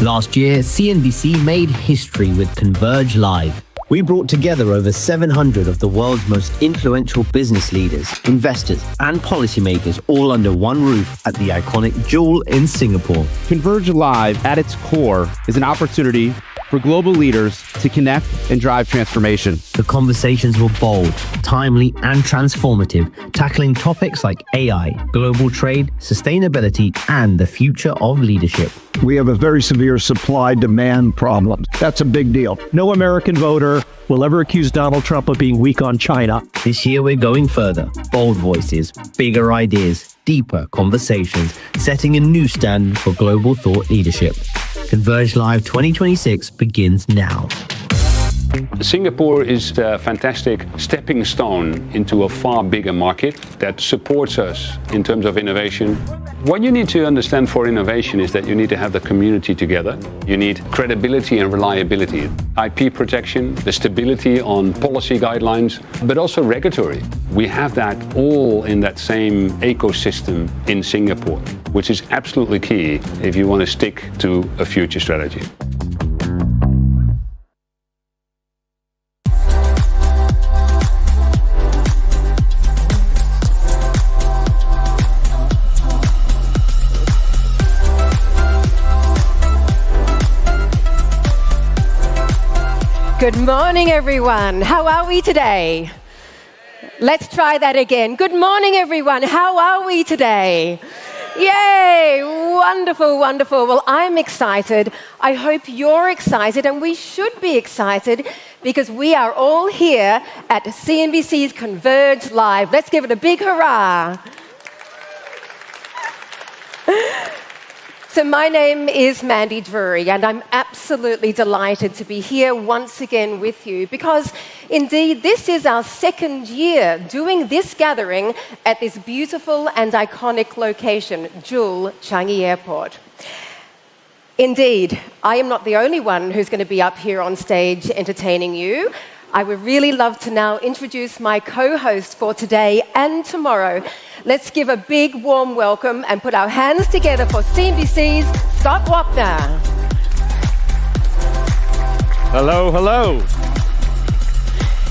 Last year, CNBC made history with Converge Live. We brought together over 700 of the world's most influential business leaders, investors, and policymakers all under one roof at the iconic Jewel in Singapore. Converge Live, at its core, is an opportunity for global leaders to connect and drive transformation. The conversations were bold, timely, and transformative, tackling topics like AI, global trade, sustainability, and the future of leadership. We have a very severe supply-demand problem. That's a big deal. No American voter will ever accuse Donald Trump of being weak on China. This year, we're going further. Bold voices, bigger ideas, deeper conversations, setting a new standard for global thought leadership. Converge Live 2026 begins now. Singapore is a fantastic stepping stone into a far bigger market that supports us in terms of innovation. What you need to understand for innovation is that you need to have the community together. You need credibility and reliability, IP protection, the stability on policy guidelines, but also regulatory. We have that all in that same ecosystem in Singapore, which is absolutely key if you want to stick to a future strategy. Good morning, everyone. How are we today? Let's try that again. Good morning, everyone. How are we today? Yay! Wonderful, wonderful. Well, I'm excited. I hope you're excited, and we should be excited because we are all here at CNBC's Converge Live. Let's give it a big hurrah. So my name is Mandy Drury, and I'm absolutely delighted to be here once again with you because, indeed, this is our second year doing this gathering at this beautiful and iconic location, Jewel Changi Airport. Indeed, I am not the only one who's going to be up here on stage entertaining you. I would really love to now introduce my co-host for today and tomorrow. Let's give a big warm welcome and put our hands together for CNBC's Scott Wapner. Hello, hello.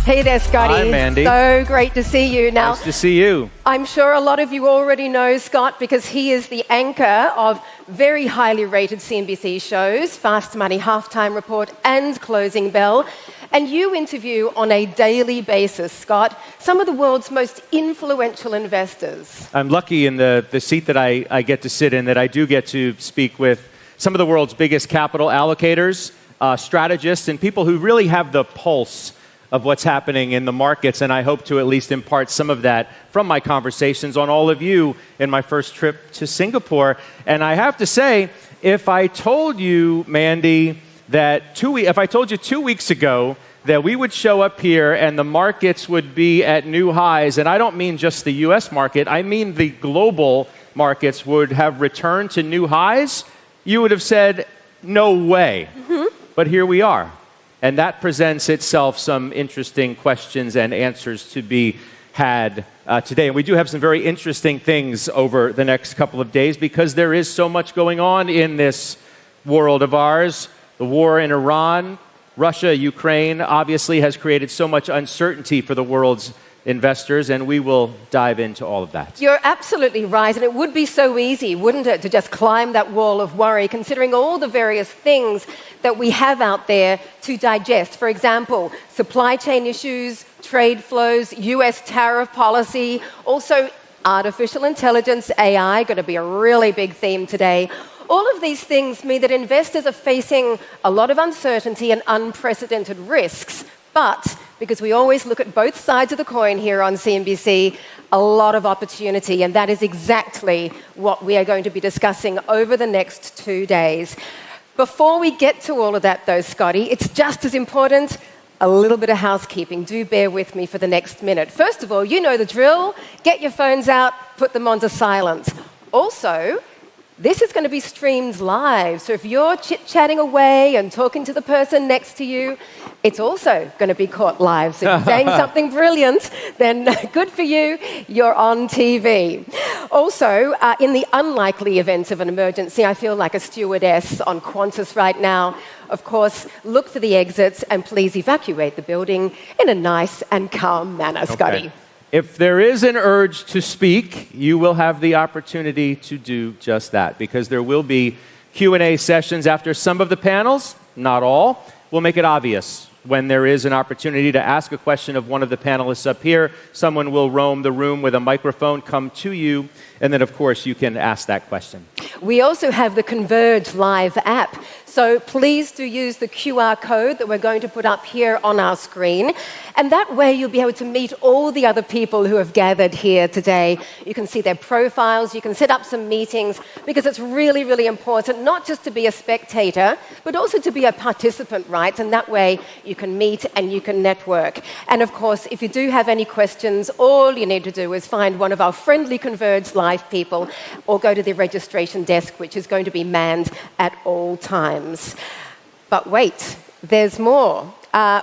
Hey there, Scotty. Hi, Mandy. So great to see you. Now, nice to see you. I'm sure a lot of you already know Scott because he is the anchor of very highly rated CNBC shows, Fast Money, Halftime Report, and Closing Bell. And you interview on a daily basis, Scott, some of the world's most influential investors. I'm lucky in the seat that I get to sit in that I do get to speak with some of the world's biggest capital allocators, strategists, and people who really have the pulse of what's happening in the markets. And I hope to at least impart some of that from my conversations on all of you in my first trip to Singapore. And I have to say, if I told you, Mandy, that if I told you 2 weeks ago that we would show up here and the markets would be at new highs, and I don't mean just the US market, I mean the global markets would have returned to new highs, you would have said, no way. Mm-hmm. But here we are. And that presents itself some interesting questions and answers to be had today. And we do have some very interesting things over the next couple of days because there is so much going on in this world of ours. The war in Iran, Russia, Ukraine obviously has created so much uncertainty for the world's investors, and we will dive into all of that. You're absolutely right, and it would be so easy, wouldn't it, to just climb that wall of worry, considering all the various things that we have out there to digest. For example, supply chain issues, trade flows, US tariff policy, also artificial intelligence, AI, going to be a really big theme today. All of these things mean that investors are facing a lot of uncertainty and unprecedented risks. But because we always look at both sides of the coin here on CNBC, a lot of opportunity. And that is exactly what we are going to be discussing over the next 2 days. Before we get to all of that, though, Scotty, it's just as important, a little bit of housekeeping. Do bear with me for the next minute. First of all, you know the drill. Get your phones out, put them onto silent. Also, This is going to be streamed live. So if you're chit-chatting away and talking to the person next to you, it's also going to be caught live. So if you're saying something brilliant, then good for you, you're on TV. Also, in the unlikely event of an emergency, I feel like a stewardess on Qantas right now. Of course, look for the exits and please evacuate the building in a nice and calm manner, Scotty. Okay. If there is an urge to speak, you will have the opportunity to do just that, because there will be Q&A sessions after some of the panels, not all. We'll make it obvious when there is an opportunity to ask a question of one of the panelists up here. Someone will roam the room with a microphone, come to you, and then, of course, you can ask that question. We also have the Converge Live app. So please do use the QR code that we're going to put up here on our screen. And that way you'll be able to meet all the other people who have gathered here today. You can see their profiles, you can set up some meetings, because it's really, really important not just to be a spectator, but also to be a participant, right? And that way you can meet and you can network. And of course, if you do have any questions, all you need to do is find one of our friendly Converge Live people or go to the registration desk, which is going to be manned at all times. But wait, there's more.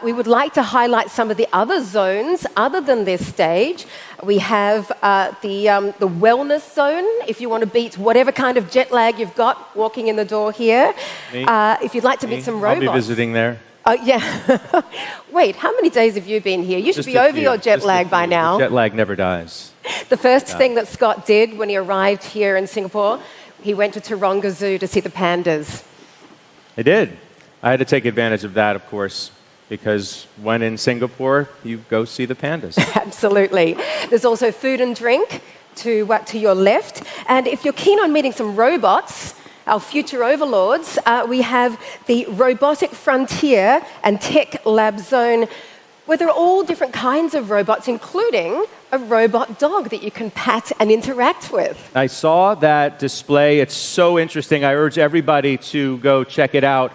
We would like to highlight some of the other zones other than this stage. We have the wellness zone, if you want to beat whatever kind of jet lag you've got walking in the door here. If you'd like to meet some robots. I'll be visiting there. Yeah. Wait, how many days have you been here? You should be over your jet lag by now. Jet lag never dies. The first thing that Scott did when he arrived here in Singapore, he went to Taronga Zoo to see the pandas. I did. I had to take advantage of that, of course, because when in Singapore, you go see the pandas. Absolutely. There's also food and drink to your left. And if you're keen on meeting some robots, our future overlords, we have the Robotic Frontier and Tech Lab Zone, where there are all different kinds of robots, including a robot dog that you can pat and interact with. I saw that display. It's so interesting. I urge everybody to go check it out.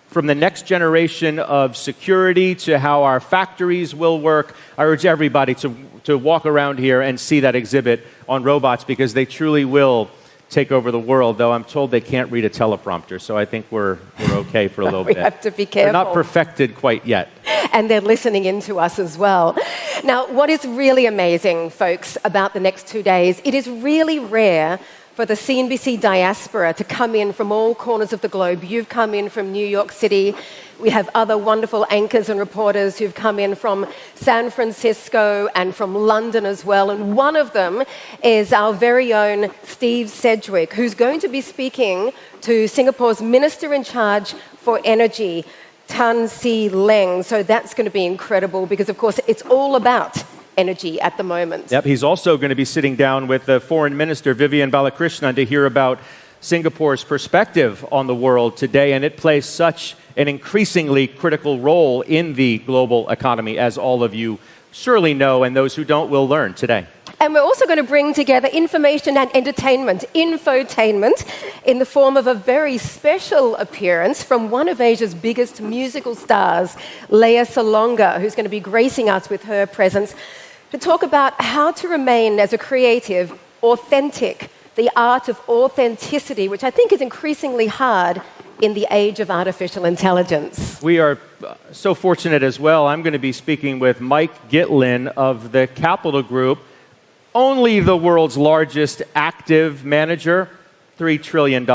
From the next generation of security to how our factories will work, I urge everybody to walk around here and see that exhibit on robots, because they truly will take over the world, though I'm told they can't read a teleprompter, so I think we're okay for a little bit. We have to be careful. They're not perfected quite yet. And they're listening in to us as well. Now, what is really amazing, folks, about the next 2 days, it is really rare for the CNBC diaspora to come in from all corners of the globe. You've come in from New York City. We have other wonderful anchors and reporters who've come in from San Francisco and from London as well. And one of them is our very own Steve Sedgwick, who's going to be speaking to Singapore's Minister in Charge for Energy, Tan See Leng. So that's going to be incredible, because, of course, it's all about energy at the moment. Yep, he's also going to be sitting down with the Foreign Minister, Vivian Balakrishnan, to hear about Singapore's perspective on the world today, and it plays such an increasingly critical role in the global economy, as all of you surely know, and those who don't will learn today. And we're also going to bring together information and entertainment, infotainment, in the form of a very special appearance from one of Asia's biggest musical stars, Lea Salonga, who's going to be gracing us with her presence to talk about how to remain, as a creative, authentic, the art of authenticity, which I think is increasingly hard in the age of artificial intelligence. We are so fortunate as well. I'm going to be speaking with Mike Gitlin of the Capital Group, only the world's largest active manager, $3 trillion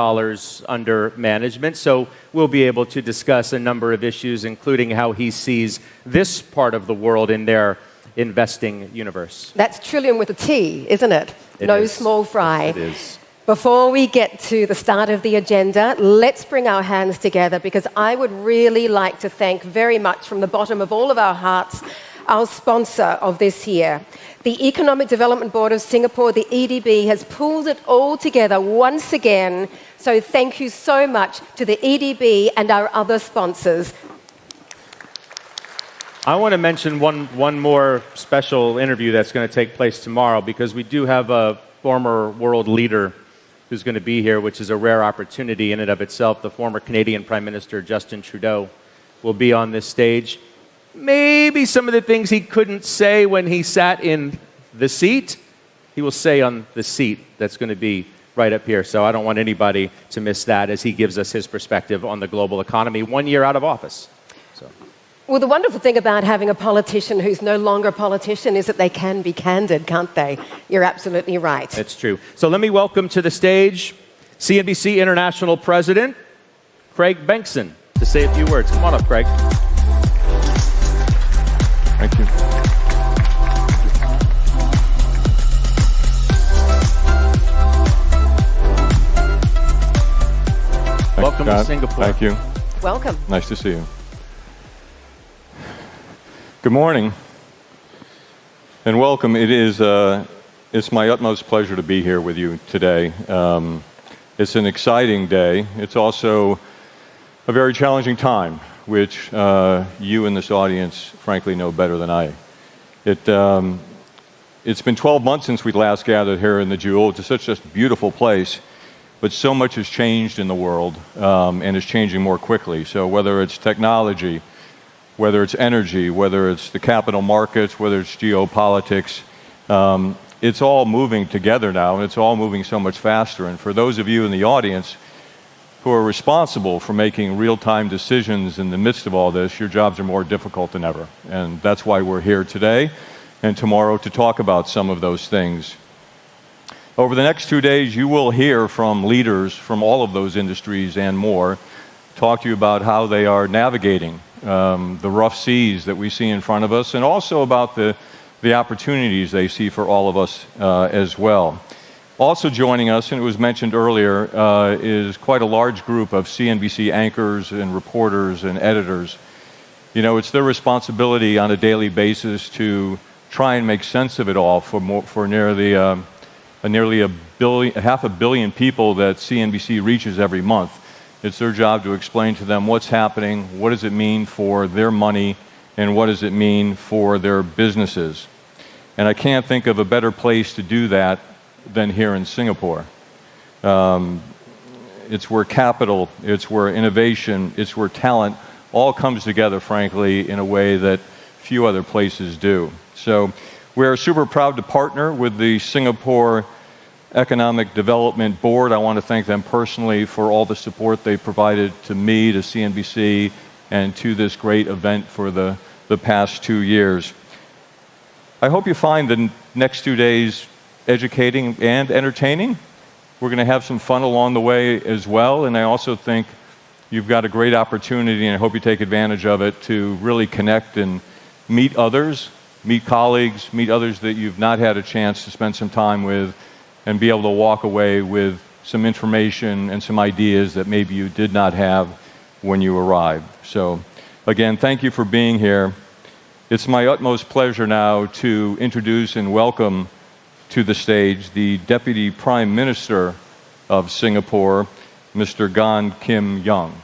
under management. So we'll be able to discuss a number of issues, including how he sees this part of the world in their investing universe. That's trillion with a T, isn't it? No small fry. It is. Before we get to the start of the agenda, let's bring our hands together, because I would really like to thank very much from the bottom of all of our hearts our sponsor of this year. The Economic Development Board of Singapore, the EDB, has pulled it all together once again. So thank you so much to the EDB and our other sponsors. I want to mention one more special interview that's going to take place tomorrow, because we do have a former world leader who's going to be here, which is a rare opportunity in and of itself. The former Canadian Prime Minister, Justin Trudeau, will be on this stage. Maybe some of the things he couldn't say when he sat in the seat, he will say on the seat that's going to be right up here. So I don't want anybody to miss that as he gives us his perspective on the global economy 1 year out of office. So. Well, the wonderful thing about having a politician who's no longer a politician is that they can be candid, can't they? You're absolutely right. It's true. So let me welcome to the stage CNBC International President Craig Bengtson to say a few words. Come on up, Craig. Thank you. Welcome to Singapore. Thank you. Welcome. Nice to see you. Good morning and welcome. It's my utmost pleasure to be here with you today. It's an exciting day. It's also a very challenging time, which you in this audience, frankly, know better than I. It's been 12 months since we last gathered here in the Jewel. It's such a beautiful place, but so much has changed in the world and is changing more quickly. So whether it's technology, whether it's energy, whether it's the capital markets, whether it's geopolitics, it's all moving together now, and it's all moving so much faster. And for those of you in the audience who are responsible for making real-time decisions in the midst of all this, your jobs are more difficult than ever. And that's why we're here today and tomorrow to talk about some of those things. Over the next 2 days, you will hear from leaders from all of those industries and more, talk to you about how they are navigating the rough seas that we see in front of us, and also about the opportunities they see for all of us as well. Also joining us, and it was mentioned earlier, is quite a large group of CNBC anchors and reporters and editors. You know, it's their responsibility on a daily basis to try and make sense of it all for nearly half a billion people that CNBC reaches every month. It's their job to explain to them what's happening, what does it mean for their money, and what does it mean for their businesses. And I can't think of a better place to do that than here in Singapore. It's where capital, it's where innovation, it's where talent all comes together, frankly, in a way that few other places do. So we're super proud to partner with the Singapore Economic Development Board. I want to thank them personally for all the support they provided to me, to CNBC, and to this great event for the past 2 years. I hope you find the next 2 days educating and entertaining. We're going to have some fun along the way as well, and I also think you've got a great opportunity, and I hope you take advantage of it, to really connect and meet others, meet colleagues, meet others that you've not had a chance to spend some time with, and be able to walk away with some information and some ideas that maybe you did not have when you arrived. So, again, thank you for being here. It's my utmost pleasure now to introduce and welcome to the stage the Deputy Prime Minister of Singapore, Mr. Gan Kim Yong.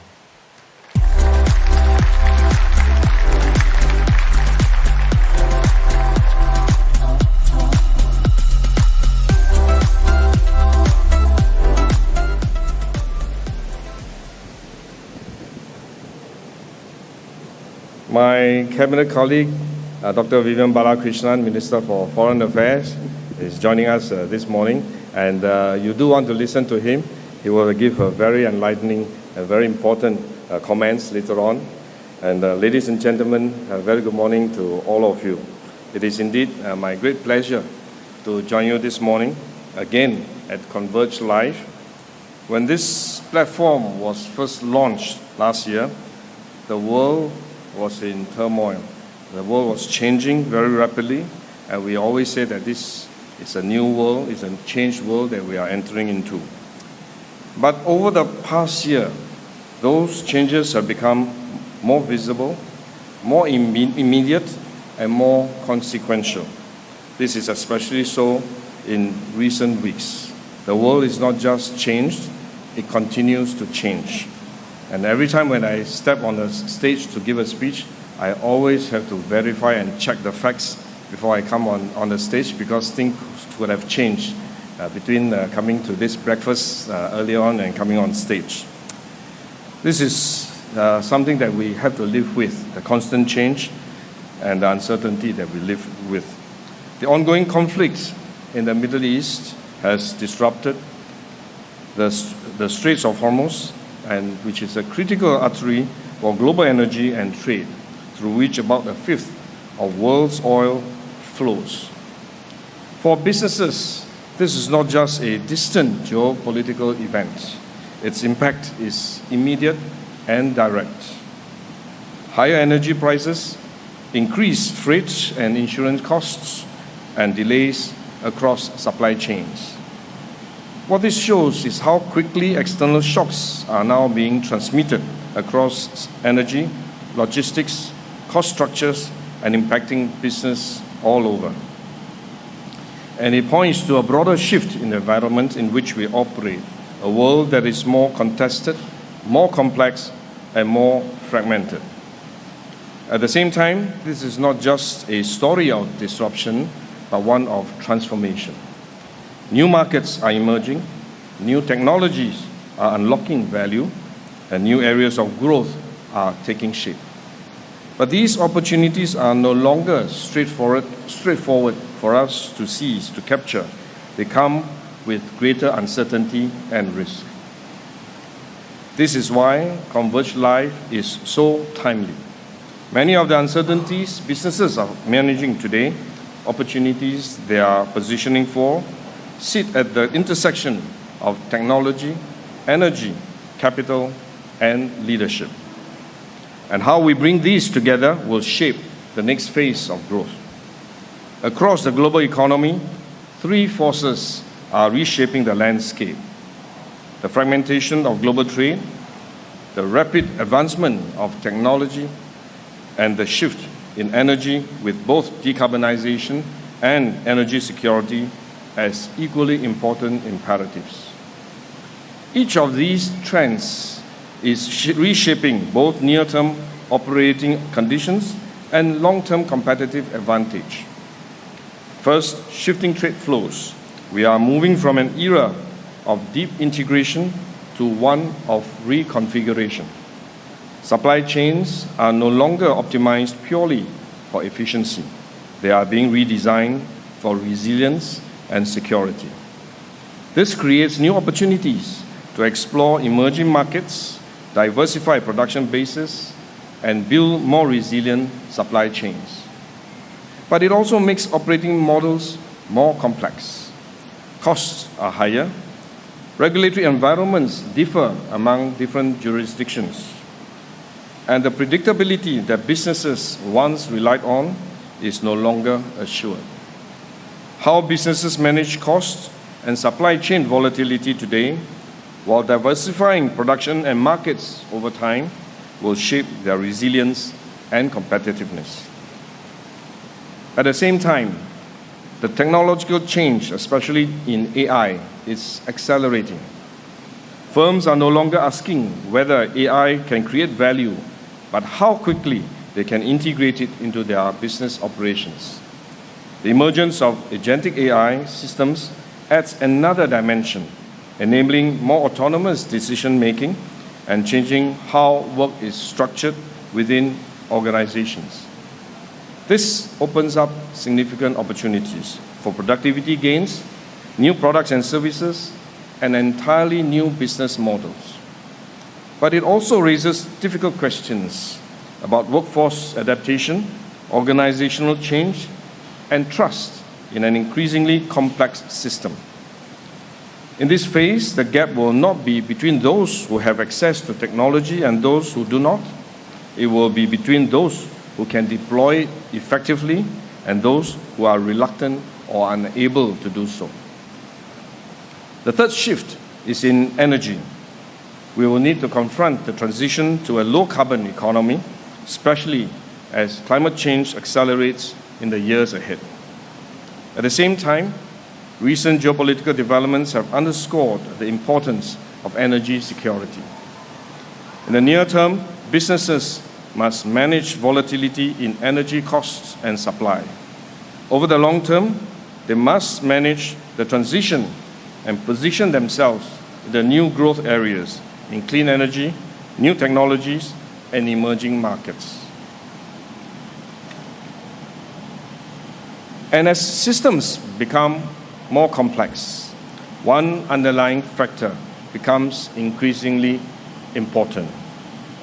My cabinet colleague, Dr. Vivian Balakrishnan, Minister for Foreign Affairs, is joining us this morning. And you do want to listen to him. He will give a very enlightening and very important comments later on. And ladies and gentlemen, a very good morning to all of you. It is indeed my great pleasure to join you this morning, again at Converge Live. When this platform was first launched last year, the world was in turmoil. The world was changing very rapidly, and we always say that this is a new world, it's a changed world that we are entering into. But over the past year, those changes have become more visible, more immediate, and more consequential. This is especially so in recent weeks. The world is not just changed, it continues to change. And every time when I step on the stage to give a speech, I always have to verify and check the facts before I come on the stage, because things would have changed between coming to this breakfast earlier on and coming on stage. This is something that we have to live with, the constant change and the uncertainty that we live with. The ongoing conflict in the Middle East has disrupted the Straits of Hormuz, and which is a critical artery for global energy and trade, through which about a fifth of world's oil flows. For businesses, this is not just a distant geopolitical event. Its impact is immediate and direct. Higher energy prices, increased freight and insurance costs, and delays across supply chains. What this shows is how quickly external shocks are now being transmitted across energy, logistics, cost structures, and impacting business all over. And it points to a broader shift in the environment in which we operate, a world that is more contested, more complex, and more fragmented. At the same time, this is not just a story of disruption, but one of transformation. New markets are emerging, new technologies are unlocking value, and new areas of growth are taking shape. But these opportunities are no longer straightforward for us to seize, to capture. They come with greater uncertainty and risk. This is why Converge Live is so timely. Many of the uncertainties businesses are managing today, opportunities they are positioning for, sit at the intersection of technology, energy, capital, and leadership. And how we bring these together will shape the next phase of growth. Across the global economy, three forces are reshaping the landscape: the fragmentation of global trade, the rapid advancement of technology, and the shift in energy, with both decarbonization and energy security as equally important imperatives. Each of these trends is reshaping both near-term operating conditions and long-term competitive advantage. First, shifting trade flows. We are moving from an era of deep integration to one of reconfiguration. Supply chains are no longer optimized purely for efficiency. They are being redesigned for resilience and security. This creates new opportunities to explore emerging markets, diversify production bases, and build more resilient supply chains. But it also makes operating models more complex. Costs are higher. Regulatory environments differ among different jurisdictions. And the predictability that businesses once relied on is no longer assured. How businesses manage costs and supply chain volatility today, while diversifying production and markets over time, will shape their resilience and competitiveness. At the same time, the technological change, especially in AI, is accelerating. Firms are no longer asking whether AI can create value, but how quickly they can integrate it into their business operations. The emergence of agentic AI systems adds another dimension, enabling more autonomous decision-making and changing how work is structured within organizations. This opens up significant opportunities for productivity gains, new products and services, and entirely new business models. But it also raises difficult questions about workforce adaptation, organizational change, and trust in an increasingly complex system. In this phase, the gap will not be between those who have access to technology and those who do not. It will be between those who can deploy it effectively and those who are reluctant or unable to do so. The third shift is in energy. We will need to confront the transition to a low-carbon economy, especially as climate change accelerates in the years ahead. At the same time, recent geopolitical developments have underscored the importance of energy security. In the near term, businesses must manage volatility in energy costs and supply. Over the long term, they must manage the transition and position themselves in the new growth areas in clean energy, new technologies, and emerging markets. And as systems become more complex, one underlying factor becomes increasingly important,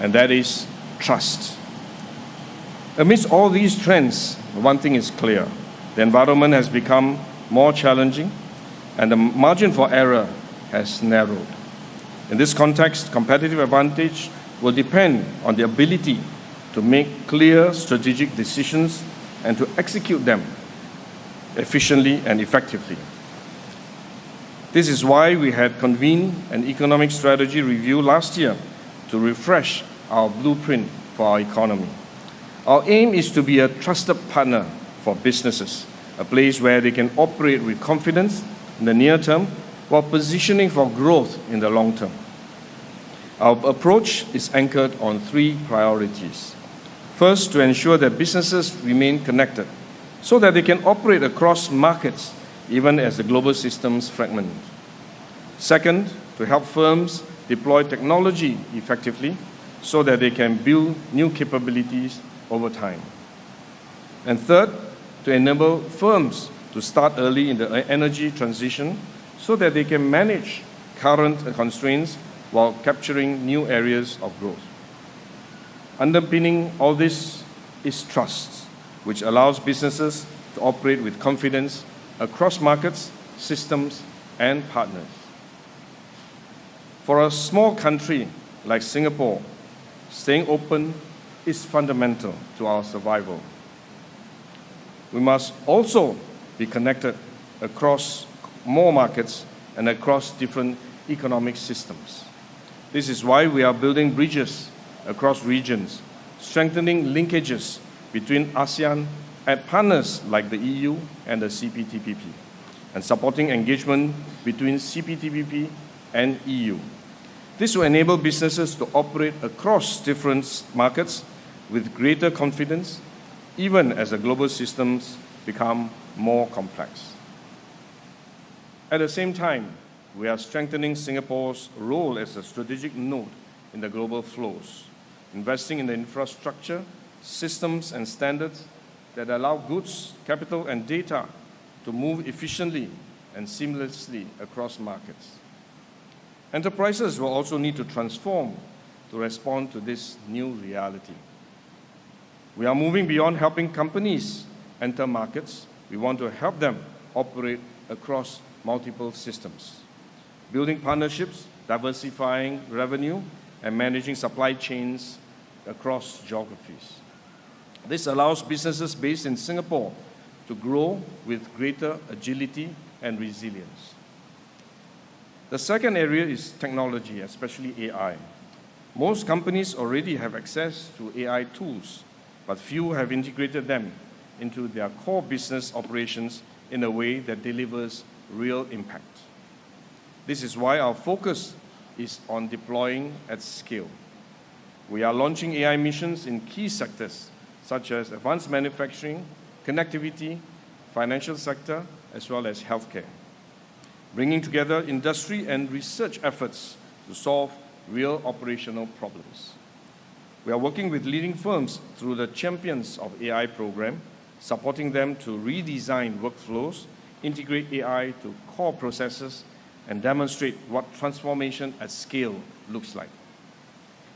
and that is trust. Amidst all these trends, one thing is clear. The environment has become more challenging, and the margin for error has narrowed. In this context, competitive advantage will depend on the ability to make clear strategic decisions and to execute them efficiently and effectively. This is why we had convened an economic strategy review last year to refresh our blueprint for our economy. Our aim is to be a trusted partner for businesses, a place where they can operate with confidence in the near term while positioning for growth in the long term. Our approach is anchored on three priorities. First, to ensure that businesses remain connected so that they can operate across markets even as the global systems fragment. Second, to help firms deploy technology effectively so that they can build new capabilities over time. And third, to enable firms to start early in the energy transition so that they can manage current constraints while capturing new areas of growth. Underpinning all this is trust, which allows businesses to operate with confidence across markets, systems, and partners. For a small country like Singapore, staying open is fundamental to our survival. We must also be connected across more markets and across different economic systems. This is why we are building bridges across regions, strengthening linkages between ASEAN and partners like the EU and the CPTPP, and supporting engagement between CPTPP and EU. This will enable businesses to operate across different markets with greater confidence, even as the global systems become more complex. At the same time, we are strengthening Singapore's role as a strategic node in the global flows, investing in the infrastructure, systems, and standards that allow goods, capital, and data to move efficiently and seamlessly across markets. Enterprises will also need to transform to respond to this new reality. We are moving beyond helping companies enter markets. We want to help them operate across multiple systems, building partnerships, diversifying revenue, and managing supply chains across geographies. This allows businesses based in Singapore to grow with greater agility and resilience. The second area is technology, especially AI. Most companies already have access to AI tools, but few have integrated them into their core business operations in a way that delivers real impact. This is why our focus is on deploying at scale. We are launching AI missions in key sectors such as advanced manufacturing, connectivity, financial sector, as well as healthcare, bringing together industry and research efforts to solve real operational problems. We are working with leading firms through the Champions of AI program, supporting them to redesign workflows, integrate AI to core processes, and demonstrate what transformation at scale looks like.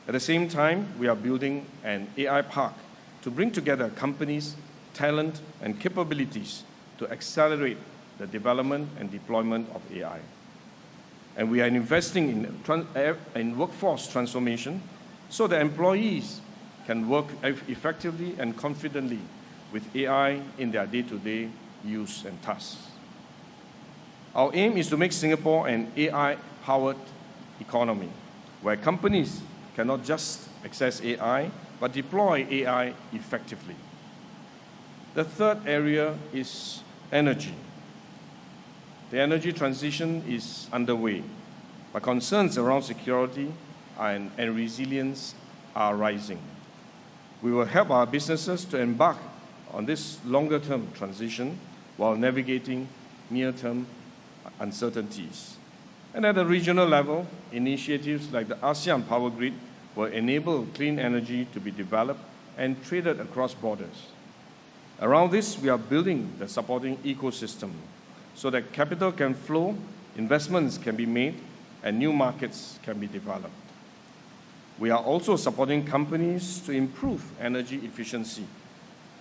At the same time, we are building an AI park to bring together companies, talent, and capabilities to accelerate the development and deployment of AI. And we are investing in workforce transformation so that employees can work effectively and confidently with AI in their day-to-day use and tasks. Our aim is to make Singapore an AI-powered economy, where companies can not just access AI, but deploy AI effectively. The third area is energy. The energy transition is underway, but concerns around security and resilience are rising. We will help our businesses to embark on this longer-term transition while navigating near-term uncertainties. And at the regional level, initiatives like the ASEAN Power Grid will enable clean energy to be developed and traded across borders. Around this, we are building the supporting ecosystem so that capital can flow, investments can be made, and new markets can be developed. We are also supporting companies to improve energy efficiency,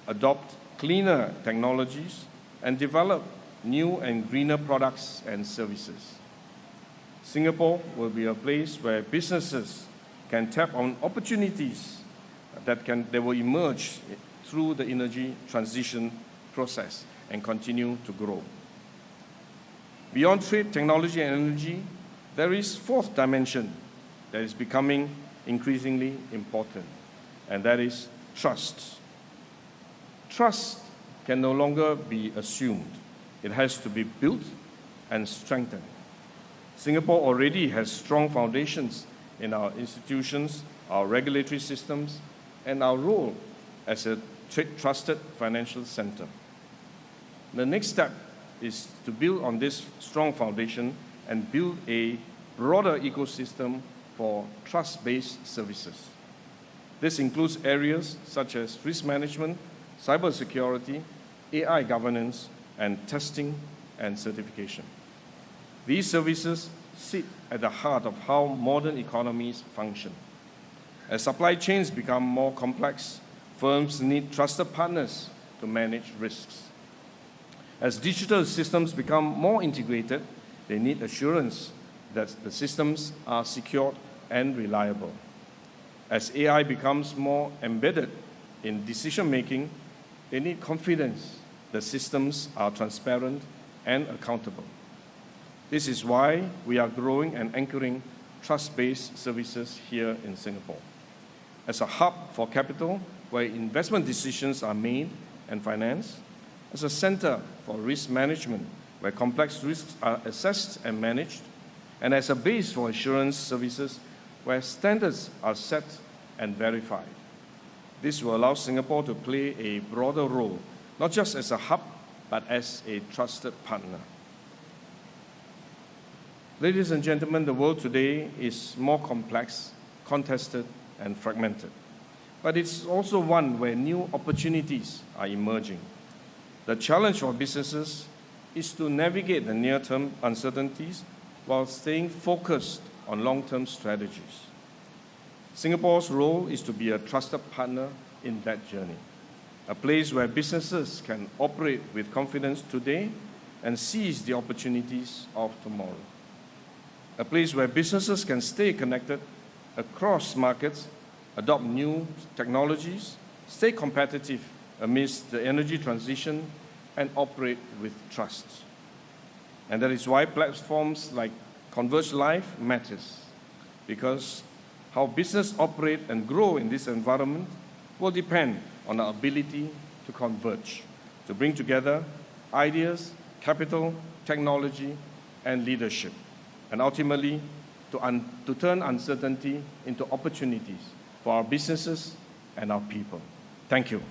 adopt cleaner technologies, and develop new and greener products and services. Singapore will be a place where businesses can tap on opportunities that will emerge through the energy transition process and continue to grow. Beyond trade, technology, and energy, there is fourth dimension that is becoming increasingly important, and that is trust. Trust can no longer be assumed. It has to be built and strengthened. Singapore already has strong foundations in our institutions, our regulatory systems, and our role as a trusted financial center. The next step is to build on this strong foundation and build a broader ecosystem for trust-based services. This includes areas such as risk management, cybersecurity, AI governance, and testing and certification. These services sit at the heart of how modern economies function. As supply chains become more complex, firms need trusted partners to manage risks. As digital systems become more integrated, they need assurance that the systems are secure and reliable. As AI becomes more embedded in decision-making, they need confidence that systems are transparent and accountable. This is why we are growing and anchoring trust-based services here in Singapore. As a hub for capital where investment decisions are made and financed, as a center for risk management where complex risks are assessed and managed, and as a base for assurance services where standards are set and verified. This will allow Singapore to play a broader role, not just as a hub, but as a trusted partner. Ladies and gentlemen, the world today is more complex, contested, and fragmented. But it's also one where new opportunities are emerging. The challenge for businesses is to navigate the near-term uncertainties while staying focused on long-term strategies. Singapore's role is to be a trusted partner in that journey, a place where businesses can operate with confidence today and seize the opportunities of tomorrow. A place where businesses can stay connected across markets, adopt new technologies, stay competitive amidst the energy transition, and operate with trust. And that is why platforms like Converge Live matters, because how business operate and grow in this environment will depend on our ability to converge, to bring together ideas, capital, technology, and leadership, and ultimately to turn uncertainty into opportunities for our businesses and our people. Thank you.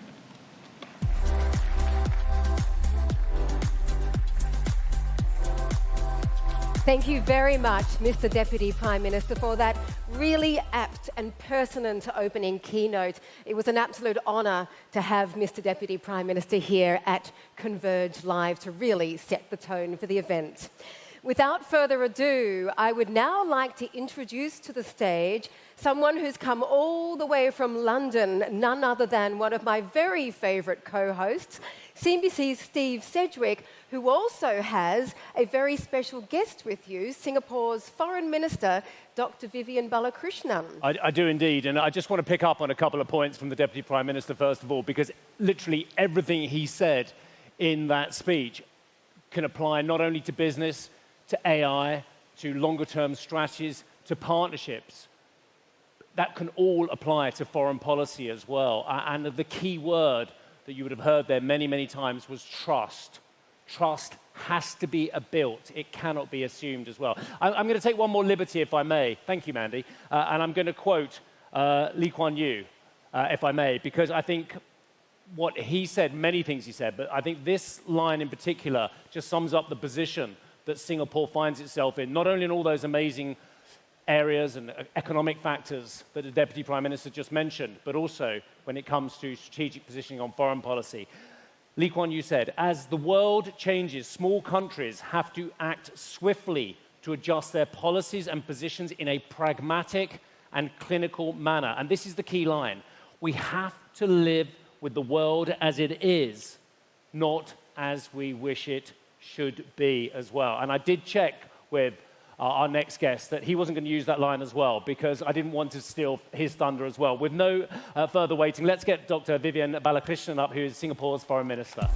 Thank you very much, Mr. Deputy Prime Minister, for that really apt and pertinent opening keynote. It was an absolute honour to have Mr. Deputy Prime Minister here at Converge Live to really set the tone for the event. Without further ado, I would now like to introduce to the stage someone who's come all the way from London, none other than one of my very favourite co-hosts, CNBC's Steve Sedgwick, who also has a very special guest with you, Singapore's Foreign Minister, Dr. Vivian Balakrishnan. I do indeed, and I just want to pick up on a couple of points from the Deputy Prime Minister, first of all, because literally everything he said in that speech can apply not only to business, to AI, to longer-term strategies, to partnerships. That can all apply to foreign policy as well. And the key word that you would have heard there many, many times was trust. Trust has to be built. It cannot be assumed as well. I'm going to take one more liberty, if I may. Thank you, Mandy. And I'm going to quote Lee Kuan Yew, if I may, because I think what he said, many things he said, but I think this line in particular just sums up the position that Singapore finds itself in, not only in all those amazing areas and economic factors that the Deputy Prime Minister just mentioned, but also when it comes to strategic positioning on foreign policy. Lee Kuan Yew said, as the world changes, small countries have to act swiftly to adjust their policies and positions in a pragmatic and clinical manner. And this is the key line. We have to live with the world as it is, not as we wish it should be as well. And I did check with our next guest that he wasn't going to use that line as well, because I didn't want to steal his thunder as well. With no further waiting, let's get Dr. Vivian Balakrishnan up, who is Singapore's Foreign Minister.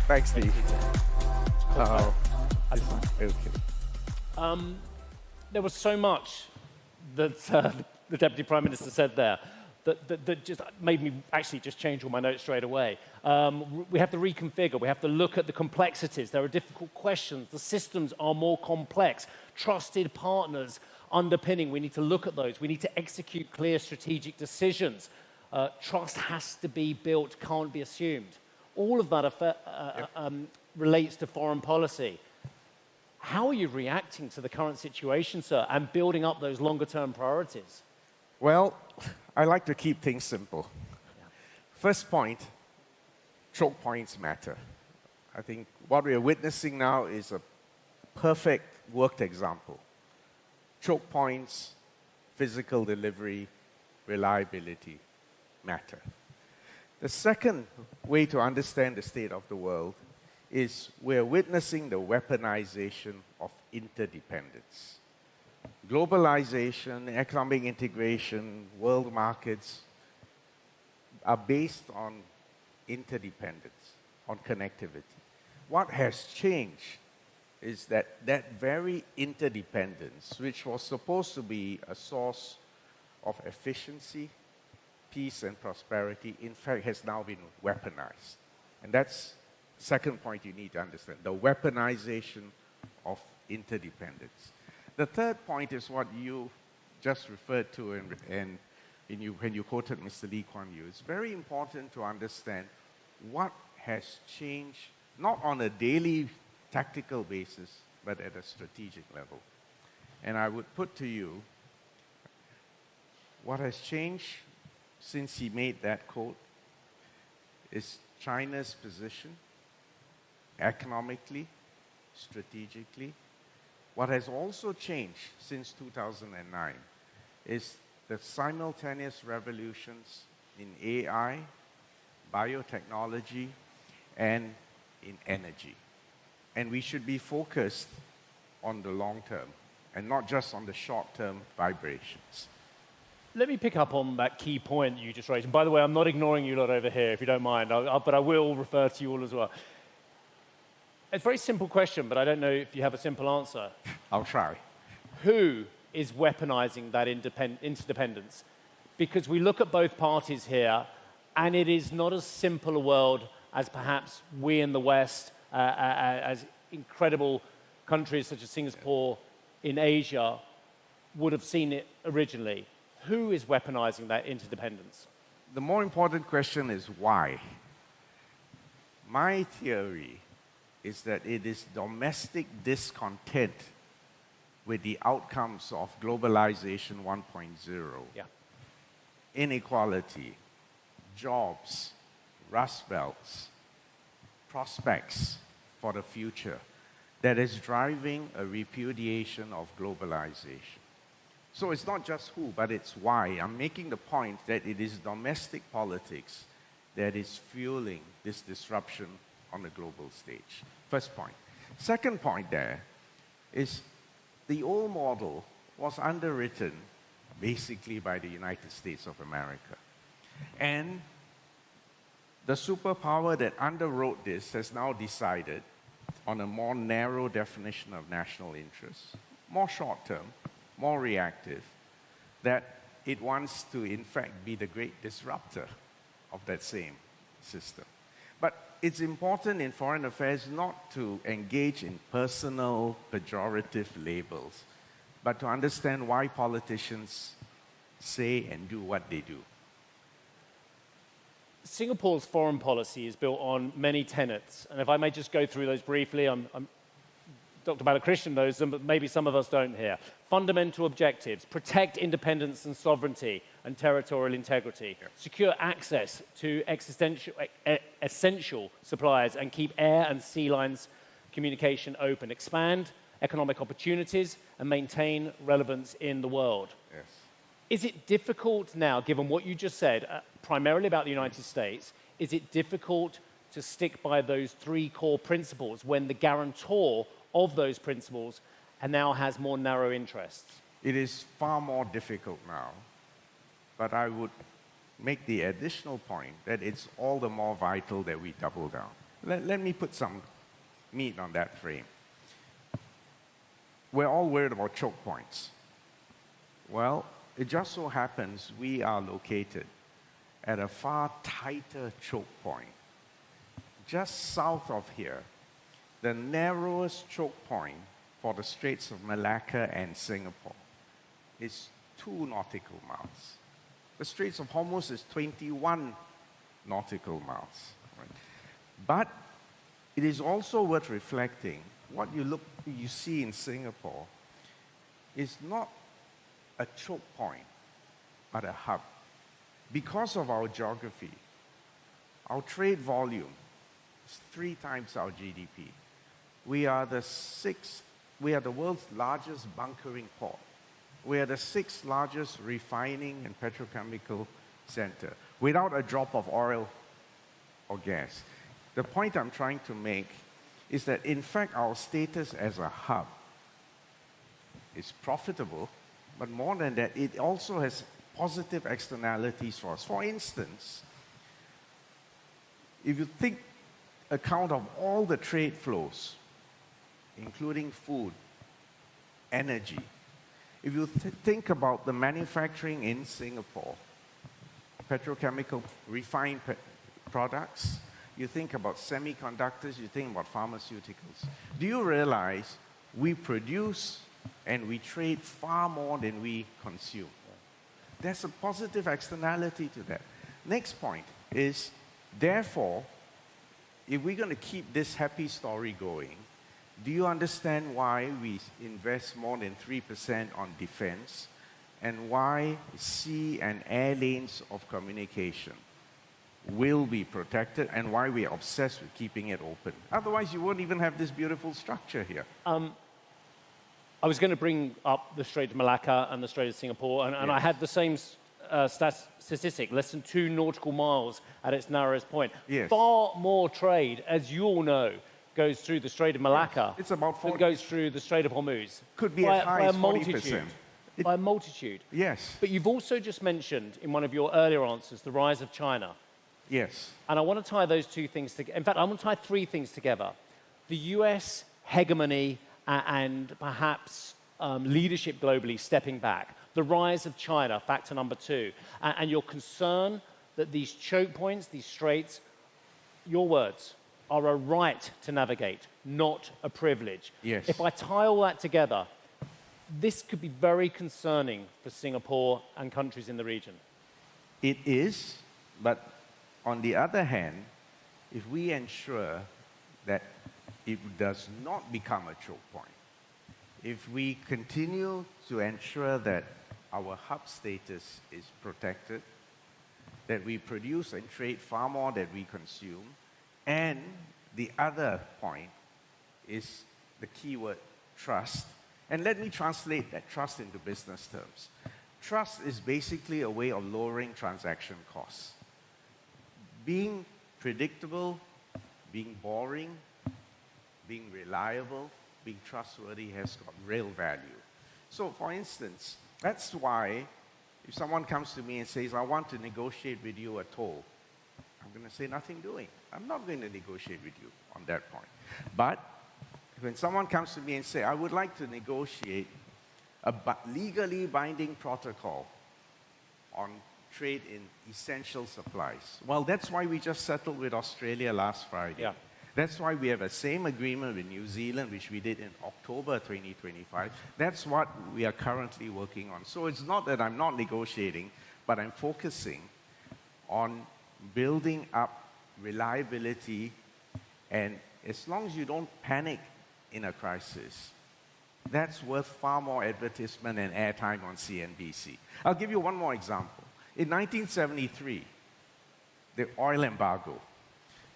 Thanks, Steve. There was so much that the Deputy Prime Minister said there that just made me actually just change all my notes straight away. We have to reconfigure. We have to look at the complexities. There are difficult questions. The systems are more complex. Trusted partners underpinning. We need to look at those. We need to execute clear strategic decisions. Trust has to be built, can't be assumed. All of that relates to foreign policy. How are you reacting to the current situation, sir, and building up those longer-term priorities? Well, I like to keep things simple. First point, choke points matter. I think what we are witnessing now is a perfect worked example. Choke points, physical delivery, reliability matter. The second way to understand the state of the world is we're witnessing the weaponization of interdependence. Globalization, economic integration, world markets are based on interdependence, on connectivity. What has changed is that that very interdependence, which was supposed to be a source of efficiency, peace and prosperity, in fact has now been weaponized. And that's the second point you need to understand, the weaponization of interdependence. The third point is what you just referred to and when you quoted Mr. Lee Kuan Yew. It's very important to understand what has changed, not on a daily tactical basis, but at a strategic level. And I would put to you, what has changed since he made that quote is China's position economically, strategically. What has also changed since 2009 is the simultaneous revolutions in AI, biotechnology, and in energy. And we should be focused on the long term and not just on the short-term vibrations. Let me pick up on that key point you just raised. And by the way, I'm not ignoring you lot over here, if you don't mind, but I will refer to you all as well. It's a very simple question, but I don't know if you have a simple answer. I'll try. Who is weaponizing that interdependence? Because we look at both parties here, and it is not as simple a world as perhaps we in the West, as incredible countries such as Singapore in Asia, would have seen it originally. Who is weaponizing that interdependence? The more important question is why. My theory is that it is domestic discontent with the outcomes of globalization 1.0. Yeah. Inequality, jobs, rust belts, prospects for the future that is driving a repudiation of globalization. So it's not just who, but it's why. I'm making the point that it is domestic politics that is fueling this disruption on the global stage. First point. Second point there is the old model was underwritten basically by the United States of America. And the superpower that underwrote this has now decided on a more narrow definition of national interest, more short-term, more reactive, that it wants to, in fact, be the great disruptor of that same system. But it's important in foreign affairs not to engage in personal, pejorative labels, but to understand why politicians say and do what they do. Singapore's foreign policy is built on many tenets, and if I may just go through those briefly, Dr. Balakrishnan knows them, but maybe some of us don't here. Fundamental objectives: protect independence and sovereignty and territorial integrity, secure access to essential supplies, and keep air and sea lines communication open, expand economic opportunities, and maintain relevance in the world. Yes. Is it difficult now, given what you just said, primarily about the United States, is it difficult to stick by those three core principles when the guarantor of those principles now has more narrow interests? It is far more difficult now, but I would make the additional point that it's all the more vital that we double down. Let me put some meat on that frame. We're all worried about choke points. Well, it just so happens we are located at a far tighter choke point. Just south of here, the narrowest choke point for the Straits of Malacca and Singapore is 2 nautical miles. The Straits of Hormuz is 21 nautical miles. Right? But it is also worth reflecting what you see in Singapore is not a choke point, but a hub. Because of our geography, our trade volume is 3 times our GDP. We are the world's largest bunkering port. We are the 6th largest refining and petrochemical center without a drop of oil or gas. The point I'm trying to make is that, in fact, our status as a hub is profitable, but more than that, it also has positive externalities for us. For instance, if you take account of all the trade flows, including food, energy, if you think about the manufacturing in Singapore, petrochemical refined products, you think about semiconductors, you think about pharmaceuticals. Do you realize we produce and we trade far more than we consume? There's a positive externality to that. Next point is, therefore, if we're going to keep this happy story going, do you understand why we invest more than 3% on defense and why sea and air lanes of communication will be protected and why we are obsessed with keeping it open? Otherwise, you won't even have this beautiful structure here. I was going to bring up the Strait of Malacca and the Strait of Singapore, and I had the same statistic, less than 2 nautical miles at its narrowest point. Yes. Far more trade, as you all know, goes through the Strait of Malacca. It's about 40. Than goes through the Strait of Hormuz. Could be as high as 40%. By a multitude. Yes. But you've also just mentioned in one of your earlier answers the rise of China. Yes. And I want to tie those 2 things together. In fact, I want to tie 3 things together. The US hegemony and perhaps leadership globally stepping back. The rise of China, factor number 2. And your concern that these choke points, these straits, your words, are a right to navigate, not a privilege. Yes. If I tie all that together, this could be very concerning for Singapore and countries in the region. It is, but on the other hand, if we ensure that it does not become a choke point, if we continue to ensure that our hub status is protected, that we produce and trade far more than we consume, and the other point is the keyword trust. And let me translate that trust into business terms. Trust is basically a way of lowering transaction costs. Being predictable, being boring, being reliable, being trustworthy has got real value. So, for instance, that's why if someone comes to me and says, I want to negotiate with you a toll, I'm going to say nothing doing. I'm not going to negotiate with you on that point. But when someone comes to me and says, I would like to negotiate a legally binding protocol on trade in essential supplies. Well, that's why we just settled with Australia last Friday. Yeah. That's why we have a same agreement with New Zealand, which we did in October 2025. That's what we are currently working on. So it's not that I'm not negotiating, but I'm focusing on building up reliability. And as long as you don't panic in a crisis, that's worth far more advertisement and airtime on CNBC. I'll give you one more example. In 1973, the oil embargo,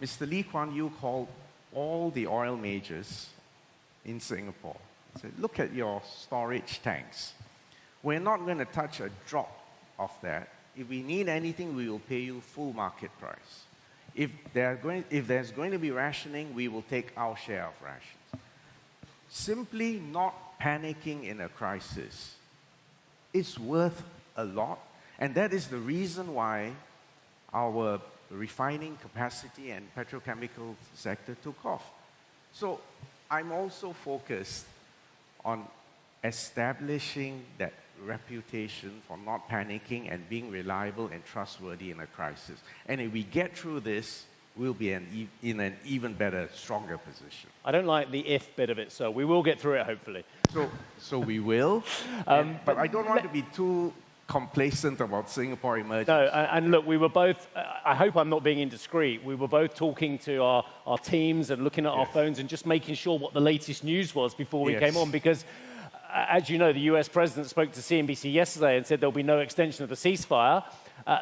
Mr. Lee Kuan Yew called all the oil majors in Singapore. Said, look at your storage tanks. We're not going to touch a drop of that. If we need anything, we will pay you full market price. If there's going to be rationing, we will take our share of rations. Simply not panicking in a crisis is worth a lot, and that is the reason why our refining capacity and petrochemical sector took off. So I'm also focused on establishing that reputation for not panicking and being reliable and trustworthy in a crisis. And if we get through this, we'll be in an even better, stronger position. I don't like the if bit of it, so we will get through it, hopefully. So we will, but I don't want to be too complacent about Singapore emergence. No, and look, we were both, I hope I'm not being indiscreet, we were both talking to our teams and looking at our phones and just making sure what the latest news was before we came on, because as you know, the US president spoke to CNBC yesterday and said there'll be no extension of the ceasefire.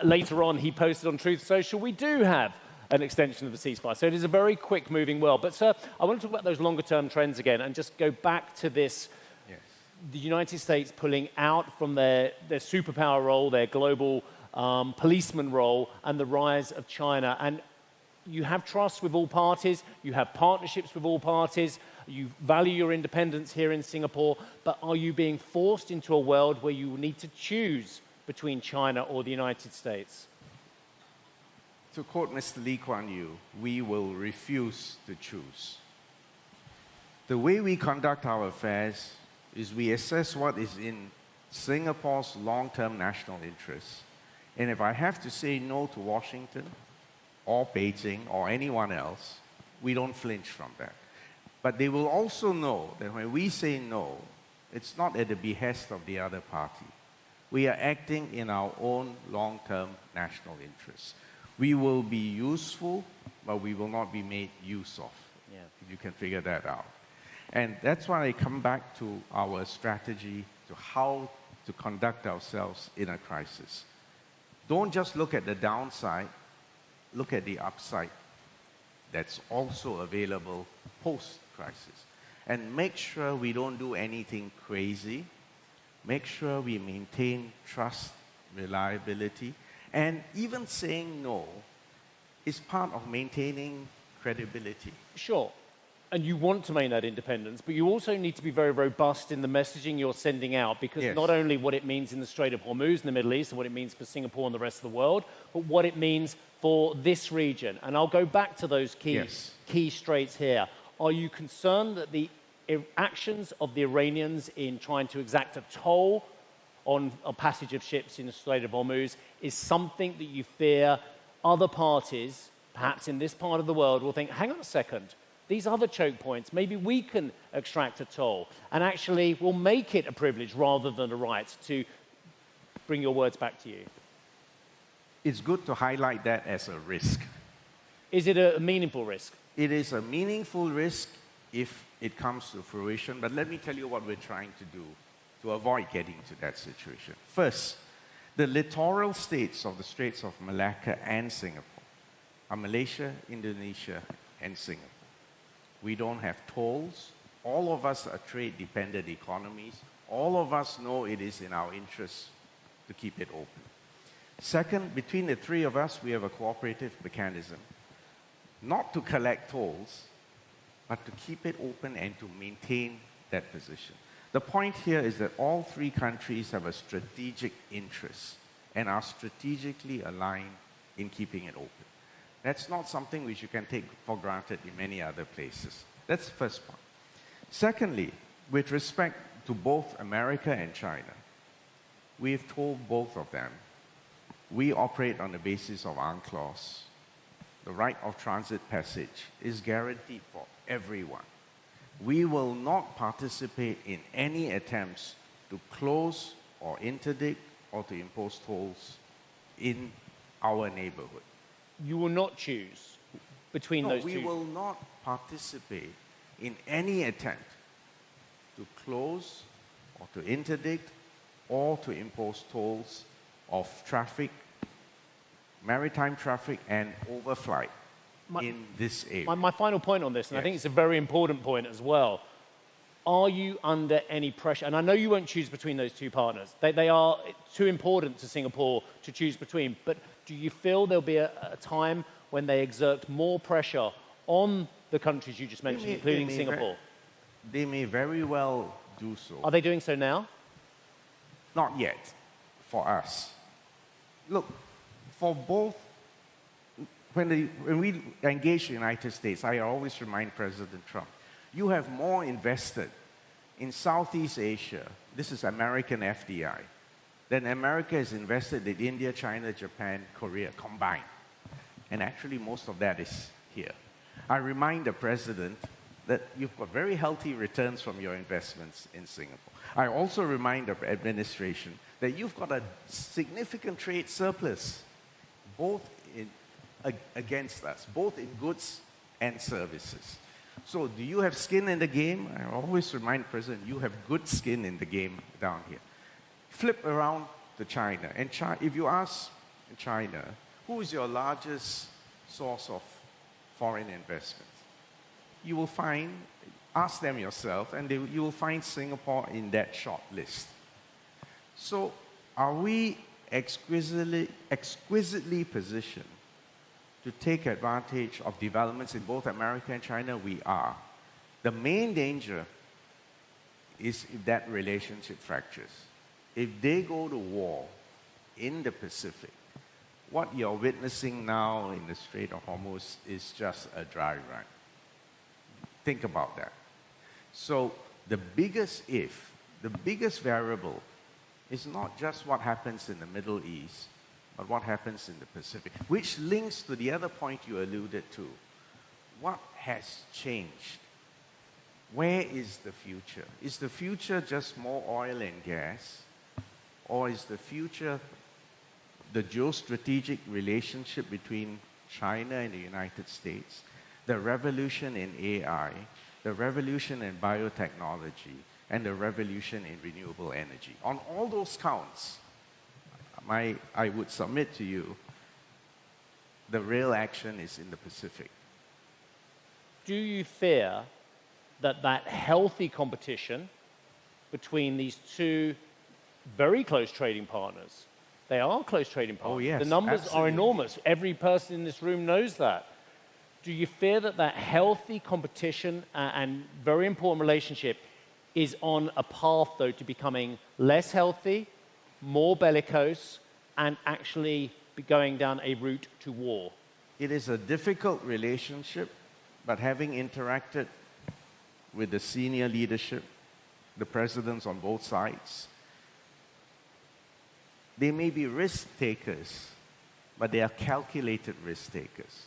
Later on, he posted on Truth Social, we do have an extension of the ceasefire. So it is a very quick moving world. But sir, I want to talk about those longer term trends again and just go back to this, the United States pulling out from their superpower role, their global policeman role, and the rise of China. And you have trust with all parties, you have partnerships with all parties, you value your independence here in Singapore, but are you being forced into a world where you need to choose between China or the United States? To quote Mr. Lee Kuan Yew, we will refuse to choose. The way we conduct our affairs is we assess what is in Singapore's long-term national interests. And if I have to say no to Washington or Beijing or anyone else, we don't flinch from that. But they will also know that when we say no, it's not at the behest of the other party. We are acting in our own long-term national interests. We will be useful, but we will not be made use of. If you can figure that out. And that's why I come back to our strategy, to how to conduct ourselves in a crisis. Don't just look at the downside, look at the upside that's also available post-crisis. And make sure we don't do anything crazy. Make sure we maintain trust, reliability, and even saying no is part of maintaining credibility. Sure. And you want to maintain that independence, but you also need to be very robust in the messaging you're sending out, because not only what it means in the Strait of Hormuz in the Middle East and what it means for Singapore and the rest of the world, but what it means for this region. And I'll go back to those key straits here. Are you concerned that the actions of the Iranians in trying to exact a toll on a passage of ships in the Strait of Hormuz is something that you fear other parties, perhaps in this part of the world, will think, hang on a second, these other choke points, maybe we can extract a toll, and actually will make it a privilege rather than a right, to bring your words back to you? It's good to highlight that as a risk. Is it a meaningful risk? It is a meaningful risk if it comes to fruition, but let me tell you what we're trying to do to avoid getting to that situation. First, the littoral states of the Straits of Malacca and Singapore are Malaysia, Indonesia, and Singapore. We don't have tolls. All of us are trade-dependent economies. All of us know it is in our interest to keep it open. Second, between the three of us, we have a cooperative mechanism, not to collect tolls, but to keep it open and to maintain that position. The point here is that all three countries have a strategic interest and are strategically aligned in keeping it open. That's not something which you can take for granted in many other places. That's the first point. Secondly, with respect to both America and China, we've told both of them we operate on the basis of UNCLOS. The right of transit passage is guaranteed for everyone. We will not participate in any attempts to close or interdict or to impose tolls in our neighborhood. You will not choose between those two? We will not participate in any attempt to close or to interdict or to impose tolls of traffic, maritime traffic, and overflight in this area. My final point on this, and I think Yes. it's a very important point as well. Are you under any pressure? And I know you won't choose between those two partners. They are too important to Singapore to choose between. But do you feel there'll be a time when they exert more pressure on the countries you just mentioned, including Singapore? They may very well do so. Are they doing so now? Not yet, for us. Look, for both, when we engage the United States, I always remind President Trump, you have more invested in Southeast Asia, this is American FDI, than America has invested in India, China, Japan, Korea combined. And actually, most of that is here. I remind the President that you've got very healthy returns from your investments in Singapore. I also remind the administration that you've got a significant trade surplus, both against us, both in goods and services. So do you have skin in the game? I always remind the President, you have good skin in the game down here. Flip around to China. And if you ask China, who is your largest source of foreign investment? You will find, ask them yourself, and you will find Singapore in that short list. So are we exquisitely positioned to take advantage of developments in both America and China? We are. The main danger is if that relationship fractures. If they go to war in the Pacific, what you're witnessing now in the Strait of Hormuz is just a dry run. Think about that. So the biggest variable is not just what happens in the Middle East, but what happens in the Pacific, which links to the other point you alluded to. What has changed? Where is the future? Is the future just more oil and gas? Or is the future the geostrategic relationship between China and the United States, the revolution in AI, the revolution in biotechnology, and the revolution in renewable energy? On all those counts, I would submit to you, the real action is in the Pacific. Do you fear that healthy competition between these two very close trading partners, they are close trading partners. Oh, yes, the numbers absolutely. are enormous. Every person in this room knows that. Do you fear that healthy competition and very important relationship is on a path, though, to becoming less healthy, more bellicose, and actually be going down a route to war? It is a difficult relationship, but having interacted with the senior leadership, the presidents on both sides, they may be risk takers, but they are calculated risk takers.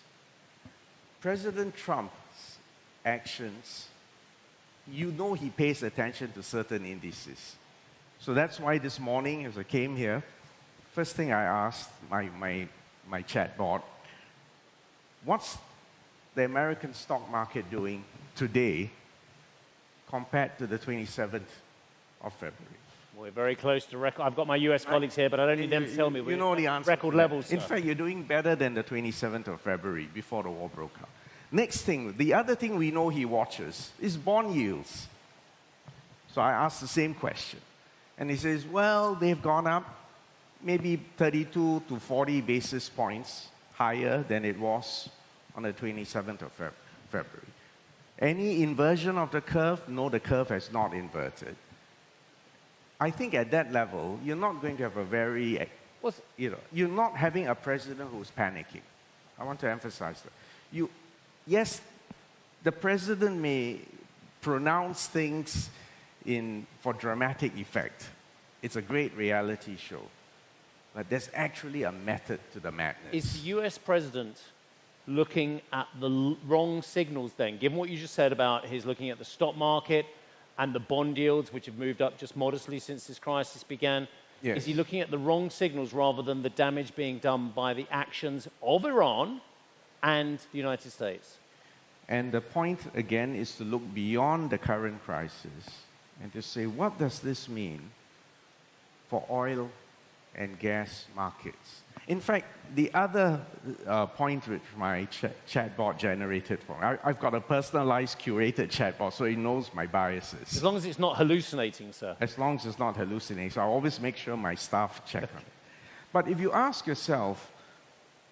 President Trump's actions, you know he pays attention to certain indices. So that's why this morning, as I came here, first thing I asked my chatbot, what's the American stock market doing today compared to the 27th of February? We're very close to record. I've got my US colleagues here, but I don't need them to tell me. You know the answer. Record levels. In fact, you're doing better than the 27th of February before the war broke out. Next thing, the other thing we know he watches is bond yields. So I asked the same question. And he says, well, they've gone up maybe 32 to 40 basis points higher than it was on the 27th of February. Any inversion of the curve? No, the curve has not inverted. I think at that level, you're not going to have a very, you're not having a president who's panicking. I want to emphasize that. Yes, the president may pronounce things for dramatic effect. It's a great reality show. But there's actually a method to the madness. Is the US president looking at the wrong signals then? Given what you just said about his looking at the stock market and the bond yields, which have moved up just modestly since this crisis began, Yes. Is he looking at the wrong signals rather than the damage being done by the actions of Iran and the United States? And the point, again, is to look beyond the current crisis and to say, what does this mean for oil and gas markets? In fact, the other point which my chatbot generated for me, I've got a personalized, curated chatbot, so it knows my biases. As long as it's not hallucinating, sir. As long as it's not hallucinating. So I always make sure my staff check on it. But if you ask yourself,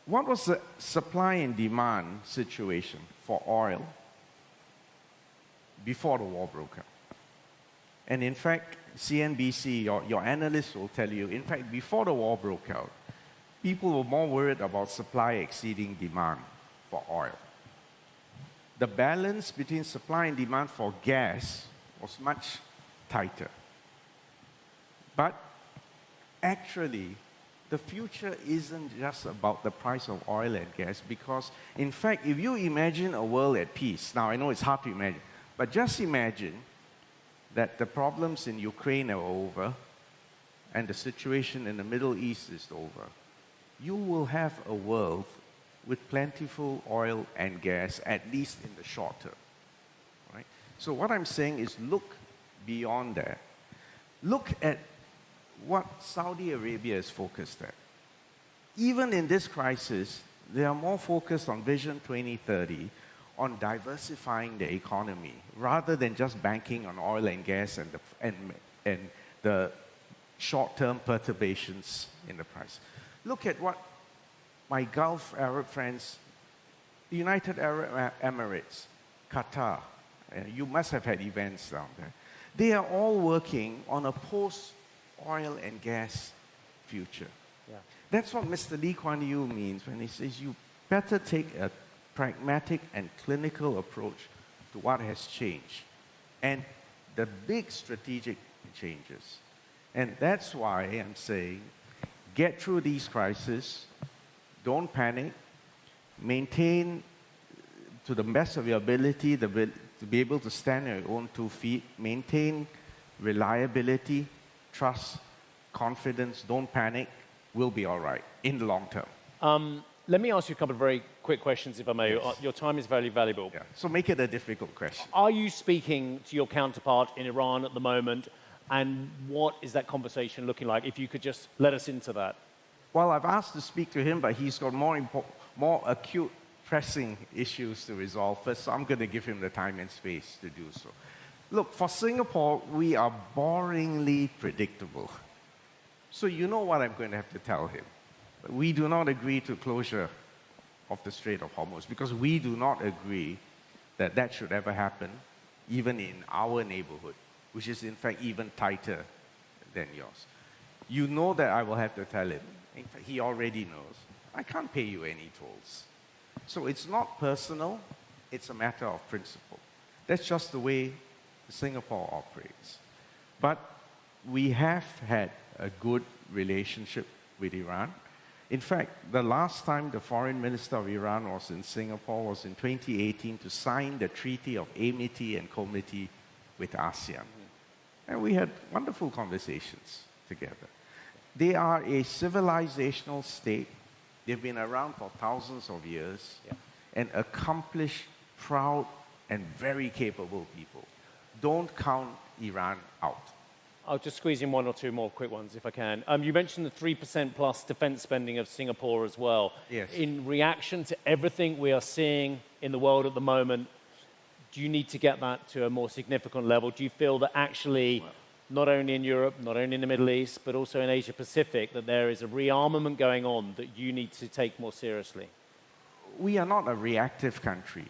what was the supply and demand situation for oil before the war broke out? And in fact, CNBC, your analysts will tell you, in fact, before the war broke out, people were more worried about supply exceeding demand for oil. The balance between supply and demand for gas was much tighter. But actually, the future isn't just about the price of oil and gas, because, in fact, if you imagine a world at peace, now I know it's hard to imagine, but just imagine that the problems in Ukraine are over and the situation in the Middle East is over. You will have a world with plentiful oil and gas, at least in the short term. Right? So what I'm saying is look beyond that. Look at what Saudi Arabia is focused at. Even in this crisis, they are more focused on Vision 2030, on diversifying the economy, rather than just banking on oil and gas and the short-term perturbations in the price. Look at what my Gulf Arab friends, the United Arab Emirates, Qatar, you must have had events down there. They are all working on a post-oil and gas future. Yeah. That's what Mr. Lee Kuan Yew means when he says you better take a pragmatic and clinical approach to what has changed and the big strategic changes. And that's why I'm saying, get through these crises, don't panic, maintain to the best of your ability to be able to stand on your own 2 feet, maintain reliability, trust, confidence, don't panic, we'll be all right in the long term. Let me ask you a couple of very quick questions, if I may. Yes. Your time is very valuable. Yeah. So make it a difficult question. Are you speaking to your counterpart in Iran at the moment? And what is that conversation looking like? If you could just let us into that. Well, I've asked to speak to him, but he's got more acute, pressing issues to resolve first, so I'm going to give him the time and space to do so. Look, for Singapore, we are boringly predictable. So you know what I'm going to have to tell him. We do not agree to closure of the Strait of Hormuz because we do not agree that that should ever happen, even in our neighborhood, which is in fact even tighter than yours. You know that I will have to tell him. In fact, he already knows. I can't pay you any tolls. So it's not personal, it's a matter of principle. That's just the way Singapore operates. But we have had a good relationship with Iran. In fact, the last time the foreign minister of Iran was in Singapore was in 2018 to sign the Treaty of Amity and Comity with ASEAN. And we had wonderful conversations together. They are a civilizational state. They've been around for thousands of years, and accomplished, proud, and very capable people. Don't count Iran out. I'll just squeeze in one or two more quick ones if I can. You mentioned the 3% plus defense spending of Singapore as well. Yes. In reaction to everything we are seeing in the world at the moment, do you need to get that to a more significant level? Do you feel that actually, not only in Europe, not only in the Middle East, but also in Asia Pacific, that there is a rearmament going on that you need to take more seriously? We are not a reactive country.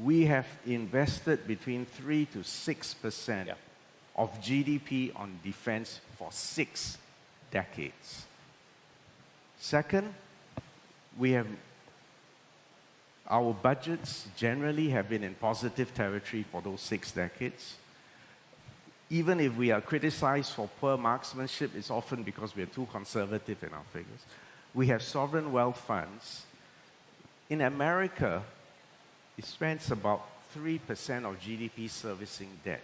We have invested between 3 to 6% of GDP on defense for 6 decades. Second, our budgets generally have been in positive territory for those 6 decades. Even if we are criticized for poor marksmanship, it's often because we are too conservative in our figures. We have sovereign wealth funds. In America, it spends about 3% of GDP servicing debt.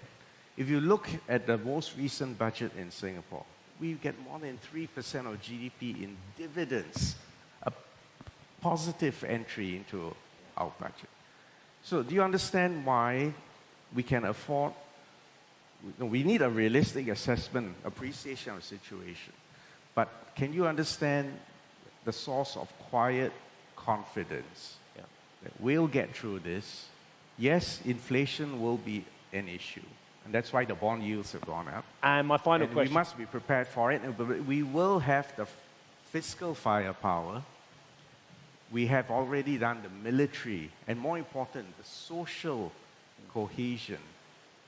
If you look at the most recent budget in Singapore, we get more than 3% of GDP in dividends, a positive entry into our budget. So do you understand why we can afford? We need a realistic assessment, appreciation of the situation. But can you understand the source of quiet confidence that we'll get through this. Yes, inflation will be an issue, and that's why the bond yields have gone up. And my final question. We must be prepared for it, but we will have the fiscal firepower. We have already done the military, and more important, the social cohesion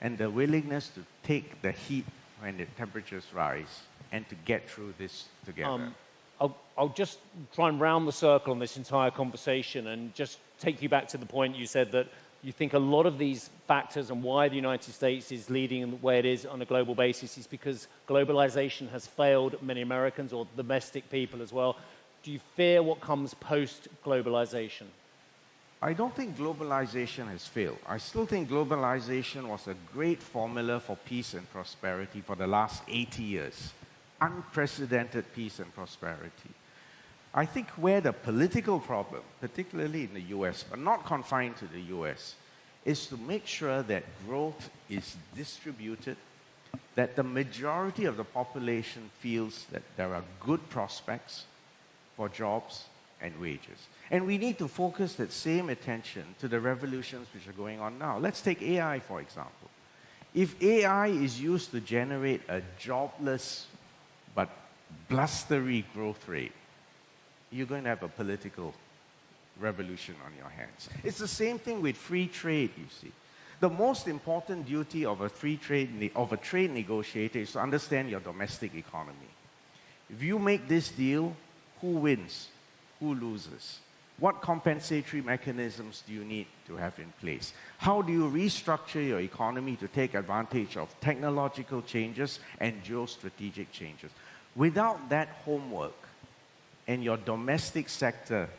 and the willingness to take the heat when the temperatures rise and to get through this together. I'll just try and round the circle on this entire conversation and just take you back to the point you said that you think a lot of these factors and why the United States is leading in the way it is on a global basis is because globalization has failed many Americans or domestic people as well. Do you fear what comes post-globalization? I don't think globalization has failed. I still think globalization was a great formula for peace and prosperity for the last 80 years. Unprecedented peace and prosperity. I think where the political problem, particularly in the US, but not confined to the US, is to make sure that growth is distributed, that the majority of the population feels that there are good prospects for jobs and wages. And we need to focus that same attention to the revolutions which are going on now. Let's take AI, for example. If AI is used to generate a jobless but blustery growth rate, you're going to have a political revolution on your hands. It's the same thing with free trade, you see. The most important duty of a trade negotiator is to understand your domestic economy. If you make this deal, who wins? Who loses? What compensatory mechanisms do you need to have in place? How do you restructure your economy to take advantage of technological changes and geostrategic changes? Without that homework, and your domestic sector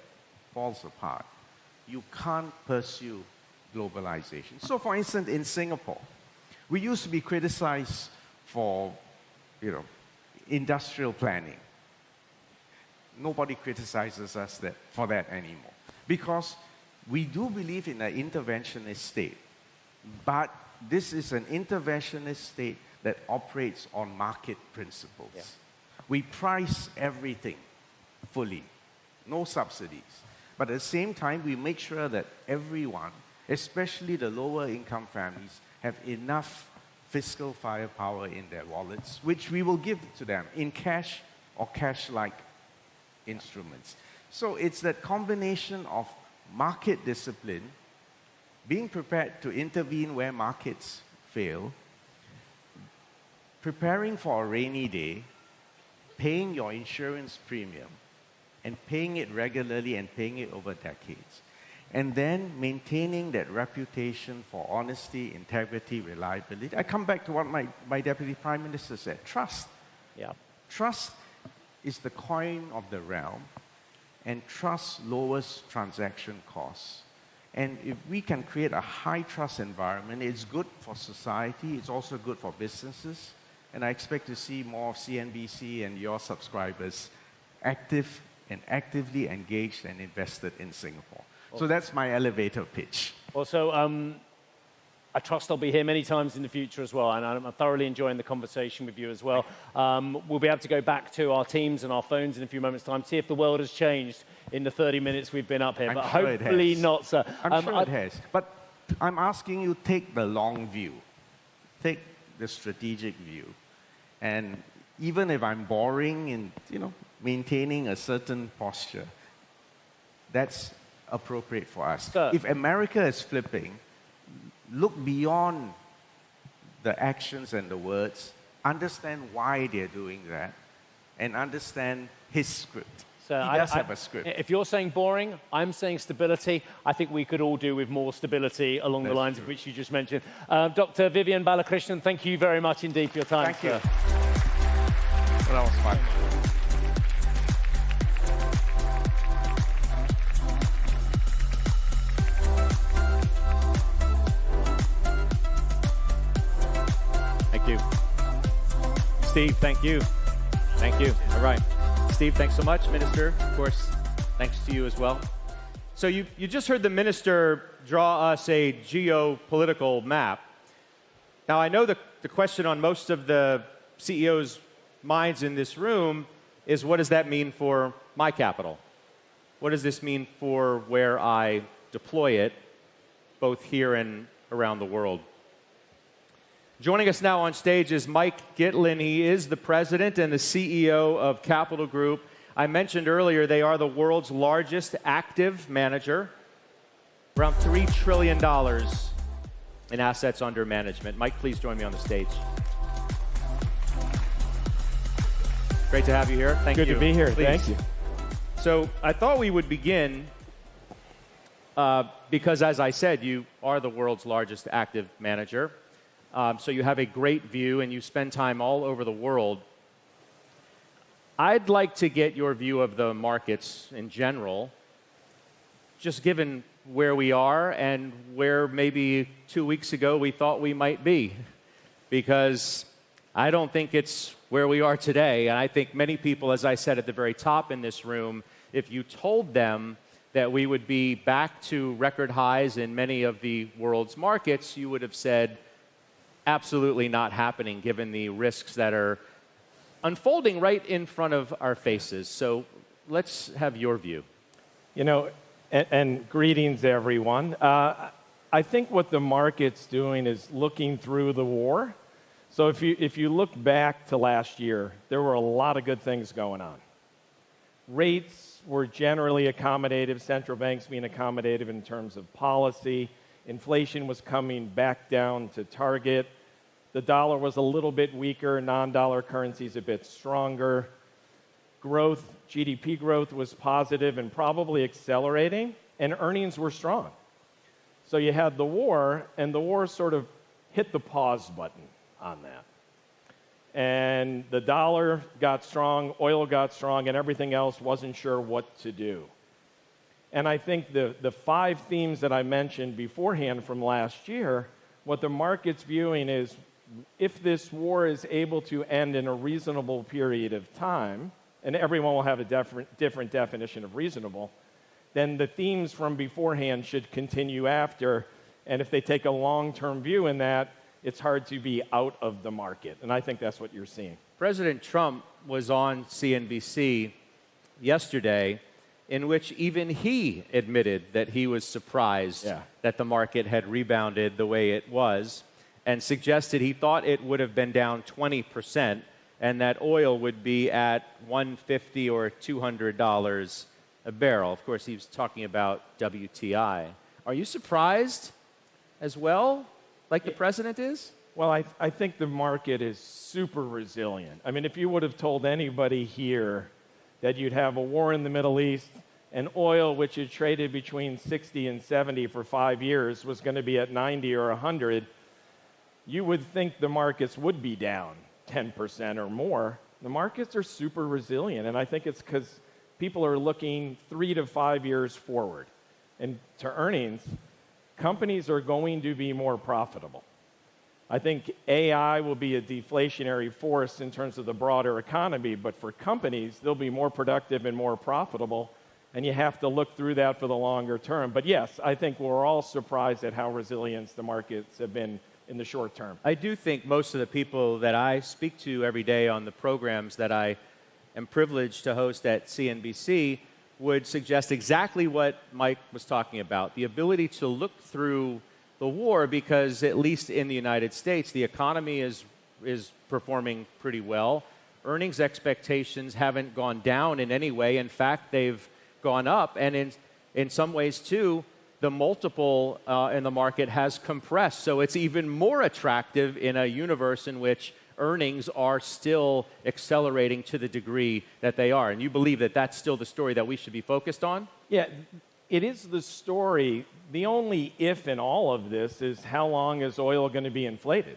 falls apart, you can't pursue globalization. So, for instance, in Singapore, we used to be criticized for, industrial planning. Nobody criticizes us for that anymore, because we do believe in an interventionist state, but this is an interventionist state that operates on market principles. Yeah. We price everything fully, no subsidies. But at the same time, we make sure that everyone, especially the lower income families, have enough fiscal firepower in their wallets, which we will give to them in cash or cash-like instruments. So it's that combination of market discipline, being prepared to intervene where markets fail, preparing for a rainy day, paying your insurance premium, and paying it regularly and paying it over decades. And then maintaining that reputation for honesty, integrity, reliability. I come back to what my Deputy Prime Minister said, trust. Yeah. Trust is the coin of the realm, and trust lowers transaction costs. And if we can create a high trust environment, it's good for society, it's also good for businesses, and I expect to see more of CNBC and your subscribers active and actively engaged and invested in Singapore. So that's my elevator pitch. Also, I trust I'll be here many times in the future as well, and I'm thoroughly enjoying the conversation with you as well. We'll be able to go back to our teams and our phones in a few moments' time, see if the world has changed in the 30 minutes we've been up here, but hopefully not, sir. I'm sure it has. But I'm asking you, take the long view. Take the strategic view. And even if I'm boring in, maintaining a certain posture, that's appropriate for us. Sir. If America is flipping, look beyond the actions and the words, understand why they're doing that, and understand his script. So he does have a script. If you're saying boring, I'm saying stability. I think we could all do with more stability along the lines of which you just mentioned. Dr. Vivian Balakrishnan, thank you very much indeed for your time. Thank you. Well, that was fun. Thank you. Steve, thank you. Thank you. All right. Steve, thanks so much. Minister, of course, thanks to you as well. So you just heard the minister draw us a geopolitical map. Now, I know the question on most of the CEOs' minds in this room is what does that mean for my capital? What does this mean for where I deploy it, both here and around the world? Joining us now on stage is Mike Gitlin. He is the president and the CEO of Capital Group. I mentioned earlier they are the world's largest active manager, around $3 trillion in assets under management. Mike, please join me on the stage. Great to have you here. Thank you. Good to be here. Please. Thank you. So I thought we would begin because, as I said, you are the world's largest active manager. So you have a great view and you spend time all over the world. I'd like to get your view of the markets in general, just given where we are and where maybe 2 weeks ago we thought we might be. Because I don't think it's where we are today. And I think many people, as I said at the very top in this room, if you told them that we would be back to record highs in many of the world's markets, you would have said, absolutely not happening, given the risks that are unfolding right in front of our faces. So let's have your view. You know, and greetings, everyone. I think what the market's doing is looking through the war. So if you look back to last year, there were a lot of good things going on. Rates were generally accommodative, central banks being accommodative in terms of policy. Inflation was coming back down to target. The dollar was a little bit weaker, non-dollar currencies a bit stronger. Growth, GDP growth was positive and probably accelerating, and earnings were strong. So you had the war, and the war sort of hit the pause button on that. And the dollar got strong, oil got strong, and everything else wasn't sure what to do. And I think the 5 themes that I mentioned beforehand from last year, what the market's viewing is if this war is able to end in a reasonable period of time, and everyone will have a different definition of reasonable, then the themes from beforehand should continue after. And if they take a long-term view in that, it's hard to be out of the market. And I think that's what you're seeing. President Trump was on CNBC yesterday, in which even he admitted that he was surprised that the market had rebounded the way it was, and suggested he thought it would have been down 20% and that oil would be at $150 or $200 a barrel. Of course, he was talking about WTI. Are you surprised as well, like the president is? Well, I think the market is super resilient. I mean, if you would have told anybody here that you'd have a war in the Middle East and oil, which had traded between 60 and 70 for 5 years, was going to be at 90 or 100, you would think the markets would be down 10% or more. The markets are super resilient, and I think it's because people are looking 3 to 5 years forward. And to earnings, companies are going to be more profitable. I think AI will be a deflationary force in terms of the broader economy, but for companies, they'll be more productive and more profitable, and you have to look through that for the longer term. But yes, I think we're all surprised at how resilient the markets have been in the short term. I do think most of the people that I speak to every day on the programs that I am privileged to host at CNBC would suggest exactly what Mike was talking about, the ability to look through the war, because at least in the United States, the economy is performing pretty well. Earnings expectations haven't gone down in any way. In fact, they've gone up. And in some ways, too, the multiple in the market has compressed. So it's even more attractive in a universe in which earnings are still accelerating to the degree that they are. And you believe that that's still the story that we should be focused on? Yeah, it is the story. The only if in all of this is how long is oil going to be inflated?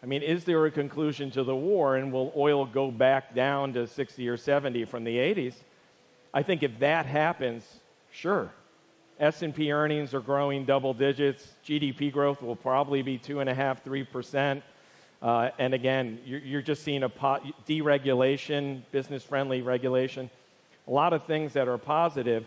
I mean, is there a conclusion to the war, and will oil go back down to 60 or 70 from the 80s? I think if that happens, sure. S&P earnings are growing double digits. GDP growth will probably be 2.5%, 3%. And again, you're just seeing a deregulation, business-friendly regulation, a lot of things that are positive.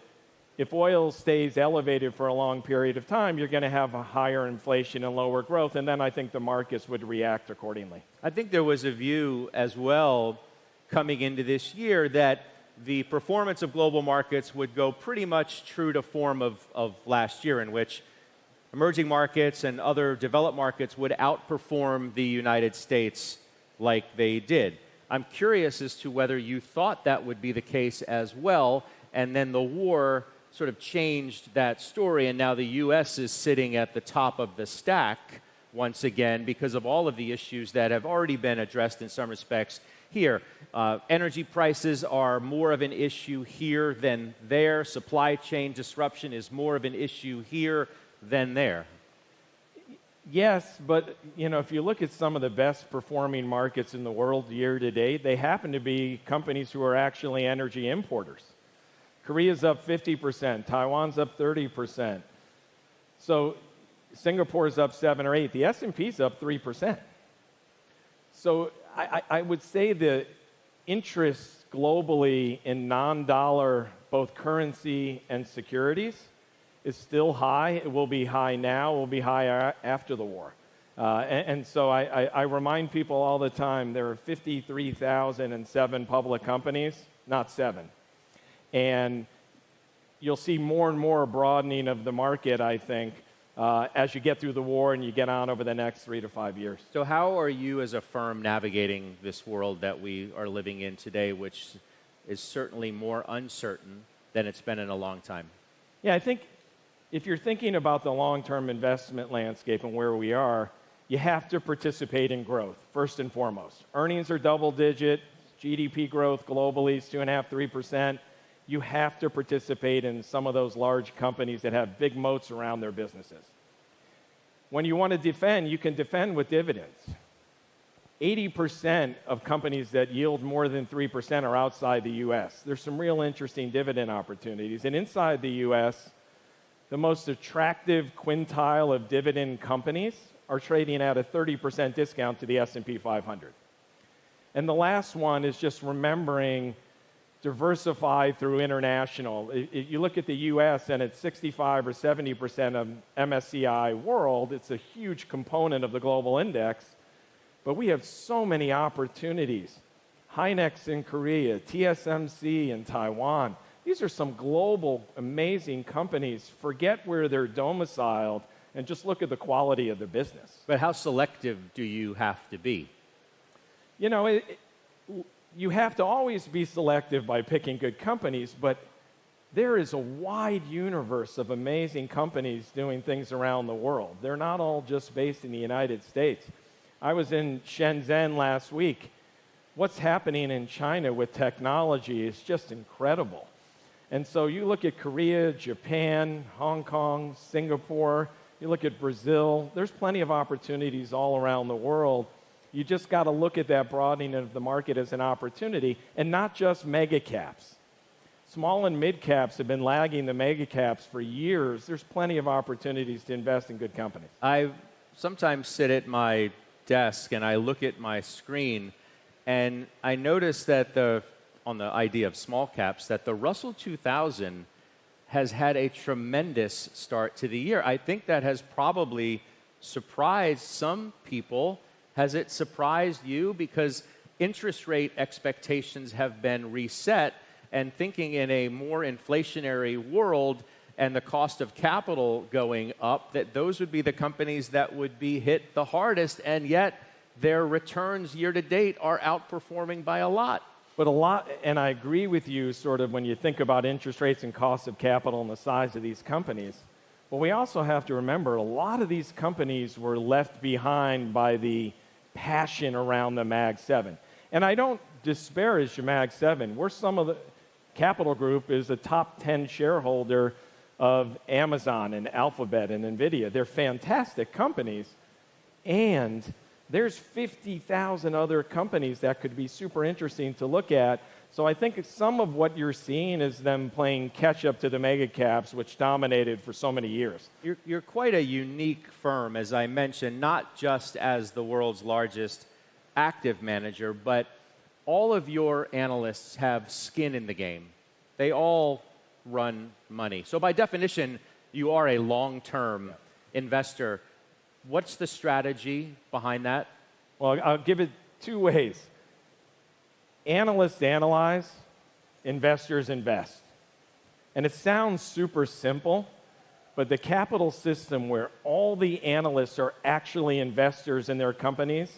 If oil stays elevated for a long period of time, you're going to have a higher inflation and lower growth, and then I think the markets would react accordingly. I think there was a view as well coming into this year that the performance of global markets would go pretty much true to form of last year, in which emerging markets and other developed markets would outperform the United States like they did. I'm curious as to whether you thought that would be the case as well, and then the war sort of changed that story, and now the U.S. is sitting at the top of the stack once again because of all of the issues that have already been addressed in some respects here. Energy prices are more of an issue here than there. Supply chain disruption is more of an issue here than there. Yes, but if you look at some of the best performing markets in the world year to date, they happen to be companies who are actually energy importers. Korea's up 50%, Taiwan's up 30%. So Singapore's up 7 or 8. The S&P's up 3%. So I would say the interest globally in non-dollar, both currency and securities, is still high. It will be high now. It will be high after the war. And so I remind people all the time, there are 53,007 public companies, not 7. And you'll see more and more broadening of the market, I think, as you get through the war and you get on over the next 3 to 5 years. So how are you as a firm navigating this world that we are living in today, which is certainly more uncertain than it's been in a long time? Yeah, I think if you're thinking about the long-term investment landscape and where we are, you have to participate in growth, first and foremost. Earnings are double-digit, GDP growth globally is 2.5%, 3%. You have to participate in some of those large companies that have big moats around their businesses. When you want to defend, you can defend with dividends. 80% of companies that yield more than 3% are outside the U.S. There's some real interesting dividend opportunities. And inside the U.S., the most attractive quintile of dividend companies are trading at a 30% discount to the S&P 500. And the last one is just remembering diversify through international. If you look at the U.S. and it's 65 or 70% of MSCI World, it's a huge component of the global index, but we have so many opportunities. Hynex in Korea, TSMC in Taiwan. These are some global, amazing companies. Forget where they're domiciled and just look at the quality of the business. But how selective do you have to be? You have to always be selective by picking good companies, but there is a wide universe of amazing companies doing things around the world. They're not all just based in the United States. I was in Shenzhen last week. What's happening in China with technology is just incredible. And so you look at Korea, Japan, Hong Kong, Singapore, you look at Brazil, there's plenty of opportunities all around the world. You just got to look at that broadening of the market as an opportunity, and not just mega caps. Small and mid caps have been lagging the mega caps for years. There's plenty of opportunities to invest in good companies. I sometimes sit at my desk and I look at my screen, and I notice that on the idea of small caps, that the Russell 2000 has had a tremendous start to the year. I think that has probably surprised some people. Has it surprised you? Because interest rate expectations have been reset, and thinking in a more inflationary world and the cost of capital going up, that those would be the companies that would be hit the hardest, and yet their returns year to date are outperforming by a lot. But a lot, and I agree with you sort of when you think about interest rates and cost of capital and the size of these companies. But we also have to remember a lot of these companies were left behind by the passion around the Mag 7. And I don't disparage the Mag 7. We're some of the Capital Group is a top 10 shareholder of Amazon and Alphabet and NVIDIA. They're fantastic companies. And there's 50,000 other companies that could be super interesting to look at. So I think some of what you're seeing is them playing catch up to the mega caps, which dominated for so many years. You're quite a unique firm, as I mentioned, not just as the world's largest active manager, but all of your analysts have skin in the game. They all run money. So by definition, you are a long-term investor. What's the strategy behind that? Well, I'll give it two ways. Analysts analyze, investors invest. And it sounds super simple, but the capital system where all the analysts are actually investors in their companies,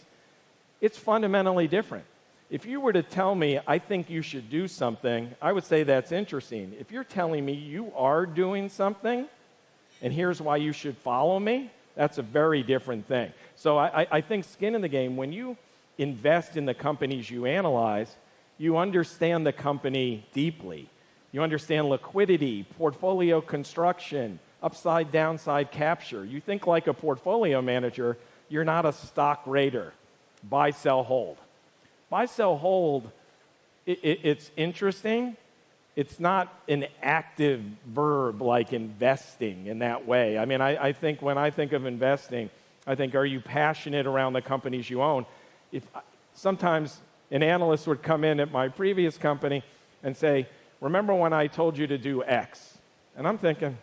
it's fundamentally different. If you were to tell me, I think you should do something, I would say that's interesting. If you're telling me you are doing something, and here's why you should follow me, that's a very different thing. So I think skin in the game, when you invest in the companies you analyze, you understand the company deeply. You understand liquidity, portfolio construction, upside, downside capture. You think like a portfolio manager, you're not a stock rater. Buy, sell, hold. Buy, sell, hold, it's interesting. It's not an active verb like investing in that way. I mean, I think when I think of investing, I think, are you passionate around the companies you own? Sometimes an analyst would come in at my previous company and say, remember when I told you to do X? And I'm thinking,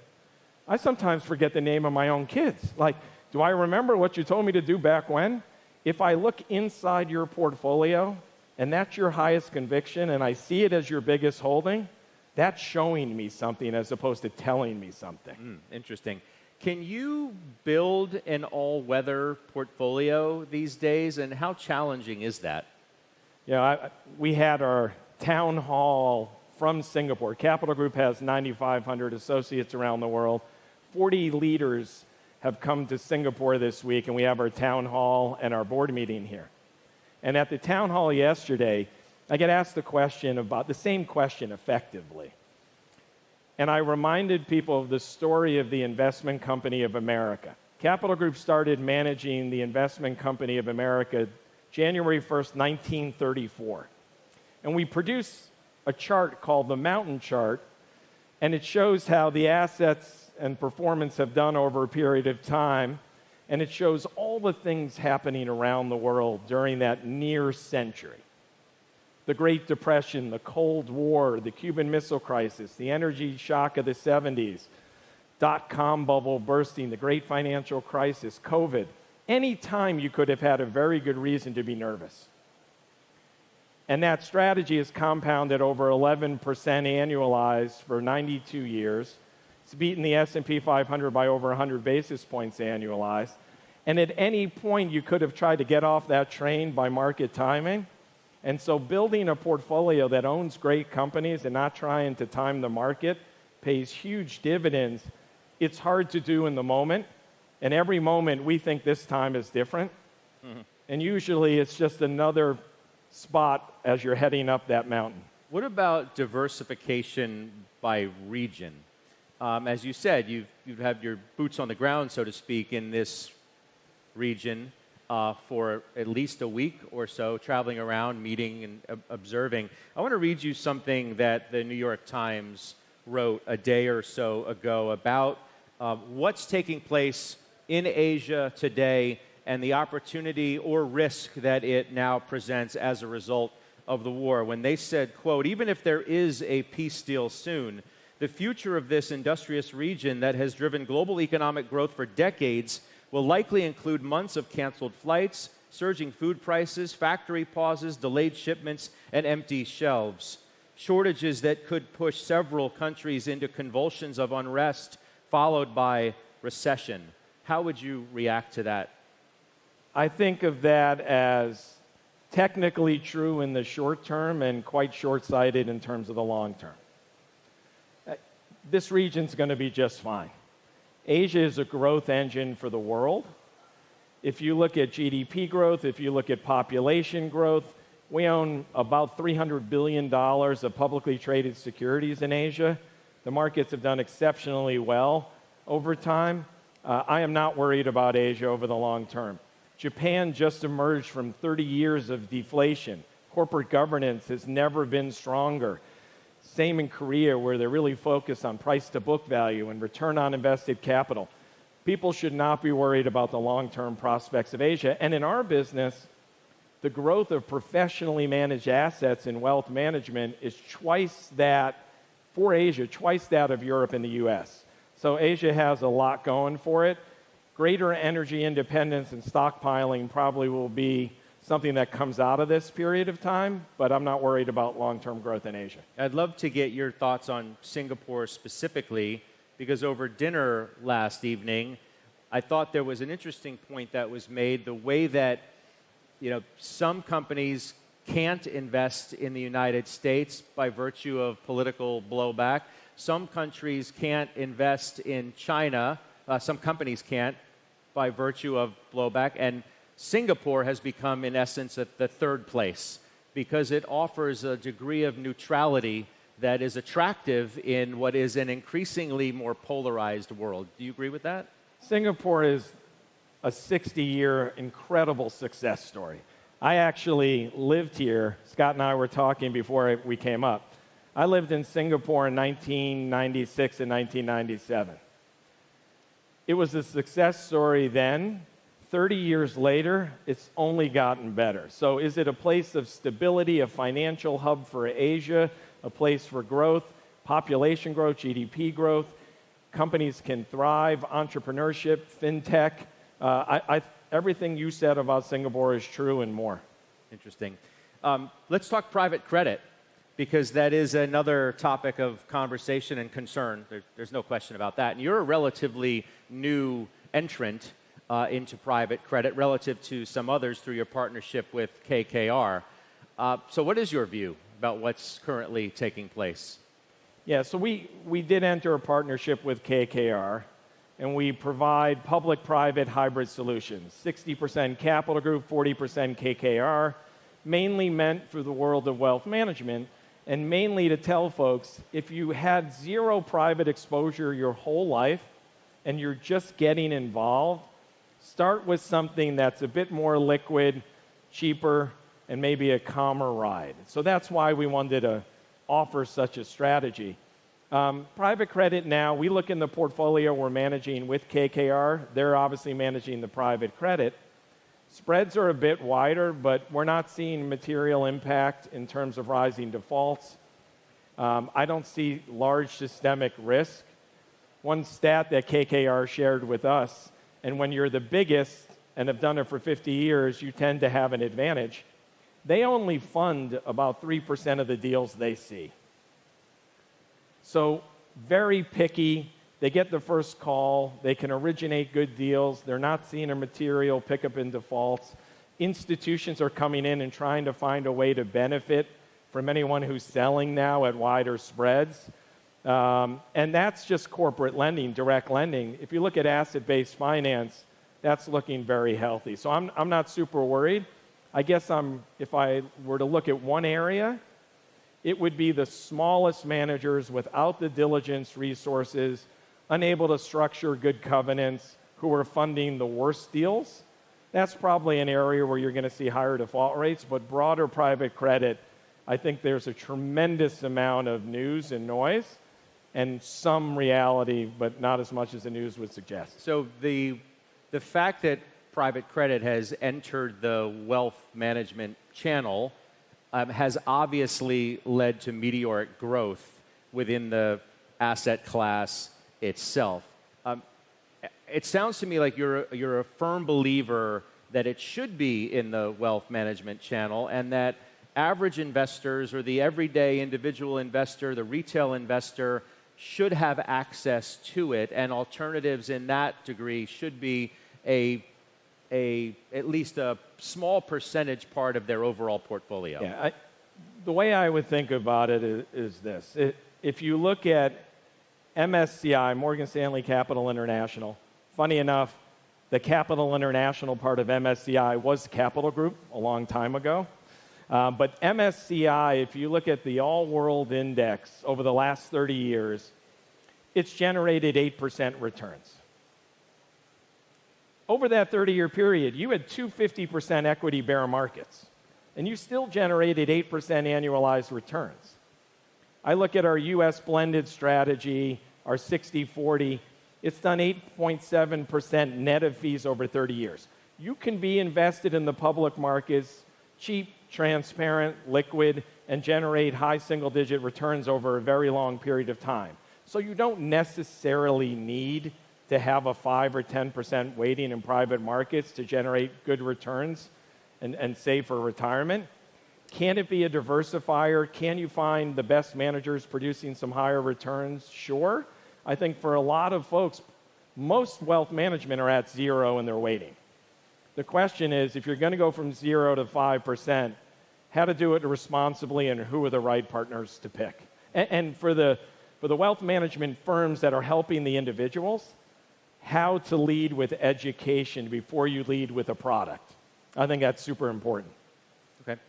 I sometimes forget the name of my own kids. Like, do I remember what you told me to do back when? If I look inside your portfolio and that's your highest conviction and I see it as your biggest holding, that's showing me something as opposed to telling me something. Interesting. Can you build an all-weather portfolio these days, and how challenging is that? Yeah, we had our town hall from Singapore. Capital Group has 9,500 associates around the world. 40 leaders have come to Singapore this week, and we have our town hall and our board meeting here. And at the town hall yesterday, I get asked the question about the same question effectively. And I reminded people of the story of the Investment Company of America. Capital Group started managing the Investment Company of America January 1st, 1934. And we produced a chart called the Mountain Chart, and it shows how the assets and performance have done over a period of time, and it shows all the things happening around the world during that near century. The Great Depression, the Cold War, the Cuban Missile Crisis, the energy shock of the 70s, dot-com bubble bursting, the Great Financial Crisis, COVID. Any time you could have had a very good reason to be nervous. And that strategy is compounded over 11% annualized for 92 years. It's beaten the S&P 500 by over 100 basis points annualized. And at any point, you could have tried to get off that train by market timing. And so building a portfolio that owns great companies and not trying to time the market pays huge dividends. It's hard to do in the moment. And every moment, we think this time is different. Mm-hmm. And usually, it's just another spot as you're heading up that mountain. What about diversification by region? As you said, you've had your boots on the ground, so to speak, in this region for at least a week or so, traveling around, meeting and observing. I want to read you something that the New York Times wrote a day or so ago about what's taking place in Asia today and the opportunity or risk that it now presents as a result of the war. When they said, quote, even if there is a peace deal soon, the future of this industrious region that has driven global economic growth for decades will likely include months of canceled flights, surging food prices, factory pauses, delayed shipments, and empty shelves. Shortages that could push several countries into convulsions of unrest, followed by recession. How would you react to that? I think of that as technically true in the short term and quite short-sighted in terms of the long term. This region's going to be just fine. Asia is a growth engine for the world. If you look at GDP growth, if you look at population growth, we own about $300 billion of publicly traded securities in Asia. The markets have done exceptionally well over time. I am not worried about Asia over the long term. Japan just emerged from 30 years of deflation. Corporate governance has never been stronger. Same in Korea, where they're really focused on price to book value and return on invested capital. People should not be worried about the long-term prospects of Asia. And in our business, the growth of professionally managed assets in wealth management is twice that, for Asia, twice that of Europe and the US. So Asia has a lot going for it. Greater energy independence and stockpiling probably will be something that comes out of this period of time, but I'm not worried about long-term growth in Asia. I'd love to get your thoughts on Singapore specifically, because over dinner last evening, I thought there was an interesting point that was made, the way that some companies can't invest in the United States by virtue of political blowback. Some countries can't invest in China. Some companies can't by virtue of blowback. And Singapore has become, in essence, at the third place because it offers a degree of neutrality that is attractive in what is an increasingly more polarized world. Do you agree with that? Singapore is a 60-year incredible success story. I actually lived here. Scott and I were talking before we came up. I lived in Singapore in 1996 and 1997. It was a success story then. 30 years later, it's only gotten better. So is it a place of stability, a financial hub for Asia, a place for growth, population growth, GDP growth? Companies can thrive, entrepreneurship, fintech. Everything you said about Singapore is true and more. Interesting. Let's talk private credit, because that is another topic of conversation and concern. There's no question about that. And you're a relatively new entrant into private credit relative to some others through your partnership with KKR. So what is your view about what's currently taking place? Yeah, so we did enter a partnership with KKR, and we provide public-private hybrid solutions. 60% Capital Group, 40% KKR, mainly meant for the world of wealth management, and mainly to tell folks, if you had zero private exposure your whole life and you're just getting involved, start with something that's a bit more liquid, cheaper, and maybe a calmer ride. So that's why we wanted to offer such a strategy. Private credit now, we look in the portfolio we're managing with KKR. They're obviously managing the private credit. Spreads are a bit wider, but we're not seeing material impact in terms of rising defaults. I don't see large systemic risk. One stat that KKR shared with us, and when you're the biggest and have done it for 50 years, you tend to have an advantage. They only fund about 3% of the deals they see. So very picky. They get the first call. They can originate good deals. They're not seeing a material pickup in defaults. Institutions are coming in and trying to find a way to benefit from anyone who's selling now at wider spreads. And that's just corporate lending, direct lending. If you look at asset-based finance, that's looking very healthy. So I'm not super worried. I guess if I were to look at one area, it would be the smallest managers without the diligence resources, unable to structure good covenants, who are funding the worst deals. That's probably an area where you're going to see higher default rates, but broader private credit, I think there's a tremendous amount of news and noise and some reality, but not as much as the news would suggest. So the fact that private credit has entered the wealth management channel has obviously led to meteoric growth within the asset class itself. It sounds to me like you're a firm believer that it should be in the wealth management channel, and that average investors or the everyday individual investor, the retail investor, should have access to it, and alternatives in that degree should be at least a small percentage part of their overall portfolio. Yeah, the way I would think about it is this. If you look at MSCI, Morgan Stanley Capital International, funny enough, the Capital International part of MSCI was Capital Group a long time ago. But MSCI, if you look at the all-world index over the last 30 years, it's generated 8% returns. Over that 30-year period, you had two 50% equity bear markets, and you still generated 8% annualized returns. I look at our U.S. blended strategy, our 60-40, it's done 8.7% net of fees over 30 years. You can be invested in the public markets, cheap, transparent, liquid, and generate high single-digit returns over a very long period of time. So you don't necessarily need to have a 5 or 10% weighting in private markets to generate good returns. and save for retirement. Can it be a diversifier? Can you find the best managers producing some higher returns? Sure. I think for a lot of folks, most wealth management are at zero and they're waiting. The question is, if you're going to go from 0 to 5%, how to do it responsibly and who are the right partners to pick. And for the wealth management firms that are helping the individuals, how to lead with education before you lead with a product. I think that's super important. Okay.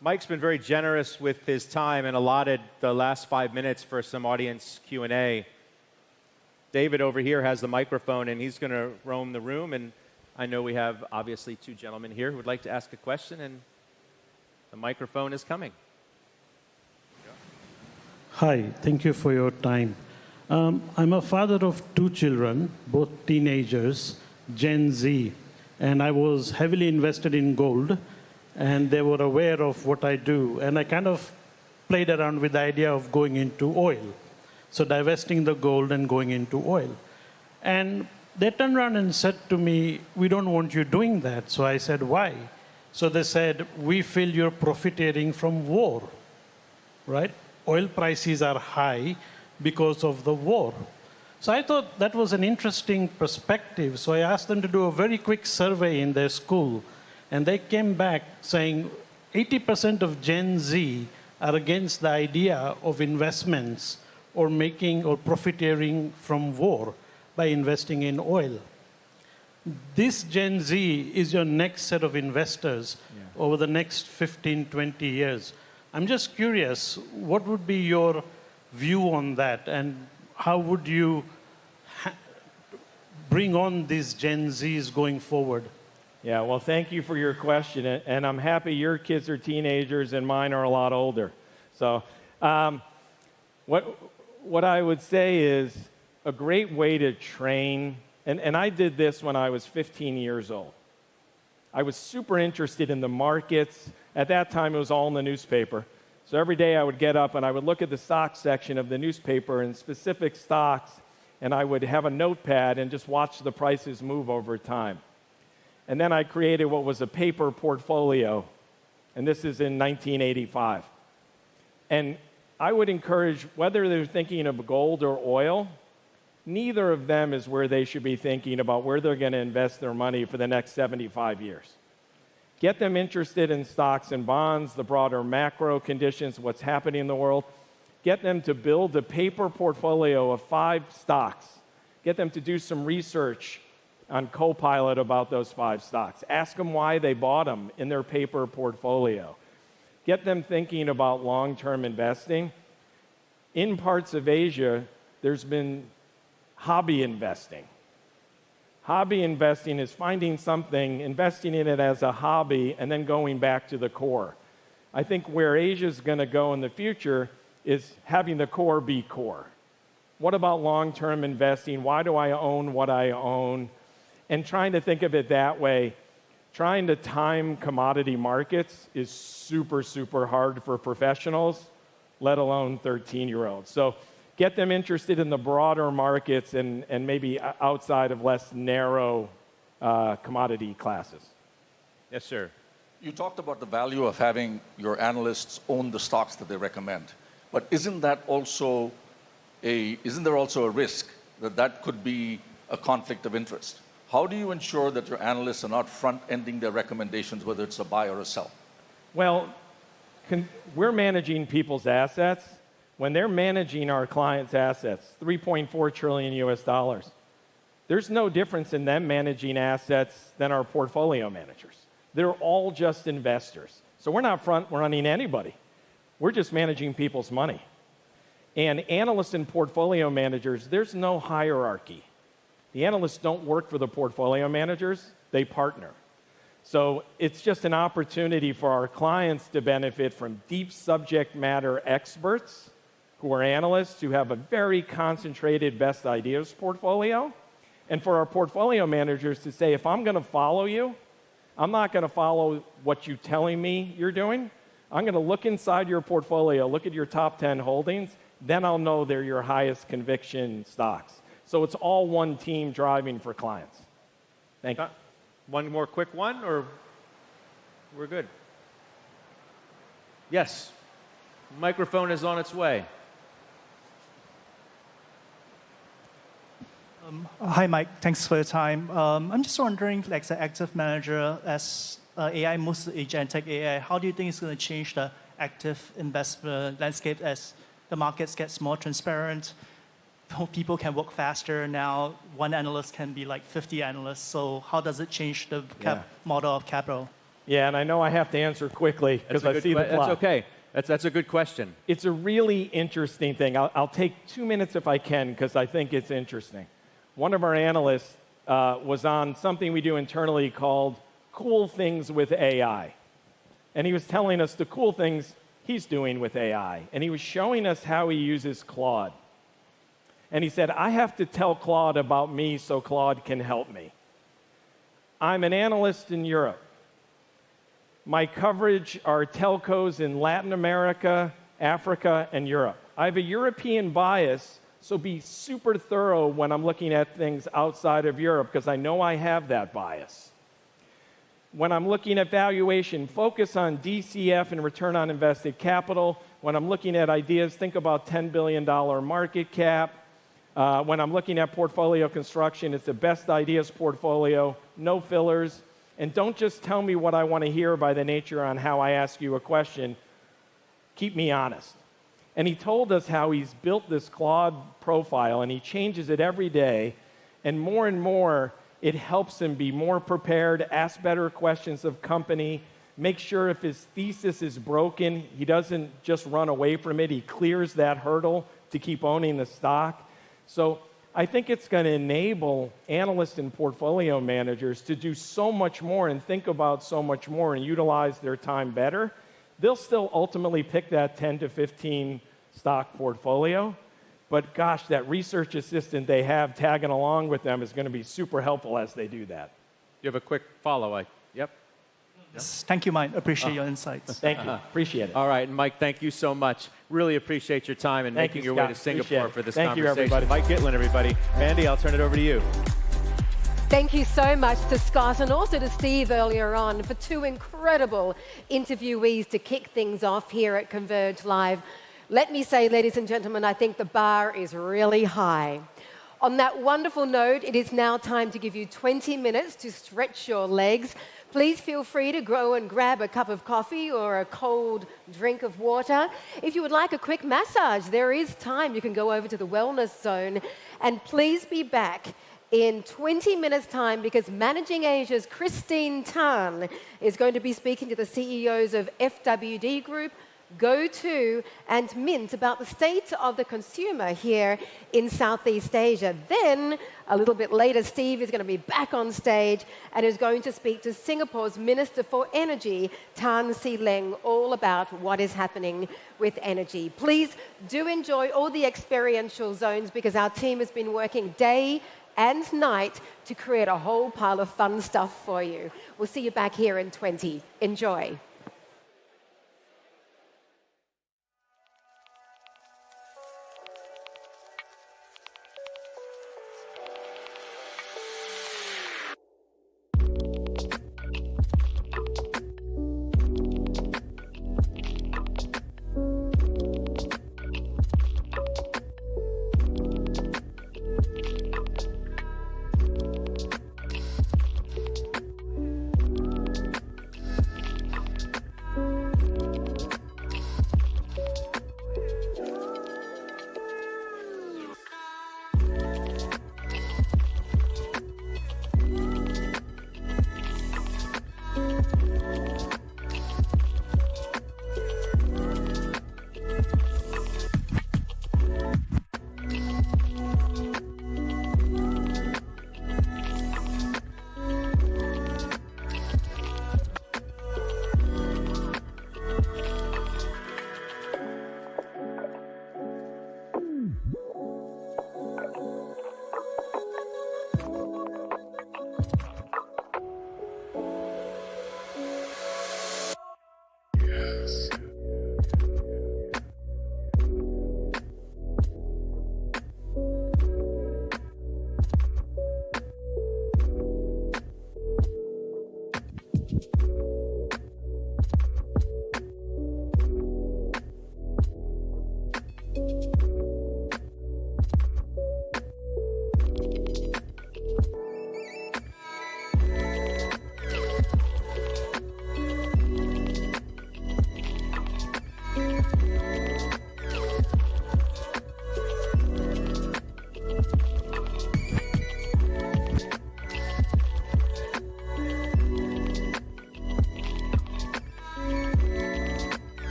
Mike's been very generous with his time and allotted the last 5 minutes for some audience Q&A. David over here has the microphone, and he's going to roam the room. And I know we have, obviously, 2 gentlemen here who would like to ask a question, and the microphone is coming. Hi, thank you for your time. I'm a father of 2 children, both teenagers, Gen Z, and I was heavily invested in gold, and they were aware of what I do, and I kind of played around with the idea of going into oil. So divesting the gold and going into oil. And they turned around and said to me, we don't want you doing that. So I said, why? So they said, we feel you're profiteering from war, right? Oil prices are high because of the war. So I thought that was an interesting perspective. So I asked them to do a very quick survey in their school. And they came back saying 80% of Gen Z are against the idea of investments or making or profiteering from war by investing in oil. This Gen Z is your next set of investors over the next 15, 20 years. I'm just curious, what would be your view on that, and how would you bring on these Gen Zs going forward? Yeah, well, thank you for your question, and I'm happy your kids are teenagers and mine are a lot older. So what I would say is a great way to train, and I did this when I was 15 years old. I was super interested in the markets. At that time, it was all in the newspaper. So every day I would get up and I would look at the stock section of the newspaper and specific stocks, and I would have a notepad and just watch the prices move over time. And then I created what was a paper portfolio, and this is in 1985. And I would encourage, whether they're thinking of gold or oil, neither of them is where they should be thinking about where they're going to invest their money for the next 75 years. Get them interested in stocks and bonds, the broader macro conditions, what's happening in the world. Get them to build a paper portfolio of 5 stocks. Get them to do some research on Copilot about those 5 stocks. Ask them why they bought them in their paper portfolio. Get them thinking about long-term investing. In parts of Asia, there's been hobby investing. Hobby investing is finding something, investing in it as a hobby, and then going back to the core. I think where Asia's going to go in the future is having the core be core. What about long-term investing? Why do I own what I own? And trying to think of it that way. Trying to time commodity markets is super, super hard for professionals, let alone 13-year-olds. So get them interested in the broader markets and maybe outside of less narrow commodity classes. Yes, sir. You talked about the value of having your analysts own the stocks that they recommend. But isn't there also a risk that that could be a conflict of interest? How do you ensure that your analysts are not front-ending their recommendations, whether it's a buy or a sell? Well, we're managing people's assets. When they're managing our clients' assets, $3.4 trillion US, there's no difference in them managing assets than our portfolio managers. They're all just investors. So we're not front-running anybody. We're just managing people's money. And analysts and portfolio managers, there's no hierarchy. The analysts don't work for the portfolio managers, they partner. So it's just an opportunity for our clients to benefit from deep subject matter experts who are analysts who have a very concentrated best ideas portfolio, and for our portfolio managers to say, if I'm going to follow you, I'm not going to follow what you're telling me you're doing. I'm going to look inside your portfolio, look at your top 10 holdings, then I'll know they're your highest conviction stocks. So it's all one team driving for clients. Thank you. One more quick one, or? We're good. Yes. Microphone is on its way. Hi, Mike. Thanks for your time. I'm just wondering, like the active manager, as AI moves to agentic AI, how do you think it's going to change the active investment landscape as the markets gets more transparent? People can work faster now. One analyst can be like 50 analysts. So how does it change the model of capital? Yeah, and I know I have to answer quickly because I see the clock. That's okay. That's a good question. It's a really interesting thing. I'll take 2 minutes if I can because I think it's interesting. One of our analysts was on something we do internally called Cool Things with AI. And he was telling us the cool things he's doing with AI. And he was showing us how he uses Claude. And he said, I have to tell Claude about me so Claude can help me. I'm an analyst in Europe. My coverage are telcos in Latin America, Africa, and Europe. I have a European bias, so be super thorough when I'm looking at things outside of Europe, because I know I have that bias. When I'm looking at valuation, focus on DCF and return on invested capital. When I'm looking at ideas, think about $10 billion market cap. When I'm looking at portfolio construction, it's the best ideas portfolio, no fillers. And don't just tell me what I want to hear by the nature on how I ask you a question. Keep me honest. And he told us how he's built this Claude profile, and he changes it every day. And more, it helps him be more prepared, ask better questions of company, make sure if his thesis is broken, he doesn't just run away from it. He clears that hurdle to keep owning the stock. So I think it's going to enable analysts and portfolio managers to do so much more and think about so much more and utilize their time better. They'll still ultimately pick that 10 to 15 stock portfolio. But gosh, that research assistant they have tagging along with them is going to be super helpful as they do that. You have a quick follow-up. Yep. Yes. Thank you, Mike. Appreciate your insights. Thank you. Appreciate it. All right, and Mike, thank you so much. Really appreciate your time and making your way to Singapore for this conversation. Thank you, everybody. Mike Gitlin, everybody. Mandy, I'll turn it over to you. Thank you so much to Scott and also to Steve earlier on for two incredible interviewees to kick things off here at Converge Live. Let me say, ladies and gentlemen, I think the bar is really high. On that wonderful note, it is now time to give you 20 minutes to stretch your legs. Please feel free to go and grab a cup of coffee or a cold drink of water. If you would like a quick massage, there is time. You can go over to the wellness zone. And please be back in 20 minutes' time because Managing Asia's Christine Tan is going to be speaking to the CEOs of FWD Group, GoTo, and Mint about the state of the consumer here in Southeast Asia. Then, a little bit later, Steve is going to be back on stage and is going to speak to Singapore's Minister for Energy, Tan See Leng, all about what is happening with energy. Please do enjoy all the experiential zones because our team has been working day and night to create a whole pile of fun stuff for you. We'll see you back here in 20. Enjoy.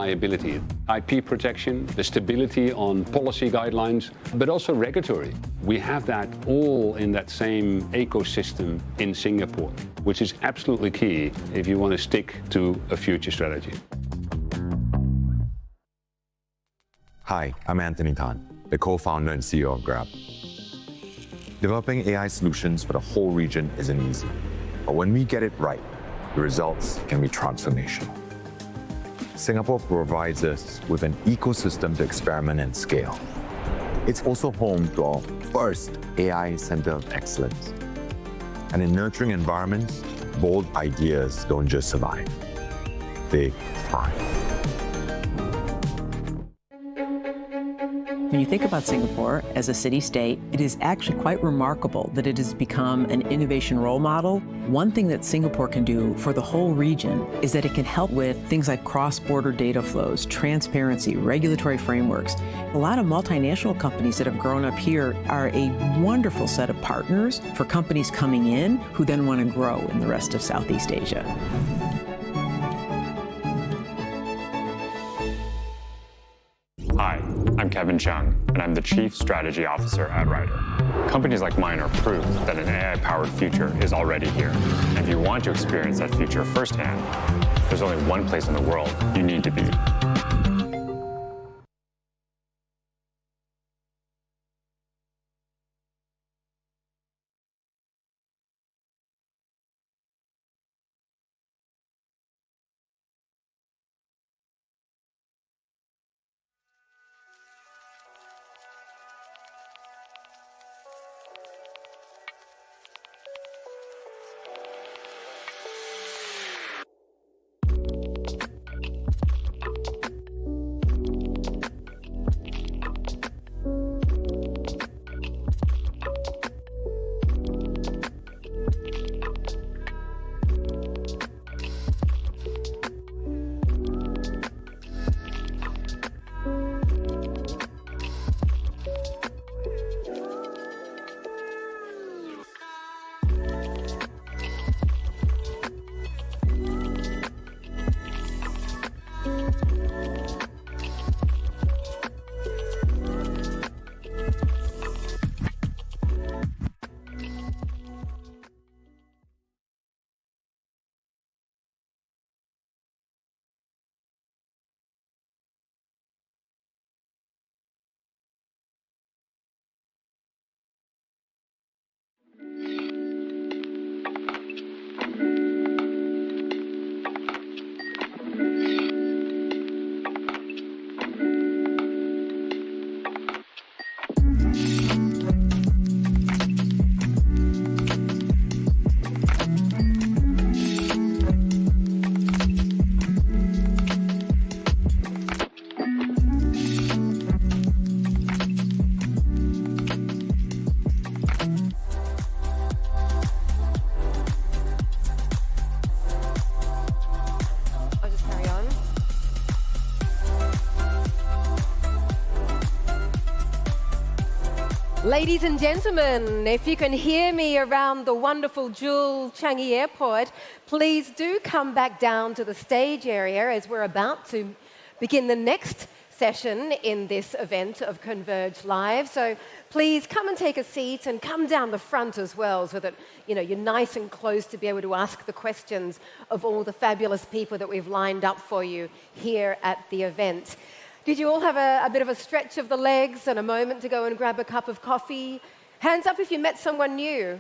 reliability, IP protection, the stability on policy guidelines, but also regulatory. We have that all in that same ecosystem in Singapore, which is absolutely key if you want to stick to a future strategy. Hi, I'm Anthony Tan, the co-founder and CEO of Grab. Developing AI solutions for the whole region isn't easy, but when we get it right, the results can be transformational. Singapore provides us with an ecosystem to experiment and scale. It's also home to our first AI Center of Excellence. And in nurturing environments, bold ideas don't just survive, they thrive. When you think about Singapore as a city-state, it is actually quite remarkable that it has become an innovation role model. One thing that Singapore can do for the whole region is that it can help with things like cross-border data flows, transparency, regulatory frameworks. A lot of multinational companies that have grown up here are a wonderful set of partners for companies coming in who then want to grow in the rest of Southeast Asia. Hi, I'm Kevin Chung, and I'm the Chief Strategy Officer at Ryder. Companies like mine are proof that an AI-powered future is already here. And if you want to experience that future firsthand, there's only one place in the world you need to be. Ladies and gentlemen, if you can hear me around the wonderful Jewel Changi Airport, please do come back down to the stage area as we're about to begin the next session in this event of Converge Live. So please come and take a seat and come down the front as well so that you're nice and close to be able to ask the questions of all the fabulous people that we've lined up for you here at the event. Did you all have a bit of a stretch of the legs and a moment to go and grab a cup of coffee? Hands up if you met someone new.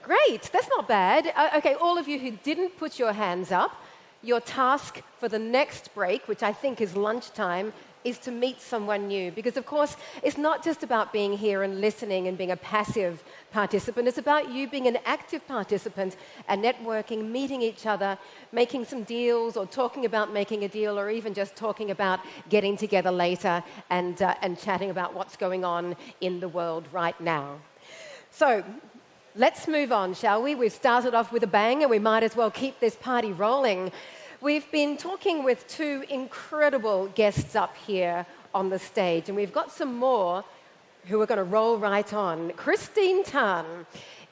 Great, that's not bad. Okay, all of you who didn't put your hands up, your task for the next break, which I think is lunchtime, is to meet someone new. Because, of course, it's not just about being here and listening and being a passive participant. It's about you being an active participant and networking, meeting each other, making some deals or talking about making a deal or even just talking about getting together later and chatting about what's going on in the world right now. So let's move on, shall we? We've started off with a bang and we might as well keep this party rolling. We've been talking with two incredible guests up here on the stage, and we've got some more who are going to roll right on. Christine Tan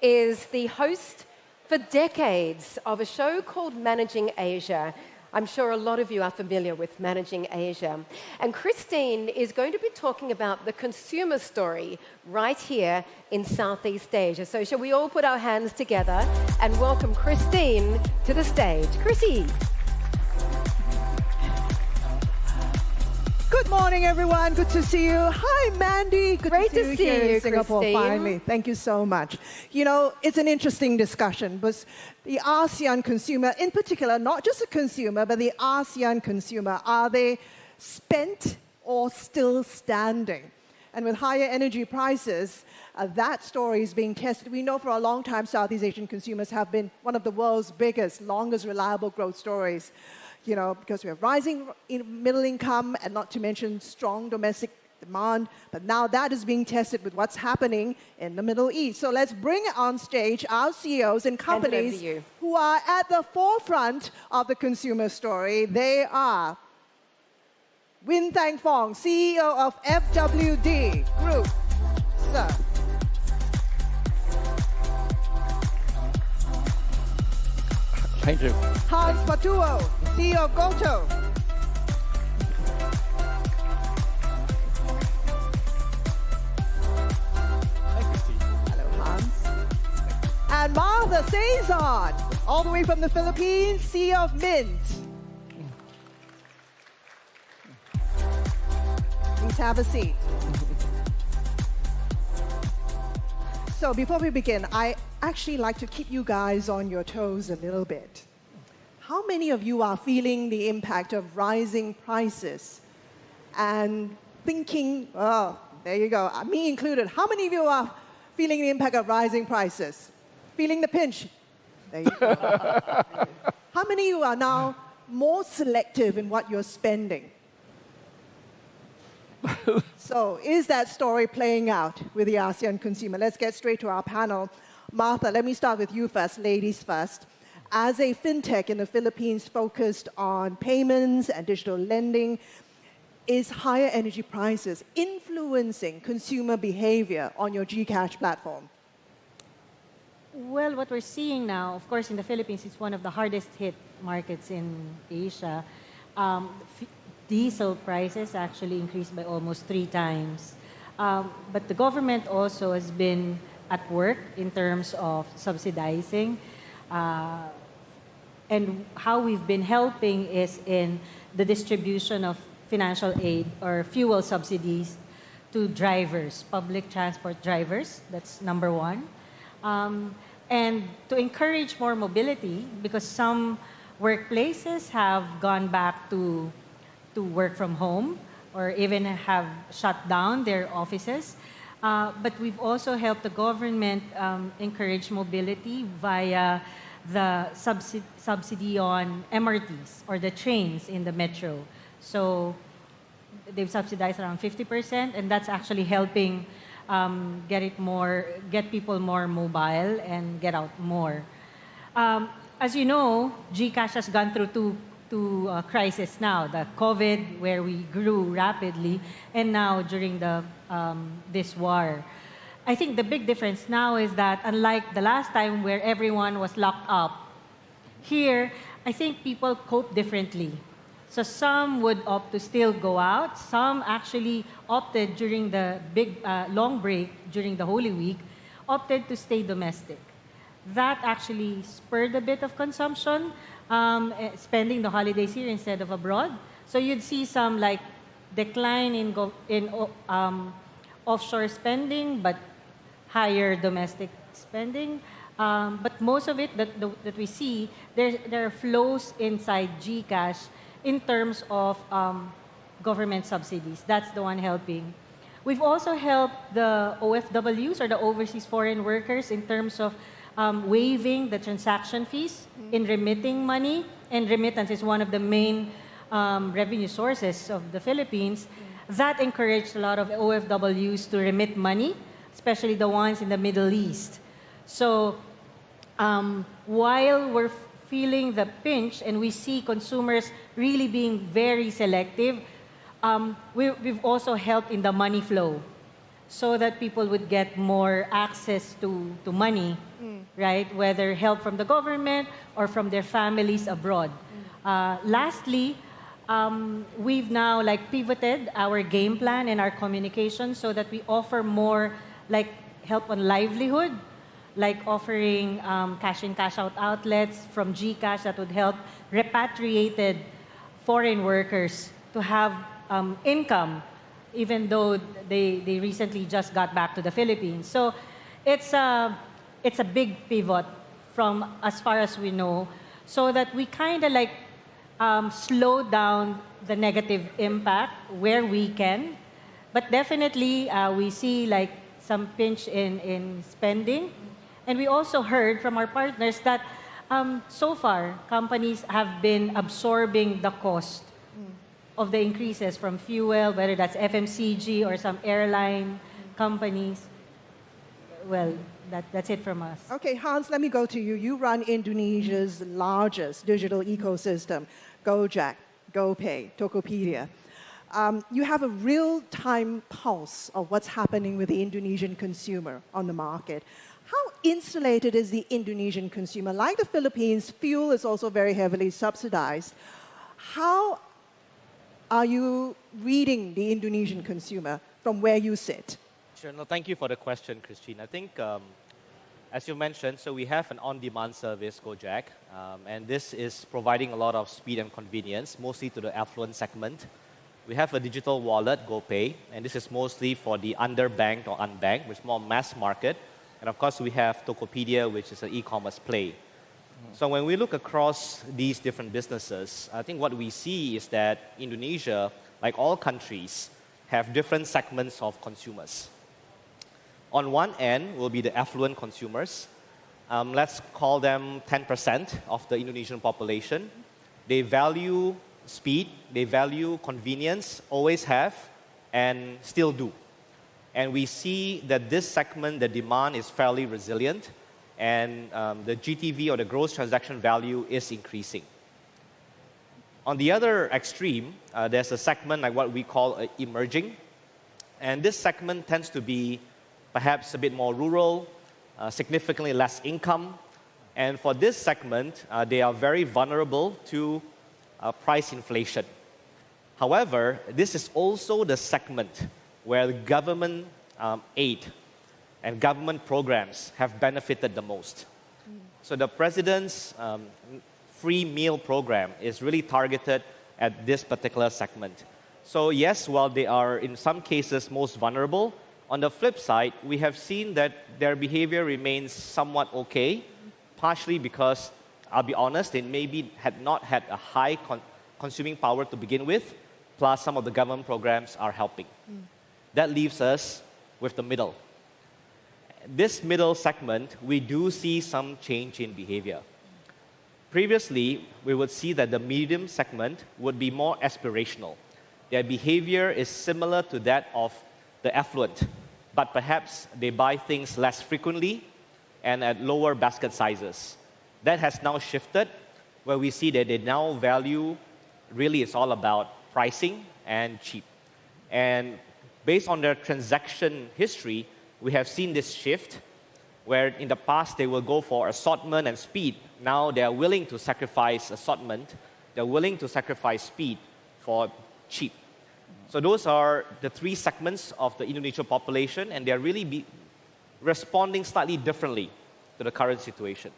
is the host for decades of a show called Managing Asia. I'm sure a lot of you are familiar with Managing Asia. And Christine is going to be talking about the consumer story right here in Southeast Asia. So shall we all put our hands together and welcome Christine to the stage. Chrissy. Good morning, everyone. Good to see you. Hi, Mandy. Great to see here you, in Singapore, Christine. finally. Thank you so much. You know, it's an interesting discussion, but the ASEAN consumer, in particular, not just a consumer, but the ASEAN consumer, are they spent or still standing? And with higher energy prices, that story is being tested. We know for a long time Southeast Asian consumers have been one of the world's biggest, longest, reliable growth stories. You know, because we have rising middle income and not to mention strong domestic demand. But now that is being tested with what's happening in the Middle East. So let's bring on stage our CEOs and companies who are at the forefront of the consumer story. They are Win Tang Fong, CEO of FWD Group. Sir. Thank you. Hans Patuo, CEO of Goto. Hello, Hans. And Martha Saison, all the way from the Philippines, CEO of Mint. Please have a seat. So before we begin, I actually like to keep you guys on your toes a little bit. How many of you are feeling the impact of rising prices and thinking, oh, there you go, me included. How many of you are feeling the impact of rising prices? Feeling the pinch? There you go. How many of you are now more selective in what you're spending? So is that story playing out with the ASEAN consumer? Let's get straight to our panel. Martha, let me start with you first, ladies first. As a fintech in the Philippines focused on payments and digital lending, is higher energy prices influencing consumer behavior on your GCash platform? Well, what we're seeing now, of course, in the Philippines, it's one of the hardest hit markets in Asia. Diesel prices actually increased by almost 3 times. But the government also has been at work in terms of subsidizing. And how we've been helping is in the distribution of financial aid or fuel subsidies to drivers, public transport drivers. That's number one. And to encourage more mobility, because some workplaces have gone back to work from home or even have shut down their offices. But we've also helped the government encourage mobility via the subsidy on MRTs or the trains in the metro. So they've subsidized around 50%, and that's actually helping get people more mobile and get out more. As you know, GCash has gone through two crises now: the COVID, where we grew rapidly, and now during this war. I think the big difference now is that unlike the last time where everyone was locked up, here I think people cope differently. So some would opt to still go out. Some actually opted during the big long break during the Holy Week, opted to stay domestic. That actually spurred a bit of consumption, spending the holidays here instead of abroad. So you'd see some like decline in offshore spending, but higher domestic spending. But most of it that we see, there are flows inside GCash in terms of government subsidies. That's the one helping. We've also helped the OFWs, or the overseas foreign workers, in terms of waiving the transaction fees in remitting money. And remittance is one of the main revenue sources of the Philippines. That encouraged a lot of OFWs to remit money, especially the ones in the Middle East. So while we're feeling the pinch and we see consumers really being very selective, we've also helped in the money flow so that people would get more access to money, right? Whether help from the government or from their families abroad. Lastly, we've now pivoted our game plan and our communication so that we offer more help on livelihood, like offering cash in, cash out outlets from GCash that would help repatriated foreign workers to have income, even though they recently just got back to the Philippines. So it's a big pivot from as far as we know, so that we kind of slow down the negative impact where we can. But definitely we see some pinch in spending. And we also heard from our partners that so far companies have been absorbing the cost of the increases from fuel, whether that's FMCG or some airline companies. Well, that's it from us. Okay, Hans, let me go to you. You run Indonesia's largest digital ecosystem, Gojek, GoPay, Tokopedia. You have a real-time pulse of what's happening with the Indonesian consumer on the market. How insulated is the Indonesian consumer? Like the Philippines, fuel is also very heavily subsidized. How are you reading the Indonesian consumer from where you sit? Sure. No, thank you for the question, Christine. I think, as you mentioned, so we have an on-demand service, Gojek, and this is providing a lot of speed and convenience, mostly to the affluent segment. We have a digital wallet, GoPay, and this is mostly for the underbanked or unbanked, which is more mass market. And of course, we have Tokopedia, which is an e-commerce play. So when we look across these different businesses, I think what we see is that Indonesia, like all countries, have different segments of consumers. On one end will be the affluent consumers. Let's call them 10% of the Indonesian population. They value speed, they value convenience, always have, and still do. And we see that this segment, the demand is fairly resilient, and the GTV or the gross transaction value is increasing. On the other extreme, there's a segment like what we call emerging. And this segment tends to be perhaps a bit more rural, significantly less income. And for this segment, they are very vulnerable to price inflation. However, this is also the segment where the government aid and government programs have benefited the most. So the president's free meal program is really targeted at this particular segment. So yes, while they are in some cases most vulnerable, on the flip side, we have seen that their behavior remains somewhat okay, partially because, I'll be honest, they maybe had not had a high consuming power to begin with, plus some of the government programs are helping. That leaves us with the middle. This middle segment, we do see some change in behavior. Previously, we would see that the medium segment would be more aspirational. Their behavior is similar to that of the affluent, but perhaps they buy things less frequently and at lower basket sizes. That has now shifted, where we see that they now value, really it's all about pricing and cheap. And based on their transaction history, we have seen this shift, where in the past they will go for assortment and speed. Now they are willing to sacrifice assortment, they're willing to sacrifice speed for cheap. So those are the three segments of the Indonesian population, and they're really responding slightly differently to the current situation.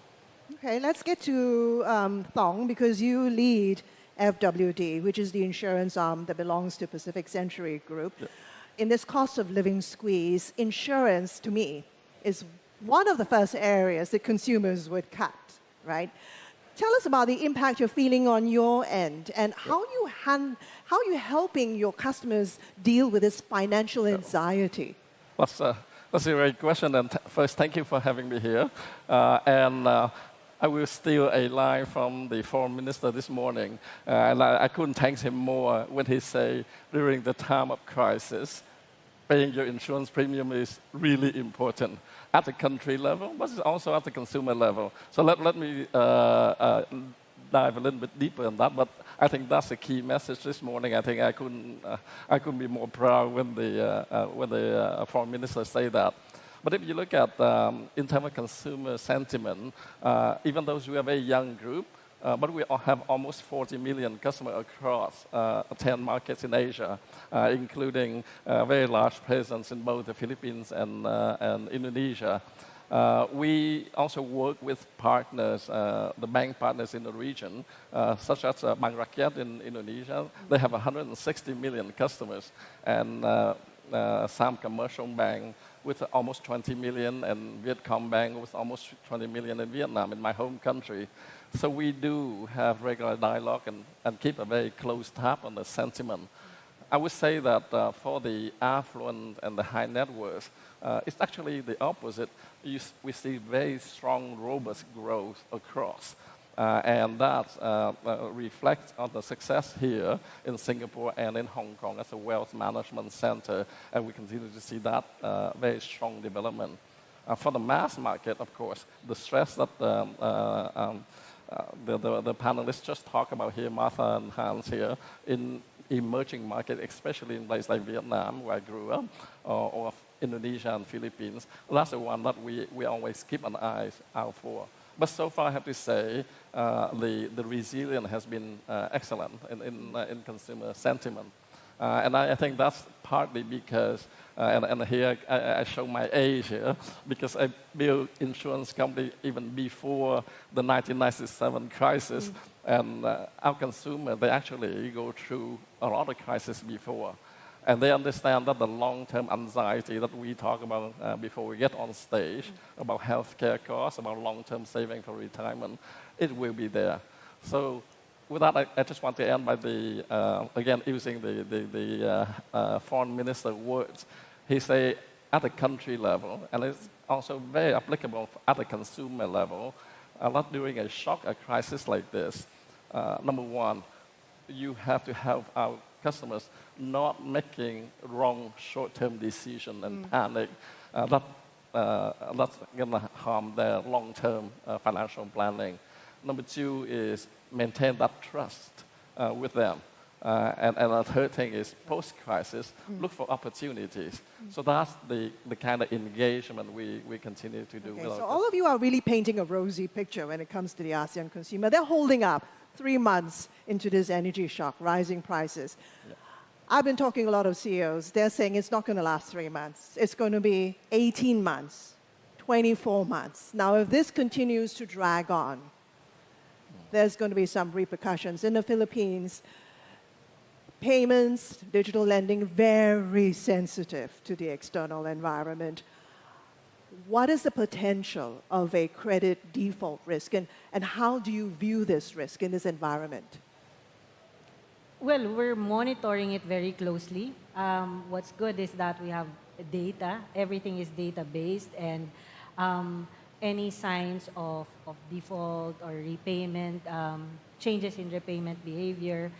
Okay, let's get to Thong, because you lead FWD, which is the insurance arm that belongs to Pacific Century Group. Yeah. In this cost of living squeeze, insurance, to me, is one of the first areas that consumers would cut, right? Tell us about the impact you're feeling on your end, and how are you helping your customers deal with this financial anxiety? That's a great question, and first, thank you for having me here. I will steal a line from the foreign minister this morning, and I couldn't thank him more when he said, during the time of crisis, paying your insurance premium is really important at the country level, but it's also at the consumer level. So let me dive a little bit deeper on that, but I think that's a key message this morning. I think I couldn't be more proud when the foreign minister say that. But if you look at, in terms of consumer sentiment, even though we are a very young group, but we have almost 40 million customers across 10 markets in Asia, including a very large presence in both the Philippines and Indonesia. We also work with partners, the bank partners in the region, such as Bank Rakyat in Indonesia. They have 160 million customers, and Sam Commercial Bank with almost 20 million, and Vietcom Bank with almost 20 million in Vietnam, in my home country. So we do have regular dialogue and keep a very close tab on the sentiment. I would say that for the affluent and the high net worth, it's actually the opposite. We see very strong, robust growth across. And that reflects on the success here in Singapore and in Hong Kong as a wealth management center. And we continue to see that very strong development. For the mass market, of course, the stress that the panelists just talked about here, Martha and Hans here, in emerging market, especially in places like Vietnam, where I grew up, or Indonesia and Philippines, that's the one that we always keep an eye out for. But so far, I have to say, the resilience has been excellent in consumer sentiment. And I think that's partly because, and here I show my age here, because I built insurance company even before the 1997 crisis. And our consumer, they actually go through a lot of crises before. And they understand that the long-term anxiety that we talk about before we get on stage, about healthcare costs, about long-term saving for retirement, it will be there. So with that, I just want to end by again, using the foreign minister words. He say at the country level, and it's also very applicable at the consumer level, not during a shock, a crisis like this. Number one, you have to help our customers not making wrong short-term decision and panic. That's going to harm their long-term financial planning. Number two is maintain that trust with them. And the third thing is post-crisis, look for opportunities. So that's the kind of engagement we continue to do. Okay, so all of you are really painting a rosy picture when it comes to the ASEAN consumer. They're holding up 3 months into this energy shock, rising prices. Yeah. I've been talking to a lot of CEOs. They're saying it's not going to last 3 months. It's going to be 18 months, 24 months. Now, if this continues to drag on, there's going to be some repercussions. In the Philippines, payments, digital lending, very sensitive to the external environment. What is the potential of a credit default risk, and how do you view this risk in this environment? Well, we're monitoring it very closely. What's good is that we have data. Everything is data-based, and any signs of default or repayment, changes in repayment behavior.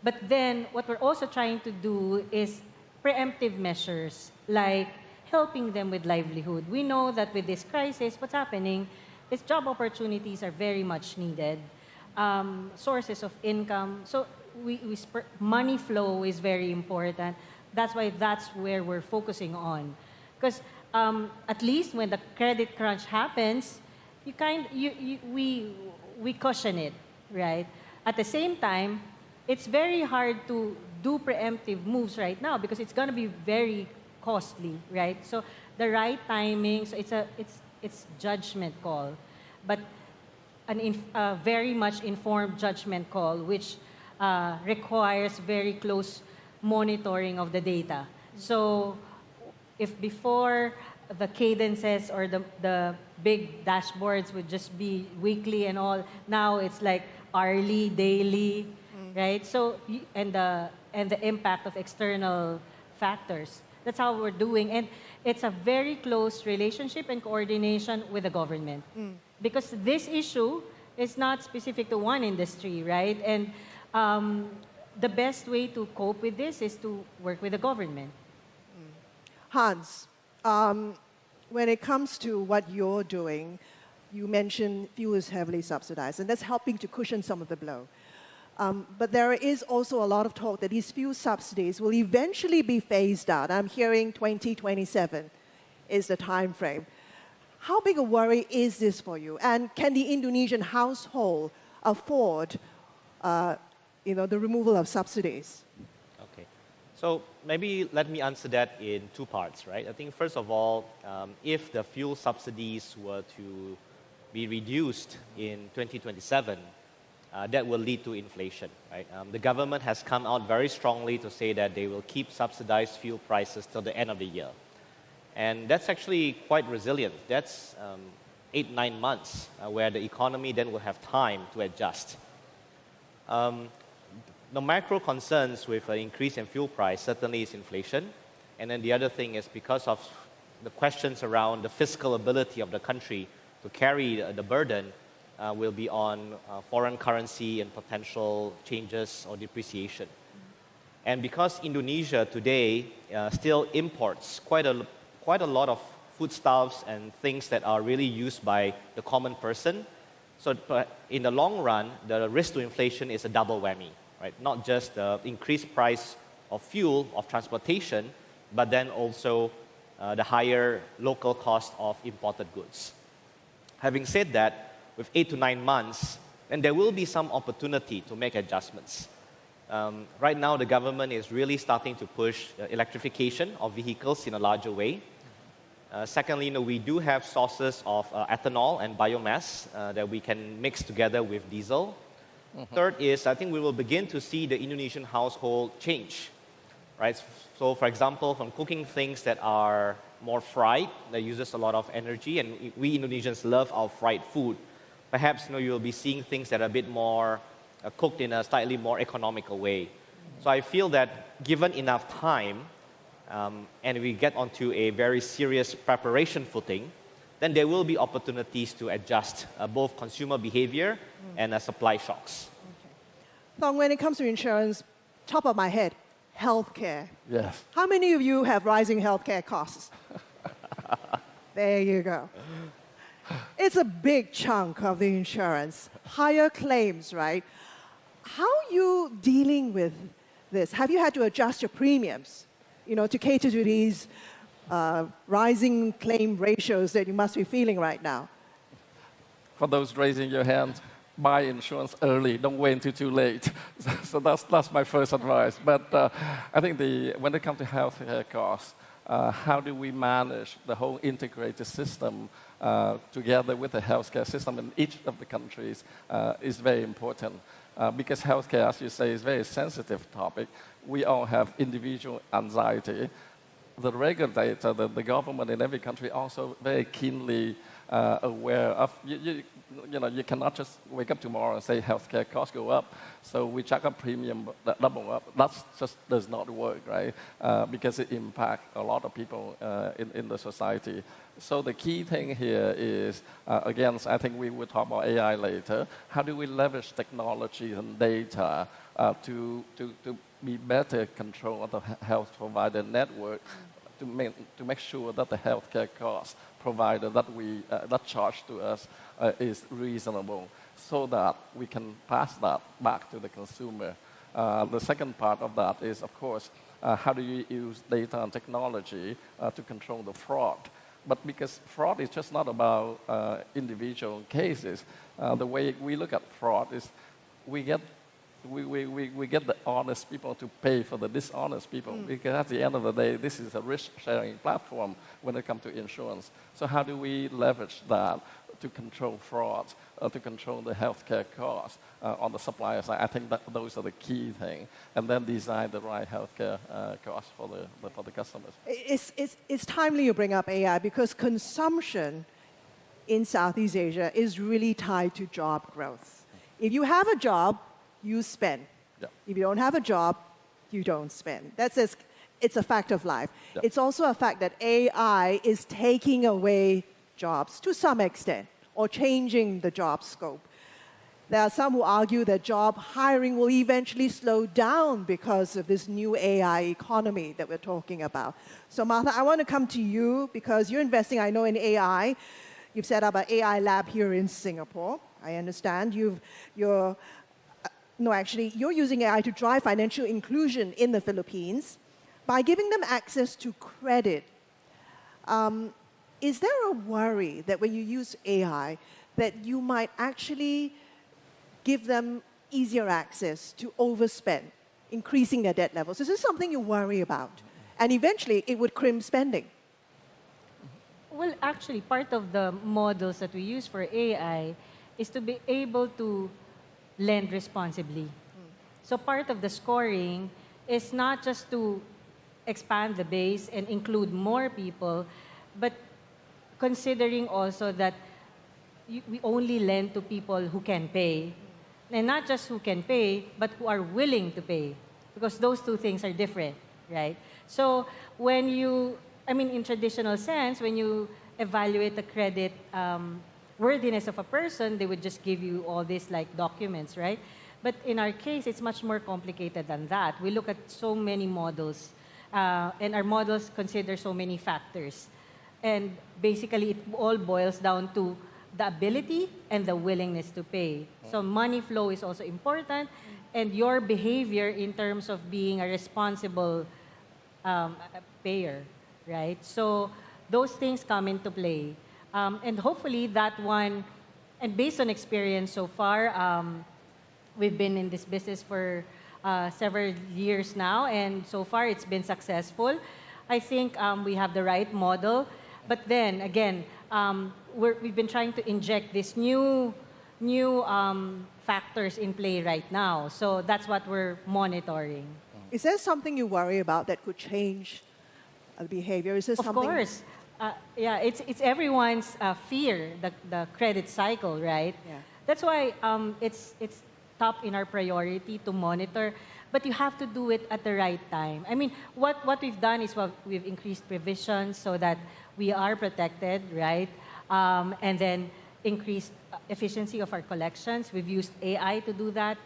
But then what we're also trying to do is preemptive measures, like helping them with livelihood. We know that with this crisis, what's happening is job opportunities are very much needed, sources of income. So money flow is very important. That's where we're focusing on. Because at least when the credit crunch happens, we cushion it, right? At the same time, it's very hard to do preemptive moves right now because it's going to be very costly, right? So the right timing, so it's judgment call, but a very much informed judgment call, which requires very close monitoring of the data. So if before the cadences or the big dashboards would just be weekly and all, now it's like hourly, daily, right? So and the impact of external factors. That's how we're doing, and it's a very close relationship and coordination with the government, because this issue is not specific to one industry, right? And the best way to cope with this is to work with the government. Hans, when it comes to what you're doing, you mentioned fuel is heavily subsidized, and that's helping to cushion some of the blow. But there is also a lot of talk that these fuel subsidies will eventually be phased out. I'm hearing 2027 is the time frame. How big a worry is this for you? And can the Indonesian household afford the removal of subsidies? Okay. So maybe let me answer that in two parts, right? I think first of all, if the fuel subsidies were to be reduced in 2027, that will lead to inflation, right? The government has come out very strongly to say that they will keep subsidized fuel prices till the end of the year. And that's actually quite resilient. That's 8-9 months where the economy then will have time to adjust. The macro concerns with an increase in fuel price certainly is inflation. And then the other thing is because of the questions around the fiscal ability of the country to carry the burden will be on foreign currency and potential changes or depreciation. And because Indonesia today still imports quite a lot of foodstuffs and things that are really used by the common person, so in the long run, the risk to inflation is a double whammy, right? Not just the increased price of fuel, of transportation, but then also the higher local cost of imported goods. Having said that, with 8 to 9 months, then there will be some opportunity to make adjustments. Right now, the government is really starting to push electrification of vehicles in a larger way. Secondly, we do have sources of ethanol and biomass that we can mix together with diesel. Third is, I think we will begin to see the Indonesian household change, right? So, for example, from cooking things that are more fried, that uses a lot of energy, and we Indonesians love our fried food. Perhaps you'll be seeing things that are a bit more cooked in a slightly more economical way. So I feel that given enough time, and we get onto a very serious preparation footing, then there will be opportunities to adjust both consumer behavior and supply shocks. Thong, when it comes to insurance, top of my head, healthcare. Yes. How many of you have rising healthcare costs? There you go. It's a big chunk of the insurance. Higher claims, right? How are you dealing with this? Have you had to adjust your premiums, to cater to these rising claim ratios that you must be feeling right now? For those raising your hand, buy insurance early. Don't wait until too late. So that's my first advice. But I think when it comes to healthcare costs, how do we manage the whole integrated system together with the healthcare system in each of the countries is very important. Because healthcare, as you say, is a very sensitive topic. We all have individual anxiety. The regulator, the government in every country also very keenly aware of, you cannot just wake up tomorrow and say healthcare costs go up, so we check a premium that double up. That just does not work, right? Because it impacts a lot of people in the society. So the key thing here is, again, I think we will talk about AI later. How do we leverage technology and data to be better control of the health provider network to make sure that the healthcare cost provider that charge to us is reasonable, so that we can pass that back to the consumer. The second part of that is, of course, how do you use data and technology to control the fraud? But because fraud is just not about individual cases, the way we look at fraud is we get the honest people to pay for the dishonest people, because at the end of the day, this is a risk-sharing platform when it comes to insurance. So how do we leverage that to control fraud, to control the healthcare costs on the supplier side? I think that those are the key things, and then design the right healthcare costs for the customers. It's timely you bring up AI, because consumption in Southeast Asia is really tied to job growth. If you have a job, you spend. Yeah. If you don't have a job, you don't spend. It's a fact of life. Yeah. It's also a fact that AI is taking away jobs to some extent, or changing the job scope. There are some who argue that job hiring will eventually slow down because of this new AI economy that we're talking about. So Martha, I want to come to you, because you're investing, I know, in AI. You've set up an AI lab here in Singapore. I understand you're using AI to drive financial inclusion in the Philippines by giving them access to credit. Is there a worry that when you use AI, that you might actually give them easier access to overspend, increasing their debt levels? Is this something you worry about? And eventually, it would crimp spending. Well, actually, part of the models that we use for AI is to be able to lend responsibly. So part of the scoring is not just to expand the base and include more people, but considering also that we only lend to people who can pay. And not just who can pay, but who are willing to pay. Because those two things are different, right? So when you, in traditional sense, when you evaluate the credit worthiness of a person, they would just give you all these like documents, right? But in our case, it's much more complicated than that. We look at so many models, and our models consider so many factors. And basically, it all boils down to the ability and the willingness to pay. So money flow is also important, and your behavior in terms of being a responsible payer, right? So those things come into play. And hopefully that one, and based on experience so far, we've been in this business for several years now, and so far it's been successful. I think we have the right model. But then, again, we've been trying to inject these new factors in play right now. So that's what we're monitoring. Is there something you worry about that could change behavior? Is there something? Of course. Yeah, it's everyone's fear, the credit cycle, right? Yeah. That's why it's top in our priority to monitor, but you have to do it at the right time. What we've done is we've increased provisions so that we are protected, right? And then increased efficiency of our collections. We've used AI to do that.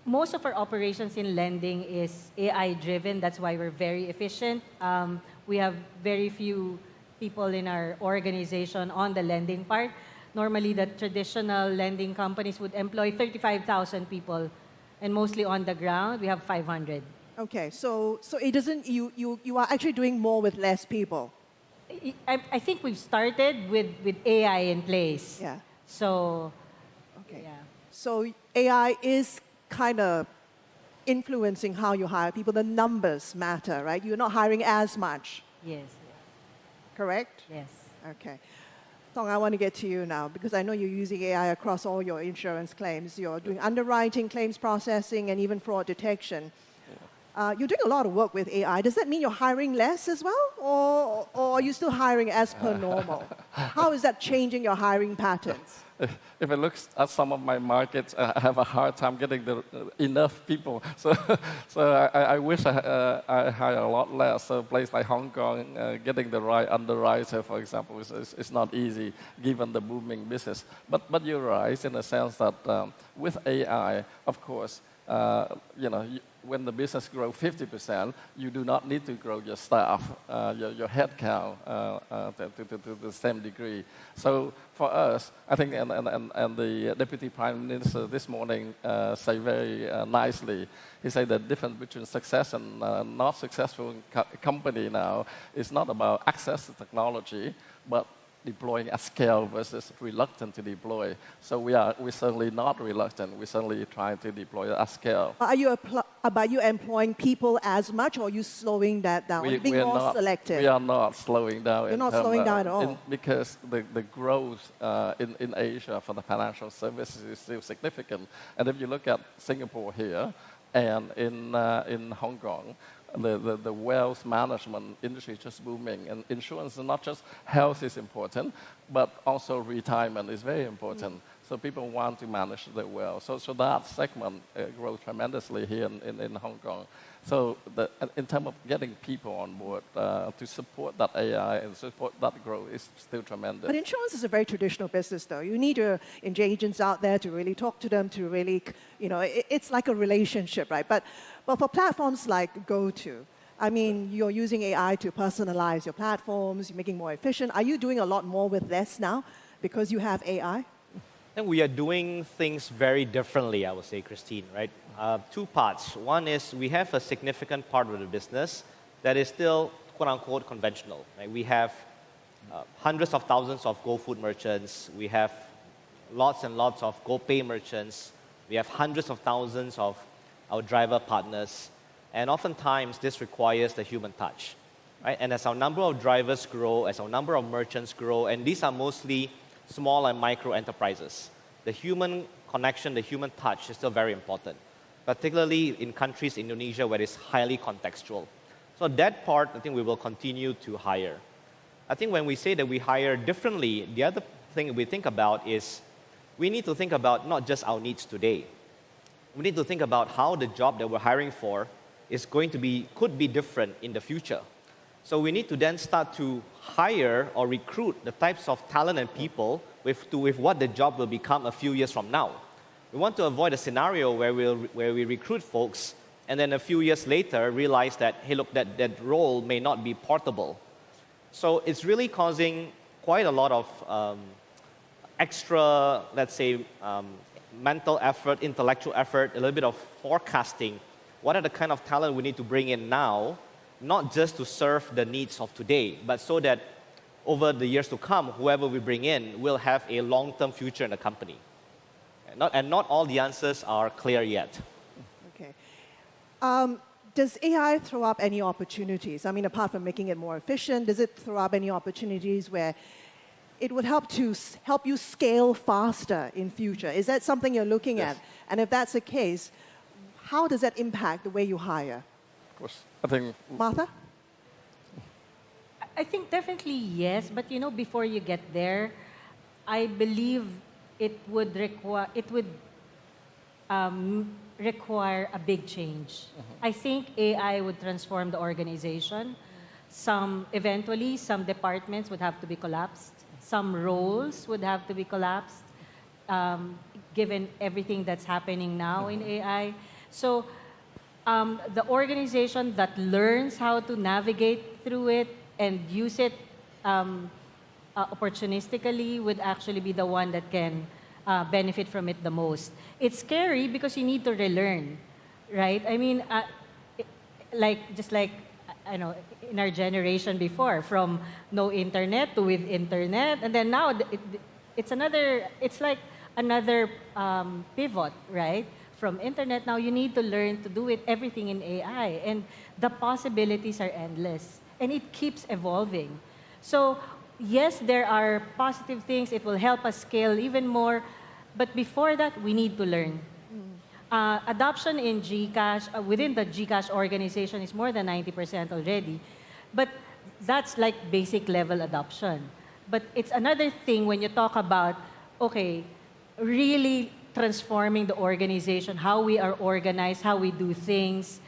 Most of our operations in lending is AI-driven. That's why we're very efficient. We have very few people in our organization on the lending part. Normally, the traditional lending companies would employ 35,000 people, and mostly on the ground, we have 500. Okay, so it doesn't. You are actually doing more with less people. I think we've started with AI in place. Yeah. So. Okay. Yeah. So AI is kind of influencing how you hire people. The numbers matter, right? You're not hiring as much. Yes. Correct? Yes. Okay. Tong, I want to get to you now because I know you're using AI across all your insurance claims. You're doing underwriting, claims processing, and even fraud detection. You're doing a lot of work with AI. Does that mean you're hiring less as well? Or are you still hiring as per normal? How is that changing your hiring patterns? If I look at some of my markets, I have a hard time getting enough people. So I wish I hire a lot less. So a place like Hong Kong, getting the right underwriter, for example, is not easy given the booming business. But you're right in the sense that with AI, of course, when the business grows 50%, you do not need to grow your staff, your headcount to the same degree. So for us, I think, and the Deputy Prime Minister this morning said very nicely, he said the difference between success and not successful company now is not about access to technology, but deploying at scale versus reluctant to deploy. So we're certainly not reluctant. We're certainly trying to deploy at scale. Are you employing people as much, or are you slowing that down? Being more selective? We are not slowing down. You're not slowing down at all? Because the growth in Asia for the financial services is still significant. And if you look at Singapore here and in Hong Kong, the wealth management industry is just booming. And insurance is not just health is important, but also retirement is very important. So people want to manage their wealth. So that segment grows tremendously here in Hong Kong. So in terms of getting people on board to support that AI and support that growth is still tremendous. But insurance is a very traditional business, though. You need your agents out there to really talk to them, to really, it's like a relationship, right? But for platforms like GoTo, you're using AI to personalize your platforms, you're making more efficient. Are you doing a lot more with less now because you have AI? And we are doing things very differently, I would say, Christine, right? Two parts. One is we have a significant part of the business that is still, quote-unquote, conventional. Right? We have hundreds of thousands of GoFood merchants. We have lots and lots of GoPay merchants. We have hundreds of thousands of our driver partners. And oftentimes, this requires the human touch. Right? And as our number of drivers grow, as our number of merchants grow, and these are mostly small and micro enterprises, the human connection, the human touch is still very important, particularly in countries, Indonesia, where it's highly contextual. So that part, I think we will continue to hire. I think when we say that we hire differently, the other thing we think about is we need to think about not just our needs today. We need to think about how the job that we're hiring for is going to be, could be different in the future. So we need to then start to hire or recruit the types of talent and people with what the job will become a few years from now. We want to avoid a scenario where we recruit folks and then a few years later realize that, hey, look, that role may not be portable. So it's really causing quite a lot of extra, let's say, mental effort, intellectual effort, a little bit of forecasting. What are the kind of talent we need to bring in now, not just to serve the needs of today, but so that over the years to come, whoever we bring in will have a long-term future in the company. And not all the answers are clear yet. Okay. Does AI throw up any opportunities? I mean, apart from making it more efficient, does it throw up any opportunities where it would help you scale faster in future? Is that something you're looking at? And if that's the case, how does that impact the way you hire? Of course, I think... Martha? I think definitely yes, but before you get there, I believe it would require a big change. I think AI would transform the organization. Eventually, some departments would have to be collapsed. Some roles would have to be collapsed, given everything that's happening now in AI. So the organization that learns how to navigate through it and use it opportunistically would actually be the one that can benefit from it the most. It's scary because you need to relearn, right? I mean, just like I know in our generation before, from no internet to with internet, and then now it's like another pivot, right? From internet, now you need to learn to do everything in AI, and the possibilities are endless, and it keeps evolving. So yes, there are positive things. It will help us scale even more, but before that, we need to learn. Adoption in GCash, within the GCash organization is more than 90% already. But that's like basic level adoption. But it's another thing when you talk about, okay, really transforming the organization, how we are organized, how we do things,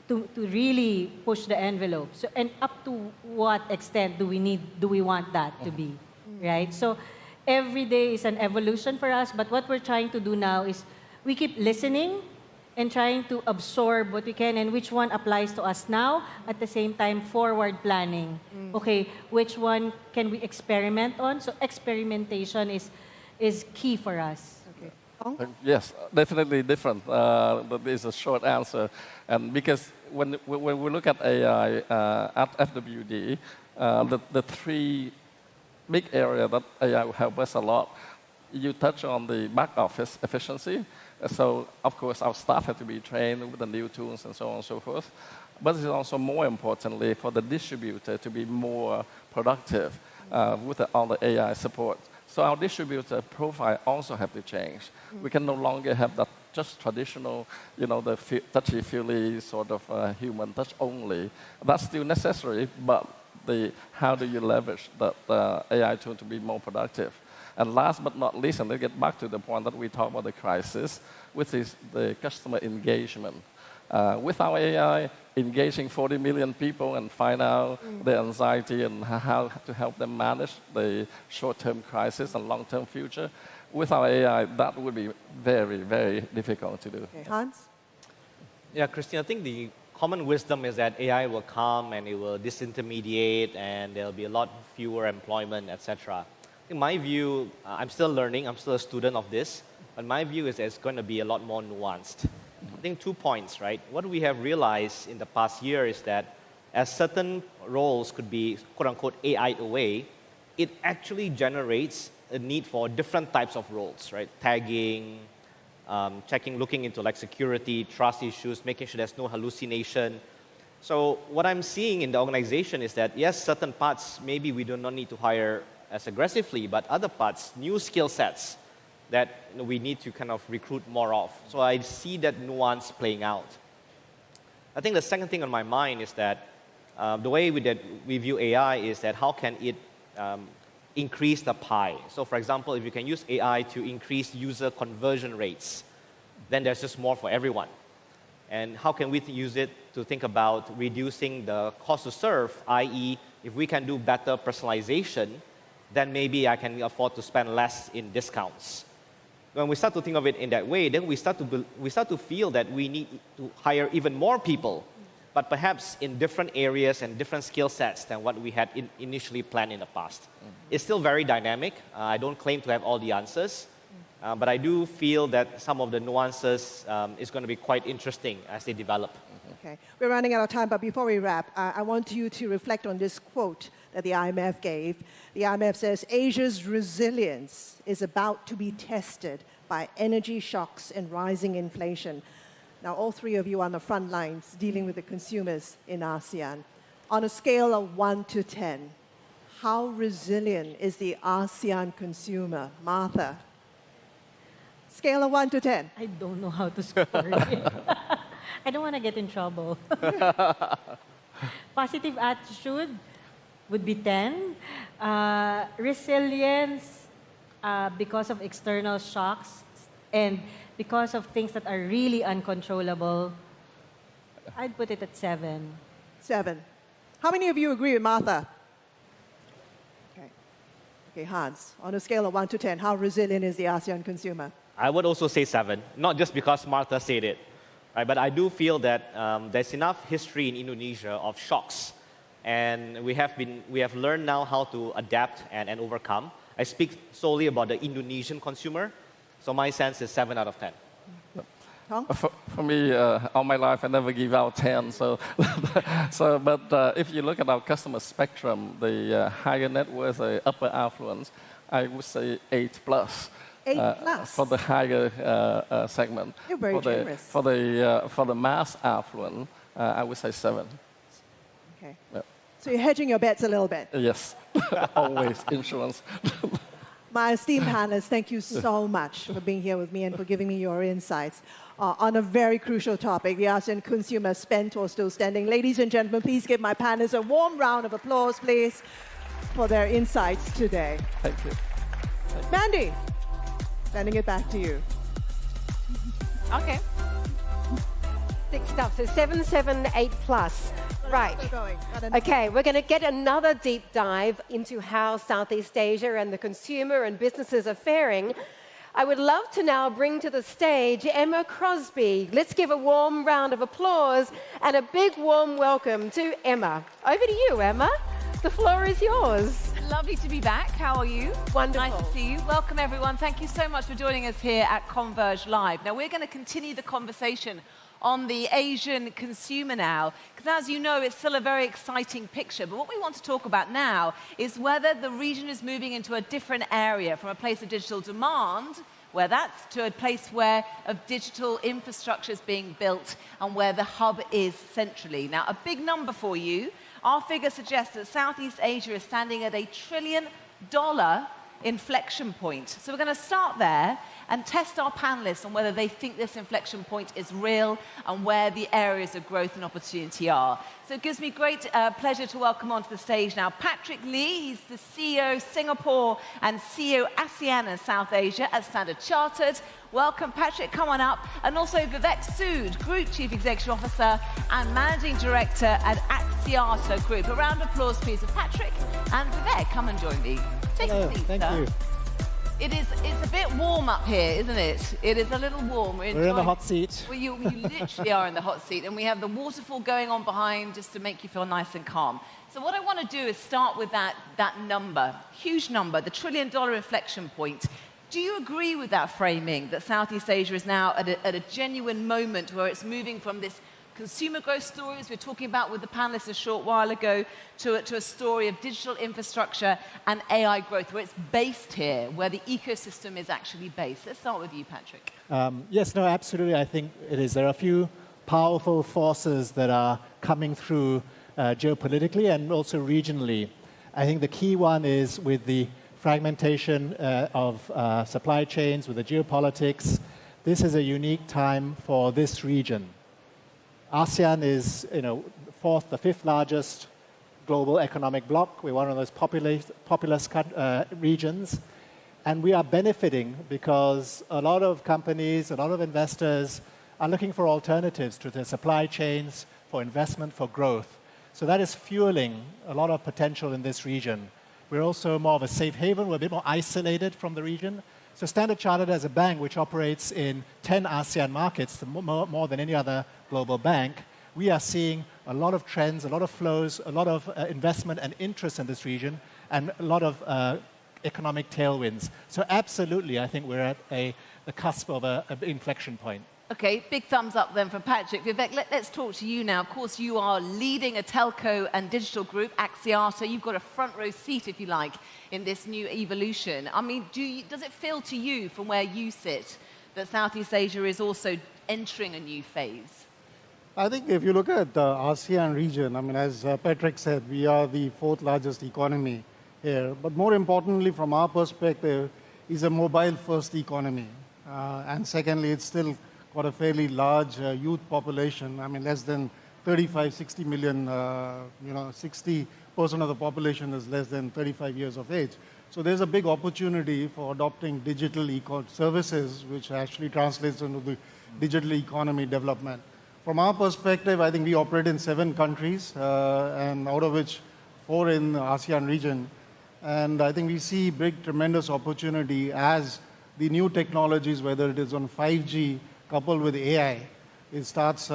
to really push the envelope. So, and up to what extent do we want that to be, right? So every day is an evolution for us, but what we're trying to do now is we keep listening and trying to absorb what we can and which one applies to us now, at the same time forward planning. Okay, which one can we experiment on? So experimentation is key for us. Okay. Yes, definitely different. But this is a short answer. And because when we look at AI at FWD, the three big areas that AI will help us a lot, you touch on the back office efficiency. So, of course, our staff have to be trained with the new tools and so on and so forth. But it's also more importantly for the distributor to be more productive with all the AI support. So our distributor profile also have to change. We can no longer have that just traditional, the touchy-feely sort of human touch only. That's still necessary, but how do you leverage the AI tool to be more productive? And last but not least, and let's get back to the point that we talked about the crisis, which is the customer engagement. With our AI, engaging 40 million people and find out their anxiety and how to help them manage the short-term crisis and long-term future. With our AI, that would be very, very difficult to do. Okay, Hans? Yeah, Christine, I think the common wisdom is that AI will come and it will disintermediate and there'll be a lot fewer employment, etc. In my view, I'm still learning, I'm still a student of this, but my view is it's going to be a lot more nuanced. I think 2 points, right? What we have realized in the past year is that as certain roles could be, quote-unquote, AI away, it actually generates a need for different types of roles, right? Tagging, looking into like security, trust issues, making sure there's no hallucination. So what I'm seeing in the organization is that, yes, certain parts maybe we do not need to hire as aggressively, but other parts, new skill sets that we need to kind of recruit more of. So I see that nuance playing out. I think the second thing on my mind is that the way we view AI is that how can it increase the pie? So for example, if you can use AI to increase user conversion rates, then there's just more for everyone. And how can we use it to think about reducing the cost to serve, i.e., if we can do better personalization, then maybe I can afford to spend less in discounts. When we start to think of it in that way, then we start to feel that we need to hire even more people, but perhaps in different areas and different skill sets than what we had initially planned in the past. It's still very dynamic. I don't claim to have all the answers, but I do feel that some of the nuances is going to be quite interesting as they develop. Okay, we're running out of time, but before we wrap, I want you to reflect on this quote that the IMF gave. The IMF says, Asia's resilience is about to be tested by energy shocks and rising inflation. Now, all three of you are on the front lines dealing with the consumers in ASEAN. On a scale of 1 to 10, how resilient is the ASEAN consumer? Martha? Scale of 1 to 10. I don't know how to score it. I don't want to get in trouble. Positive attitude would be 10. Resilience because of external shocks and because of things that are really uncontrollable, I'd put it at 7. 7. How many of you agree with Martha? Okay, Hans, on a scale of 1 to 10, how resilient is the ASEAN consumer? I would also say 7, not just because Martha said it, right? But I do feel that there's enough history in Indonesia of shocks, and we have learned now how to adapt and overcome. I speak solely about the Indonesian consumer, so my sense is 7 out of 10. For me, all my life, I never give out 10. But if you look at our customer spectrum, the higher net worth, the upper affluence, I would say 8+. 8+? For the higher segment. You're very generous. For the mass affluent, I would say 7. Okay. Yeah. So you're hedging your bets a little bit. Yes, always insurance. My esteemed panelists, thank you so much for being here with me and for giving me your insights on a very crucial topic, the ASEAN consumer spent or still standing. Ladies and gentlemen, please give my panelists a warm round of applause, please, for their insights today. Thank you. Mandy, sending it back to you. Okay. Next up, so 7, 7, 8+. Right. Okay, we're going to get another deep dive into how Southeast Asia and the consumer and businesses are faring. I would love to now bring to the stage Emma Crosby. Let's give a warm round of applause and a big warm welcome to Emma. Over to you, Emma. The floor is yours. Lovely to be back. How are you? Wonderful. Nice to see you. Welcome, everyone. Thank you so much for joining us here at Converge Live. Now, we're going to continue the conversation on the Asian consumer now, because as you know, it's still a very exciting picture. But what we want to talk about now is whether the region is moving into a different area from a place of digital demand, where that's to a place where of digital infrastructure is being built and where the hub is centrally. Now, a big number for you. Our figure suggests that Southeast Asia is standing at $1 trillion inflection point. So we're going to start there and test our panelists on whether they think this inflection point is real and where the areas of growth and opportunity are. So it gives me great pleasure to welcome onto the stage now Patrick Lee. He's the CEO Singapore and CEO ASEAN and South Asia at Standard Chartered. Welcome, Patrick. Come on up. And also Vivek Sood, Group Chief Executive Officer and Managing Director at Axiata Group. A round of applause, please, for Patrick and Vivek. Come and join me. Take a seat, thank sir. you. It's a bit warm up here, isn't it? It is a little warm. We're in the hot seat. Well, you literally are in the hot seat, and we have the waterfall going on behind just to make you feel nice and calm. So what I want to do is start with that number, huge number, the $1 trillion inflection point. Do you agree with that framing, that Southeast Asia is now at a genuine moment where it's moving from this consumer growth stories we're talking about with the panelists a short while ago to a story of digital infrastructure and AI growth, where it's based here, where the ecosystem is actually based. Let's start with you, Patrick. Yes, no, absolutely. I think it is. There are a few powerful forces that are coming through geopolitically and also regionally. I think the key one is with the fragmentation of supply chains, with the geopolitics. This is a unique time for this region. ASEAN is, the fifth largest global economic bloc. We're one of those populous regions. And we are benefiting because a lot of companies, a lot of investors are looking for alternatives to their supply chains, for investment, for growth. So that is fueling a lot of potential in this region. We're also more of a safe haven. We're a bit more isolated from the region. So Standard Chartered as a bank which operates in 10 ASEAN markets, more than any other global bank, we are seeing a lot of trends, a lot of flows, a lot of investment and interest in this region, and a lot of economic tailwinds. So absolutely, I think we're at the cusp of an inflection point. Okay, big thumbs up then from Patrick. Vivek, let's talk to you now. Of course, you are leading a telco and digital group, Axiata. You've got a front row seat, if you like, in this new evolution. I mean, does it feel to you, from where you sit, that Southeast Asia is also entering a new phase? I think if you look at the ASEAN region, I mean, as Patrick said, we are the fourth largest economy here. But more importantly, from our perspective, is a mobile-first economy. And secondly, it's still got a fairly large youth population. I mean, less than 35, 60 million, 60% of the population is less than 35 years of age. So there's a big opportunity for adopting digital services, which actually translates into the digital economy development. From our perspective, I think we operate in 7 countries, and out of which 4 in the ASEAN region. And I think we see big, tremendous opportunity as the new technologies, whether it is on 5G, coupled with AI, it starts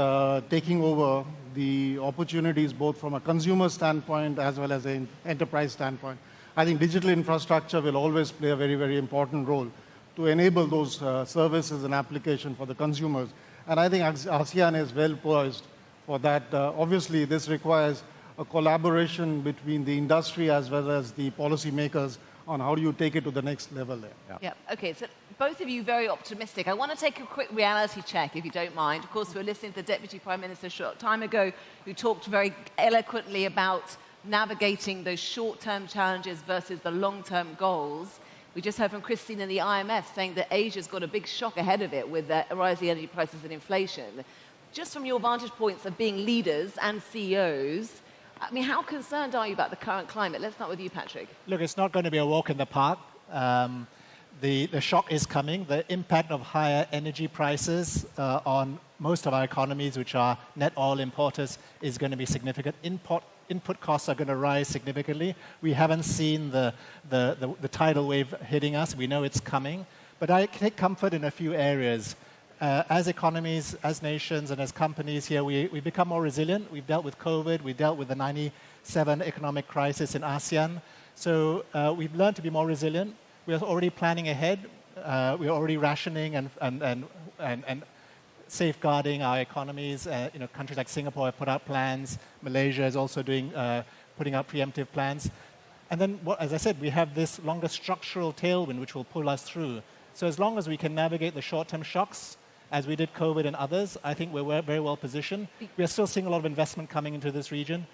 taking over the opportunities both from a consumer standpoint as well as an enterprise standpoint. I think digital infrastructure will always play a very, very important role to enable those services and applications for the consumers. And I think ASEAN is well poised for that. Obviously, this requires a collaboration between the industry as well as the policymakers on how do you take it to the next level there. Yeah. Okay, so both of you very optimistic. I want to take a quick reality check, if you don't mind. Of course, we were listening to the Deputy Prime Minister a short time ago, who talked very eloquently about navigating those short-term challenges versus the long-term goals. We just heard from Christine in the IMF saying that Asia's got a big shock ahead of it with the rising energy prices and inflation. Just from your vantage points of being leaders and CEOs, I mean, how concerned are you about the current climate? Let's start with you, Patrick. Look, it's not going to be a walk in the park. The shock is coming. The impact of higher energy prices on most of our economies, which are net oil importers, is going to be significant. Input costs are going to rise significantly. We haven't seen the tidal wave hitting us. We know it's coming. But I take comfort in a few areas. As economies, as nations, and as companies here, we become more resilient. We've dealt with COVID. We've dealt with the 97 economic crisis in ASEAN. So we've learned to be more resilient. We are already planning ahead. We are already rationing and safeguarding our economies. Countries like Singapore have put out plans. Malaysia is also putting out preemptive plans. And then, as I said, we have this longer structural tailwind which will pull us through. So as long as we can navigate the short-term shocks, as we did COVID and others, I think we're very well positioned. We are still seeing a lot of investment coming into this region,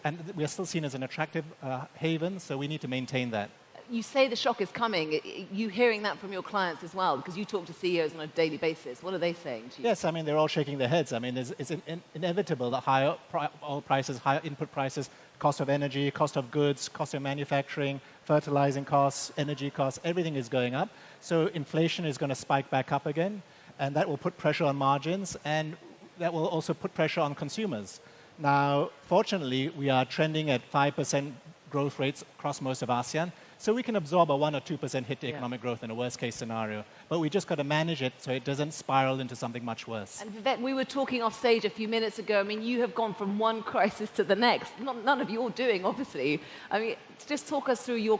and we are still seen as an attractive haven, so we need to maintain that. You say the shock is coming. You hearing that from your clients as well, because you talk to CEOs on a daily basis. What are they saying to you? Yes, I mean, they're all shaking their heads. I mean, it's inevitable that higher oil prices, higher input prices, cost of energy, cost of goods, cost of manufacturing, fertilizing costs, energy costs, everything is going up. So inflation is going to spike back up again, and that will put pressure on margins, and that will also put pressure on consumers. Now, fortunately, we are trending at 5% growth rates across most of ASEAN, so we can absorb a 1 or 2% hit to economic growth in a worst-case scenario. But we just got to manage it so it doesn't spiral into something much worse. And Vivek, we were talking off stage a few minutes ago. I mean, you have gone from one crisis to the next. None of your doing, obviously. I mean, just talk us through your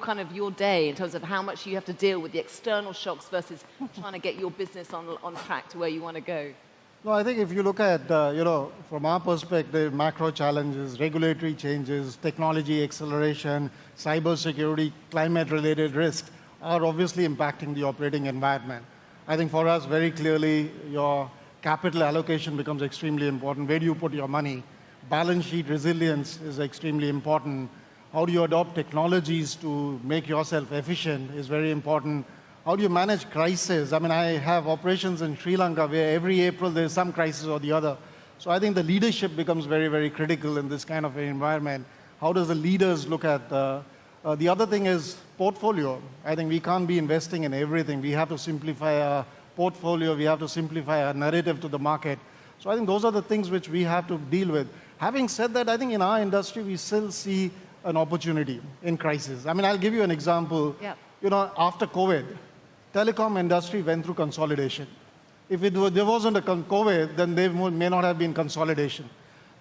day in terms of how much you have to deal with the external shocks versus trying to get your business on track to where you want to go. No, I think if you look at, from our perspective, macro challenges, regulatory changes, technology acceleration, cybersecurity, climate-related risks are obviously impacting the operating environment. I think for us, very clearly, your capital allocation becomes extremely important. Where do you put your money? Balance sheet resilience is extremely important. How do you adopt technologies to make yourself efficient is very important. How do you manage crisis? I mean, I have operations in Sri Lanka where every April there's some crisis or the other. So I think the leadership becomes very, very critical in this kind of an environment. How does the leaders look at the other thing is portfolio. I think we can't be investing in everything. We have to simplify our portfolio. We have to simplify our narrative to the market. So I think those are the things which we have to deal with. Having said that, I think in our industry, we still see an opportunity in crisis. I mean, I'll give you an example. Yep. After COVID, telecom industry went through consolidation. If there wasn't a COVID, then there may not have been consolidation.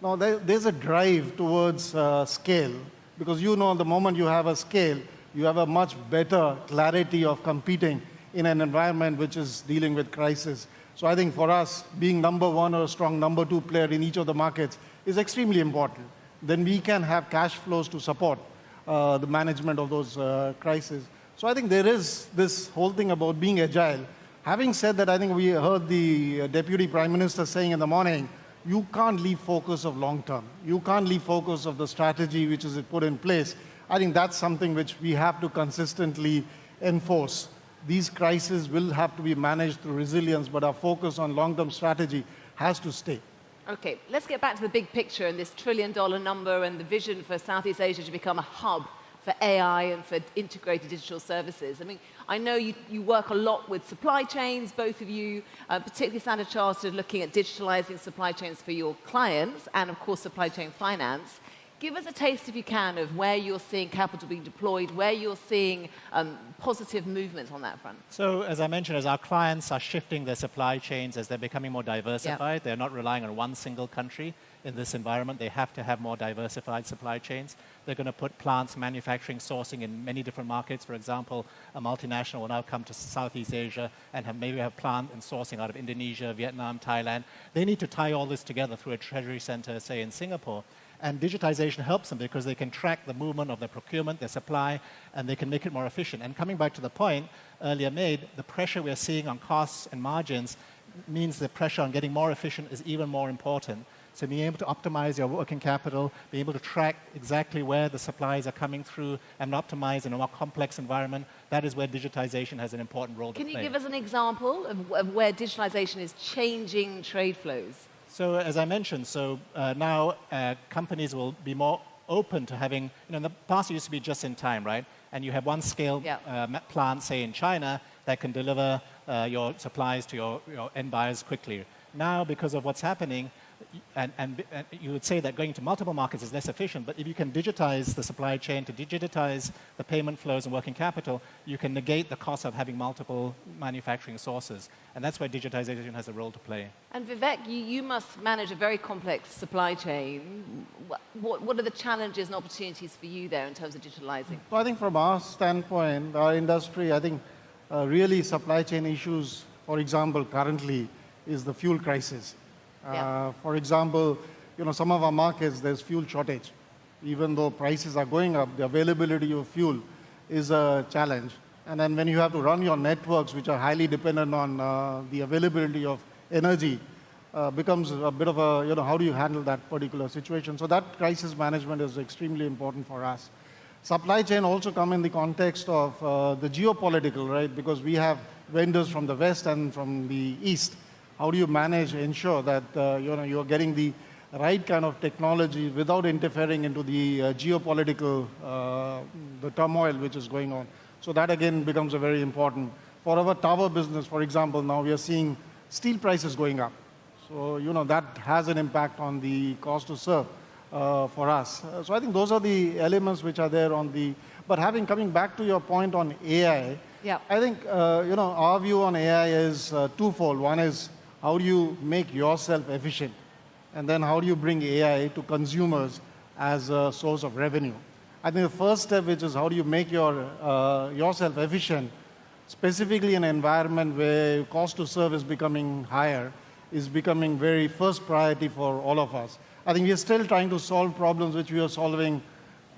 Now, there's a drive towards scale, because the moment you have a scale, you have a much better clarity of competing in an environment which is dealing with crisis. So I think for us, being number one or a strong number two player in each of the markets is extremely important. Then we can have cash flows to support the management of those crises. So I think there is this whole thing about being agile. Having said that, I think we heard the Deputy Prime Minister saying in the morning, you can't leave focus of long term. You can't leave focus of the strategy which is put in place. I think that's something which we have to consistently enforce. These crises will have to be managed through resilience, but our focus on long-term strategy has to stay. Okay, let's get back to the big picture and this $1 trillion number and the vision for Southeast Asia to become a hub for AI and for integrated digital services. I mean, I know you work a lot with supply chains, both of you, particularly Standard Chartered, looking at digitalizing supply chains for your clients and, of course, supply chain finance. Give us a taste, if you can, of where you're seeing capital being deployed, where you're seeing positive movements on that front. So, as I mentioned, as our clients are shifting their supply chains, as they're becoming more diversified, they're not relying on one single country in this environment. They have to have more diversified supply chains. They're going to put plants, manufacturing, sourcing in many different markets. For example, a multinational will now come to Southeast Asia and maybe have plant and sourcing out of Indonesia, Vietnam, Thailand. They need to tie all this together through a treasury center, say, in Singapore. And digitization helps them because they can track the movement of their procurement, their supply, and they can make it more efficient. And coming back to the point earlier made, the pressure we're seeing on costs and margins means the pressure on getting more efficient is even more important. So being able to optimize your working capital, being able to track exactly where the supplies are coming through and optimize in a more complex environment, that is where digitization has an important role to play. Can you give us an example of where digitalization is changing trade flows? So as I mentioned, now companies will be more open to having, in the past it used to be just in time, right? And you have one scale plant, say in China, that can deliver your supplies to your end buyers quickly. Now, because of what's happening, and you would say that going to multiple markets is less efficient, but if you can digitize the supply chain, to digitize the payment flows and working capital, you can negate the cost of having multiple manufacturing sources. And that's where digitization has a role to play. And Vivek, you must manage a very complex supply chain. What are the challenges and opportunities for you there in terms of digitalizing? Well, I think from our standpoint, our industry, I think really supply chain issues, for example, currently is the fuel crisis. For example, some of our markets, there's fuel shortage. Even though prices are going up, the availability of fuel is a challenge. And then when you have to run your networks, which are highly dependent on the availability of energy, becomes a bit of a, how do you handle that particular situation? So that crisis management is extremely important for us. Supply chain also come in the context of the geopolitical, right? Because we have vendors from the West and from the East. How do you manage, ensure that you're getting the right kind of technology without interfering into the geopolitical, the turmoil which is going on? So that again becomes a very important. For our tower business, for example, now we are seeing steel prices going up. So that has an impact on the cost to serve for us. So I think those are the elements which are there on the. But coming back to your point on AI, I think our view on AI is twofold. One is, how do you make yourself efficient? And then how do you bring AI to consumers as a source of revenue? I think the first step, which is how do you make yourself efficient, specifically in an environment where cost to serve is becoming higher, is becoming very first priority for all of us. I think we are still trying to solve problems which we were solving,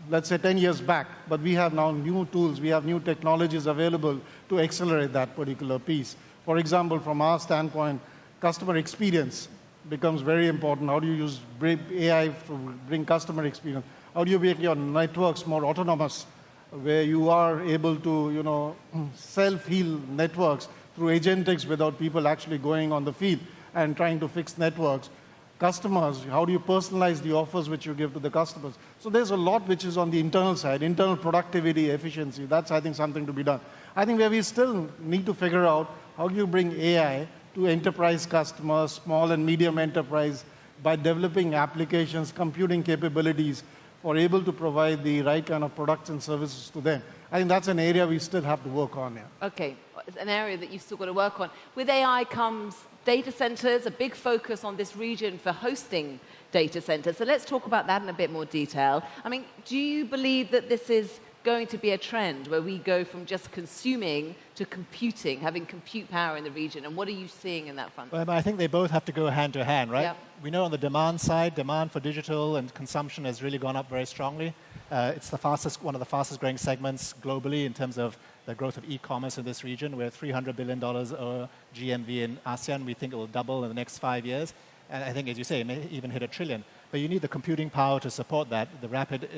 let's say, 10 years back, but we have now new tools, we have new technologies available to accelerate that particular piece. For example, from our standpoint, customer experience becomes very important. How do you use AI to bring customer experience? How do you make your networks more autonomous, where you are able to, self-heal networks through agentics without people actually going on the field and trying to fix networks? Customers, how do you personalize the offers which you give to the customers? So there's a lot which is on the internal side, internal productivity, efficiency. That's, I think, something to be done. I think where we still need to figure out how do you bring AI to enterprise customers, small and medium enterprise, by developing applications, computing capabilities, for able to provide the right kind of products and services to them. I think that's an area we still have to work on. Yeah. Okay, it's an area that you've still got to work on. With AI comes data centers, a big focus on this region for hosting data centers. So let's talk about that in a bit more detail. I mean, do you believe that this is going to be a trend where we go from just consuming to computing, having compute power in the region? And what are you seeing in that front? Well, I think they both have to go hand to hand, right? Yep. We know on the demand side, demand for digital and consumption has really gone up very strongly. It's one of the fastest growing segments globally in terms of the growth of e-commerce in this region. We're $300 billion GMV in ASEAN. We think it will double in the next 5 years. And I think, as you say, it may even hit $1 trillion. But you need the computing power to support that, the rapid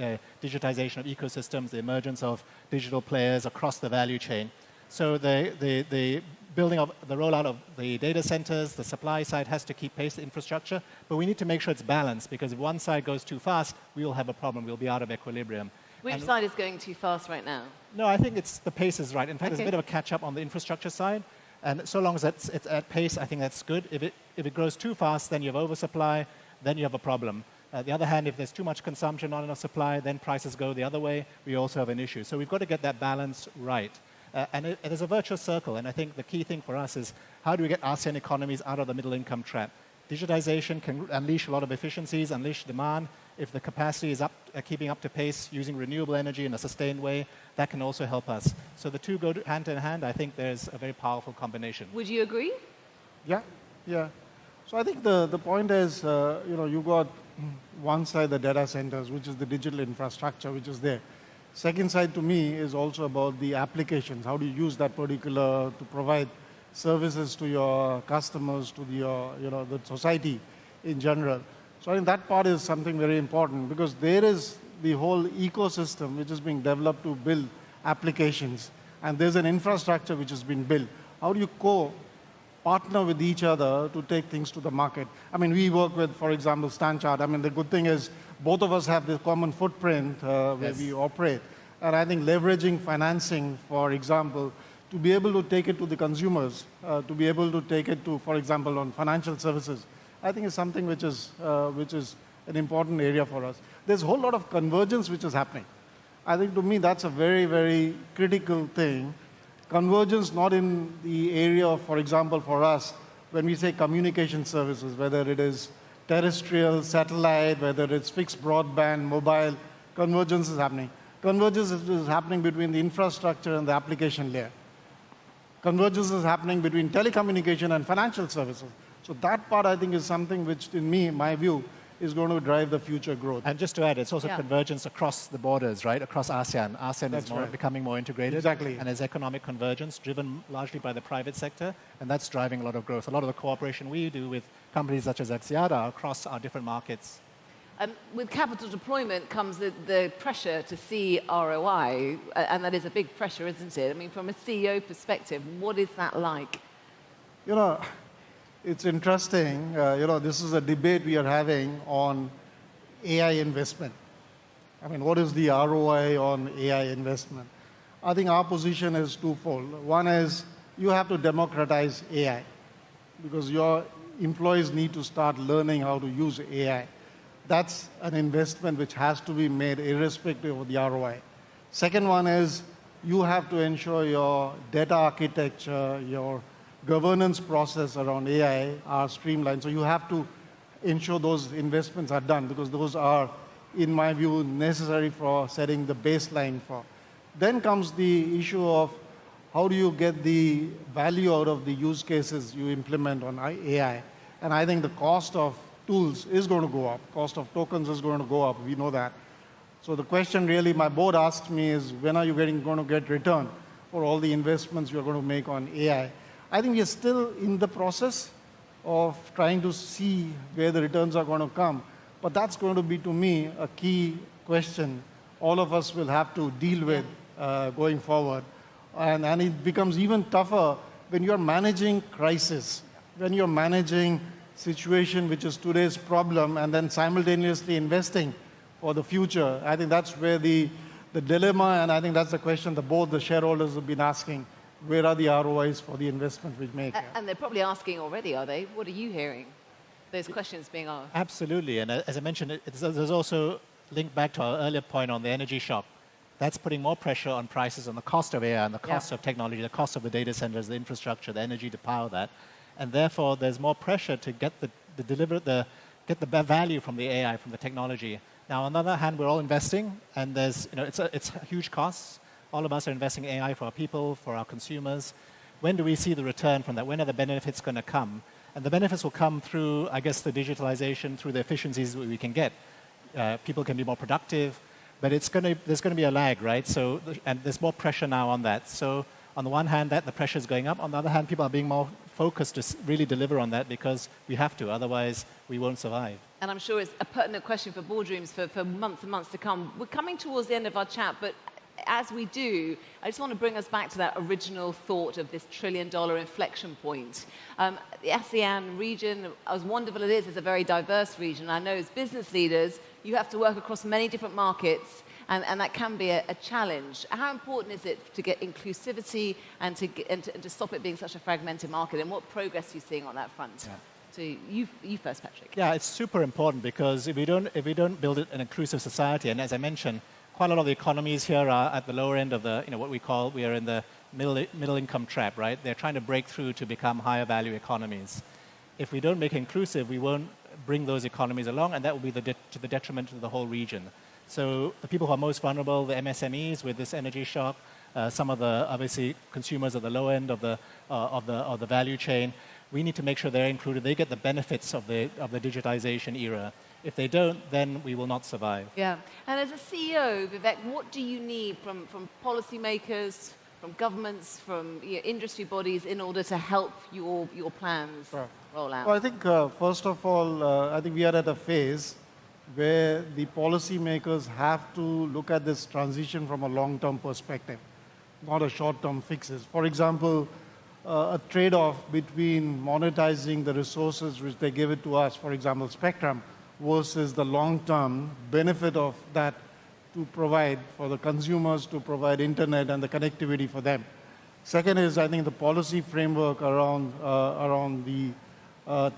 digitization of ecosystems, the emergence of digital players across the value chain. So the building of the rollout of the data centers, the supply side has to keep pace with infrastructure, but we need to make sure it's balanced, because if one side goes too fast, we will have a problem. We'll be out of equilibrium. Which side is going too fast right now? No, I think the pace is right. In fact, there's a bit of a catch-up on the infrastructure side, and so long as it's at pace, I think that's good. If it grows too fast, then you have oversupply, then you have a problem. On the other hand, if there's too much consumption, not enough supply, then prices go the other way. We also have an issue. So we've got to get that balance right. And it is a virtuous circle. And I think the key thing for us is how do we get ASEAN economies out of the middle income trap? Digitization can unleash a lot of efficiencies, unleash demand. If the capacity is keeping up to pace using renewable energy in a sustained way, that can also help us. So the two go hand in hand. I think there's a very powerful combination. Would you agree? Yeah. So I think the point is, you got one side, the data centers, which is the digital infrastructure, which is there. Second side to me is also about the applications. How do you use that particular to provide services to your customers, to the society in general. So I think that part is something very important, because there is the whole ecosystem which is being developed to build applications, and there's an infrastructure which has been built. How do you partner with each other to take things to the market? I mean, we work with, for example, StanChart. I mean, the good thing is both of us have this common footprint where we operate. And I think leveraging financing, for example, to be able to take it to the consumers, to be able to take it to, for example, on financial services, I think is something which is an important area for us. There's a whole lot of convergence which is happening. I think to me that's a very, very critical thing. Convergence not in the area of, for example, for us, when we say communication services, whether it is terrestrial, satellite, whether it's fixed broadband, mobile, convergence is happening. Convergence is happening between the infrastructure and the application layer. Convergence is happening between telecommunication and financial services. So that part, I think, is something which, in my view, is going to drive the future growth. And just to add, it's also convergence across the borders, right? Across ASEAN. ASEAN is becoming more integrated. Exactly. And there's economic convergence driven largely by the private sector, and that's driving a lot of growth. A lot of the cooperation we do with companies such as Axiata across our different markets. With capital deployment comes the pressure to see ROI, and that is a big pressure, isn't it? I mean, from a CEO perspective, what is that like? It's interesting. This is a debate we are having on AI investment. I mean, what is the ROI on AI investment? I think our position is twofold. One is you have to democratize AI, because your employees need to start learning how to use AI. That's an investment which has to be made irrespective of the ROI. Second one is you have to ensure your data architecture, your governance process around AI are streamlined. So you have to ensure those investments are done, because those are, in my view, necessary for setting the baseline for. Then comes the issue of how do you get the value out of the use cases you implement on AI. And I think the cost of tools is going to go up. Cost of tokens is going to go up. We know that. So the question really my board asked me is, when are you going to get return for all the investments you're going to make on AI? I think we're still in the process of trying to see where the returns are going to come. But that's going to be, to me, a key question all of us will have to deal with going forward. And it becomes even tougher when you're managing crisis, when you're managing situation which is today's problem, and then simultaneously investing for the future. I think that's where the dilemma, and I think that's the question the board, the shareholders have been asking. Where are the ROIs for the investment we make? And they're probably asking already, are they? What are you hearing? Those questions being asked. Absolutely. And as I mentioned, there's also linked back to our earlier point on the energy shock. That's putting more pressure on prices, on the cost of AI, and the cost of technology, the cost of the data centers, the infrastructure, the energy to power that. And therefore, there's more pressure to get the value from the AI, from the technology. Now, on the other hand, we're all investing, and there's, it's huge costs. All of us are investing in AI for our people, for our consumers. When do we see the return from that? When are the benefits going to come? And the benefits will come through, I guess, the digitalization, through the efficiencies that we can get. People can be more productive, but there's going to be a lag, right? So, and there's more pressure now on that. So, on the one hand, the pressure is going up. On the other hand, people are being more focused to really deliver on that because we have to. Otherwise, we won't survive. And I'm sure it's a pertinent question for boardrooms for months and months to come. We're coming towards the end of our chat, but as we do, I just want to bring us back to that original thought of this $1 trillion inflection point. The ASEAN region, as wonderful it is, it's a very diverse region. I know as business leaders, you have to work across many different markets, and that can be a challenge. How important is it to get inclusivity and to stop it being such a fragmented market? And what progress are you seeing on that front? Yeah. So you first, Patrick. Yeah, it's super important because if we don't build an inclusive society, and as I mentioned, quite a lot of the economies here are at the lower end of the, what we are in the middle income trap, right? They're trying to break through to become higher value economies. If we don't make it inclusive, we won't bring those economies along, and that will be to the detriment of the whole region. So the people who are most vulnerable, the MSMEs with this energy shock, some of the obviously consumers at the low end of the value chain, we need to make sure they're included. They get the benefits of the digitization era. If they don't, then we will not survive. Yeah. And as a CEO, Vivek, what do you need from policymakers, from governments, from industry bodies in order to help your plans roll out? Well, I think, first of all, I think we are at a phase where the policymakers have to look at this transition from a long-term perspective, not a short-term fixes. For example, a trade-off between monetizing the resources which they give it to us, for example, spectrum, versus the long-term benefit of that to provide for the consumers, to provide internet and the connectivity for them. Second is, I think, the policy framework around the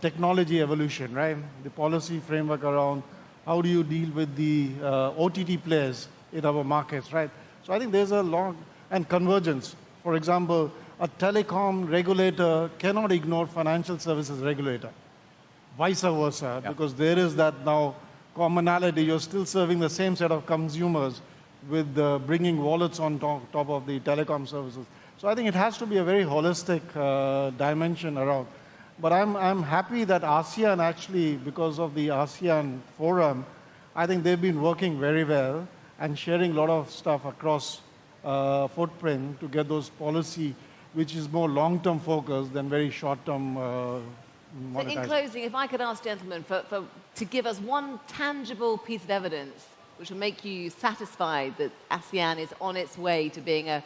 technology evolution, right? The policy framework around how do you deal with the OTT players in our markets, right? So I think there's a long, and convergence. For example, a telecom regulator cannot ignore financial services regulator. Vice versa, because there is that now commonality. You're still serving the same set of consumers with bringing wallets on top of the telecom services. So I think it has to be a very holistic dimension around. But I'm happy that ASEAN actually, because of the ASEAN Forum, I think they've been working very well and sharing a lot of stuff across footprint to get those policy, which is more long-term focused than very short-term monetization. So in closing, if I could ask gentlemen to give us one tangible piece of evidence which will make you satisfied that ASEAN is on its way to being a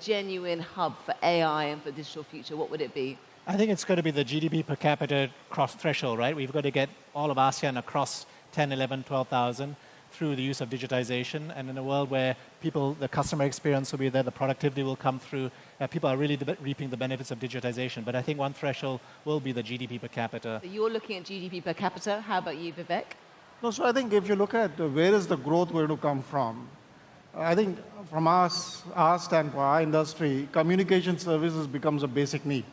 genuine hub for AI and for digital future, what would it be? I think it's going to be the GDP per capita cross threshold, right? We've got to get all of ASEAN across 10, 11, 12,000 through the use of digitization. And in a world where the customer experience will be there, the productivity will come through, people are really reaping the benefits of digitization. But I think one threshold will be the GDP per capita. So you're looking at GDP per capita. How about you, Vivek? No, so I think if you look at where is the growth going to come from, I think from our standpoint, our industry, communication services becomes a basic need.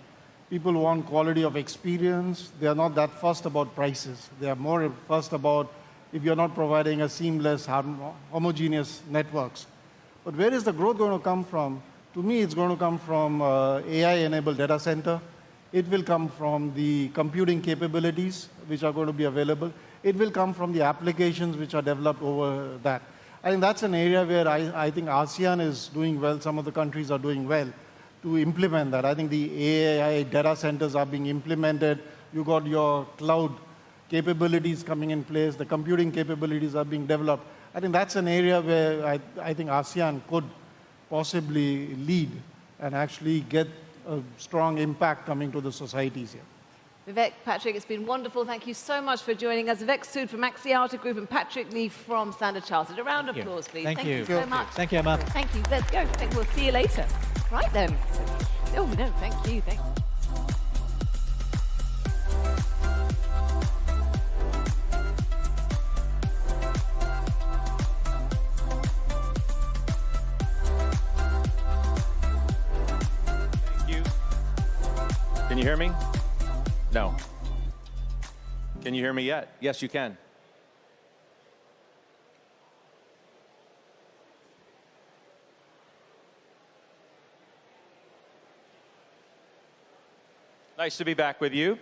People want quality of experience. They are not that fussed about prices. They are more fussed about if you're not providing a seamless, homogeneous networks. But where is the growth going to come from? To me, it's going to come from AI-enabled data center. It will come from the computing capabilities which are going to be available. It will come from the applications which are developed over that. I think that's an area where I think ASEAN is doing well. Some of the countries are doing well to implement that. I think the AI data centers are being implemented. You got your cloud capabilities coming in place. The computing capabilities are being developed. I think that's an area where I think ASEAN could possibly lead and actually get a strong impact coming to the societies here. Vivek, Patrick, it's been wonderful. Thank you so much for joining us. Vivek Sood from Axiata Group and Patrick Lee from Standard Chartered. A round of applause, please. Thank you so much. Thank you, Emma. Thank you. Let's go. We'll see you later. Right then. Oh, no, thank you. Thank you. Can you hear me? No. Can you hear me yet? Yes, you can. Nice to be back with you.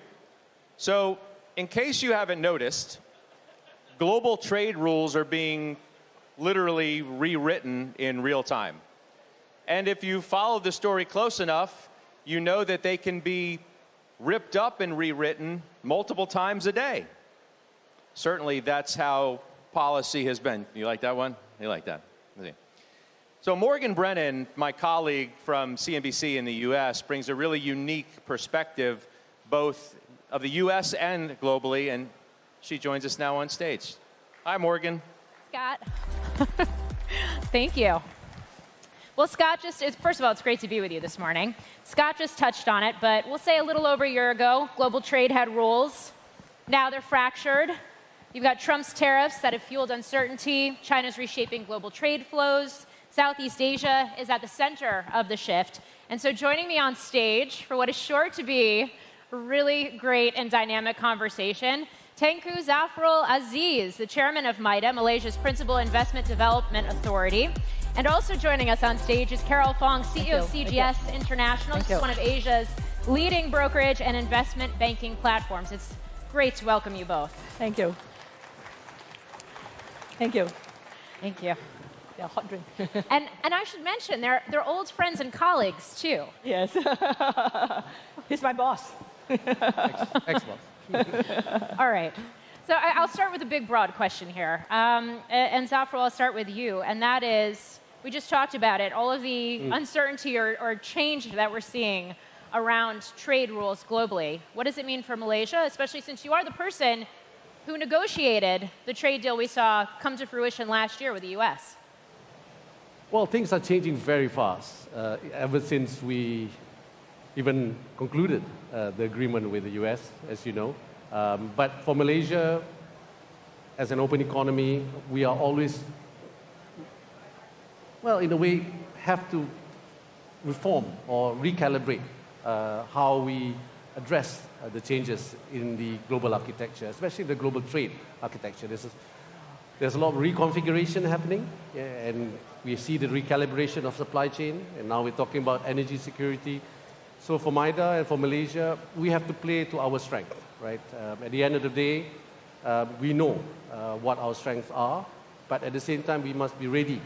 So, in case you haven't noticed, global trade rules are being literally rewritten in real time. And if you follow the story close enough, you know that they can be ripped up and rewritten multiple times a day. Certainly, that's how policy has been. You like that one? You like that? Okay. So Morgan Brennan, my colleague from CNBC in the US, brings a really unique perspective, both of the US and globally, and she joins us now on stage. Hi, Morgan. Scott. Thank you. Well, Scott, first of all, it's great to be with you this morning. Scott just touched on it, but we'll say a little over a year ago, global trade had rules. Now they're fractured. You've got Trump's tariffs that have fueled uncertainty. China's reshaping global trade flows. Southeast Asia is at the center of the shift. And so joining me on stage for what is sure to be a really great and dynamic conversation, Tengku Zafrul Aziz, the chairman of MIDA, Malaysia's principal investment development authority. And also joining us on stage is Carol Fong, CEO of CGS International, which is one of Asia's leading brokerage and investment banking platforms. It's great to welcome you both. Thank you. Thank you. Thank you. Yeah, hot drink. and I should mention, they're old friends and colleagues, too. Yes. He's my boss. Excellent. All right. So I'll start with a big, broad question here. And Zafrul, I'll start with you. And that is, we just talked about it, all of the uncertainty or change that we're seeing around trade rules globally. What does it mean for Malaysia, especially since you are the person who negotiated the trade deal we saw come to fruition last year with the US? Well, things are changing very fast. Ever since we even concluded the agreement with the US, as you know. But for Malaysia, as an open economy, we are always, well, in a way, have to reform or recalibrate how we address the changes in the global architecture, especially the global trade architecture. There's a lot of reconfiguration happening, and we see the recalibration of supply chain, and now we're talking about energy security. So for MIDA and for Malaysia, we have to play to our strength, right? At the end of the day, we know what our strengths are, but at the same time, we must be ready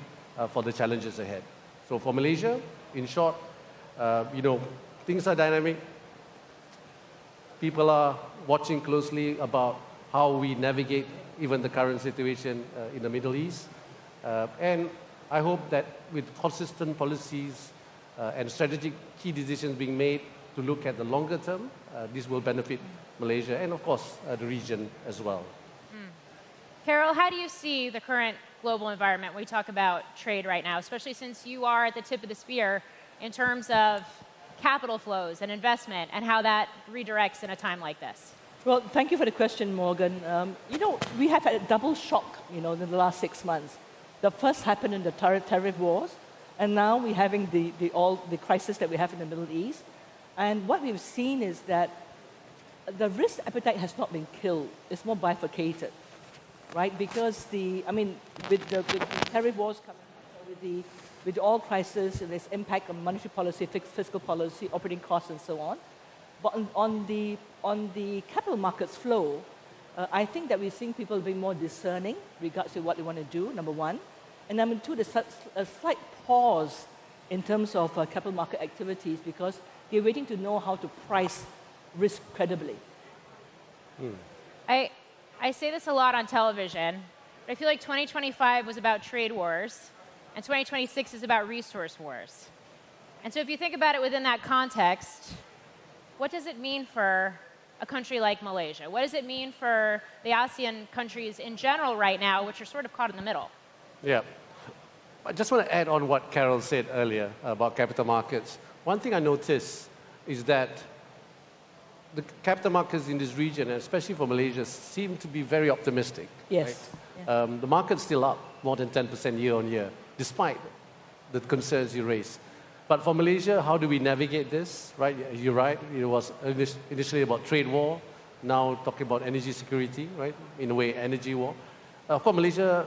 for the challenges ahead. So for Malaysia, in short, things are dynamic. People are watching closely about how we navigate even the current situation in the Middle East. And I hope that with consistent policies and strategic key decisions being made to look at the longer term, this will benefit Malaysia and, of course, the region as well. Carol, how do you see the current global environment when we talk about trade right now, especially since you are at the tip of the spear in terms of capital flows and investment and how that redirects in a time like this? Well, thank you for the question, Morgan. We have had a double shock, in the last 6 months. The first happened in the tariff wars, and now we're having the crisis that we have in the Middle East. And what we've seen is that the risk appetite has not been killed. It's more bifurcated, right? Because with the tariff wars coming, with the oil crisis and its impact on monetary policy, fiscal policy, operating costs, and so on. But on the capital markets flow, I think that we're seeing people being more discerning regards to what they want to do, number one. And number two, there's a slight pause in terms of capital market activities because they're waiting to know how to price risk credibly. I say this a lot on television, but I feel like 2025 was about trade wars, and 2026 is about resource wars. And so if you think about it within that context, what does it mean for a country like Malaysia? What does it mean for the ASEAN countries in general right now, which are sort of caught in the middle? Yeah. I just want to add on what Carol said earlier about capital markets. One thing I noticed is that the capital markets in this region, and especially for Malaysia, seem to be very optimistic. Yes. Right? The market's still up more than 10% year on year, despite the concerns you raised. But for Malaysia, how do we navigate this? Right? You're right. It was initially about trade war. Now talking about energy security. Right? In a way, energy war. Of course, Malaysia,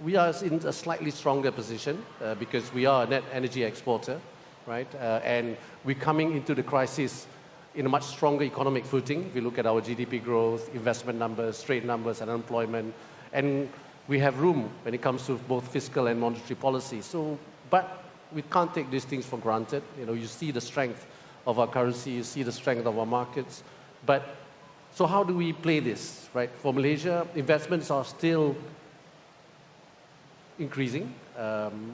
we are in a slightly stronger position because we are a net energy exporter, right? And we're coming into the crisis in a much stronger economic footing. If you look at our GDP growth, investment numbers, trade numbers, and unemployment, and we have room when it comes to both fiscal and monetary policy. So, but we can't take these things for granted. You know, you see the strength of our currency, you see the strength of our markets. But so how do we play this, right? For Malaysia, investments are still increasing.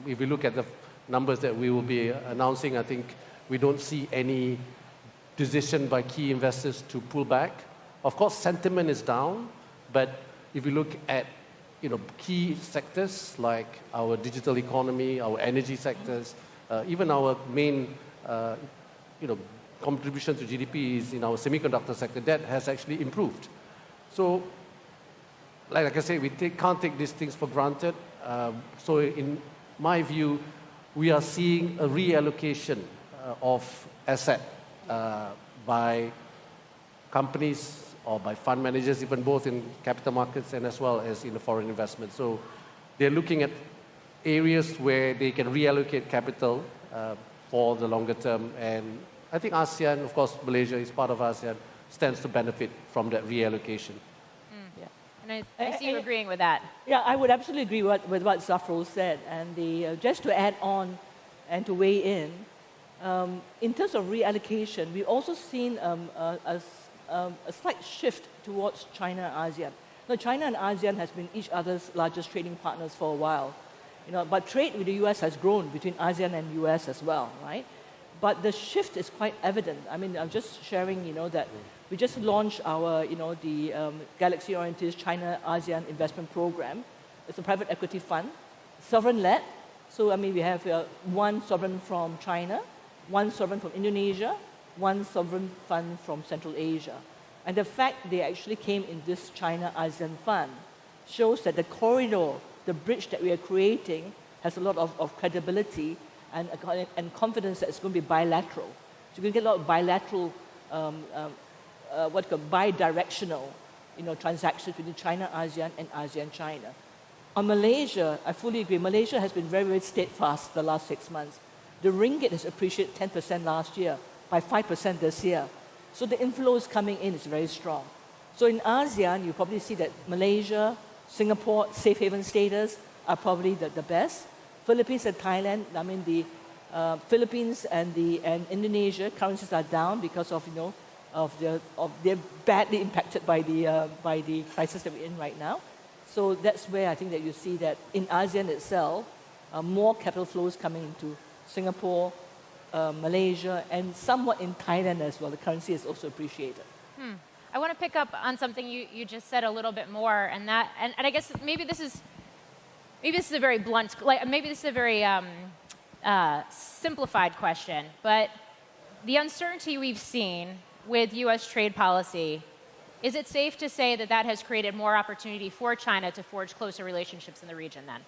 If we look at the numbers that we will be announcing, I think we don't see any decision by key investors to pull back. Of course, sentiment is down, but if you look at key sectors like our digital economy, our energy sectors, even our main contribution to GDP is in our semiconductor sector, that has actually improved. So, like I say, we can't take these things for granted. So in my view, we are seeing a reallocation of asset by companies or by fund managers, even both in capital markets and as well as in the foreign investment. So they're looking at areas where they can reallocate capital for the longer term. And I think ASEAN, of course, Malaysia is part of ASEAN, stands to benefit from that reallocation. And I see you agreeing with that. Yeah, I would absolutely agree with what Zafrul said. And just to add on and to weigh in terms of reallocation, we've also seen a slight shift towards China and ASEAN. Now, China and ASEAN has been each other's largest trading partners for a while. But trade with the US has grown between ASEAN and US as well, right? But the shift is quite evident. I mean, I'm just sharing, that we just launched our, the Galaxy Orienteers China ASEAN Investment Program. It's a private equity fund, sovereign-led. So, I mean, we have one sovereign from China, one sovereign from Indonesia, one sovereign fund from Central Asia. And the fact they actually came in this China ASEAN fund shows that the corridor, the bridge that we are creating, has a lot of credibility and confidence that it's going to be bilateral. So you're going to get a lot of bilateral, bi-directional, transactions between China, ASEAN, and ASEAN, China. On Malaysia, I fully agree. Malaysia has been very, very steadfast the last 6 months. The ringgit has appreciated 10% last year, by 5% this year. So the inflows coming in is very strong. So in ASEAN, you probably see that Malaysia, Singapore, safe haven status are probably the best. Philippines and Thailand, I mean the Philippines and Indonesia currencies are down because of they're badly impacted by the crisis that we're in right now. So that's where I think that you see that in ASEAN itself, more capital flows coming into Singapore, Malaysia, and somewhat in Thailand as well. The currency is also appreciated. I want to pick up on something you just said a little bit more, and I guess maybe this is a very blunt, maybe this is a very simplified question, but the uncertainty we've seen with U.S. trade policy, is it safe to say that has created more opportunity for China to forge closer relationships in the region then?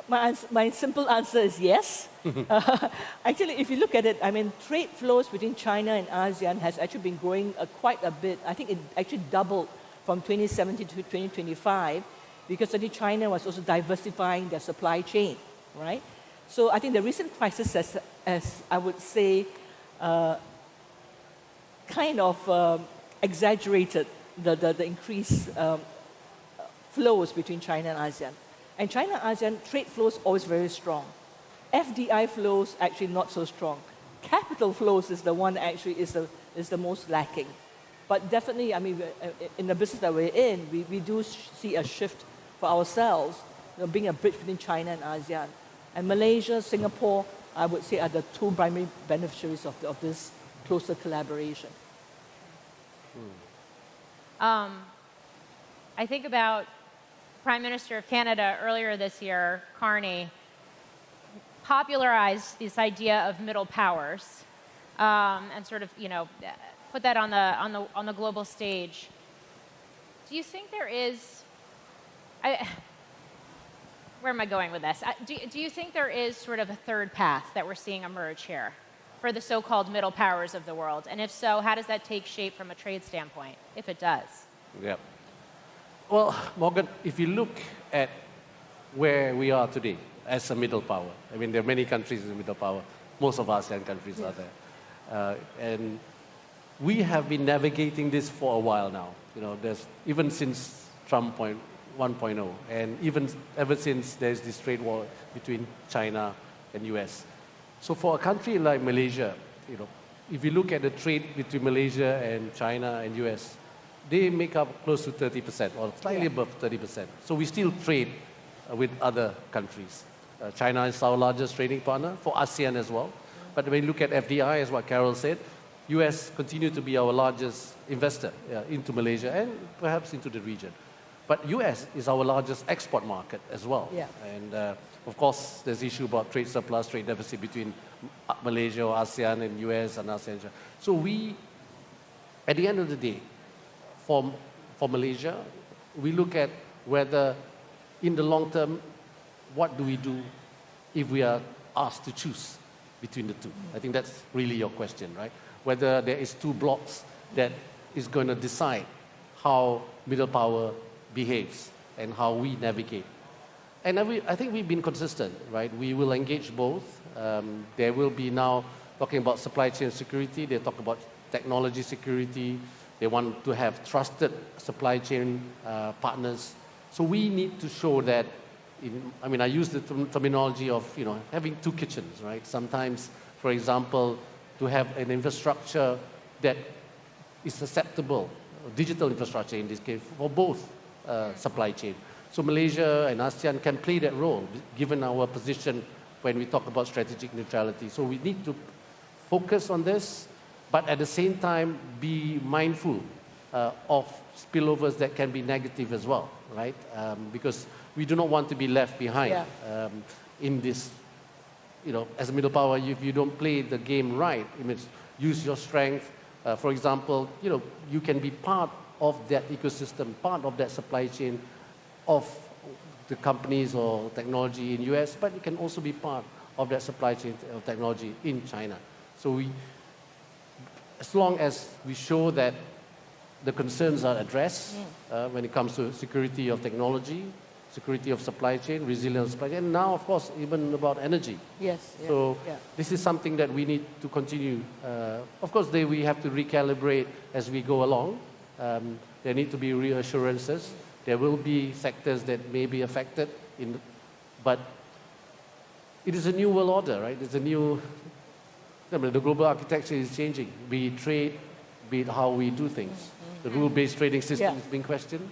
My simple answer is yes. Actually, if you look at it, I mean, trade flows between China and ASEAN has actually been growing quite a bit. I think it actually doubled from 2017 to 2025 because I think China was also diversifying their supply chain, right? So I think the recent crisis has I would say, kind of exaggerated the increased flows between China and ASEAN. And China-ASEAN trade flows always very strong. FDI flows actually not so strong. Capital flows is the one actually is the most lacking. But definitely, I mean, in the business that we're in, we do see a shift for ourselves, being a bridge between China and ASEAN. And Malaysia, Singapore, I would say, are the two primary beneficiaries of this closer collaboration. I think about Prime Minister of Canada earlier this year, Carney, popularized this idea of middle powers and sort of, put that on the global stage. Do you think there is? Where am I going with this? Do you think there is sort of a third path that we're seeing emerge here for the so-called middle powers of the world? And if so, how does that take shape from a trade standpoint, if it does? Yeah. Well, Morgan, if you look at where we are today as a middle power, I mean, there are many countries in the middle power. Most of ASEAN countries are there. And we have been navigating this for a while now. There's even since Trump 1.0, and even ever since there's this trade war between China and US. So for a country like Malaysia, if you look at the trade between Malaysia and China and US, they make up close to 30% or slightly above 30%. So we still trade with other countries. China is our largest trading partner, for ASEAN as well. But when you look at FDI, as what Carol said, US continue to be our largest investor into Malaysia and perhaps into the region. But US is our largest export market as well. Yeah. And of course, there's the issue about trade surplus, trade deficit between Malaysia or ASEAN and US and ASEAN. So we, at the end of the day, for Malaysia, we look at whether in the long term, what do we do if we are asked to choose between the two? I think that's really your question, right? Whether there is two blocks that is going to decide how middle power behaves and how we navigate. And I think we've been consistent, right? We will engage both. There will be now talking about supply chain security. They talk about technology security. They want to have trusted supply chain partners. So we need to show that. I use the terminology of having two kitchens, right? Sometimes, for example, to have an infrastructure that is acceptable, digital infrastructure in this case, for both supply chain. So Malaysia and ASEAN can play that role, given our position when we talk about strategic neutrality. So we need to focus on this, but at the same time be mindful of spillovers that can be negative as well, right? Because we do not want to be left behind in this. As a middle power, if you don't play the game right, it means use your strength. For example, you can be part of that ecosystem, part of that supply chain of the companies or technology in US, but you can also be part of that supply chain of technology in China. So as long as we show that the concerns are addressed when it comes to security of technology, security of supply chain, resilience of supply chain, and now, of course, even about energy. Yes. So this is something that we need to continue. Of course, we have to recalibrate as we go along. There need to be reassurances. There will be sectors that may be affected, but it is a new world order, right? It's a new. The global architecture is changing. Be it trade, be it how we do things. The rule-based trading system is being questioned.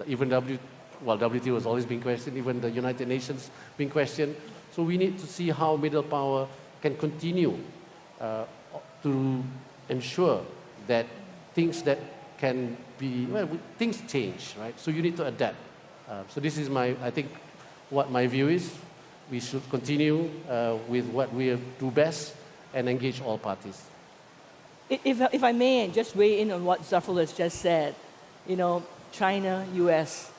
Even WTO has always been questioned. Even the United Nations being questioned. So we need to see how middle power can continue to ensure that things that can be things change, right? So you need to adapt. So this is I think, what my view is. We should continue with what we do best and engage all parties. If I may just weigh in on what Zafrul has just said, China, US,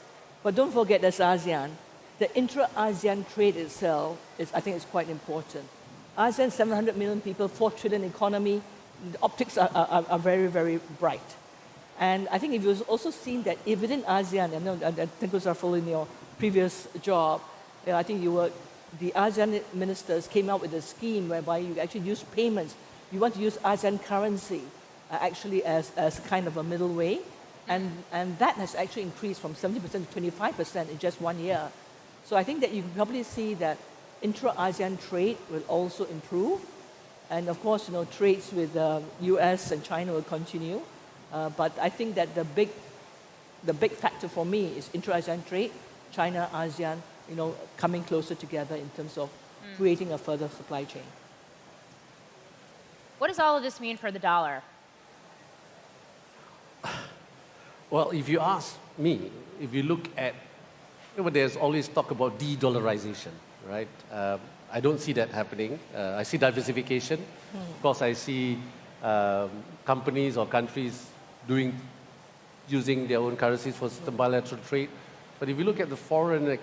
but don't forget there's ASEAN. The intra-ASEAN trade itself I think is quite important. ASEAN, 700 million people, 4 trillion economy, the optics are very, very bright. And I think if you've also seen that if within ASEAN, I think Zafrul in your previous job, I think the ASEAN ministers came out with a scheme whereby you actually use payments. You want to use ASEAN currency actually as kind of a middle way. And that has actually increased from 70% to 25% in just 1 year. So I think that you can probably see that intra-ASEAN trade will also improve. And of course, trades with US and China will continue. But I think that the big factor for me is intra-ASEAN trade, China, ASEAN, coming closer together in terms of creating a further supply chain. What does all of this mean for the dollar? Well, if you ask me, if you look at, there's always talk about de-dollarization, right? I don't see that happening. I see diversification. Of course, I see companies or countries using their own currencies for certain bilateral trade. But if you look at the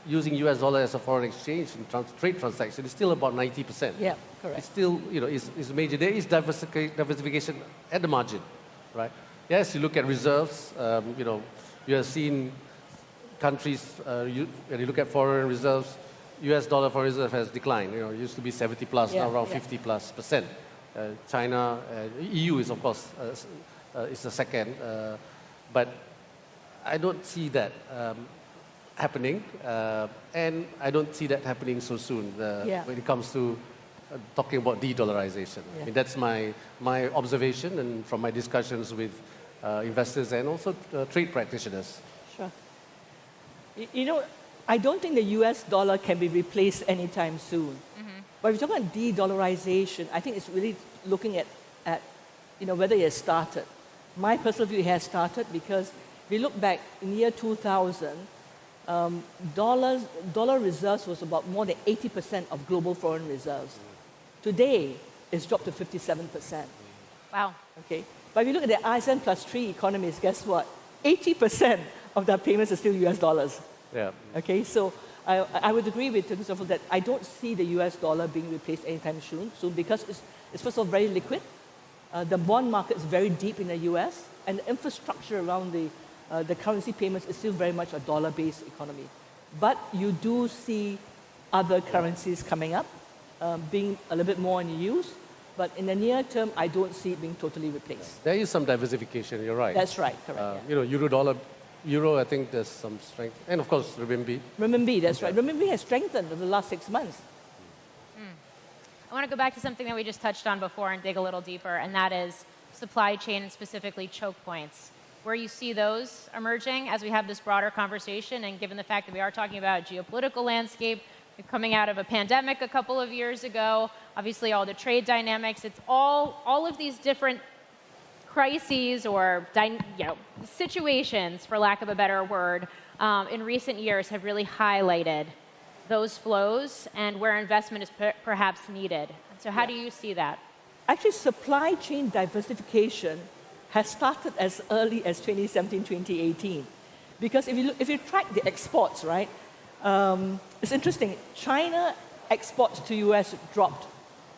using US dollar as a foreign exchange in trade transaction, it's still about 90%. Yeah, correct. It's still, it's major. There is diversification at the margin, right? Yes, you look at reserves. You have seen countries, when you look at foreign reserves, US dollar foreign reserve has declined. It used to be 70 plus, now around 50+%. China, EU is of course is the second, but I don't see that happening, and I don't see that happening so soon when it comes to talking about de-dollarization. I mean, that's my observation, and from my discussions with investors and also trade practitioners. Sure. I don't think the US dollar can be replaced anytime soon. But if you're talking about de-dollarization, I think it's really looking at whether it has started. My personal view, it has started because if we look back in the year 2000, dollar reserves was about more than 80% of global foreign reserves. Today, it's dropped to 57%. Wow. Okay. But if you look at the ASEAN plus 3 economies, guess what? 80% of their payments are still US dollars. Yeah. Okay, so I would agree with Christopher that I don't see the US dollar being replaced anytime soon because it's first of all very liquid. The bond market is very deep in the US, and the infrastructure around the currency payments is still very much a dollar-based economy. But you do see other currencies coming up, being a little bit more in use. But in the near term, I don't see it being totally replaced. There is some diversification, you're right. That's right, correct. Euro, I think there's some strength. And of course, renminbi. Renminbi, that's right. Renminbi has strengthened over the last 6 months. I want to go back to something that we just touched on before and dig a little deeper, and that is supply chain and specifically choke points. Where you see those emerging as we have this broader conversation, and given the fact that we are talking about geopolitical landscape, coming out of a pandemic a couple of years ago, obviously all the trade dynamics, it's all of these different crises or situations, for lack of a better word, in recent years have really highlighted those flows and where investment is perhaps needed. So how do you see that? Actually, supply chain diversification has started as early as 2017, 2018. Because if you track the exports, right, it's interesting. China exports to US dropped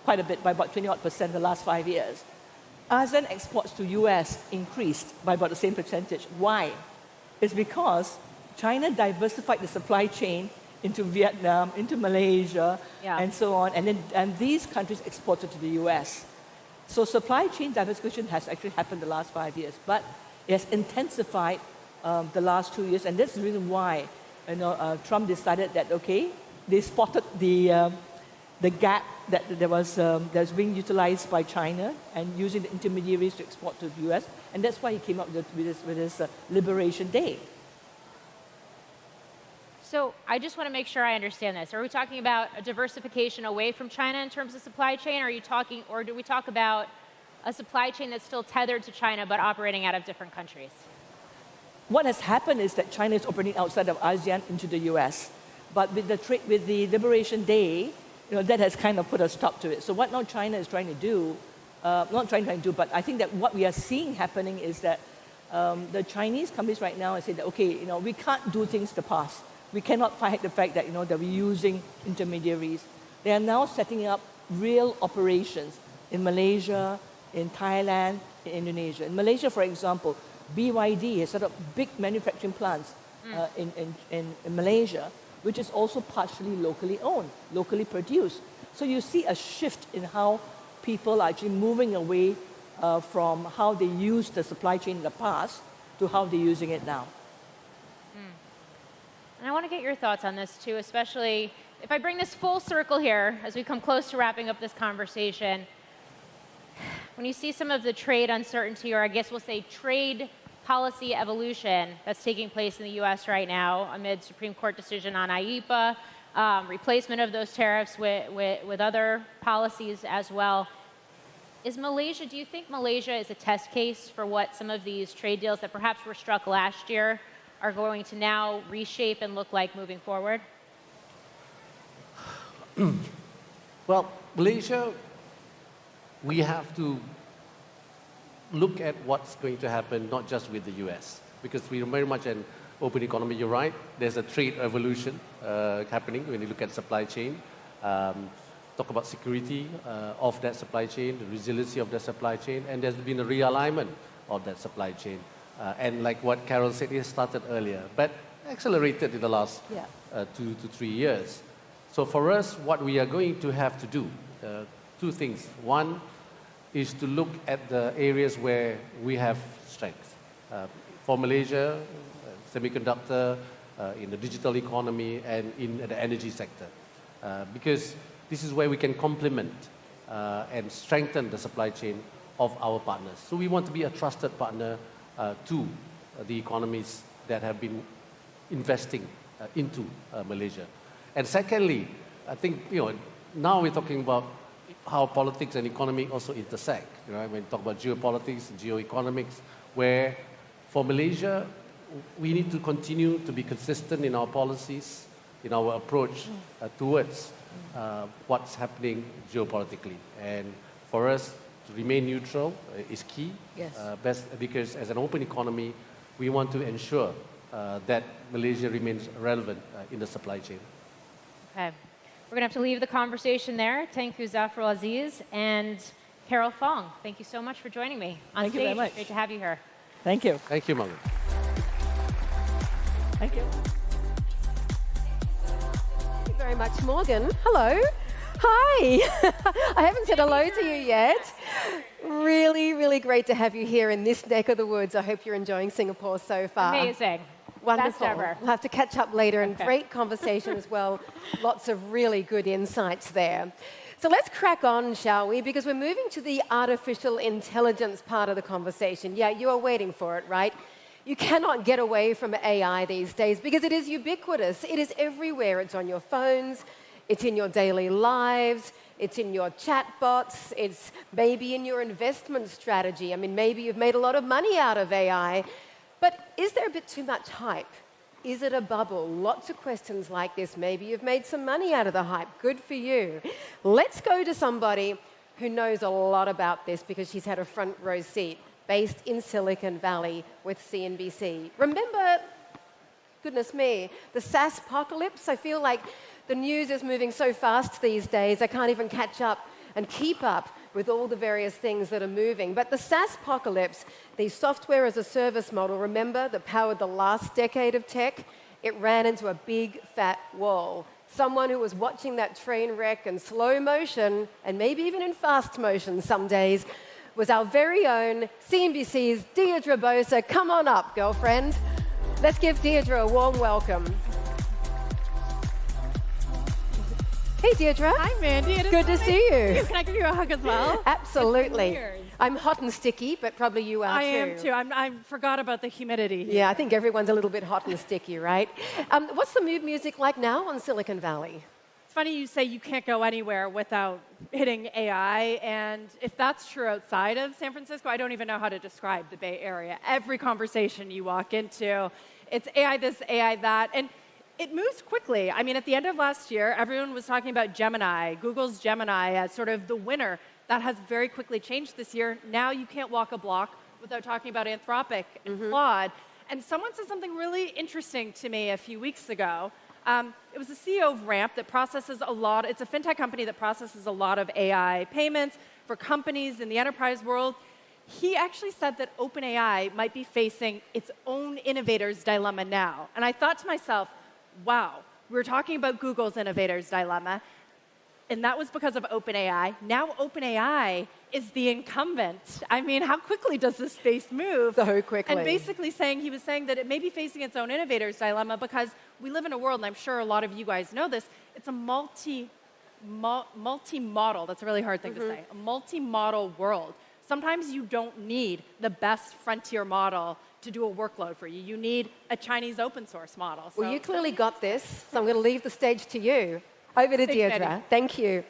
quite a bit, by about 20% in the last 5 years. ASEAN exports to US increased by about the same percentage. Why? It's because China diversified the supply chain into Vietnam, into Malaysia, and so on. And these countries exported to the US. So supply chain diversification has actually happened the last 5 years, but it has intensified the last 2 years. And that's the reason why Trump decided that, okay, they spotted the gap that was being utilized by China and using the intermediaries to export to the US. And that's why he came up with this Liberation Day. So I just want to make sure I understand this. Are we talking about a diversification away from China in terms of supply chain? Or do we talk about a supply chain that's still tethered to China but operating out of different countries? What has happened is that China is operating outside of ASEAN into the US. But with the Liberation Day, that has kind of put a stop to it. So what now China is trying to do, not trying to do, but I think that what we are seeing happening is that the Chinese companies right now are saying that, okay, we can't do things the past. We cannot fight the fact that, that we're using intermediaries. They are now setting up real operations in Malaysia, in Thailand, in Indonesia. In Malaysia, for example, BYD has set up big manufacturing plants in Malaysia, which is also partially locally owned, locally produced. So you see a shift in how people are actually moving away from how they used the supply chain in the past to how they're using it now. And I want to get your thoughts on this too, especially if I bring this full circle here as we come close to wrapping up this conversation. When you see some of the trade uncertainty, or I guess we'll say trade policy evolution that's taking place in the U.S. right now amid Supreme Court decision on IEEPA, replacement of those tariffs with other policies as well. Do you think Malaysia is a test case for what some of these trade deals that perhaps were struck last year are going to now reshape and look like moving forward? Well, Malaysia, we have to look at what's going to happen, not just with the US, because we're very much an open economy. You're right. There's a trade evolution happening when you look at supply chain. Talk about security of that supply chain, the resiliency of that supply chain, and there's been a realignment of that supply chain. And like what Carol said, it started earlier, but accelerated in the last 2 to 3 years. So for us, what we are going to have to do, two things. One is to look at the areas where we have strength. For Malaysia, semiconductor, in the digital economy, and in the energy sector. Because this is where we can complement and strengthen the supply chain of our partners. So we want to be a trusted partner to the economies that have been investing into Malaysia. And secondly, I think now we're talking about how politics and economy also intersect. When we talk about geopolitics and geoeconomics, where for Malaysia, we need to continue to be consistent in our policies, in our approach towards what's happening geopolitically. And for us to remain neutral is key. Yes. Because as an open economy, we want to ensure that Malaysia remains relevant in the supply chain. Okay. We're going to have to leave the conversation there. Thank you, Zafrul Aziz and Carol Fong. Thank you so much for joining me on Thank stage. you very much. Great to have you here. Thank you. Thank you, Morgan. Thank you. Thank you very much, Morgan. Hello. Hi. I haven't said hello to you yet. Really, really great to have you here in this neck of the woods. I hope you're enjoying Singapore so far. Amazing. Wonderful. Best ever. We'll have to catch up later, and Okay. great conversation as well. Lots of really good insights there. So let's crack on, shall we? Because we're moving to the artificial intelligence part of the conversation. Yeah, you are waiting for it, right? You cannot get away from AI these days because it is ubiquitous. It is everywhere. It's on your phones, it's in your daily lives, it's in your chatbots, it's maybe in your investment strategy. I mean, maybe you've made a lot of money out of AI. But is there a bit too much hype? Is it a bubble? Lots of questions like this. Maybe you've made some money out of the hype. Good for you. Let's go to somebody who knows a lot about this because she's had a front row seat, based in Silicon Valley with CNBC. Remember, goodness me, the SaaS apocalypse? I feel like the news is moving so fast these days, I can't even catch up and keep up with all the various things that are moving. But the SaaS apocalypse, the software as a service model, remember, that powered the last decade of tech, it ran into a big fat wall. Someone who was watching that train wreck in slow motion, and maybe even in fast motion some days, was our very own CNBC's Deirdre Bosa. Come on up, girlfriend. Let's give Deirdre a warm welcome. Hey, Deirdre. Hi, Mandy. It is Good to so see nice you. Can I give you a hug as well? Absolutely. Cheers. I'm hot and sticky, but probably you are I too. am too. I forgot about the humidity. Yeah, I think everyone's a little bit hot and sticky, right? What's the mood music like now on Silicon Valley? It's funny you say you can't go anywhere without hitting AI, and if that's true outside of San Francisco, I don't even know how to describe the Bay Area. Every conversation you walk into, it's AI this, AI that, and it moves quickly. I mean, at the end of last year, everyone was talking about Gemini, Google's Gemini as sort of the winner. That has very quickly changed this year. Now you can't walk a block without talking about Anthropic and Claude. And someone said something really interesting to me a few weeks ago. It was the CEO of Ramp that processes a lot. It's a fintech company that processes a lot of AI payments for companies in the enterprise world. He actually said that OpenAI might be facing its own innovator's dilemma now. And I thought to myself, wow, we were talking about Google's innovator's dilemma. and that was because of OpenAI. Now OpenAI is the incumbent. I mean, how quickly does this space move? So quickly. And basically he was saying that it may be facing its own innovator's dilemma because we live in a world, and I'm sure a lot of you guys know this, it's a multi-model, that's a really hard thing to say, a multi-model world. Sometimes you don't need the best frontier model to do a workload for you. You need a Chinese open source model. Well, you clearly got this, so I'm going to leave the stage to you. Over to Deirdre. Thank you.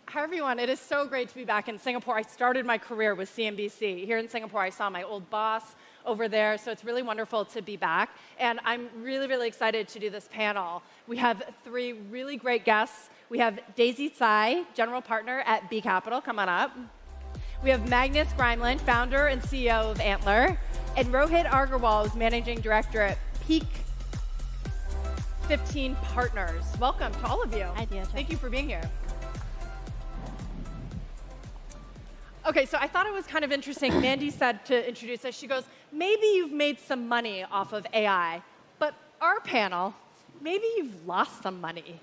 Hi, everyone. It is so great to be back in Singapore. I started my career with CNBC. Here in Singapore, I saw my old boss over there, so it's really wonderful to be back. And I'm really, really excited to do this panel. We have 3 really great guests. We have Daisy Tsai, General Partner at B Capital. Come on up. We have Magnus Grimeland, Founder and CEO of Antler. And Rohit Agarwal is Managing Director at Peak 15 Partners. Welcome to all of you. Hi, Deirdre. Thank you for being here. Okay, so I thought it was kind of interesting. Mandy said to introduce us, she goes, maybe you've made some money off of AI, but our panel, maybe you've lost some money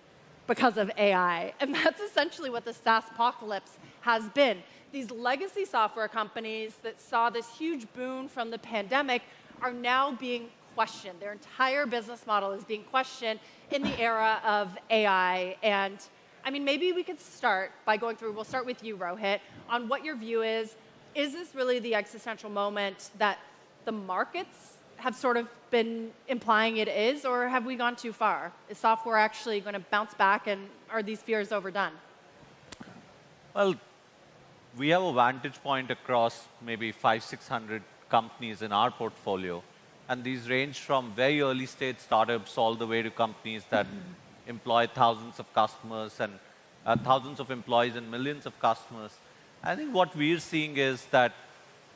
because of AI. And that's essentially what the SaaS apocalypse has been. These legacy software companies that saw this huge boon from the pandemic are now being questioned. Their entire business model is being questioned in the era of AI. And I mean, maybe we could start by going through, we'll start with you, Rohit, on what your view is. Is this really the existential moment that the markets have sort of been implying it is, or have we gone too far? Is software actually going to bounce back, and are these fears overdone? Well, we have a vantage point across maybe 500-600 companies in our portfolio, and these range from very early stage startups all the way to companies that employ thousands of customers and thousands of employees and millions of customers. I think what we're seeing is that,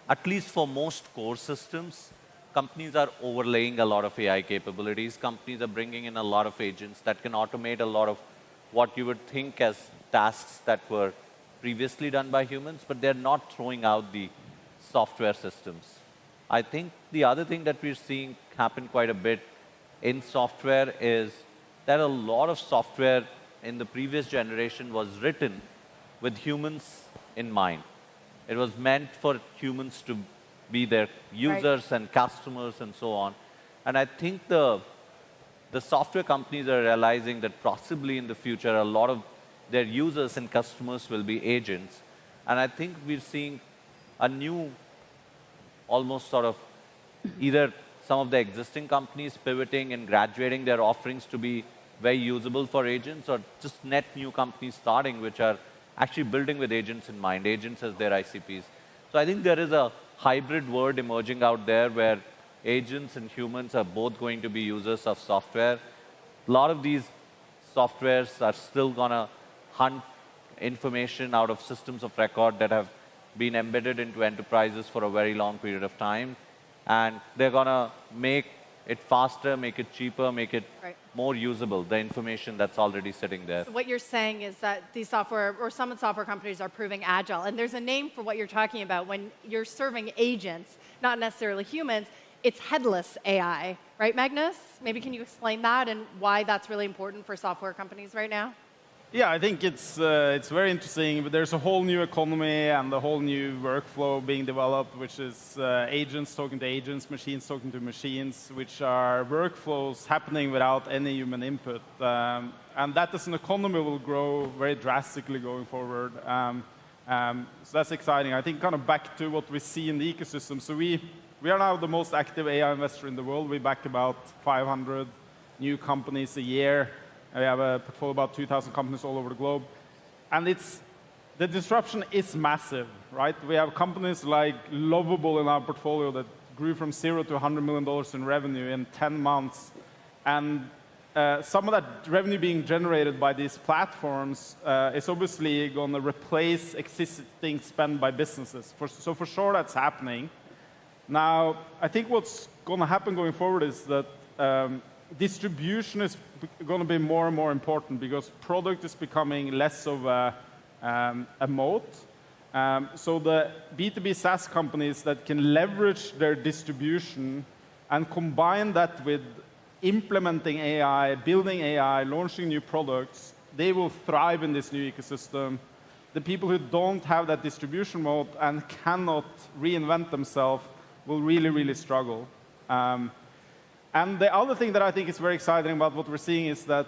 at least for most core systems, companies are overlaying a lot of AI capabilities. Companies are bringing in a lot of agents that can automate a lot of what you would think as tasks that were previously done by humans, but they're not throwing out the software systems. I think the other thing that we're seeing happen quite a bit in software is that a lot of software in the previous generation was written with humans in mind. It was meant for humans to be their users and customers and so on. And I think the software companies are realizing that possibly in the future, a lot of their users and customers will be agents. And I think we're seeing a new, almost sort of, either some of the existing companies pivoting and graduating their offerings to be very usable for agents, or just net new companies starting, which are actually building with agents in mind, agents as their ICPs. So I think there is a hybrid world emerging out there where agents and humans are both going to be users of software. A lot of these softwares are still going to hunt information out of systems of record that have been embedded into enterprises for a very long period of time. And they're going to make it faster, make it cheaper, make it more usable, the information that's already sitting there. So what you're saying is that these software, or some software companies are proving agile. And there's a name for what you're talking about. When you're serving agents, not necessarily humans, it's headless AI. Right, Magnus? Maybe can you explain that and why that's really important for software companies right now? Yeah, I think it's very interesting. But there's a whole new economy and a whole new workflow being developed, which is agents talking to agents, machines talking to machines, which are workflows happening without any human input. And that as an economy will grow very drastically going forward. So that's exciting. I think kind of back to what we see in the ecosystem. So we are now the most active AI investor in the world. We back about 500 new companies a year. We have a portfolio of about 2,000 companies all over the globe. And the disruption is massive, right? We have companies like Lovable in our portfolio that grew from $0 to $100 million in revenue in 10 months. And some of that revenue being generated by these platforms is obviously going to replace existing spend by businesses. So for sure, that's happening. Now, I think what's going to happen going forward is that distribution is going to be more and more important because product is becoming less of a moat. So the B2B SaaS companies that can leverage their distribution and combine that with implementing AI, building AI, launching new products, they will thrive in this new ecosystem. The people who don't have that distribution mode and cannot reinvent themselves will really, really struggle. And the other thing that I think is very exciting about what we're seeing is that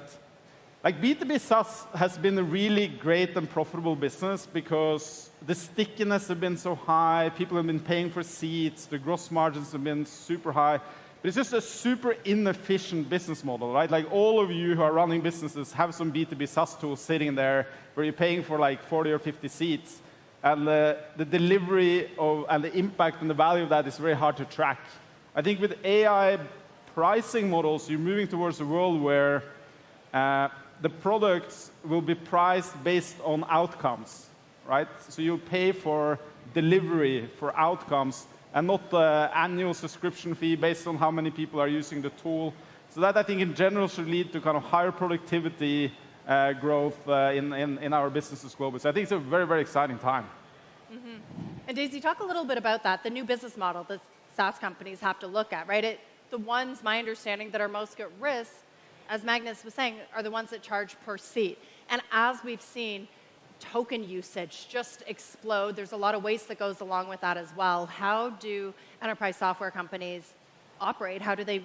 like B2B SaaS has been a really great and profitable business because the stickiness has been so high, people have been paying for seats, the gross margins have been super high. But it's just a super inefficient business model, right? Like all of you who are running businesses have some B2B SaaS tools sitting there where you're paying for like 40 or 50 seats. And the delivery of, and the impact and the value of that is very hard to track. I think with AI pricing models, you're moving towards a world where the products will be priced based on outcomes, right? So you'll pay for delivery, for outcomes, and not the annual subscription fee based on how many people are using the tool. So that, I think, in general should lead to kind of higher productivity growth in our businesses globally. So I think it's a very, very exciting time. Mm-hmm. And Daisy, talk a little bit about that, the new business model that SaaS companies have to look at, right? The ones, my understanding, that are most at risk, as Magnus was saying, are the ones that charge per seat. And as we've seen, token usage just explode. There's a lot of waste that goes along with that as well. How do enterprise software companies operate? How do they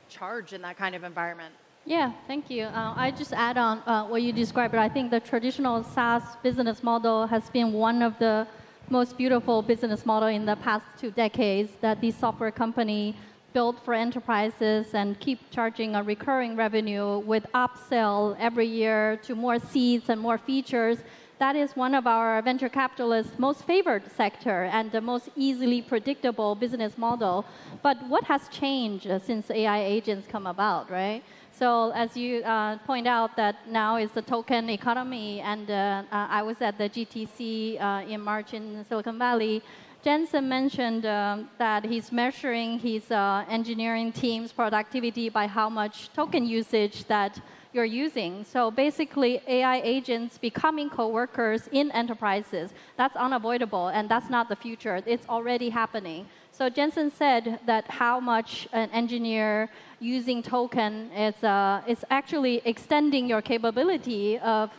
charge in that kind of environment? Yeah, thank you. I just add on what you described. I think the traditional SaaS business model has been one of the most beautiful business model in the past 2 decades that these software company built for enterprises and keep charging a recurring revenue with upsell every year to more seats and more features. That is one of our venture capitalists' most favored sector and the most easily predictable business model. But what has changed since AI agents come about, right? So as you point out that now is the token economy, and I was at the GTC in March in Silicon Valley. Jensen mentioned that he's measuring his engineering team's productivity by how much token usage that you're using. So basically, AI agents becoming coworkers in enterprises, that's unavoidable, and that's not the future. It's already happening. So Jensen said that how much an engineer using token is actually extending your capability of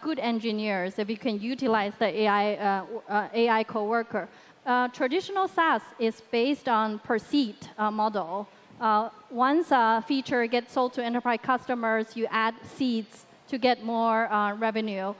good engineers if you can utilize the AI coworker. Traditional SaaS is based on per seat model. Once a feature gets sold to enterprise customers, you add seats to get more revenue.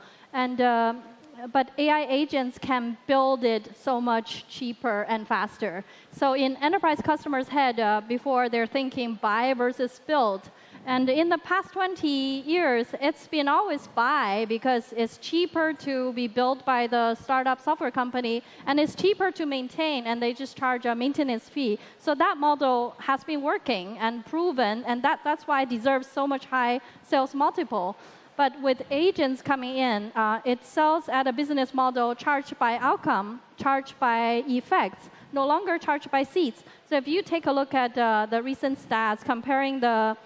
But AI agents can build it so much cheaper and faster. So in enterprise customers' head, before they're thinking buy versus build. And in the past 20 years, it's been always buy because it's cheaper to be built by the startup software company, and it's cheaper to maintain, and they just charge a maintenance fee. So that model has been working and proven, and that's why it deserves so much high sales multiple. But with agents coming in, it sells at a business model charged by outcome, charged by effects, no longer charged by seats. So if you take a look at the recent stats comparing the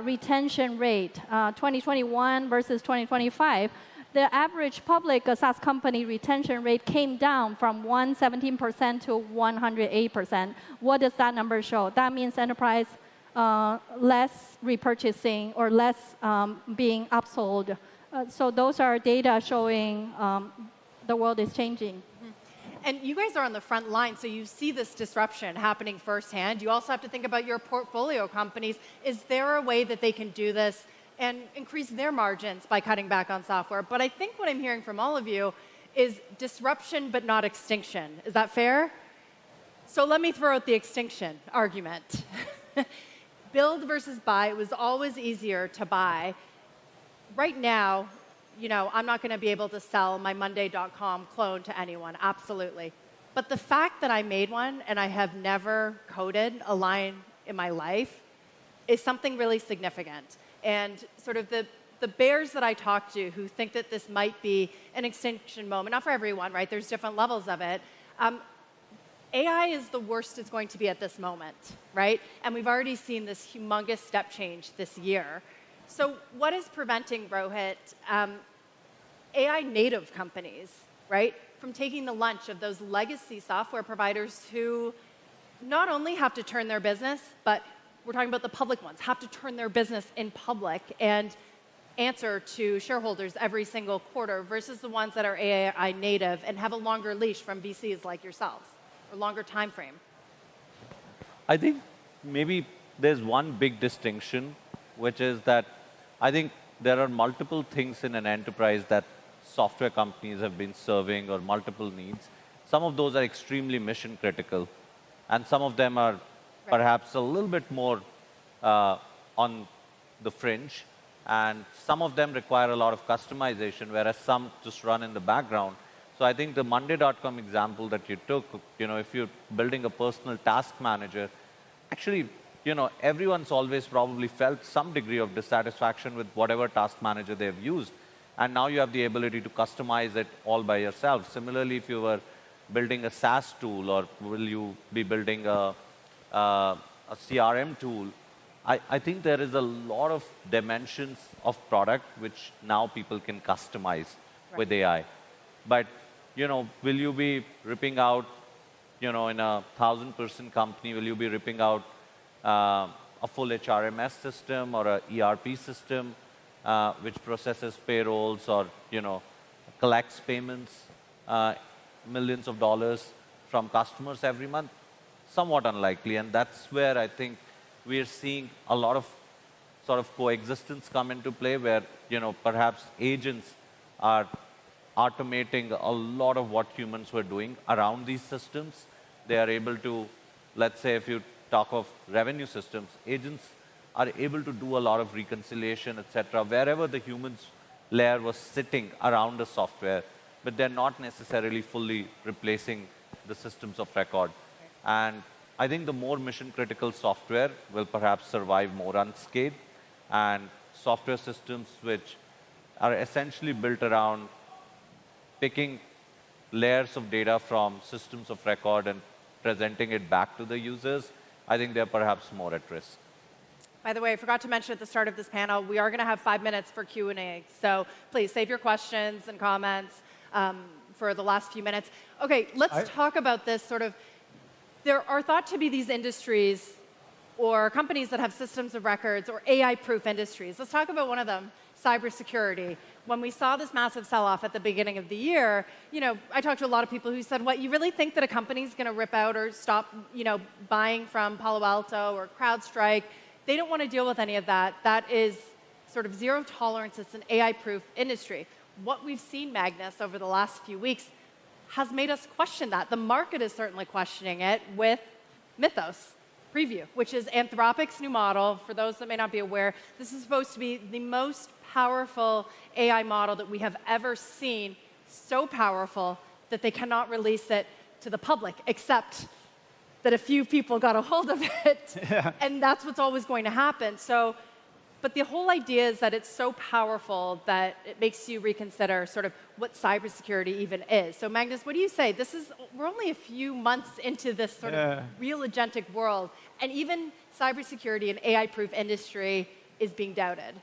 retention rate, 2021 versus 2025, the average public SaaS company retention rate came down from 117% to 108%. What does that number show? That means enterprise less repurchasing or less being upsold. So those are data showing the world is changing. And you guys are on the front line, so you see this disruption happening firsthand. You also have to think about your portfolio companies. Is there a way that they can do this and increase their margins by cutting back on software? But I think what I'm hearing from all of you is disruption but not extinction. Is that fair? So let me throw out the extinction argument. Build versus buy, it was always easier to buy. Right now, you know, I'm not going to be able to sell my Monday.com clone to anyone, absolutely. But the fact that I made one and I have never coded a line in my life is something really significant. And sort of the bears that I talk to who think that this might be an extinction moment, not for everyone, right? There's different levels of it. AI is the worst it's going to be at this moment, right? And we've already seen this humongous step change this year. So what is preventing, Rohit, AI native companies, right, from taking the lunch of those legacy software providers who not only have to turn their business, but we're talking about the public ones, have to turn their business in public and answer to shareholders every single quarter versus the ones that are AI native and have a longer leash from VCs like yourselves, or longer time frame? I think maybe there's one big distinction, which is that I think there are multiple things in an enterprise that software companies have been serving, or multiple needs. Some of those are extremely mission critical, and some of them are perhaps a little bit more on the fringe, and some of them require a lot of customization, whereas some just run in the background. So I think the Monday.com example that you took, if you're building a personal task manager, actually, everyone's always probably felt some degree of dissatisfaction with whatever task manager they've used. And now you have the ability to customize it all by yourself. Similarly, if you were building a SaaS tool, or will you be building a CRM tool, I think there is a lot of dimensions of product which now people can customize with AI. But, will you be ripping out, in a 1,000-person company, will you be ripping out a full HRMS system or a ERP system which processes payrolls or, collects payments, millions of dollars from customers every month? Somewhat unlikely. And that's where I think we're seeing a lot of sort of coexistence come into play, where, perhaps agents are automating a lot of what humans were doing around these systems. They are able to, let's say, if you talk of revenue systems, agents are able to do a lot of reconciliation, etc., wherever the humans layer was sitting around the software, but they're not necessarily fully replacing the systems of record. And I think the more mission-critical software will perhaps survive more unscathed, and software systems which are essentially built around picking layers of data from systems of record and presenting it back to the users, I think they're perhaps more at risk. By the way, I forgot to mention at the start of this panel, we are going to have 5 minutes for Q&A. So please save your questions and comments for the last few minutes. OK, let's talk about this sort of. There are thought to be these industries or companies that have systems of records or AI-proof industries. Let's talk about one of them, cybersecurity. When we saw this massive sell-off at the beginning of the year, I talked to a lot of people who said, "What, you really think that a company's going to rip out or stop, buying from Palo Alto or CrowdStrike?" They don't want to deal with any of that. That is sort of zero tolerance. It's an AI-proof industry. What we've seen, Magnus, over the last few weeks has made us question that. The market is certainly questioning it with Mythos Preview, which is Anthropic's new model. For those that may not be aware, this is supposed to be the most powerful AI model that we have ever seen, so powerful that they cannot release it to the public, except that a few people got a hold of it, and that's what's always going to happen. So, but the whole idea is that it's so powerful that it makes you reconsider sort of what cybersecurity even is. So Magnus, what do you say? We're only a few months into this sort of real agentic world, and even cybersecurity and AI-proof industry is being doubted.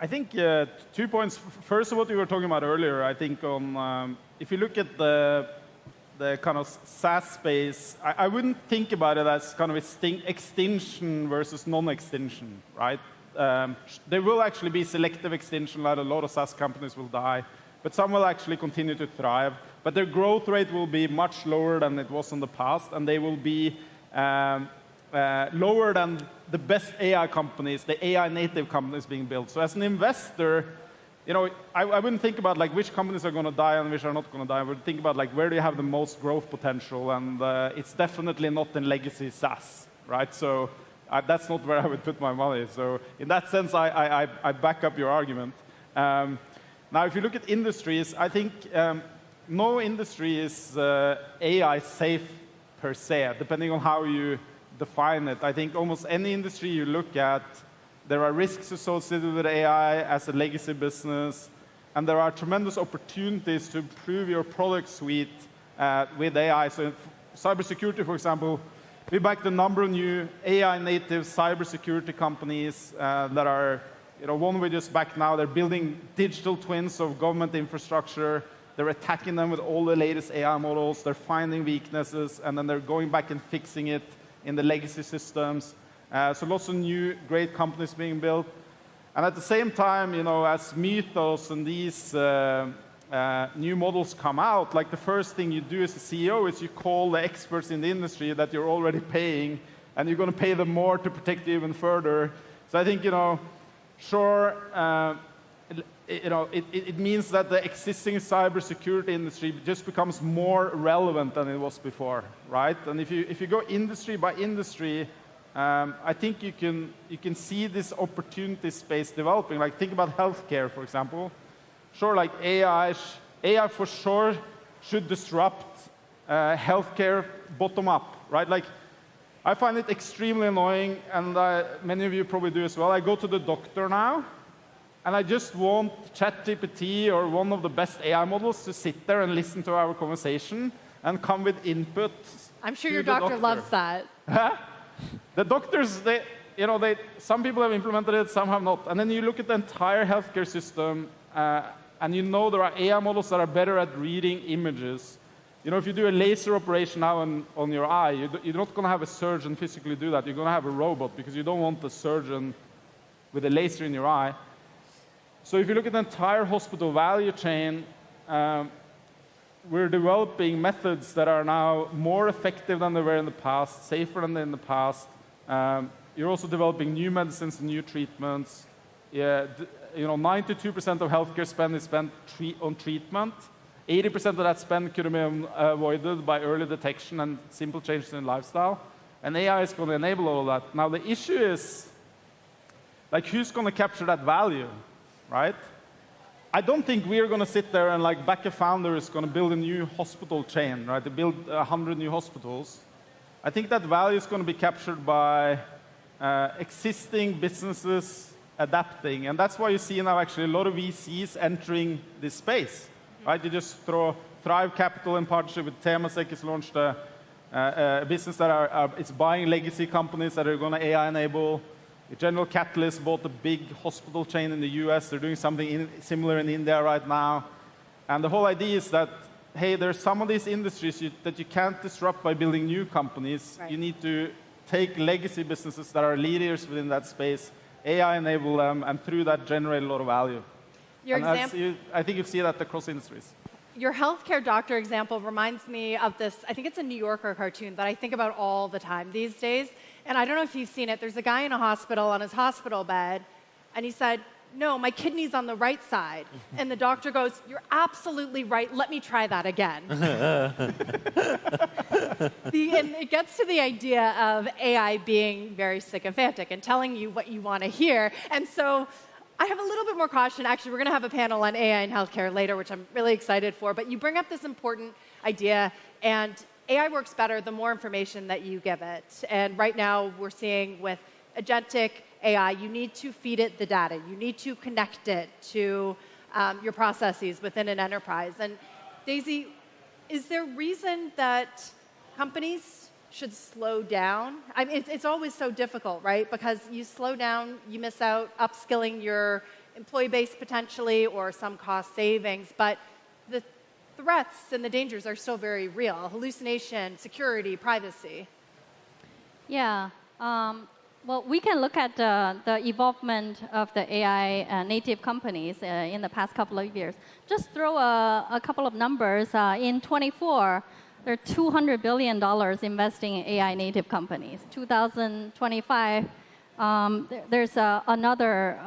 I think 2 points. First, what you were talking about earlier, I think on if you look at the kind of SaaS space, I wouldn't think about it as kind of extinction versus non-extinction, right? There will actually be selective extinction, like a lot of SaaS companies will die, but some will actually continue to thrive. But their growth rate will be much lower than it was in the past, and they will be lower than the best AI companies, the AI native companies being built. So as an investor, I wouldn't think about like which companies are going to die and which are not going to die. I would think about like where do you have the most growth potential, and it's definitely not in legacy SaaS, right? So that's not where I would put my money. So in that sense, I back up your argument. Now, if you look at industries, I think no industry is AI safe per se, depending on how you define it. I think almost any industry you look at, there are risks associated with AI as a legacy business, and there are tremendous opportunities to improve your product suite with AI. So in cybersecurity, for example, we backed a number of new AI-native cybersecurity companies that are, one we just backed now. They're building digital twins of government infrastructure. They're attacking them with all the latest AI models. They're finding weaknesses, and then they're going back and fixing it in the legacy systems. So lots of new great companies being built. And at the same time, as Mythos and these new models come out, like the first thing you do as a CEO is you call the experts in the industry that you're already paying, and you're going to pay them more to protect you even further. So I think, sure, it means that the existing cybersecurity industry just becomes more relevant than it was before, right? And if you go industry by industry, I think you can see this opportunity space developing. Like think about healthcare, for example. Sure, like AI for sure should disrupt healthcare bottom up, right? Like I find it extremely annoying, and many of you probably do as well. I go to the doctor now, and I just want ChatGPT or one of the best AI models to sit there and listen to our conversation and come with input. I'm sure your doctor loves that. Huh? The doctors, some people have implemented it, some have not. And then you look at the entire healthcare system, and there are AI models that are better at reading images. If you do a laser operation now on your eye, you're not going to have a surgeon physically do that. You're going to have a robot because you don't want the surgeon with a laser in your eye. So if you look at the entire hospital value chain, we're developing methods that are now more effective than they were in the past, safer than in the past. You're also developing new medicines and new treatments. 92% of healthcare spend is spent on treatment. 80% of that spend could have been avoided by early detection and simple changes in lifestyle. And AI is going to enable all of that. Now, the issue is, who's going to capture that value, right? I don't think we're going to sit there and, back a founder is going to build a new hospital chain, right? To build 100 new hospitals. I think that value is going to be captured by existing businesses adapting. And that's why you see now actually a lot of VCs entering this space. Right? You just throw Thrive Capital in partnership with Temasek has launched a business that it's buying legacy companies that are going to AI enable. General Catalyst bought a big hospital chain in the US. They're doing something similar in India right now. And the whole idea is that, hey, there's some of these industries that you can't disrupt by building new companies. Right. You need to take legacy businesses that are leaders within that space, AI enable them, and through that generate a lot of value. I think you see that across industries. Your healthcare doctor example reminds me of this, I think it's a New Yorker cartoon that I think about all the time these days. And I don't know if you've seen it. There's a guy in a hospital on his hospital bed, and he said, no, my kidney's on the right side. And the doctor goes, you're absolutely right. Let me try that again. And it gets to the idea of AI being very sycophantic and telling you what you want to hear. And so I have a little bit more caution. Actually, we're going to have a panel on AI in healthcare later, which I'm really excited for. But you bring up this important idea, and AI works better the more information that you give it. And right now, we're seeing with agentic AI, you need to feed it the data. You need to connect it to your processes within an enterprise. And Daisy, is there reason that companies should slow down? I mean, it's always so difficult, right? Because you slow down, you miss out upskilling your employee base potentially or some cost savings. But the threats and the dangers are still very real. Hallucination, security, privacy. Yeah. Well, we can look at the evolvement of the AI native companies in the past couple of years. Just throw a couple of numbers. In 24, there are $200 billion investing in AI native companies. 2025, there's another,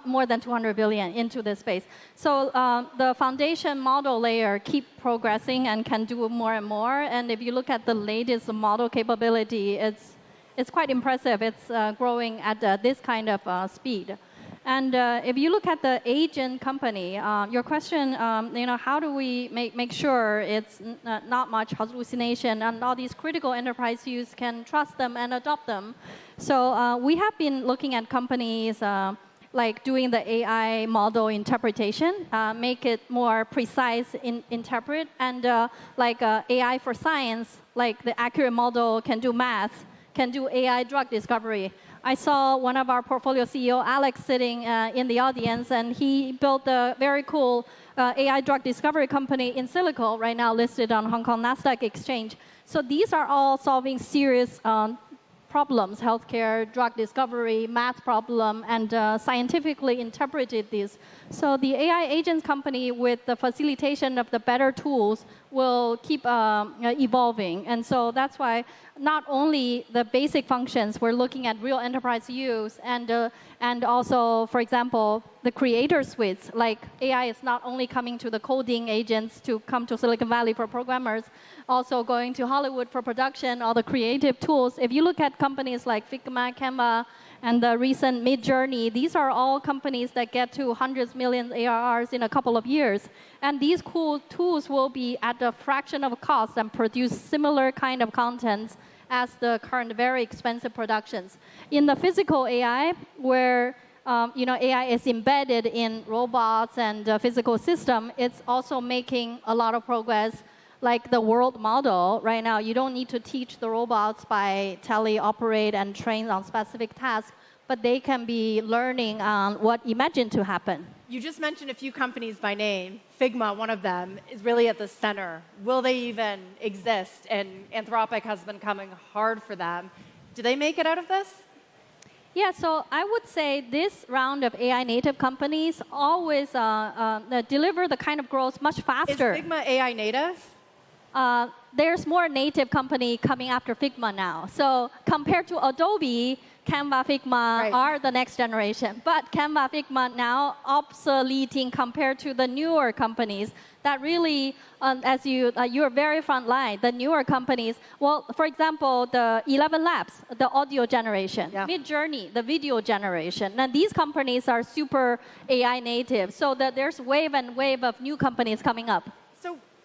more than 200 billion into this space. So the foundation model layer keep progressing and can do more and more. And if you look at the latest model capability, it's quite impressive. It's growing at this kind of speed. And if you look at the agent company, your question, how do we make sure it's not much hallucination and all these critical enterprise use can trust them and adopt them? So we have been looking at companies like doing the AI model interpretation, make it more precise interpret, and AI for science, like the accurate model can do math, can do AI drug discovery. I saw one of our portfolio CEO, Alex, sitting in the audience, and he built a very cool AI drug discovery company in Silico, right now listed on Hong Kong Nasdaq Exchange. So these are all solving serious problems, healthcare, drug discovery, math problem, and scientifically interpreted this. So the AI agents company, with the facilitation of the better tools, will keep evolving. And so that's why not only the basic functions, we're looking at real enterprise use, and also, for example, the creator suites. Like AI is not only coming to the coding agents to come to Silicon Valley for programmers, also going to Hollywood for production, all the creative tools. If you look at companies like Figma, Canva, and the recent Midjourney, these are all companies that get to hundreds, millions ARRs in a couple of years. And these cool tools will be at a fraction of cost and produce similar kind of contents as the current very expensive productions. In the physical AI, where AI is embedded in robots and physical system, it's also making a lot of progress. Like the world model right now, you don't need to teach the robots by teleoperate and train on specific tasks, but they can be learning on what imagined to happen. You just mentioned a few companies by name. Figma, one of them, is really at the center. Will they even exist? And Anthropic has been coming hard for them. Do they make it out of this? Yeah, so I would say this round of AI native companies always deliver the kind of growth much faster. Is Figma AI native? There's more native company coming after Figma now. So compared to Adobe, Canva, Figma are the next generation. But Canva, Figma now obsoleting compared to the newer companies that really, as you're very front line, the newer companies. Well, for example, the 11 Labs, the audio generation, Midjourney, the video generation. Now these companies are super AI native. So that there's wave and wave of new companies coming up.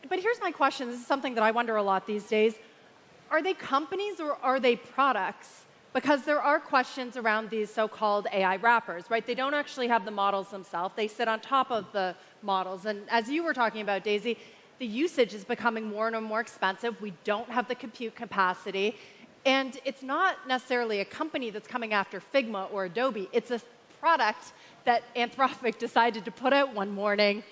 But here's my question. This is something that I wonder a lot these days. Are they companies or are they products? Because there are questions around these so-called AI wrappers, right? They don't actually have the models themselves. They sit on top of the models. And as you were talking about, Daisy, the usage is becoming more and more expensive. We don't have the compute capacity. And it's not necessarily a company that's coming after Figma or Adobe. It's a product that Anthropic decided to put out one morning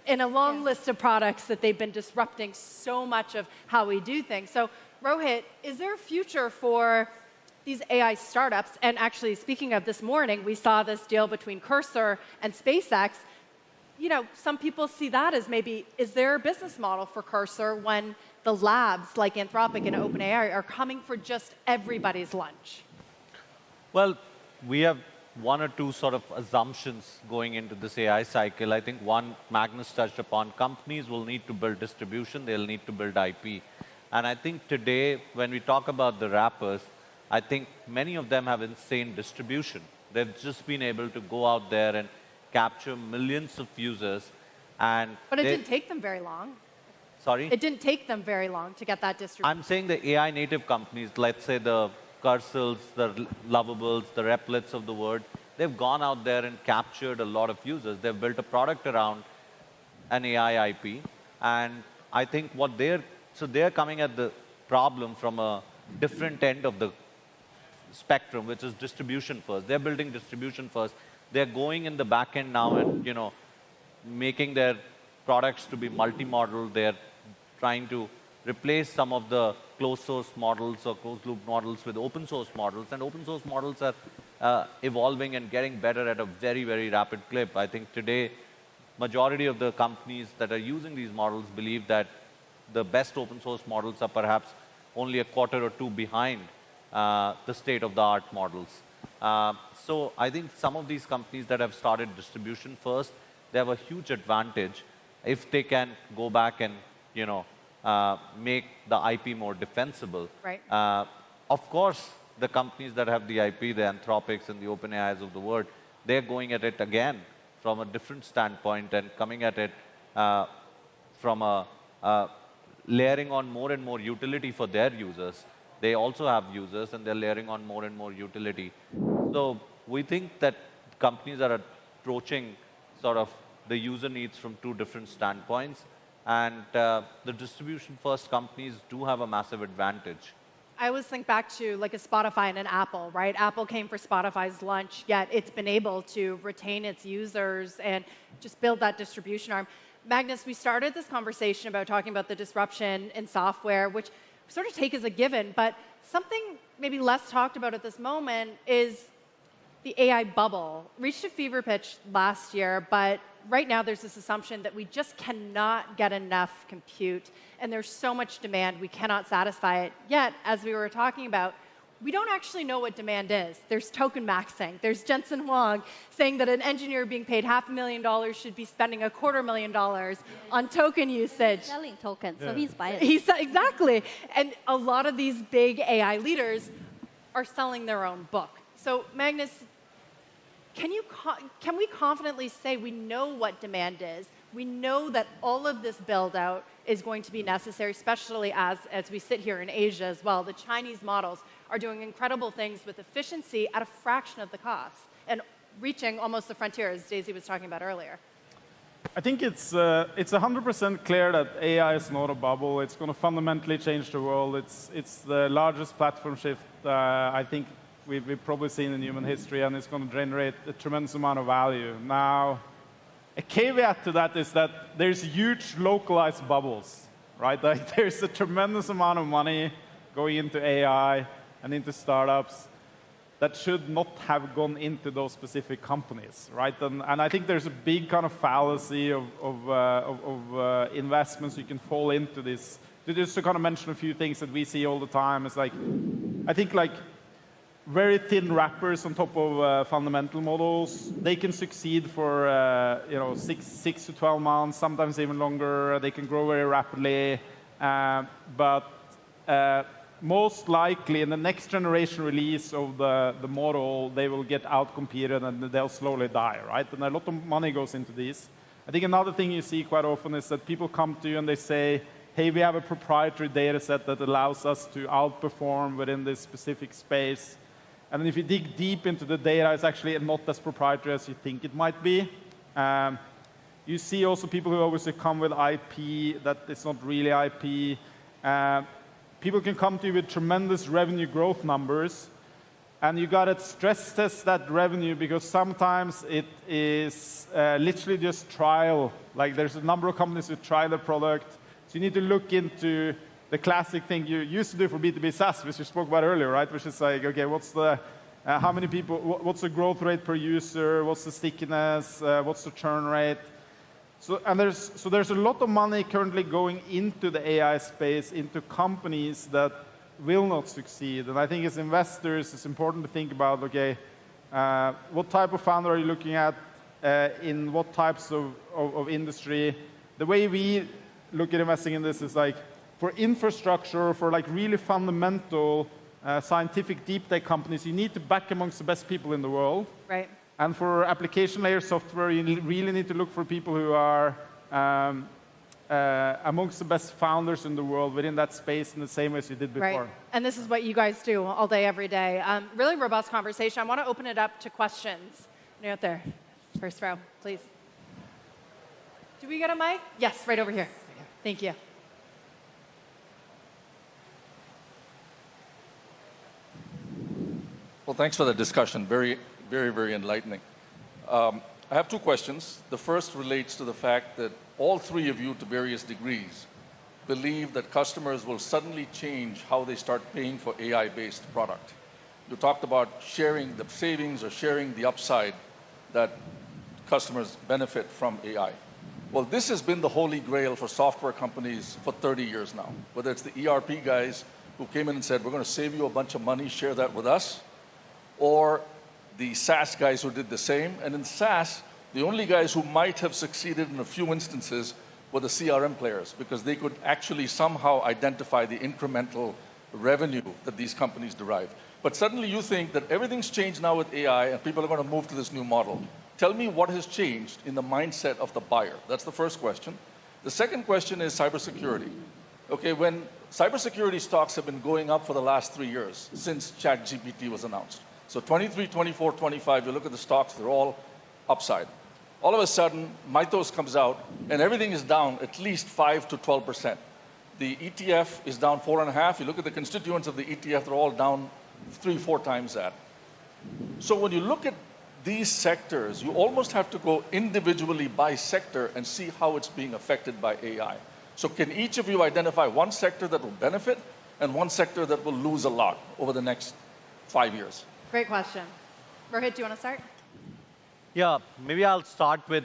in a long list of products that they've been disrupting so much of how we do things. So, Rohit, is there a future for these AI startups? And actually, speaking of this morning, we saw this deal between Cursor and SpaceX. Some people see that as maybe, is there a business model for Cursor when the labs like Anthropic and OpenAI are coming for just everybody's lunch? Well, we have one or two sort of assumptions going into this AI cycle. I think one, Magnus touched upon, companies will need to build distribution, they'll need to build IP. And I think today, when we talk about the wrappers, I think many of them have insane distribution. They've just been able to go out there and capture millions of users. But it didn't take them very long. Sorry? It didn't take them very long to get that distribution. I'm saying the AI native companies, let's say the Cursors, the Lovables, the Replets of the world, they've gone out there and captured a lot of users. They've built a product around an AI IP. And I think they're coming at the problem from a different end of the spectrum, which is distribution first. They're building distribution first. They're going in the back end now and, making their products to be multi-model. They're trying to replace some of the closed source models or closed loop models with open source models. And open source models are evolving and getting better at a very, very rapid clip. I think today, majority of the companies that are using these models believe that the best open source models are perhaps only a quarter or two behind the state-of-the-art models. So I think some of these companies that have started distribution first, they have a huge advantage if they can go back and, make the IP more defensible. Right. Of course, the companies that have the IP, the Anthropics and the OpenAIs of the world, they're going at it again from a different standpoint and coming at it from layering on more and more utility for their users. They also have users and they're layering on more and more utility. So we think that companies are approaching sort of the user needs from two different standpoints. And the distribution-first companies do have a massive advantage. I always think back to like a Spotify and an Apple, right? Apple came for Spotify's lunch, yet it's been able to retain its users and just build that distribution arm. Magnus, we started this conversation about talking about the disruption in software, which sort of take as a given. But something maybe less talked about at this moment is the AI bubble. Reached a fever pitch last year, but right now there's this assumption that we just cannot get enough compute, and there's so much demand we cannot satisfy it. Yet, as we were talking about, we don't actually know what demand is. There's token maxing. There's Jensen Huang saying that an engineer being paid $500,000 should be spending $250,000 on token usage. Selling tokens, so he's biased. Exactly. And a lot of these big AI leaders are selling their own book. So Magnus, can we confidently say we know what demand is? We know that all of this build-out is going to be necessary, especially as we sit here in Asia as well. The Chinese models are doing incredible things with efficiency at a fraction of the cost and reaching almost the frontier, as Daisy was talking about earlier. I think it's 100% clear that AI is not a bubble. It's going to fundamentally change the world. It's the largest platform shift I think we've probably seen in human history, and it's going to generate a tremendous amount of value. Now, a caveat to that is that there's huge localized bubbles, right? Like there's a tremendous amount of money going into AI and into startups that should not have gone into those specific companies, right? And I think there's a big kind of fallacy of investments you can fall into this. Just to kind of mention a few things that we see all the time, is like, I think like very thin wrappers on top of fundamental models. They can succeed for 6 to 12 months, sometimes even longer. They can grow very rapidly, but most likely in the next generation release of the model, they will get outcompeted and they'll slowly die, right? And a lot of money goes into these. I think another thing you see quite often is that people come to you and they say, hey, we have a proprietary data set that allows us to outperform within this specific space. And then if you dig deep into the data, it's actually not as proprietary as you think it might be. You see also people who obviously come with IP that it's not really IP. People can come to you with tremendous revenue growth numbers, and you got to stress test that revenue, because sometimes it is literally just trial. Like there's a number of companies who try the product, so you need to look into the classic thing you used to do for B2B SaaS, which you spoke about earlier, right? Which is like, okay, what's the how many people? What's the growth rate per user? What's the stickiness? What's the churn rate? So there's a lot of money currently going into the AI space, into companies that will not succeed. And I think as investors, it's important to think about, okay, what type of founder are you looking at, in what types of industry? The way we look at investing in this is like, for infrastructure, for like really fundamental scientific deep tech companies, you need to back amongst the best people in the world. Right. And for application layer software, you really need to look for people who are amongst the best founders in the world within that space in the same way as you did before. Right. And this is what you guys do all day, every day. Really robust conversation. I want to open it up to questions. You out there, first row, please. Do we get a mic? Yes, right over here. Thank you. Well, thanks for the discussion. Very, very enlightening. I have two questions. The first relates to the fact that all three of you, to various degrees, believe that customers will suddenly change how they start paying for AI-based product. You talked about sharing the savings or sharing the upside that customers benefit from AI. Well, this has been the holy grail for software companies for 30 years now. Whether it's the ERP guys who came in and said, we're going to save you a bunch of money, share that with us, or the SaaS guys who did the same. And in SaaS, the only guys who might have succeeded in a few instances were the CRM players, because they could actually somehow identify the incremental revenue that these companies derive. But suddenly you think that everything's changed now with AI and people are going to move to this new model. Tell me what has changed in the mindset of the buyer. That's the first question. The second question is cybersecurity. Okay, when cybersecurity stocks have been going up for the last 3 years since ChatGPT was announced. So 23, 24, 25, you look at the stocks, they're all upside. All of a sudden, Mythos comes out, and everything is down at least 5 to 12%. The ETF is down 4.5%. You look at the constituents of the ETF, they're all down 3-4 times that. So when you look at these sectors, you almost have to go individually by sector and see how it's being affected by AI. So can each of you identify one sector that will benefit and one sector that will lose a lot over the next 5 years? Great question. Rohit, do you want to start? Yeah, maybe I'll start with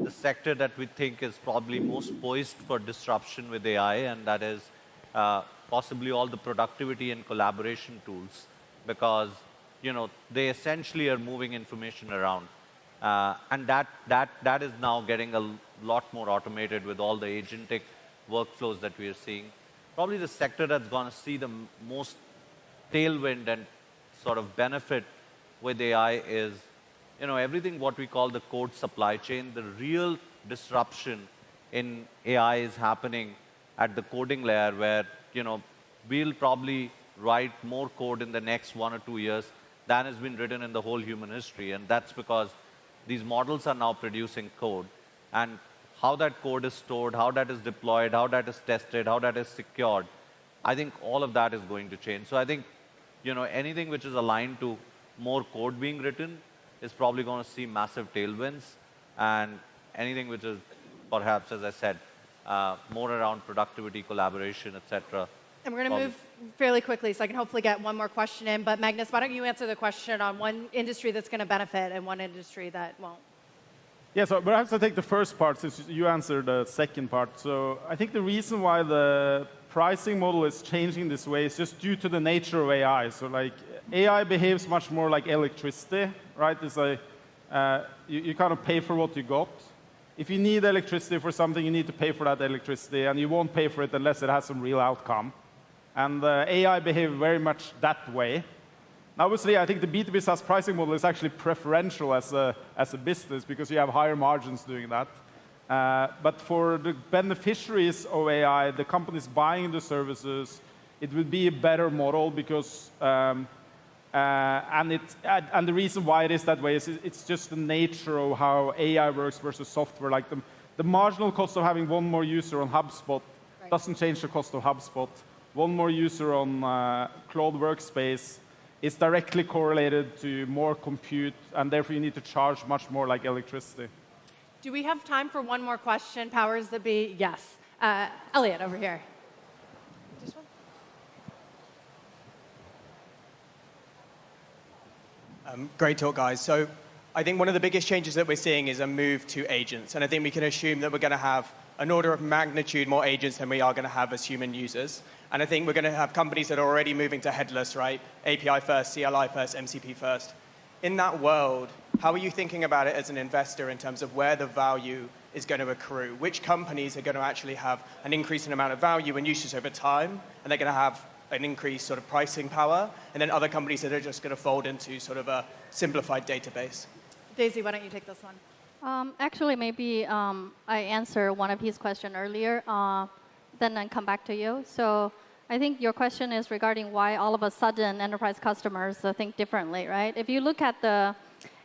the sector that we think is probably most poised for disruption with AI, and that is possibly all the productivity and collaboration tools, because they essentially are moving information around, and that is now getting a lot more automated with all the agentic workflows that we are seeing. Probably the sector that's going to see the most tailwind and sort of benefit with AI is everything what we call the code supply chain. The real disruption in AI is happening at the coding layer, where we'll probably write more code in the next 1 or 2 years than has been written in the whole human history. And that's because these models are now producing code. And how that code is stored, how that is deployed, how that is tested, how that is secured, I think all of that is going to change. So I think anything which is aligned to more code being written is probably going to see massive tailwinds, and anything which is perhaps, as I said, more around productivity, collaboration, etc. And we're going to move fairly quickly, so I can hopefully get one more question in. But Magnus, why don't you answer the question on one industry that's going to benefit and one industry that won't? Yeah, so perhaps I'll take the first part since you answered the second part. So I think the reason why the pricing model is changing this way is just due to the nature of AI. So like AI behaves much more like electricity, right? It's like you kind of pay for what you got. If you need electricity for something, you need to pay for that electricity, and you won't pay for it unless it has some real outcome. And AI behaves very much that way. Now, obviously, I think the B2B SaaS pricing model is actually preferential as a business because you have higher margins doing that. But for the beneficiaries of AI, the companies buying the services, it would be a better model because, and the reason why it is that way is it's just the nature of how AI works versus software. Like the marginal cost of having one more user on HubSpot doesn't change the cost of HubSpot. One more user on Cloud Workspace is directly correlated to more compute, and therefore you need to charge much more like electricity. Do we have time for one more question? Powers that be? Yes. Elliot, over here. Great talk, guys. So I think one of the biggest changes that we're seeing is a move to agents. And I think we can assume that we're going to have an order of magnitude more agents than we are going to have as human users. And I think we're going to have companies that are already moving to headless, right? API first, CLI first, MCP first. In that world, how are you thinking about it as an investor in terms of where the value is going to accrue? Which companies are going to actually have an increasing amount of value and usage over time, and they're going to have an increased sort of pricing power, and then other companies that are just going to fold into sort of a simplified database? Daisy, why don't you take this one? Actually, maybe I answered one of his questions earlier, then I come back to you. So I think your question is regarding why all of a sudden enterprise customers think differently, right? If you look at the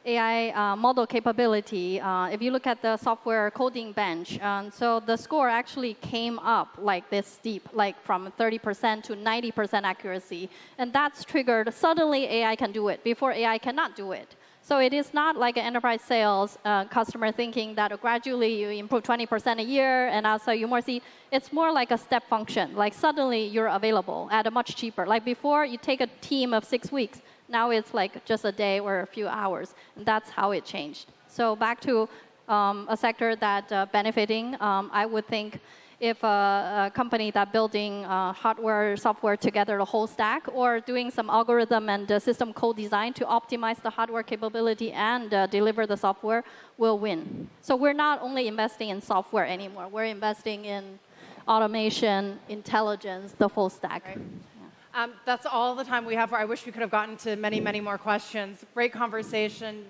AI model capability, if you look at the software coding bench, so the score actually came up like this steep, like from 30% to 90% accuracy. And that's triggered, suddenly AI can do it. Before AI cannot do it. So it is not like an enterprise sales customer thinking that gradually you improve 20% a year and also you more see. It's more like a step function. Like suddenly you're available at a much cheaper. Like before you take a team of 6 weeks. Now it's like just a day or a few hours. And that's how it changed. So back to a sector that benefiting, I would think if a company that building hardware, software together, the whole stack, or doing some algorithm and system code design to optimize the hardware capability and deliver the software will win. So we're not only investing in software anymore. We're investing in automation, intelligence, the full stack. Right. That's all the time we have. I wish we could have gotten to many, many more questions. Great conversation.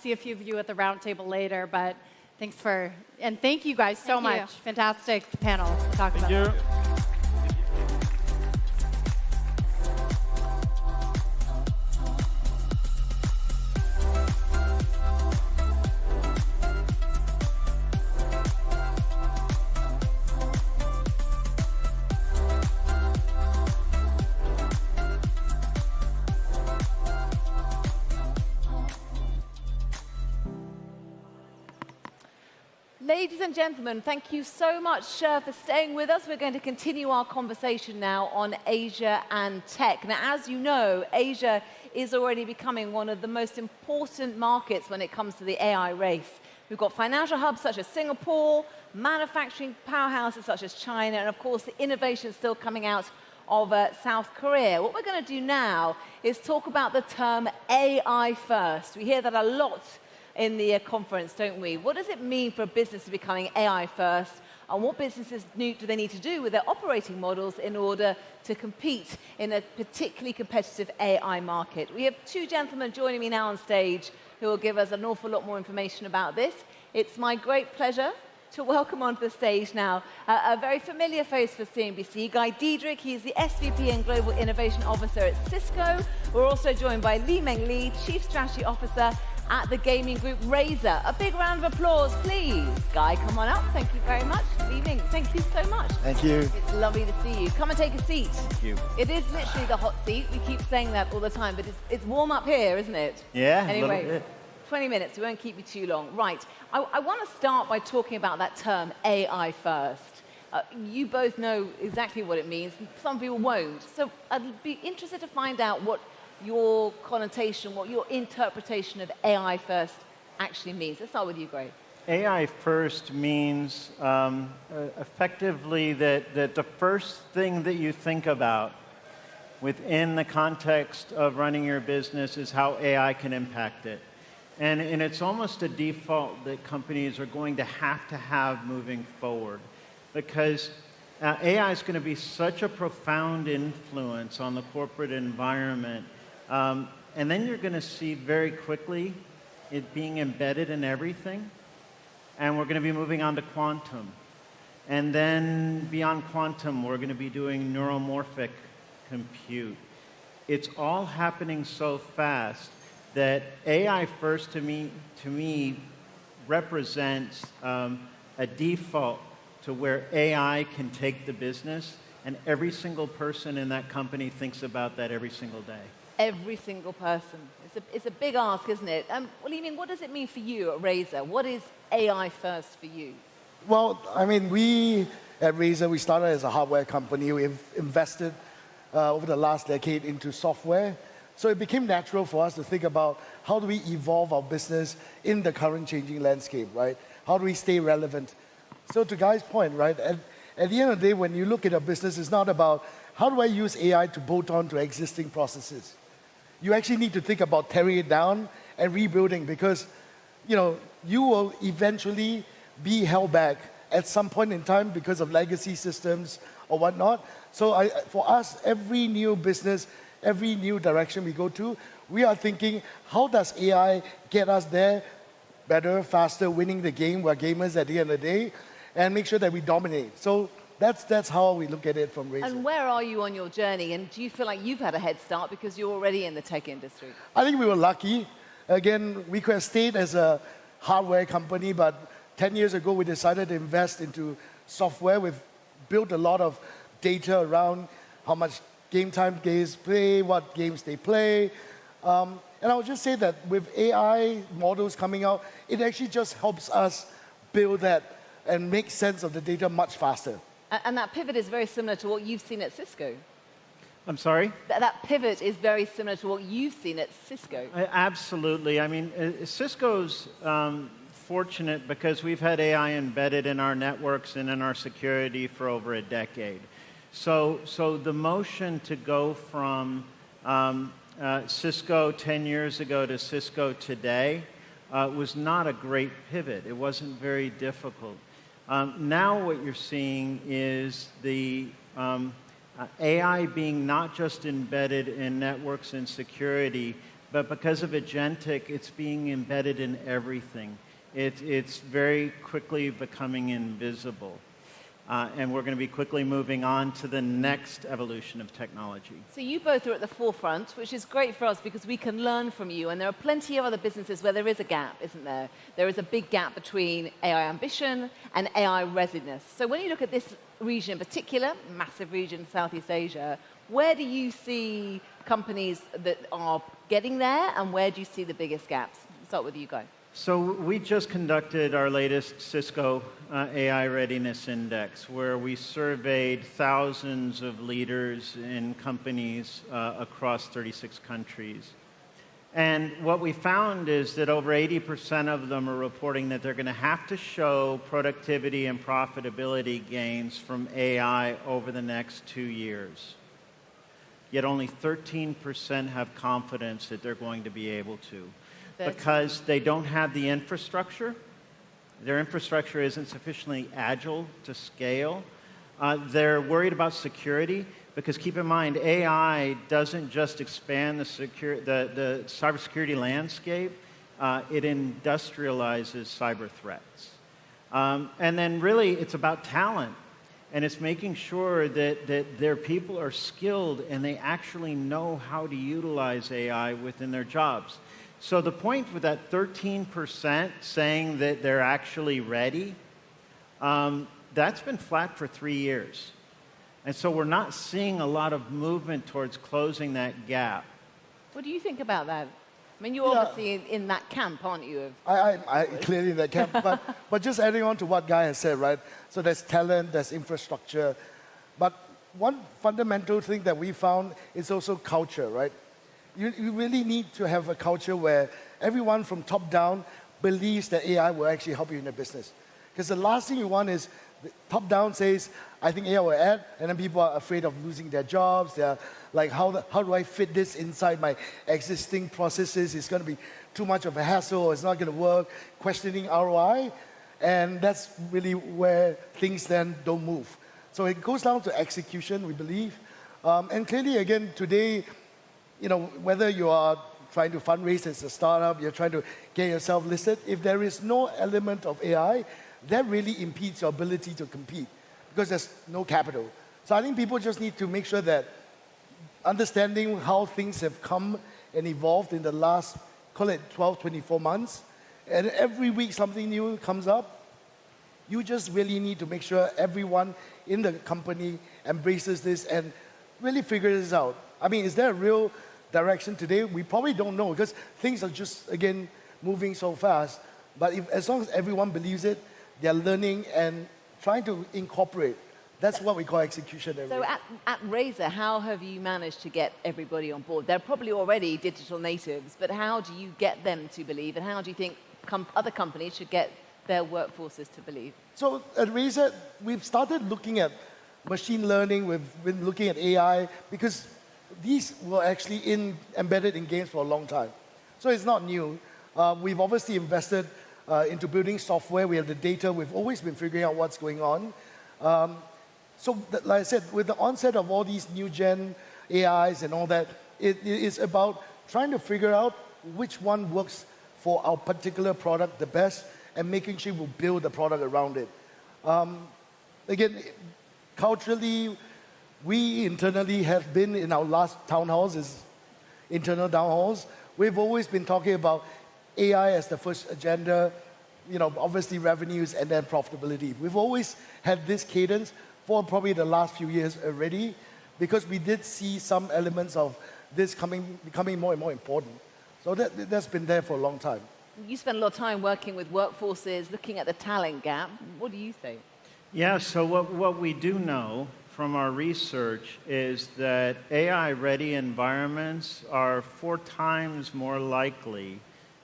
See a few of you at the round table later, but thanks and thank you guys so much. Fantastic panel to talk about. Thank you. Ladies and gentlemen, thank you so much for staying with us. We're going to continue our conversation now on Asia and tech. Now, as you know, Asia is already becoming one of the most important markets when it comes to the AI race. We've got financial hubs such as Singapore, manufacturing powerhouses such as China, and of course, the innovation still coming out of South Korea. What we're going to do now is talk about the term AI first. We hear that a lot in the conference, don't we? What does it mean for a business to be becoming AI first? And what businesses do they need to do with their operating models in order to compete in a particularly competitive AI market? We have two gentlemen joining me now on stage who will give us an awful lot more information about this. It's my great pleasure to welcome onto the stage now a very familiar face for CNBC, Guy Diedrich. He's the SVP and Global Innovation Officer at Cisco. We're also joined by Li-Meng Lee, Chief Strategy Officer at the gaming group Razer. A big round of applause, please. Guy, come on up. Thank you very much. Li-Meng, thank you so much. Thank you. It's lovely to see you. Come and take a seat. Thank you. It is literally the hot seat. We keep saying that all the time, but it's warm up here, isn't it? Yeah, Anyway, a little bit. 20 minutes. We won't keep you too long. Right. I want to start by talking about that term, AI first. You both know exactly what it means. Some people won't. So I'd be interested to find out what your connotation, what your interpretation of AI first actually means. Let's start with you, Greg. AI first means effectively that the first thing that you think about within the context of running your business is how AI can impact it. And it's almost a default that companies are going to have moving forward, because AI is going to be such a profound influence on the corporate environment. And then you're going to see very quickly it being embedded in everything. And we're going to be moving on to quantum. And then beyond quantum, we're going to be doing neuromorphic compute. It's all happening so fast that AI first to me represents a default to where AI can take the business, and every single person in that company thinks about that every single day. Every single person. It's a big ask, isn't it? Li-Meng, what does it mean for you at Razer? What is AI first for you? Well, I mean, we at Razer, we started as a hardware company. We've invested over the last decade into software. So it became natural for us to think about how do we evolve our business in the current changing landscape, right? How do we stay relevant? So to Guy's point, right, at the end of the day, when you look at a business, it's not about how do I use AI to bolt on to existing processes. You actually need to think about tearing it down and rebuilding, because, you know, you will eventually be held back at some point in time because of legacy systems or whatnot. So for us, every new business, every new direction we go to, we are thinking, how does AI get us there better, faster, winning the game? We're gamers at the end of the day, and make sure that we dominate. So that's how we look at it from Razer. And where are you on your journey? And do you feel like you've had a head start because you're already in the tech industry? I think we were lucky. Again, we could have stayed as a hardware company, but 10 years ago, we decided to invest into software. We've built a lot of data around how much game time guys play, what games they play. And I would just say that with AI models coming out, it actually just helps us build that and make sense of the data much faster. And that pivot is very similar to what you've seen at Cisco. I'm sorry? That pivot is very similar to what you've seen at Cisco. Absolutely. I mean, Cisco's fortunate because we've had AI embedded in our networks and in our security for over a decade. So the motion to go from Cisco 10 years ago to Cisco today was not a great pivot. It wasn't very difficult. Now what you're seeing is the AI being not just embedded in networks and security, but because of agentic, it's being embedded in everything. It's very quickly becoming invisible. And we're going to be quickly moving on to the next evolution of technology. So you both are at the forefront, which is great for us because we can learn from you. And there are plenty of other businesses where there is a gap, isn't there? There is a big gap between AI ambition and AI readiness. So when you look at this region in particular, massive region, Southeast Asia, where do you see companies that are getting there, and where do you see the biggest gaps? I'll start with you, Guy. So we just conducted our latest Cisco AI Readiness Index, where we surveyed thousands of leaders in companies across 36 countries. And what we found is that over 80% of them are reporting that they're going to have to show productivity and profitability gains from AI over the next 2 years. Yet only 13% have confidence that they're going to be able to, because they don't have the infrastructure. Their infrastructure isn't sufficiently agile to scale. They're worried about security, because keep in mind, AI doesn't just expand the cybersecurity landscape, it industrializes cyber threats. And then really, it's about talent. And it's making sure that their people are skilled and they actually know how to utilize AI within their jobs. So the point with that 13% saying that they're actually ready, that's been flat for 3 years. And so we're not seeing a lot of movement towards closing that gap. What do you think about that? I mean, you're obviously in that camp, aren't you? I clearly in that camp. But just adding on to what Guy has said, right? So there's talent, there's infrastructure. But one fundamental thing that we found is also culture, right? You really need to have a culture where everyone from top down believes that AI will actually help you in your business. Because the last thing you want is top down says, I think AI will add, and then people are afraid of losing their jobs. They're like, how do I fit this inside my existing processes? It's going to be too much of a hassle, it's not going to work, questioning ROI. And that's really where things then don't move. So it goes down to execution, we believe. And clearly, again, today, you know, whether you are trying to fundraise as a startup, you're trying to get yourself listed, if there is no element of AI, that really impedes your ability to compete because there's no capital. So I think people just need to make sure that understanding how things have come and evolved in the last, call it 12, 24 months, and every week something new comes up, you just really need to make sure everyone in the company embraces this and really figures this out. I mean, is there a real direction today? We probably don't know because things are just, again, moving so fast. But as long as everyone believes it, they're learning and trying to incorporate. That's what we call execution. So at Razer, how have you managed to get everybody on board? They're probably already digital natives, but how do you get them to believe, and how do you think other companies should get their workforces to believe? So at Razer, we've started looking at machine learning, we've been looking at AI, because these were actually embedded in games for a long time. So it's not new. We've obviously invested into building software. We have the data. We've always been figuring out what's going on. Like I said, with the onset of all these new gen AIs and all that, it is about trying to figure out which one works for our particular product the best and making sure we build the product around it. Again, culturally, we internally have been in our last town halls, internal town halls. We've always been talking about AI as the first agenda, you know, obviously revenues and then profitability. We've always had this cadence for probably the last few years already because we did see some elements of this becoming more and more important. So that's been there for a long time. You spend a lot of time working with workforces, looking at the talent gap. What do you think? Yeah, so what we do know from our research is that AI-ready environments are 4 times more likely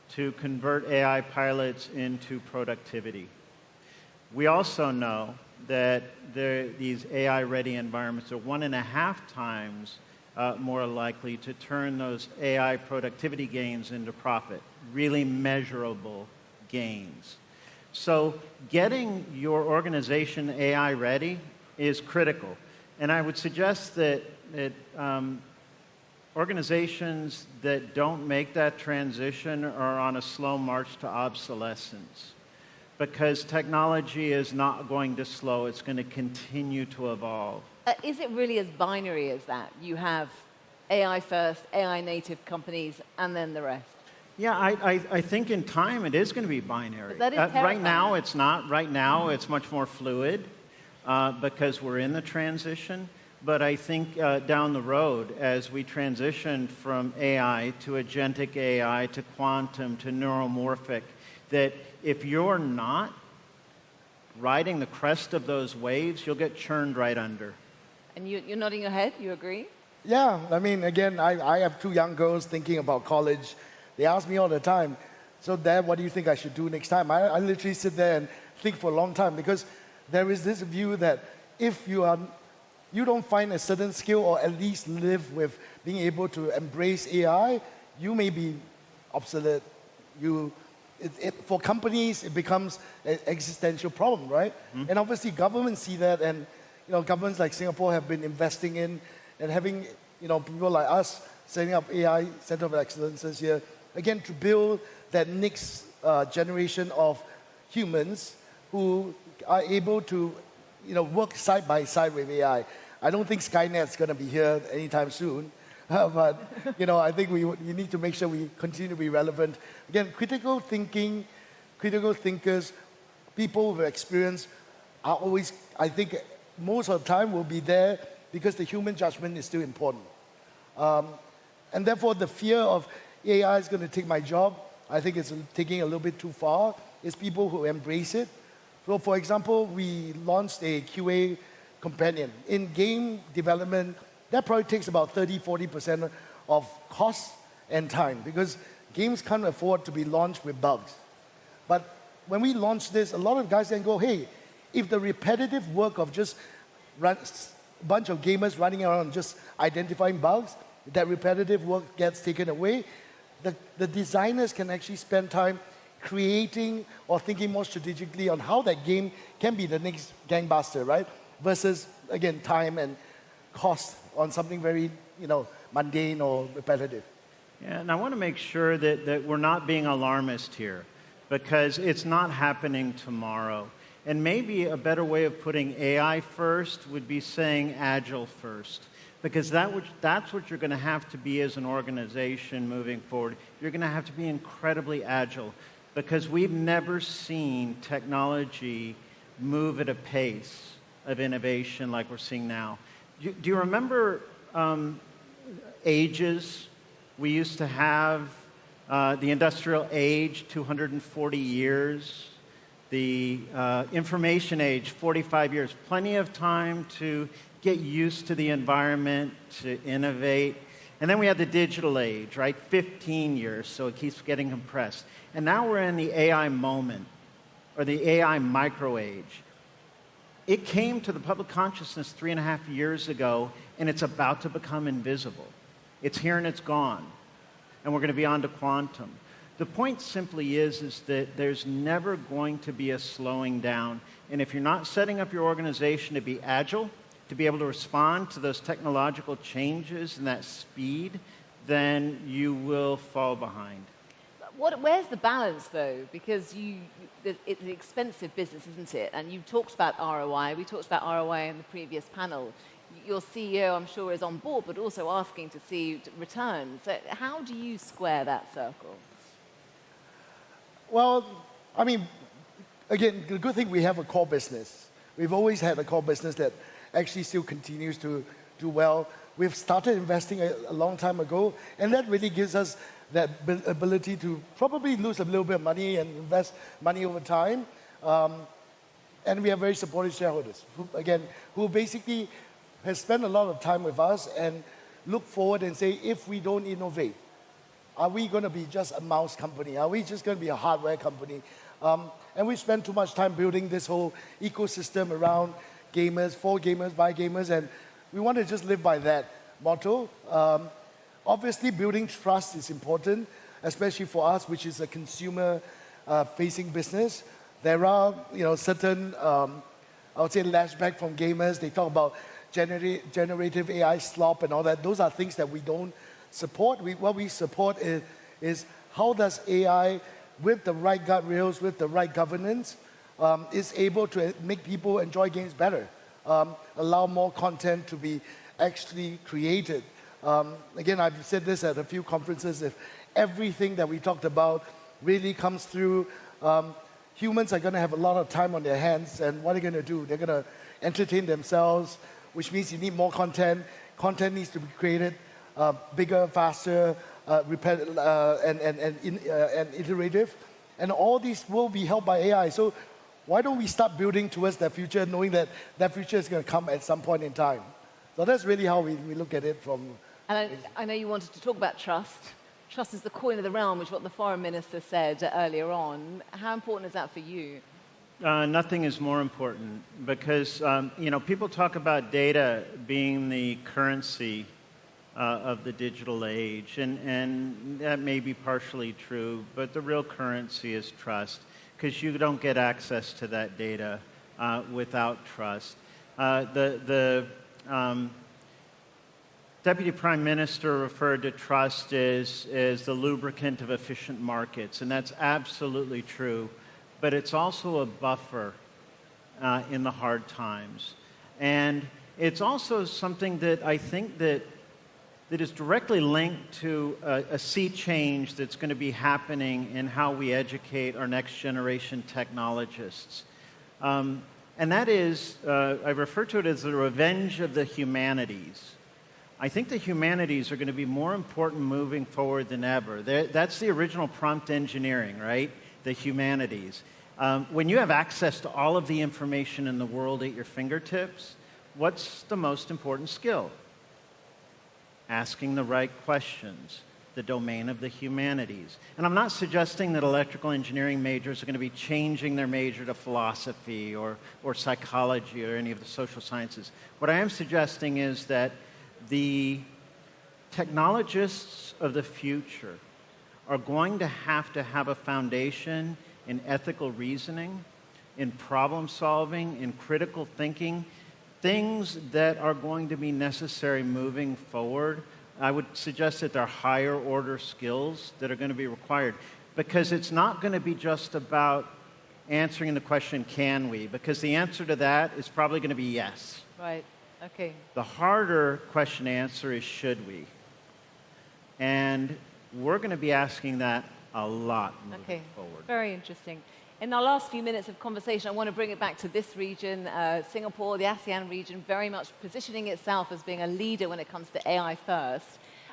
to convert AI pilots into productivity. We also know that these AI-ready environments are 1.5 times more likely to turn those AI productivity gains into profit, really measurable gains. So getting your organization AI ready is critical. And I would suggest that organizations that don't make that transition are on a slow march to obsolescence because technology is not going to slow. It's going to continue to evolve. Is it really as binary as that? You have AI first, AI native companies, and then the rest? Yeah, I think in time it is going to be binary. That is right now it's not. Right now it's much more fluid because we're in the transition. But I think down the road, as we transition from AI to agentic AI to quantum to neuromorphic, that if you're not riding the crest of those waves, you'll get churned right under. And you're nodding your head, you agree? Yeah, I mean, again, I have two young girls thinking about college. They ask me all the time, so Dad, what do you think I should do next time? I literally sit there and think for a long time, because there is this view that if you don't find a certain skill, or at least live with being able to embrace AI, you may be obsolete. For companies, it becomes an existential problem, right? And obviously, governments see that, and governments like Singapore have been investing in and having people like us setting up AI Center of Excellences here, again, to build that next generation of humans who are able to work side by side with AI. I don't think Skynet's going to be here anytime soon, but I think we need to make sure we continue to be relevant. Again, critical thinking, critical thinkers, people with experience are always, I think, most of the time will be there because the human judgment is still important. And therefore, the fear of AI is going to take my job, I think it's taking a little bit too far. It's people who embrace it. So, for example, we launched a QA companion. In game development, that probably takes about 30-40% of cost and time, because games can't afford to be launched with bugs. But when we launched this, a lot of guys then go, hey, if the repetitive work of just a bunch of gamers running around just identifying bugs, that repetitive work gets taken away, the designers can actually spend time creating or thinking more strategically on how that game can be the next gangbuster, right? Versus, again, time and cost on something very, mundane or repetitive. Yeah, and I want to make sure that we're not being alarmist here, because it's not happening tomorrow. And maybe a better way of putting AI first would be saying agile first, because that's what you're going to have to be as an organization moving forward. You're going to have to be incredibly agile, because we've never seen technology move at a pace of innovation like we're seeing now. Do you remember ages? We used to have the industrial age, 240 years. The information age, 45 years. Plenty of time to get used to the environment, to innovate. And then we had the digital age, right? 15 years, so it keeps getting compressed. And now we're in the AI moment, or the AI micro age. It came to the public consciousness 3.5 years ago, and it's about to become invisible. It's here and it's gone. And we're going to be on to quantum. The point simply is that there's never going to be a slowing down. And if you're not setting up your organization to be agile, to be able to respond to those technological changes and that speed, then you will fall behind. Where's the balance, though? Because it's an expensive business, isn't it? And you talked about ROI. We talked about ROI in the previous panel. Your CEO, I'm sure, is on board, but also asking to see returns. So how do you square that circle? Well, I mean, again, the good thing we have a core business. We've always had a core business that actually still continues to do well. We've started investing a long time ago, and that really gives us that ability to probably lose a little bit of money and invest money over time. And we have very supportive shareholders, who basically has spent a lot of time with us and look forward and say, if we don't innovate, are we going to be just a mouse company? Are we just going to be a hardware company? And we spent too much time building this whole ecosystem around gamers, for gamers, by gamers, and we want to just live by that motto. Obviously, building trust is important, especially for us, which is a consumer-facing business. There are, certain, I would say, lashback from gamers. They talk about generative AI slop and all that. Those are things that we don't support. What we support is how does AI, with the right guardrails, with the right governance, is able to make people enjoy games better, allow more content to be actually created. Again, I've said this at a few conferences, if everything that we talked about really comes through, humans are going to have a lot of time on their hands, and what are they going to do? They're going to entertain themselves, which means you need more content. Content needs to be created bigger, faster, and iterative. And all these will be helped by AI. So why don't we start building towards that future, knowing that that future is going to come at some point in time? So that's really how we look at it from... And I know you wanted to talk about trust. Trust is the coin of the realm, which is what the foreign minister said earlier on. How important is that for you? Nothing is more important because, people talk about data being the currency of the digital age, and that may be partially true, but the real currency is trust because you don't get access to that data without trust. The Deputy Prime Minister referred to trust as the lubricant of efficient markets, and that's absolutely true. But it's also a buffer in the hard times. And it's also something that I think that is directly linked to a sea change that's going to be happening in how we educate our next generation technologists. And that is, I refer to it as the revenge of the humanities. I think the humanities are going to be more important moving forward than ever. That's the original prompt engineering, right? The humanities. When you have access to all of the information in the world at your fingertips, what's the most important skill? Asking the right questions, the domain of the humanities. And I'm not suggesting that electrical engineering majors are going to be changing their major to philosophy or psychology or any of the social sciences. What I am suggesting is that the technologists of the future are going to have a foundation in ethical reasoning, in problem solving, in critical thinking, things that are going to be necessary moving forward. I would suggest that they're higher order skills that are going to be required because it's not going to be just about answering the question, can we? Because the answer to that is probably going to be yes. Right. Okay. The harder question to answer is should we? And we're going to be asking that a lot moving forward. Very interesting. In our last few minutes of conversation, I want to bring it back to this region, Singapore, the ASEAN region, very much positioning itself as being a leader when it comes to AI first.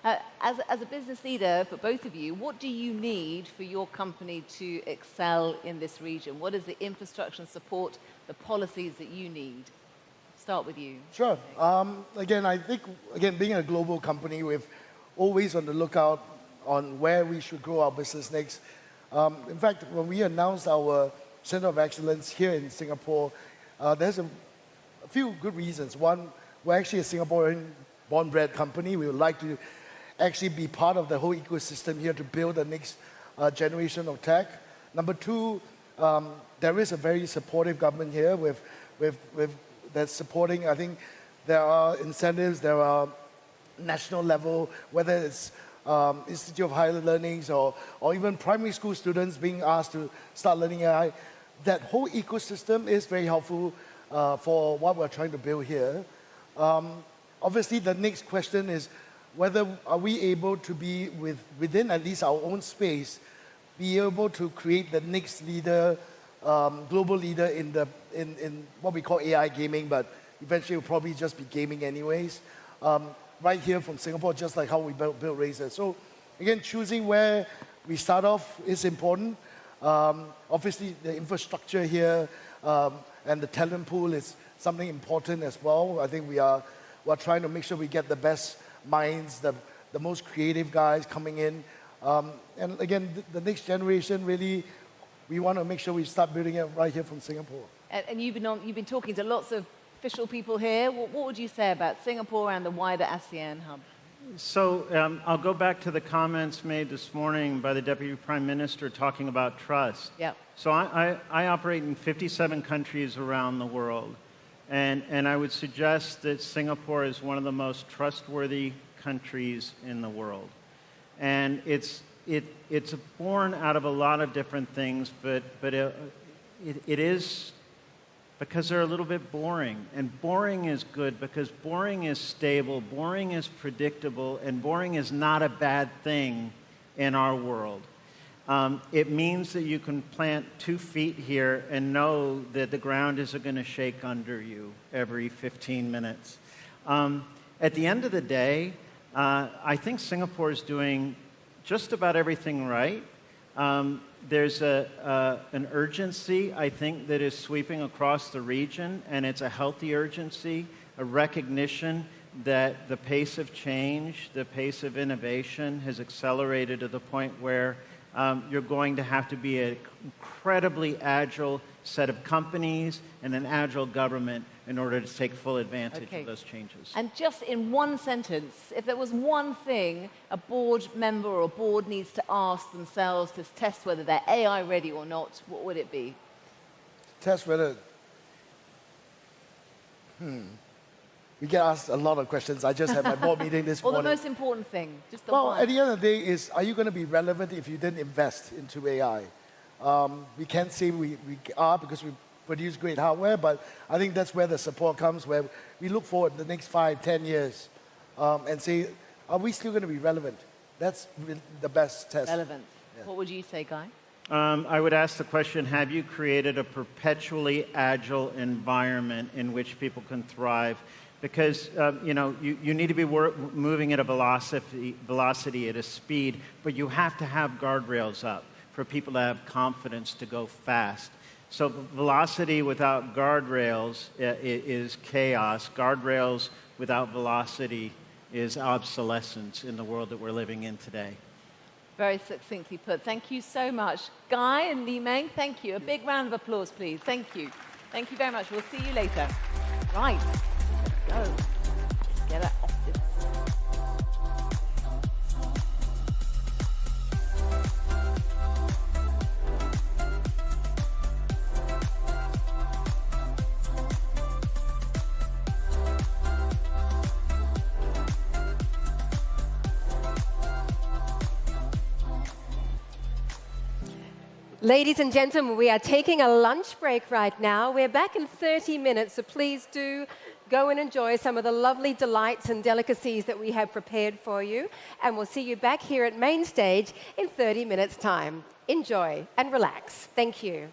As a business leader, for both of you, what do you need for your company to excel in this region? What is the infrastructure and support, the policies that you need? Start with you. Sure. I think, being a global company, we're always on the lookout on where we should grow our business next. In fact, when we announced our Center of Excellence here in Singapore, there's a few good reasons. One, we're actually a Singaporean born-bred company. We would like to actually be part of the whole ecosystem here to build the next generation of tech. Number two, there is a very supportive government here with that's supporting. I think there are incentives, there are national level, whether it's Institute of Higher Learnings or even primary school students being asked to start learning AI. That whole ecosystem is very helpful for what we're trying to build here. Obviously, the next question is whether are we able to be within at least our own space, be able to create the next leader, global leader in what we call AI gaming, but eventually it will probably just be gaming anyways. Right here from Singapore, just like how we built Razer. So again, choosing where we start off is important. Obviously, the infrastructure here and the talent pool is something important as well. I think we're trying to make sure we get the best minds, the most creative guys coming in. And again, the next generation, really, we want to make sure we start building it right here from Singapore. And you've been talking to lots of official people here. What would you say about Singapore and the wider ASEAN hub? So I'll go back to the comments made this morning by the Deputy Prime Minister talking about trust. Yeah. So I operate in 57 countries around the world. And I would suggest that Singapore is one of the most trustworthy countries in the world. And it's born out of a lot of different things, but it is because they're a little bit boring. And boring is good because boring is stable, boring is predictable, and boring is not a bad thing in our world. It means that you can plant 2 feet here and know that the ground isn't going to shake under you every 15 minutes. At the end of the day, I think Singapore is doing just about everything right. There's an urgency, I think, that is sweeping across the region, and it's a healthy urgency, a recognition that the pace of change, the pace of innovation has accelerated to the point where you're going to have to be an incredibly agile set of companies and an agile government in order to take full advantage of those changes. And just in one sentence, if there was one thing a board member or a board needs to ask themselves to test whether they're AI ready or not, what would it be? Test whether... We get asked a lot of questions. I just had my board meeting this morning. Well, the most important thing, just the Well, one. at the end of the day is, are you going to be relevant if you didn't invest into AI? We can't say we are because we produce great hardware, but I think that's where the support comes, where we look forward the next 5, 10 years and say, are we still going to be relevant? That's the best test. Relevant. Yeah. What would you say, Guy? I would ask the question, have you created a perpetually agile environment in which people can thrive? Because you need to be moving at a velocity, at a speed, but you have to have guardrails up for people to have confidence to go fast. So velocity without guardrails is chaos. Guardrails without velocity is obsolescence in the world that we're living in today. Very succinctly put. Thank you so much. Guy and Li Meng, thank you. A big round of applause, please. Thank you. Thank you very much. We'll see you later. Right. Go. Let's get it off this. Ladies and gentlemen, we are taking a lunch break right now. We're back in 30 minutes, so please do go and enjoy some of the lovely delights and delicacies that we have prepared for you. And we'll see you back here at Main Stage in 30 minutes' time. Enjoy and relax. Thank you.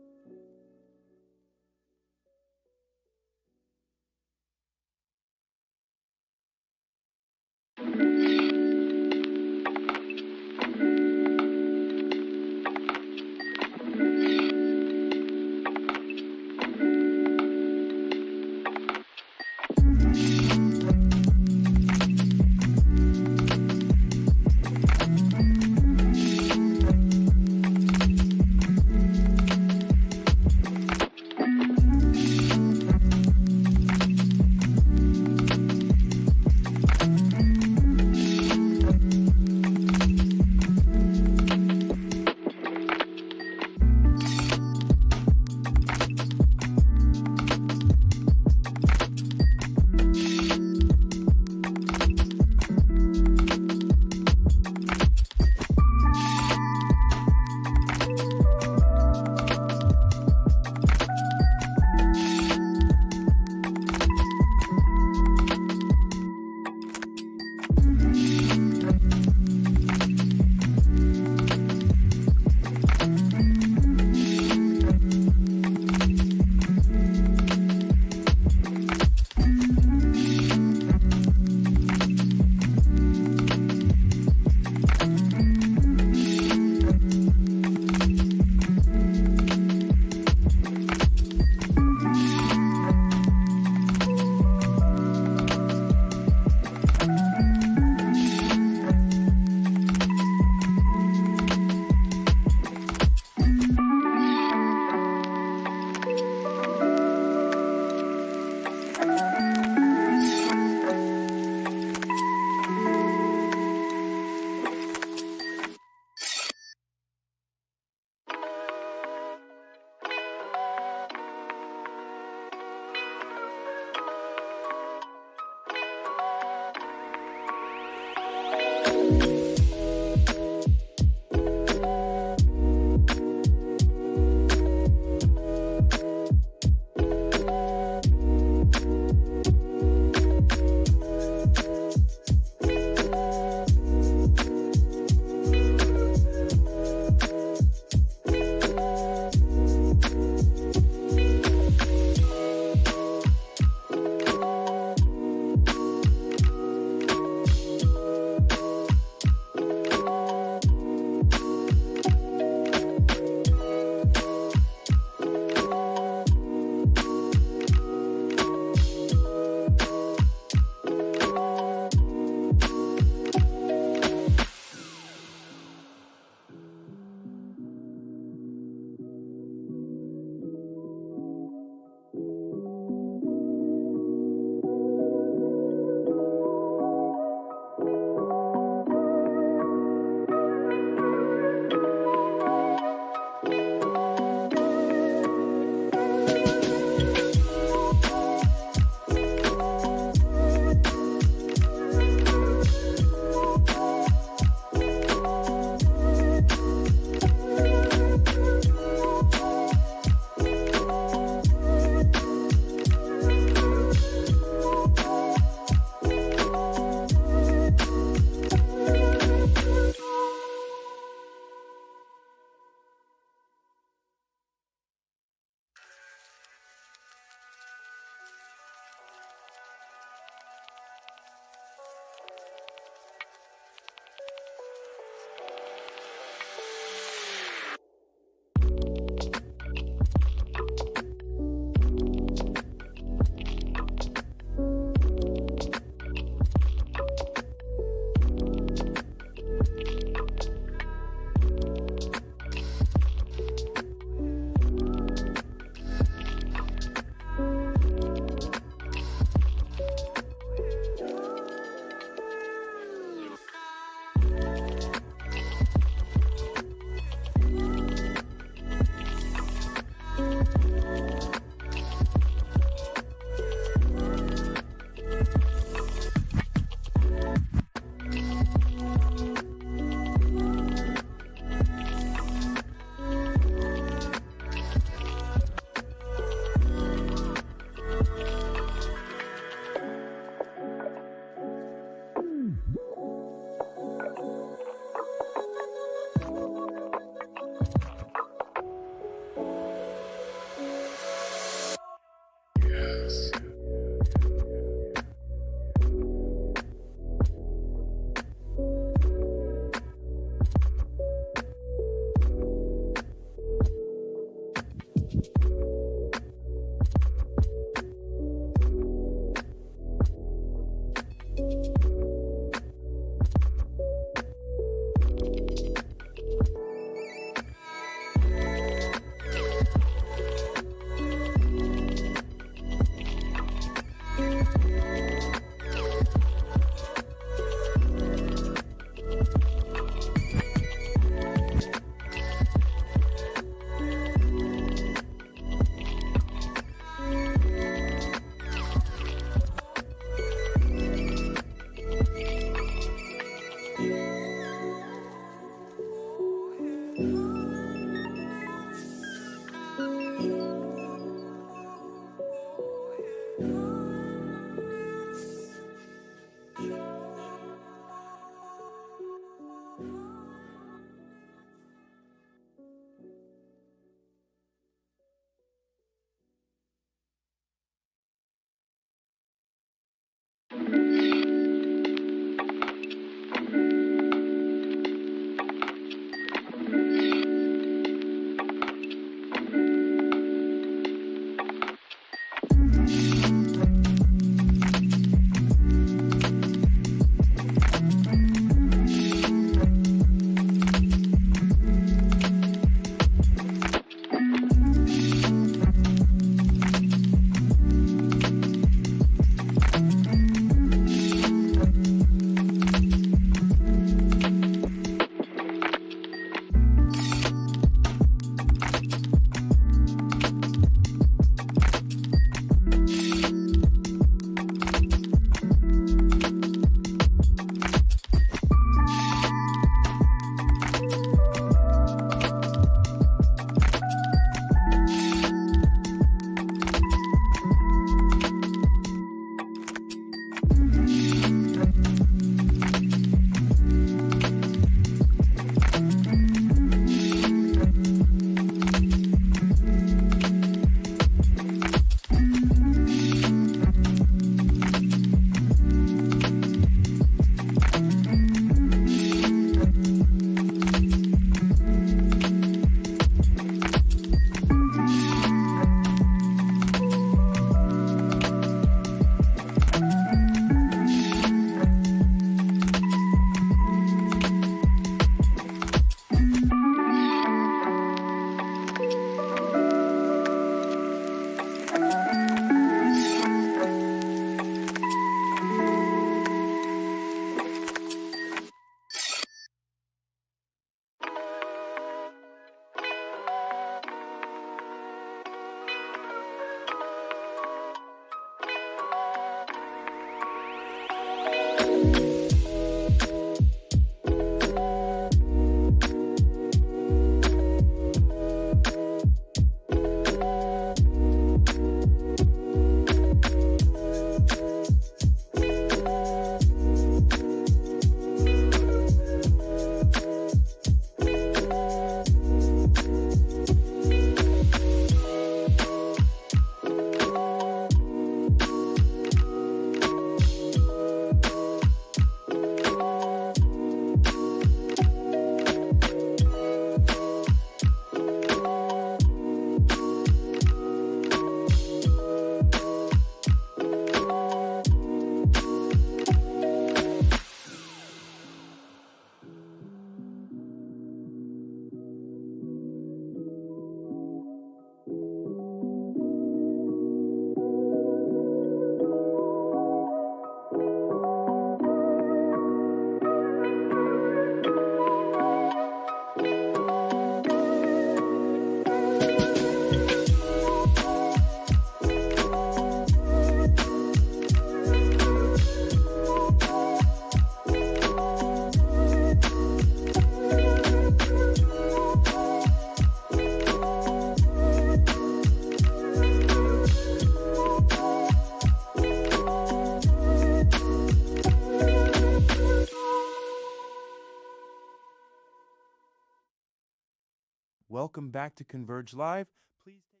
welcome back to Converge Live. Please take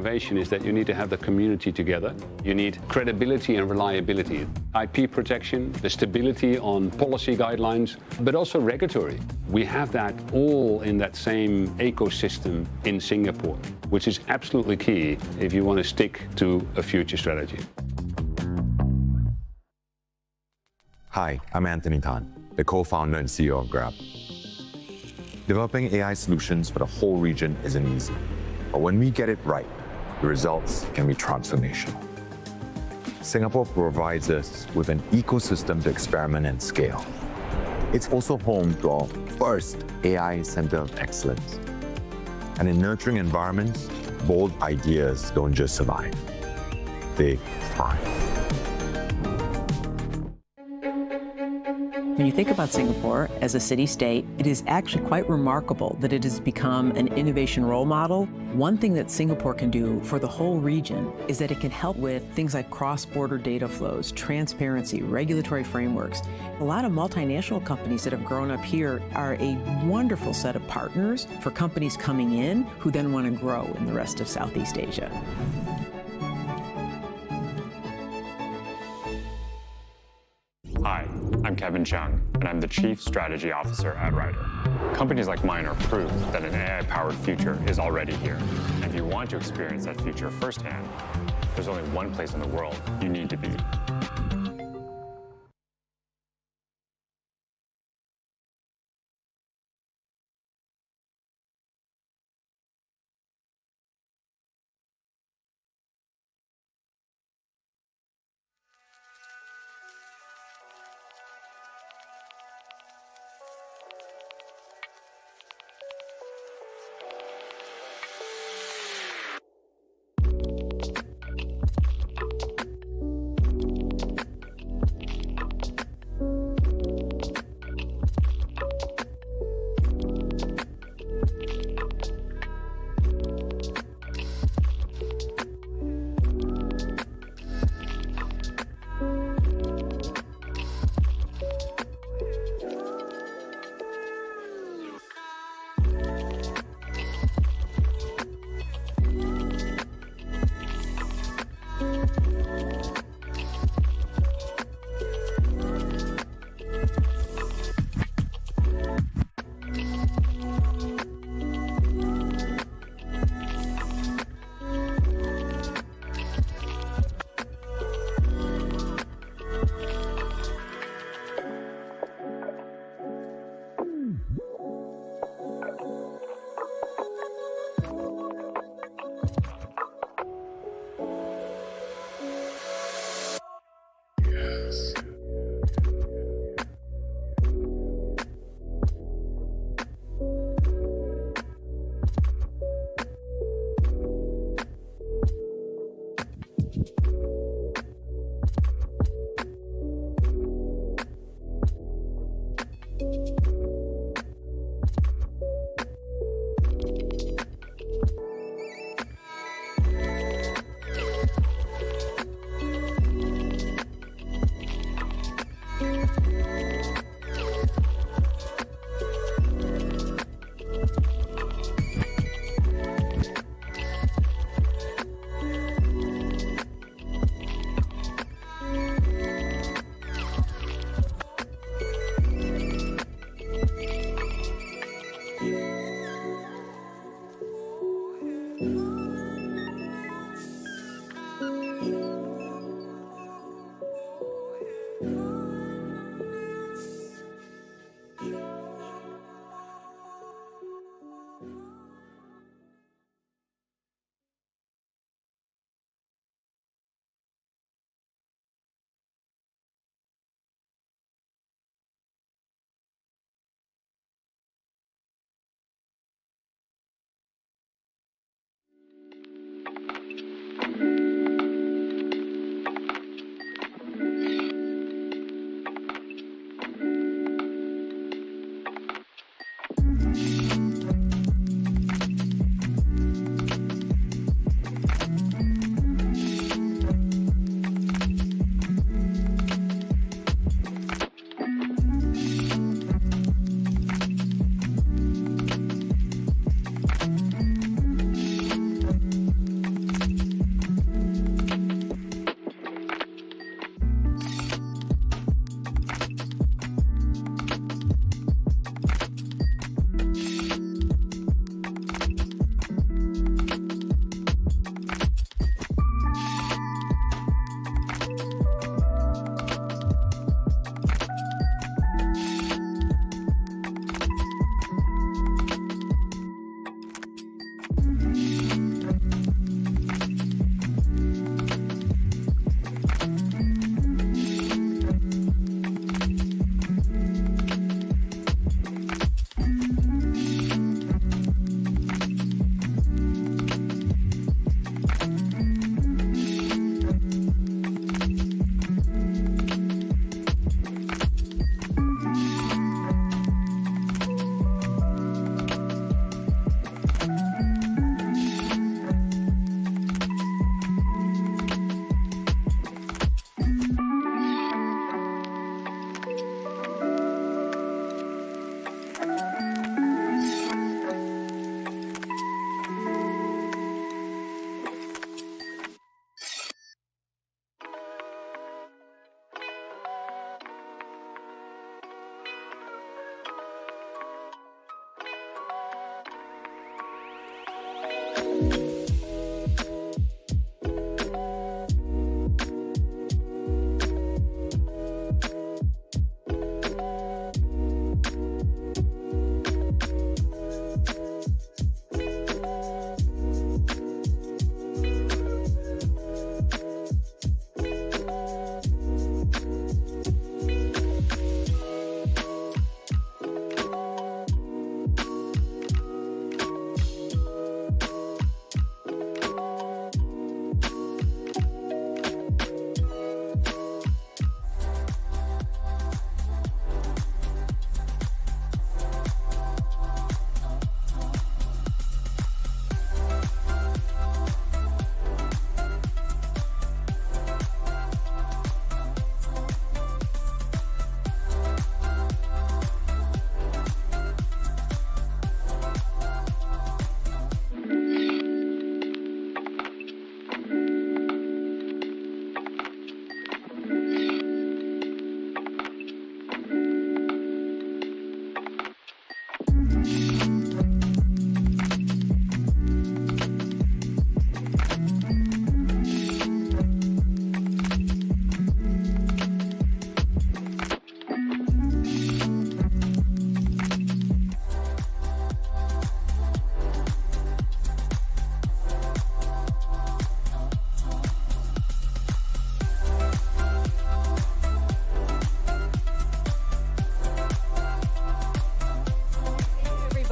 Innovation is that you need to have the community together. You need credibility and reliability, IP protection, the stability on policy guidelines, but also regulatory. We have that all in that same ecosystem in Singapore, which is absolutely key if you want to stick to a future strategy. Hi, I'm Anthony Tan, the co-founder and CEO of Grab. Developing AI solutions for the whole region isn't easy, but when we get it right, the results can be transformational. Singapore provides us with an ecosystem to experiment and scale. It's also home to our first AI Center of Excellence. And in nurturing environments, bold ideas don't just survive, they thrive. When you think about Singapore as a city-state, it is actually quite remarkable that it has become an innovation role model. One thing that Singapore can do for the whole region is that it can help with things like cross-border data flows, transparency, regulatory frameworks. A lot of multinational companies that have grown up here are a wonderful set of partners for companies coming in who then want to grow in the rest of Southeast Asia. Hi, I'm Kevin Chung, and I'm the Chief Strategy Officer at Ryder. Companies like mine are proof that an AI-powered future is already here. And if you want to experience that future firsthand, there's only one place in the world you need to be.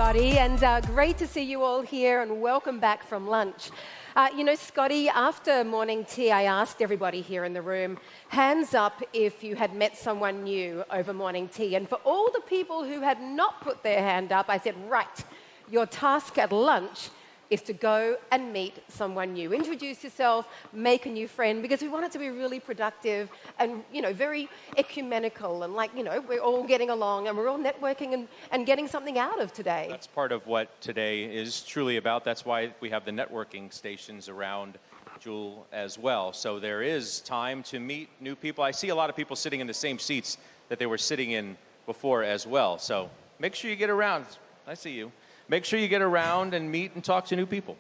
everybody, and great to see you all here, and welcome back from lunch. You know, Scotty, after morning tea, I asked everybody here in the room, hands up if you had met someone new over morning tea. And for all the people who had not put their hand up, I said, right, your task at lunch is to go and meet someone new. Introduce yourself, make a new friend, because we want it to be really productive and, you know, very ecumenical and like, you know, we're all getting along and we're all networking and getting something out of today. That's part of what today is truly about. That's why we have the networking stations around Joule as well. So there is time to meet new people. I see a lot of people sitting in the same seats that they were sitting in before as well. So make sure you get around. I see you. Make sure you get around and meet and talk to new people.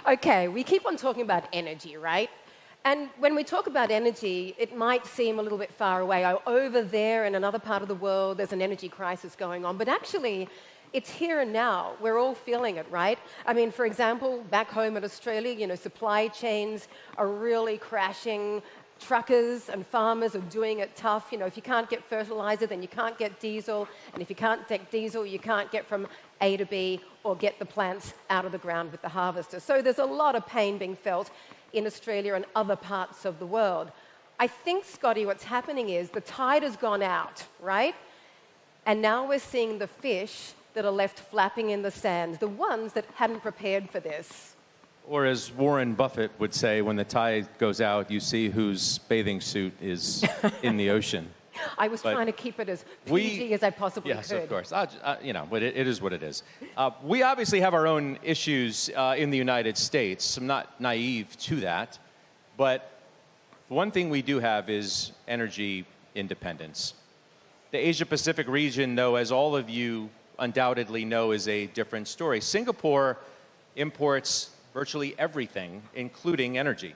Okay, we keep on talking about energy, right? And when we talk about energy, it might seem a little bit far away. Oh, over there in another part of the world, there's an energy crisis going on. But actually, it's here and now. We're all feeling it, right? I mean, for example, back home in Australia, you know, supply chains are really crashing. Truckers and farmers are doing it tough. You know, if you can't get fertilizer, then you can't get diesel. And if you can't get diesel, you can't get from A to B or get the plants out of the ground with the harvester. So there's a lot of pain being felt in Australia and other parts of the world. I think, Scotty, what's happening is the tide has gone out, right? And now we're seeing the fish that are left flapping in the sand, the ones that hadn't prepared for this. Or as Warren Buffett would say, when the tide goes out, you see whose bathing suit is in the ocean. I was trying to keep it as PG as I possibly yes, could. Yes, of course. You know, but it is what it is. We obviously have our own issues in the United States. I'm not naive to that. But one thing we do have is energy independence. The Asia-Pacific region, though, as all of you undoubtedly know, is a different story. Singapore imports virtually everything, including energy.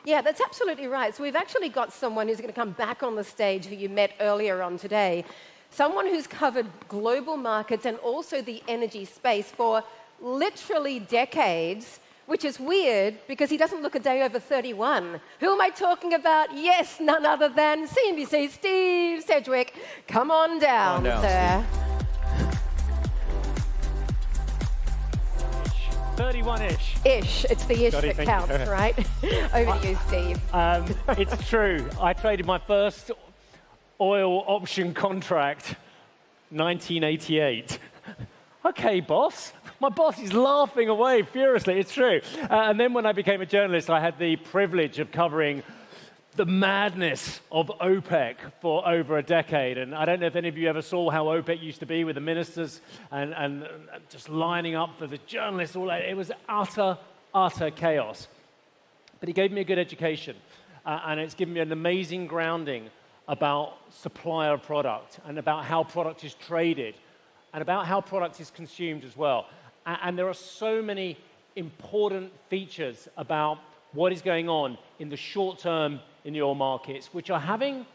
Yeah, that's absolutely right. So we've actually got someone who's going to come back on the stage who you met earlier on today. Someone who's covered global markets and also the energy space for literally decades, which is weird because he doesn't look a day over 31. Who am I talking about? Yes, none other than CNBC's Steve Sedgwick. Come on down, sir. Steve. 31-ish. Ish. It's the ish that counts, right? Over to you, Steve. It's true. I traded my first oil option contract 1988. Okay, boss. My boss is laughing away furiously. It's true. And then when I became a journalist, I had the privilege of covering the madness of OPEC for over a decade. And I don't know if any of you ever saw how OPEC used to be with the ministers and just lining up for the journalists. It was utter chaos. But it gave me a good education. And it's given me an amazing grounding about supply of product and about how product is traded and about how product is consumed as well. And there are so many important features about what is going on in the short term in your markets, which are having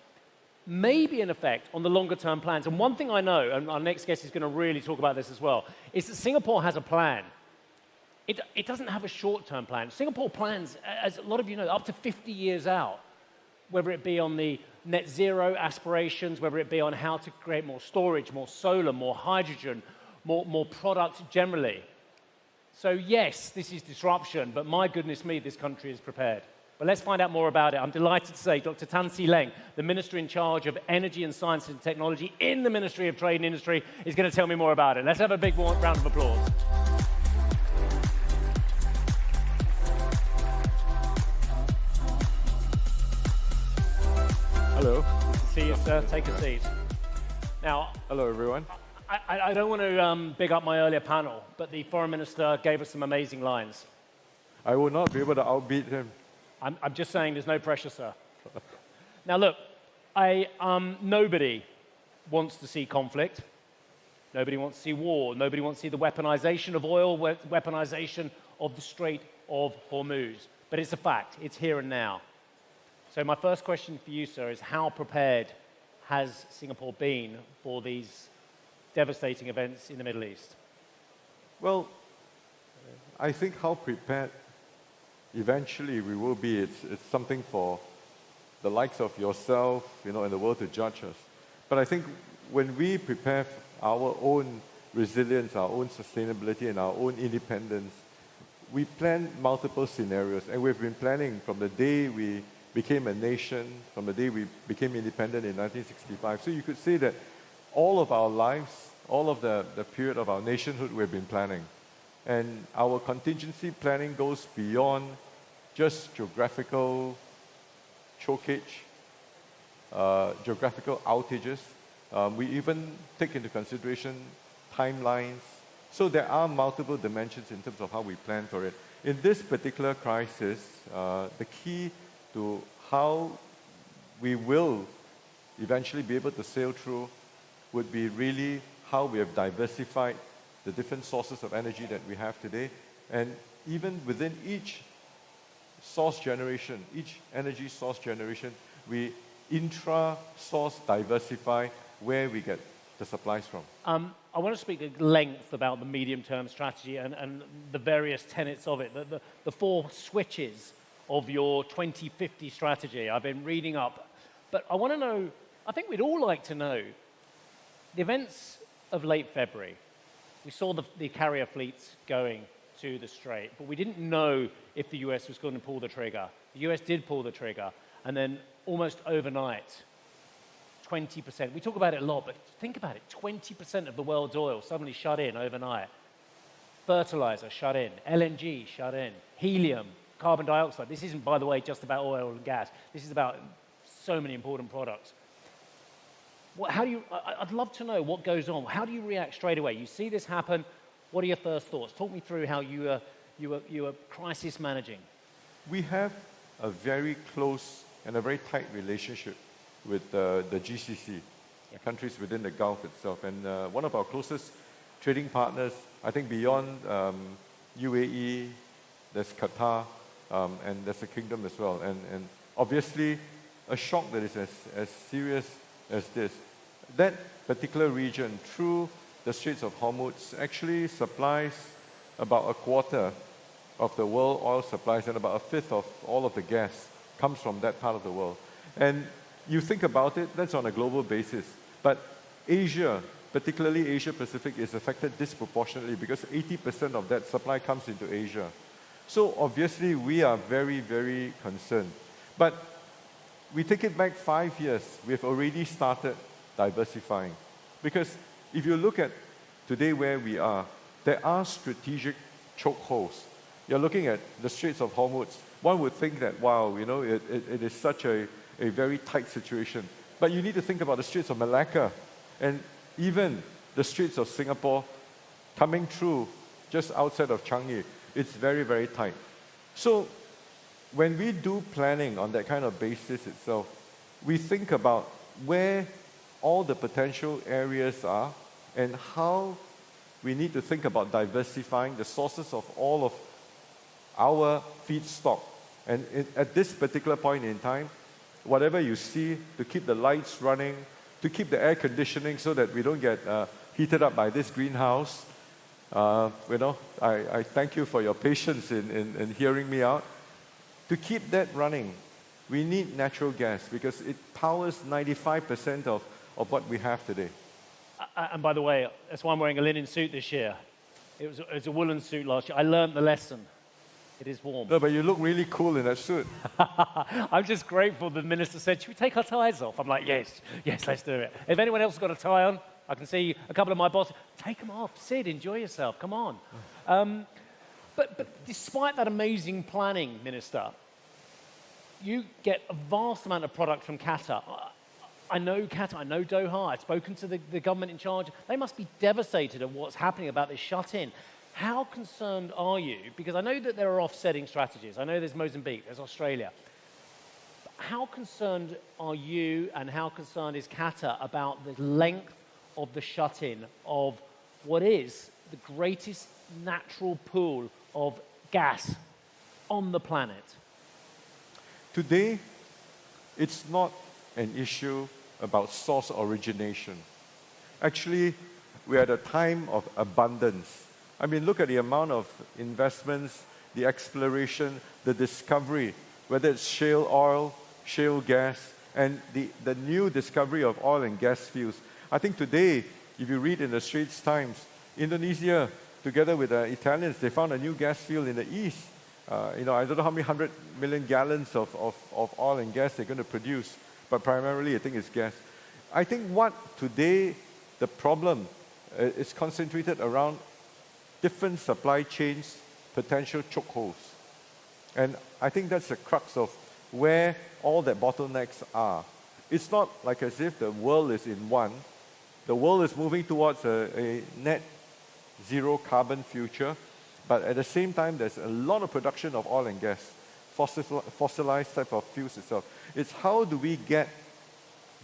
maybe an effect on the longer term plans. And one thing I know, and our next guest is going to really talk about this as well, is that Singapore has a plan. It doesn't have a short term plan. Singapore plans, as a lot of you know, up to 50 years out, whether it be on the net zero aspirations, whether it be on how to create more storage, more solar, more hydrogen, more products generally. So yes, this is disruption, but my goodness me, this country is prepared. But let's find out more about it. I'm delighted to say Dr. Tan See Leng, the Minister in charge of Energy and Science and Technology in the Ministry of Trade and Industry, is going to tell me more about it. Let's have a big round of applause. Hello. Good to see you, sir. Take a seat. Now, hello, everyone. I don't want to big up my earlier panel, but the Foreign Minister gave us some amazing lines. I will not be able to outbeat him. I'm just saying there's no pressure, sir. Now, look, nobody wants to see conflict. Nobody wants to see war. Nobody wants to see the weaponization of oil, weaponization of the Strait of Hormuz. But it's a fact. It's here and now. So my first question for you, sir, is how prepared has Singapore been for these devastating events in the Middle East? Well, I think how prepared eventually we will be. It's something for the likes of yourself, in the world to judge us. But I think when we prepare our own resilience, our own sustainability, and our own independence, we plan multiple scenarios. And we've been planning from the day we became a nation, from the day we became independent in 1965. So you could say that all of our lives, all of the period of our nationhood, we've been planning. And our contingency planning goes beyond just geographical chokage, geographical outages. We even take into consideration timelines. So there are multiple dimensions in terms of how we plan for it. In this particular crisis, the key to how we will eventually be able to sail through would be really how we have diversified the different sources of energy that we have today. And even within each source generation, each energy source generation, we intra-source diversify where we get the supplies from. I want to speak at length about the medium-term strategy and the various tenets of it, the four switches of your 2050 strategy. I've been reading up. But I want to know, I think we'd all like to know, the events of late February. We saw the carrier fleets going to the Strait, but we didn't know if the US was going to pull the trigger. The US did pull the trigger, and then almost overnight, 20%. We talk about it a lot, but think about it. 20% of the world's oil suddenly shut in overnight. Fertilizer shut in. LNG shut in. Helium, carbon dioxide. This isn't, by the way, just about oil and gas. This is about so many important products. I'd love to know what goes on. How do you react straight away? You see this happen. What are your first thoughts? Talk me through how you were crisis managing. We have a very close and a very tight relationship with the GCC, the countries within the Gulf itself. And one of our closest trading partners, I think beyond UAE, there's Qatar, and there's the Kingdom as well. And obviously, a shock that is as serious as this. That particular region, through the Straits of Hormuz, actually supplies about a quarter of the world oil supplies, and about a fifth of all of the gas comes from that part of the world. And you think about it, that's on a global basis. But Asia, particularly Asia Pacific, is affected disproportionately because 80% of that supply comes into Asia. So obviously we are very, very concerned. But we take it back 5 years, we've already started diversifying. Because if you look at today where we are, there are strategic chokeholds. You're looking at the Straits of Hormuz. One would think that, wow, it is such a very tight situation. But you need to think about the Straits of Malacca and even the Straits of Singapore coming through just outside of Changi. It's very, very tight. So when we do planning on that kind of basis itself, we think about where all the potential areas are and how we need to think about diversifying the sources of all of our feedstock. And at this particular point in time, whatever you see, to keep the lights running, to keep the air conditioning so that we don't get heated up by this greenhouse, I thank you for your patience in hearing me out. To keep that running, we need natural gas because it powers 95% of what we have today. And by the way, that's why I'm wearing a linen suit this year. It was a woolen suit last year. I learned the lesson. It is warm. No, but you look really cool in that suit. I'm just grateful the minister said, should we take our ties off? I'm like, yes, let's do it. If anyone else has got a tie on, I can see a couple of my bosses, take them off, Sid, enjoy yourself, come on. But despite that amazing planning, Minister, you get a vast amount of product from Qatar. I know Qatar, I know Doha, I've spoken to the government in charge. They must be devastated at what's happening about this shut-in. How concerned are you? Because I know that there are offsetting strategies. I know there's Mozambique, there's Australia. But how concerned are you and how concerned is Qatar about the length of the shut-in of what is the greatest natural pool of gas on the planet? Today, it's not an issue about source origination. Actually, we're at a time of abundance. I mean, look at the amount of investments, the exploration, the discovery, whether it's shale oil, shale gas, and the new discovery of oil and gas fields. I think today, if you read in the Straits Times, Indonesia, together with the Italians, they found a new gas field in the east. I don't know how many 100 million gallons of oil and gas they're going to produce, but primarily I think it's gas. I think what today the problem is concentrated around different supply chains, potential chokeholds. And I think that's the crux of where all the bottlenecks are. It's not like as if the world is in one. The world is moving towards a net zero carbon future, but at the same time, there's a lot of production of oil and gas, fossilized type of fuels itself. It's how do we get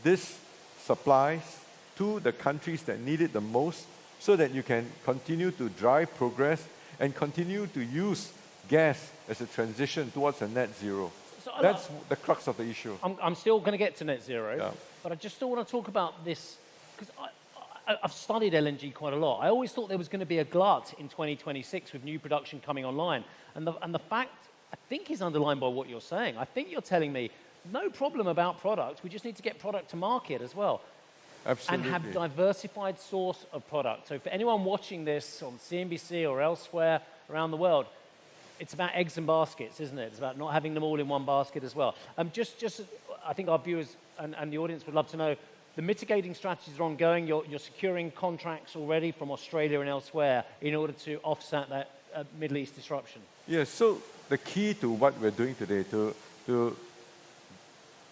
this supplies to the countries that need it the most so that you can continue to drive progress and continue to use gas as a transition towards a net zero. That's the crux of the issue. I'm still going to get to net zero, Yeah. but I just still want to talk about this, because I've studied LNG quite a lot. I always thought there was going to be a glut in 2026 with new production coming online. And the fact, I think, is underlined by what you're saying. I think you're telling me, no problem about product, we just need to get product to market as well. Absolutely. And have diversified source of product. So for anyone watching this on CNBC or elsewhere around the world, it's about eggs and baskets, isn't it? It's about not having them all in one basket as well. Just I think our viewers and the audience would love to know, the mitigating strategies are ongoing. You're securing contracts already from Australia and elsewhere in order to offset that Middle East disruption. Yes, so the key to what we're doing today, to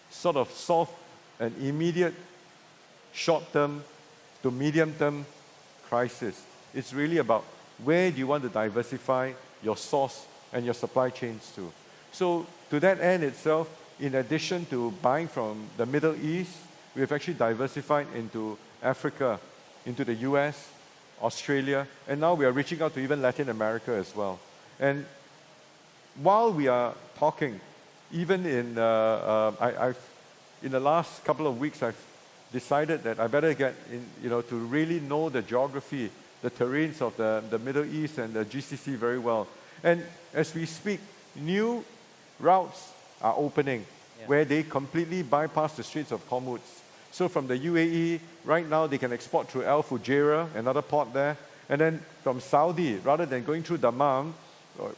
sort of solve an immediate short-term to medium-term crisis, it's really about where do you want to diversify your source and your supply chains to. So to that end itself, in addition to buying from the Middle East, we have actually diversified into Africa, into the US, Australia, and now we are reaching out to even Latin America as well. And while we are talking, even in the last couple of weeks, I've decided that I better get in, to really know the geography, the terrains of the Middle East and the GCC very well. And as we speak, new routes are opening where they completely bypass the Straits of Hormuz. So from the UAE, right now they can export through Al Fujairah, another port there, and then from Saudi, rather than going through Dammam,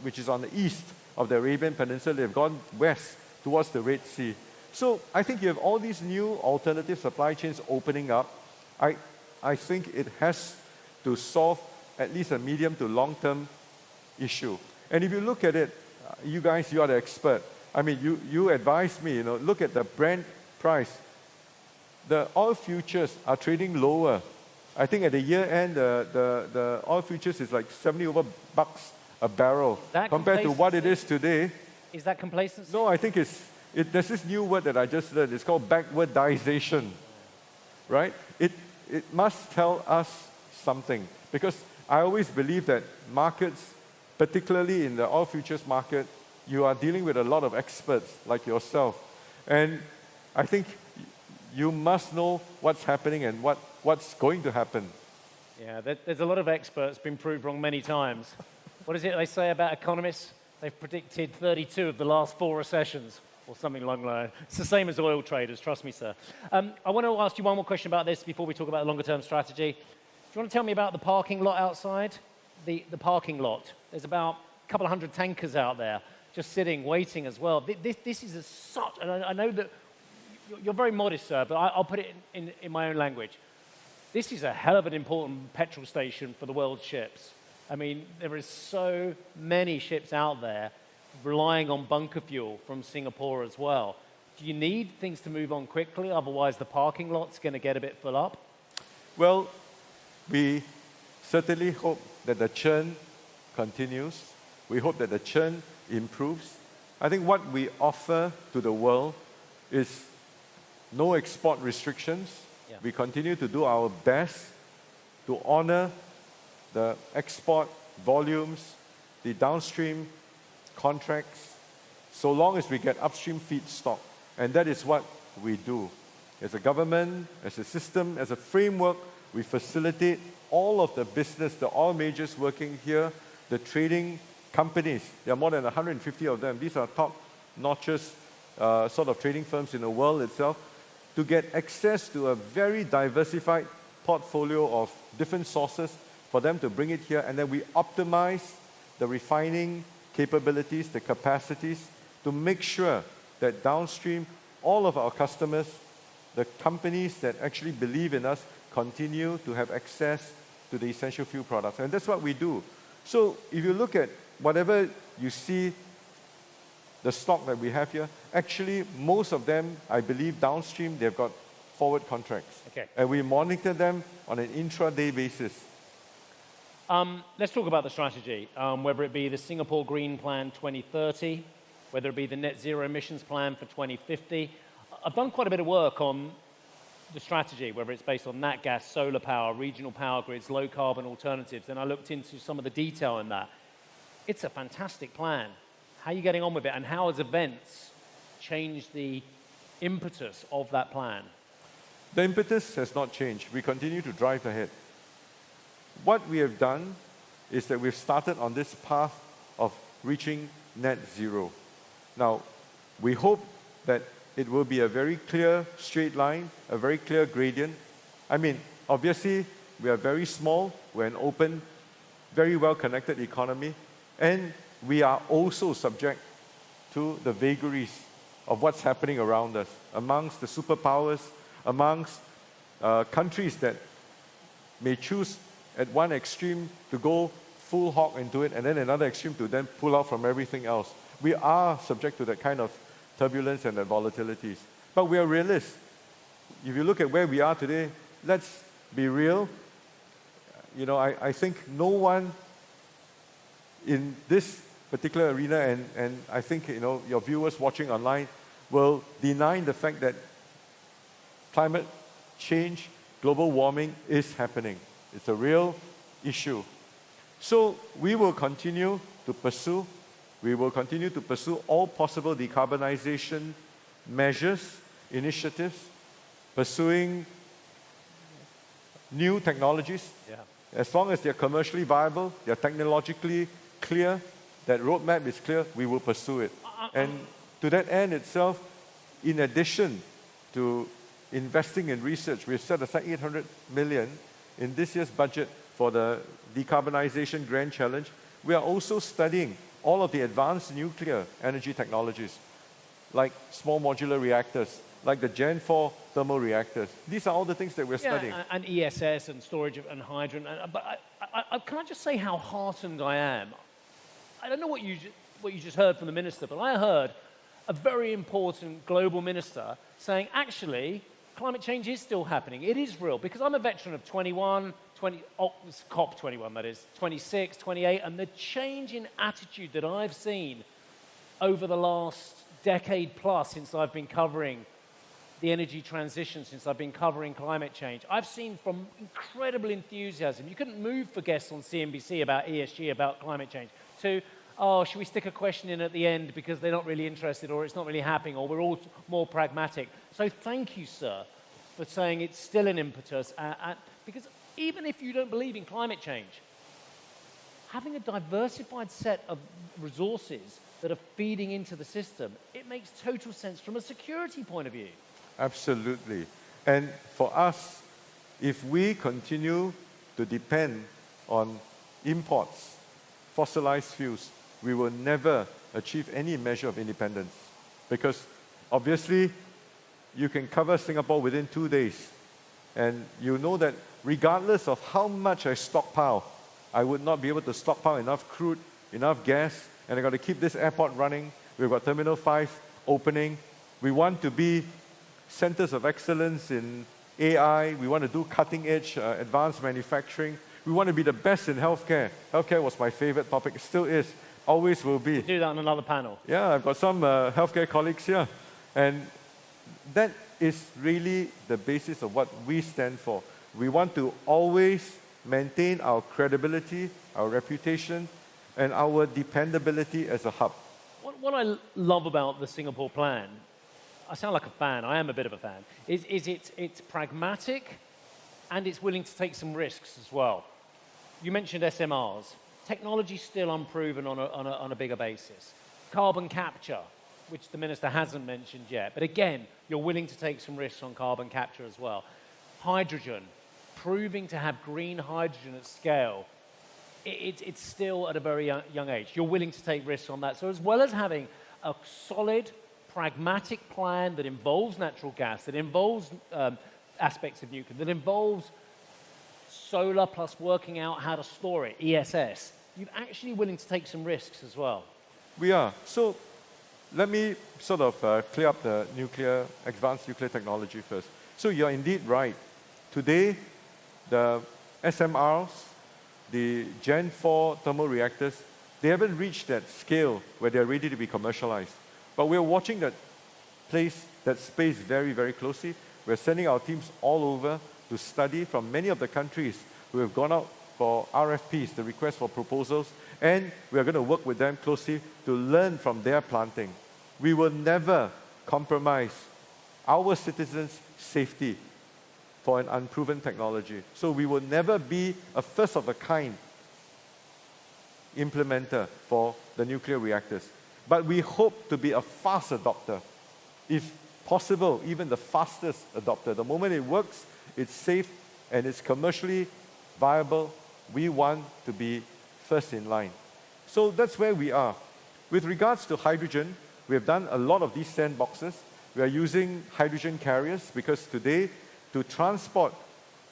which is on the east of the Arabian Peninsula, they've gone west towards the Red Sea. So I think you have all these new alternative supply chains opening up. I think it has to solve at least a medium to long-term issue. And if you look at it, you guys, you are the expert. I mean, you advise me, look at the Brent price. The oil futures are trading lower. I think at the year end, the oil futures is like $70 over a barrel compared to what it is today. Is that complacency? No, I think there's this new word that I just learned. It's called backwardization, right? It must tell us something, because I always believe that markets particularly in the oil futures market, you are dealing with a lot of experts like yourself. And I think you must know what's happening and what's going to happen. Yeah, there's a lot of experts been proved wrong many times. What is it they say about economists? They've predicted 32 of the last 4 recessions, or something along that line. It's the same as oil traders, trust me, sir. I want to ask you one more question about this before we talk about the longer-term strategy. Do you want to tell me about the parking lot outside? The parking lot. There's about a couple of hundred tankers out there, just sitting, waiting as well. This is such, and I know that you're very modest, sir, but I'll put it in my own language. This is a hell of an important petrol station for the world's ships. I mean, there is so many ships out there relying on bunker fuel from Singapore as well. Do you need things to move on quickly? Otherwise, the parking lot's going to get a bit full up? Well, we certainly hope that the churn continues. We hope that the churn improves. I think what we offer to the world is no export restrictions. Yeah. We continue to do our best to honor the export volumes, the downstream contracts, so long as we get upstream feedstock. And that is what we do. As a government, as a system, as a framework, we facilitate all of the business, the oil majors working here, the trading companies. There are more than 150 of them. These are top-notches sort of trading firms in the world itself, to get access to a very diversified portfolio of different sources for them to bring it here, and then we optimize the refining capabilities, the capacities, to make sure that downstream, all of our customers, the companies that actually believe in us, continue to have access to the essential fuel products. And that's what we do. So if you look at whatever you see, the stock that we have here, actually most of them, I believe downstream, they've got forward contracts. Okay. And we monitor them on an intraday basis. Let's talk about the strategy, whether it be the Singapore Green Plan 2030, whether it be the Net Zero Emissions Plan for 2050. I've done quite a bit of work on the strategy, whether it's based on nat gas, solar power, regional power grids, low carbon alternatives, and I looked into some of the detail in that. It's a fantastic plan. How are you getting on with it, and how has events changed the impetus of that plan? The impetus has not changed. We continue to drive ahead. What we have done is that we've started on this path of reaching net zero. Now, we hope that it will be a very clear straight line, a very clear gradient. I mean, obviously, we are very small. We're an open, very well-connected economy. And we are also subject to the vagaries of what's happening around us, amongst the superpowers, amongst countries that may choose at one extreme to go full hog into it, and then another extreme to then pull out from everything else. We are subject to that kind of turbulence and that volatilities. But we are realists. If you look at where we are today, let's be real. You know, I think no one in this particular arena, and I think, you know, your viewers watching online will deny the fact that climate change, global warming is happening. It's a real issue. So we will continue to pursue all possible decarbonization measures, initiatives, pursuing new technologies. Yeah. As long as they're commercially viable, they're technologically clear, that roadmap is clear, we will pursue it. And to that end itself, in addition to investing in research, we've set aside 800 million in this year's budget for the Decarbonization Grand Challenge. We are also studying all of the advanced nuclear energy technologies, like small modular reactors, like the Gen 4 thermal reactors. These are all the things that we're studying. And ESS and storage and hydrogen. But can I just say how heartened I am? I don't know what you just heard from the minister, but I heard a very important global minister saying, actually, climate change is still happening. It is real. Because I'm a veteran of 21, COP21, that is, 26, 28, and the change in attitude that I've seen over the last decade plus since I've been covering the energy transition, since I've been covering climate change, I've seen from incredible enthusiasm. You couldn't move for guests on CNBC about ESG, about climate change, to, oh, should we stick a question in at the end because they're not really interested or it's not really happening or we're all more pragmatic. So thank you, sir, for saying it's still an impetus. Because even if you don't believe in climate change, having a diversified set of resources that are feeding into the system, it makes total sense from a security point of view. Absolutely. And for us, if we continue to depend on imports, fossilized fuels, we will never achieve any measure of independence. Because obviously, you can cover Singapore within 2 days. And you know that regardless of how much I stockpile, I would not be able to stockpile enough crude, enough gas, and I've got to keep this airport running. We've got Terminal 5 opening. We want to be centers of excellence in AI. We want to do cutting-edge advanced manufacturing. We want to be the best in healthcare. Healthcare was my favorite topic. It still is. Always will be. Do that on another panel. Yeah, I've got some healthcare colleagues here. And that is really the basis of what we stand for. We want to always maintain our credibility, our reputation, and our dependability as a hub. What I love about the Singapore plan, I sound like a fan, I am a bit of a fan, is it's pragmatic and it's willing to take some risks as well. You mentioned SMRs. Technology's still unproven on a bigger basis. Carbon capture, which the minister hasn't mentioned yet. But again, you're willing to take some risks on carbon capture as well. Hydrogen, proving to have green hydrogen at scale, it's still at a very young age. You're willing to take risks on that. So as well as having a solid, pragmatic plan that involves natural gas, that involves aspects of nuclear, that involves solar plus working out how to store it, ESS, you're actually willing to take some risks as well. We are. So let me sort of clear up the advanced nuclear technology first. So you're indeed right. Today, the SMRs, the Gen 4 thermal reactors, they haven't reached that scale where they're ready to be commercialized. But we're watching that space very, very closely. We're sending our teams all over to study from many of the countries who have gone out for RFPs, the request for proposals, and we are going to work with them closely to learn from their planting. We will never compromise our citizens' safety for an unproven technology. So we will never be a first-of-a-kind implementer for the nuclear reactors. But we hope to be a fast adopter. If possible, even the fastest adopter. The moment it works, it's safe, and it's commercially viable, we want to be first in line. So that's where we are. With regards to hydrogen, we have done a lot of these sandboxes. We are using hydrogen carriers because today, to transport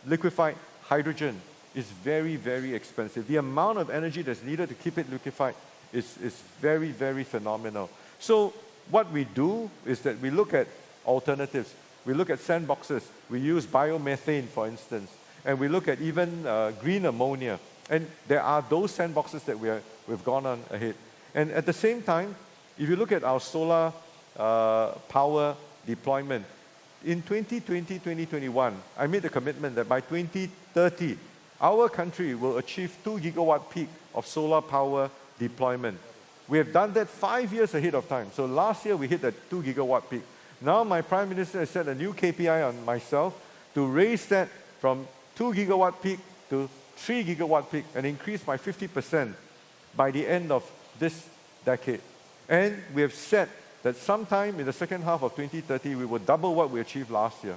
liquefied hydrogen is very, very expensive. The amount of energy that's needed to keep it liquefied is very, very phenomenal. So what we do is that we look at alternatives. We look at sandboxes. We use biomethane, for instance. And we look at even green ammonia. And there are those sandboxes that we've gone on ahead. And at the same time, if you look at our solar power deployment, in 2020, 2021, I made the commitment that by 2030, our country will achieve 2 gigawatt peak of solar power deployment. We have done that 5 years ahead of time. So last year, we hit that 2 gigawatt peak. Now my Prime Minister has set a new KPI on myself to raise that from 2 gigawatt peak to 3 gigawatt peak and increase by 50% by the end of this decade. And we have said that sometime in the second half of 2030, we will double what we achieved last year.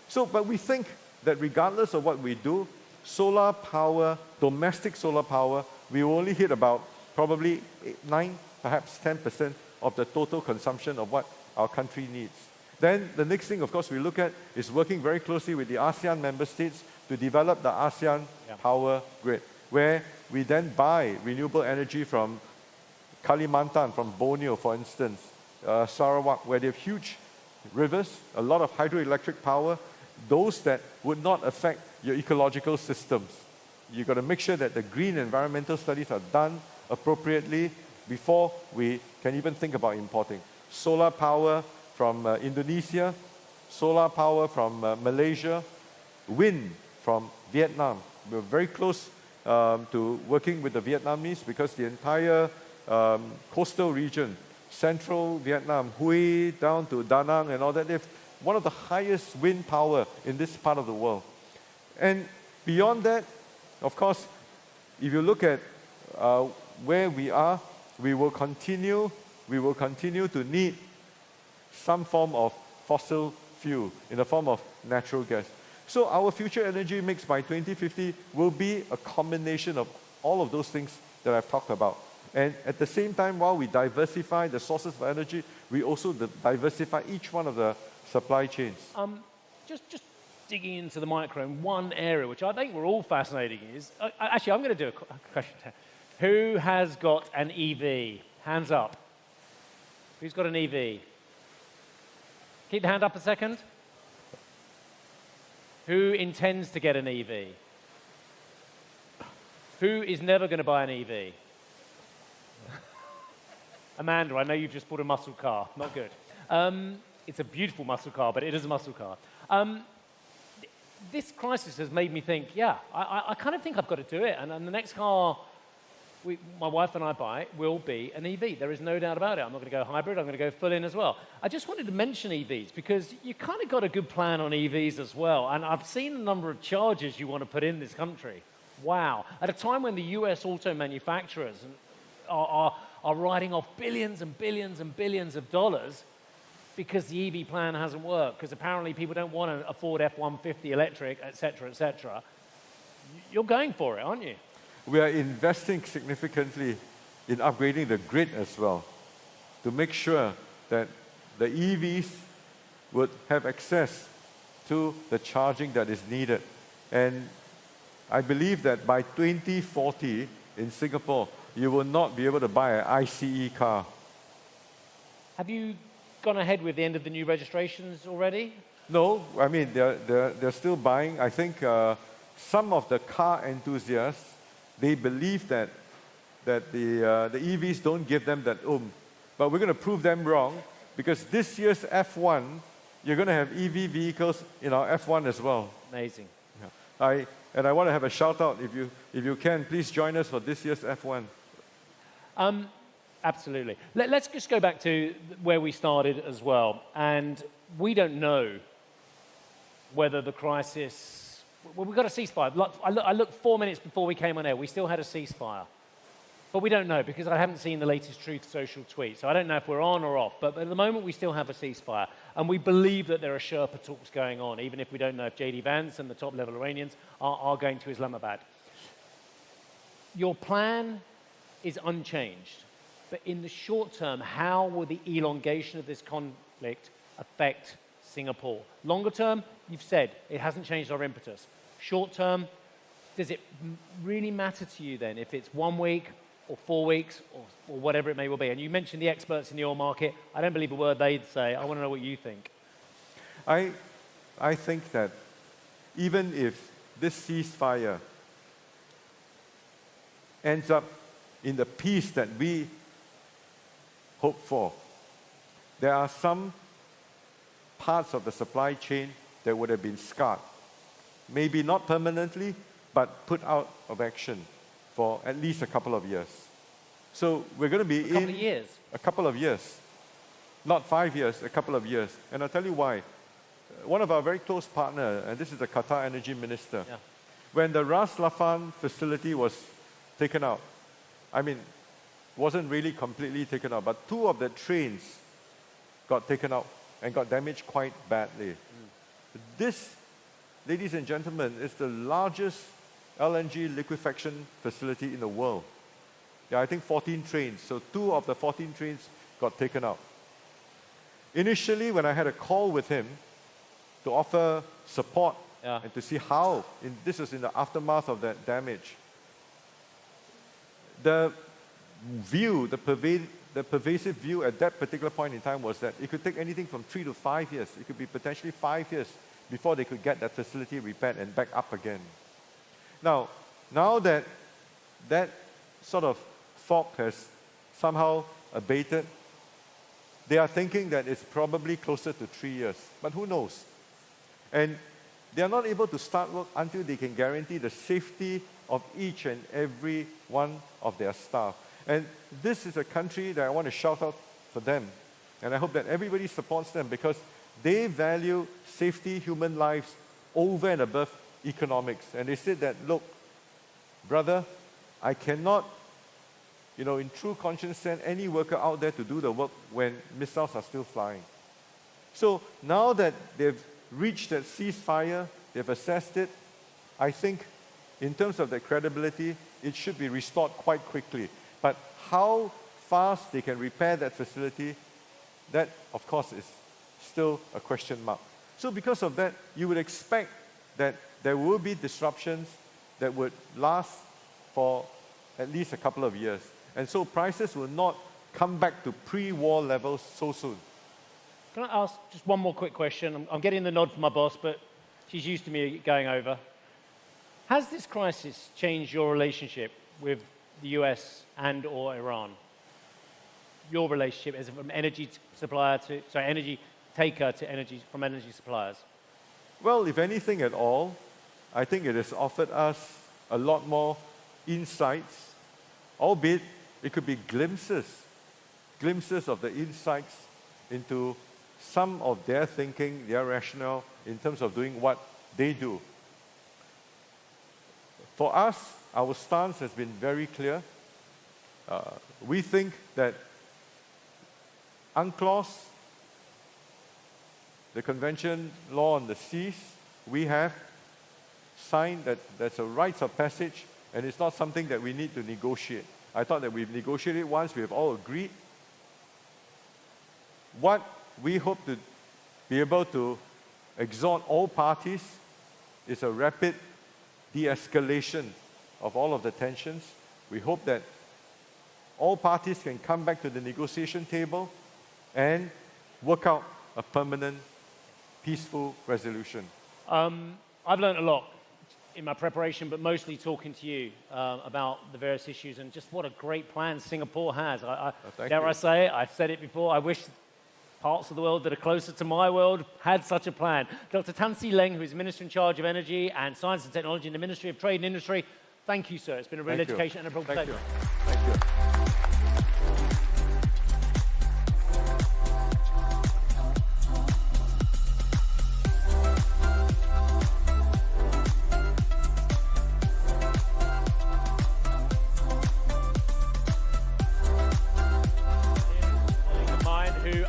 So, but we think that regardless of what we do, solar power, domestic solar power, we will only hit about probably 9, perhaps 10% of the total consumption of what our country needs. Then the next thing, of course, we look at is working very closely with the ASEAN member states to develop the ASEAN power grid, where we then buy renewable energy from Kalimantan, from Borneo, for instance, Sarawak, where they have huge rivers, a lot of hydroelectric power, those that would not affect your ecological systems. You've got to make sure that the green environmental studies are done appropriately before we can even think about importing. Solar power from Indonesia, solar power from Malaysia, wind from Vietnam. We're very close to working with the Vietnamese because the entire coastal region, central Vietnam, Hue down to Da Nang and all that, they've one of the highest wind power in this part of the world. And beyond that, of course, if you look at where we are, we will continue to need some form of fossil fuel in the form of natural gas. So our future energy mix by 2050 will be a combination of all of those things that I've talked about. And at the same time, while we diversify the sources of energy, we also diversify each one of the supply chains. Just digging into the micro in one area, which I think we're all fascinated is, actually, I'm going to do a question. Who has got an EV? Hands up. Who's got an EV? Keep the hand up a second. Who intends to get an EV? Who is never going to buy an EV? Amanda, I know you've just bought a muscle car. Not good. It's a beautiful muscle car, but it is a muscle car. This crisis has made me think, yeah, I kind of think I've got to do it. And the next car my wife and I buy will be an EV. There is no doubt about it. I'm not going to go hybrid. I'm going to go full in as well. I just wanted to mention EVs because you kind of got a good plan on EVs as well. And I've seen the number of chargers you want to put in this country. Wow. At a time when the US auto manufacturers are writing off billions and billions and billions of dollars because the EV plan hasn't worked, because apparently people don't want a Ford F-150 electric, et cetera, you're going for it, aren't you? We are investing significantly in upgrading the grid as well to make sure that the EVs would have access to the charging that is needed. And I believe that by 2040 in Singapore, you will not be able to buy an ICE car. Have you gone ahead with the end of the new registrations already? No, I mean, they're still buying. I think some of the car enthusiasts, they believe that the EVs don't give them that oomph. But we're going to prove them wrong because this year's F1, you're going to have EV vehicles in our F1 as well. Amazing. Yeah. I want to have a shout out. If you can, please join us for this year's F1. Absolutely. Let's just go back to where we started as well. And we don't know whether the crisis... Well, we've got a ceasefire. I looked 4 minutes before we came on air. We still had a ceasefire. But we don't know because I haven't seen the latest Truth Social tweet. So I don't know if we're on or off. But at the moment, we still have a ceasefire. And we believe that there are Sherpa talks going on, even if we don't know if J.D. Vance and the top-level Iranians are going to Islamabad. Your plan is unchanged. But in the short term, how will the elongation of this conflict affect Singapore? Longer term, you've said it hasn't changed our impetus. Short term, does it really matter to you then if it's 1 week or 4 weeks or whatever it may well be? And you mentioned the experts in the oil market. I don't believe a word they'd say. I want to know what you think. I think that even if this ceasefire ends up in the peace that we hope for, there are some parts of the supply chain that would have been scarred. Maybe not permanently, but put out of action for at least a couple of years. So we're going to be in... A couple of years. Not 5 years, a couple of years. And I'll tell you why. One of our very close partners, and this is the Qatar Energy Minister, when the Ras Laffan facility was taken out, I mean, wasn't really completely taken out, but 2 of the trains got taken out and got damaged quite badly. This, ladies and gentlemen, is the largest LNG liquefaction facility in the world. Yeah, I think 14 trains. So 2 of the 14 trains got taken out. Initially, when I had a call with him to offer support and to see how, this was in the aftermath of that damage, the view, the pervasive view at that particular point in time was that it could take anything from 3 to 5 years. It could be potentially 5 years before they could get that facility repaired and back up again. Now that that sort of fog has somehow abated, they are thinking that it's probably closer to 3 years. But who knows? And they are not able to start work until they can guarantee the safety of each and every one of their staff. And this is a country that I want to shout out for them. And I hope that everybody supports them because they value safety, human lives, over and above economics. And they said that, look, brother, I cannot, in true conscience, send any worker out there to do the work when missiles are still flying. So now that they've reached that ceasefire, they've assessed it, I think in terms of their credibility, it should be restored quite quickly. But how fast they can repair that facility, that, of course, is still a question mark. So because of that, you would expect that there will be disruptions that would last for at least a couple of years. And so prices will not come back to pre-war levels so soon. Can I ask just one more quick question? I'm getting the nod from my boss, but she's used to me going over. Has this crisis changed your relationship with the US and or Iran? Your relationship as an energy supplier to, energy taker to energy from energy suppliers? Well, if anything at all, I think it has offered us a lot more insights, albeit it could be glimpses of the insights into some of their thinking, their rationale in terms of doing what they do. For us, our stance has been very clear. We think that UNCLOS, the Convention Law on the Seas, we have signed that there's a rites of passage and it's not something that we need to negotiate. I thought that we've negotiated once, we have all agreed. What we hope to be able to exhort all parties is a rapid de-escalation of all of the tensions. We hope that all parties can come back to the negotiation table and work out a permanent, peaceful resolution. I've learned a lot in my preparation, but mostly talking to you about the various issues and just what a great plan Singapore has. Dare I say it, I've said it before, I wish parts of the world that are closer to my world had such a plan. Dr. Tan See Leng, who is Minister in charge of Energy and Science and Technology in the Ministry of Trade and Industry, thank you, sir. It's been a real education and a real pleasure. Thank you.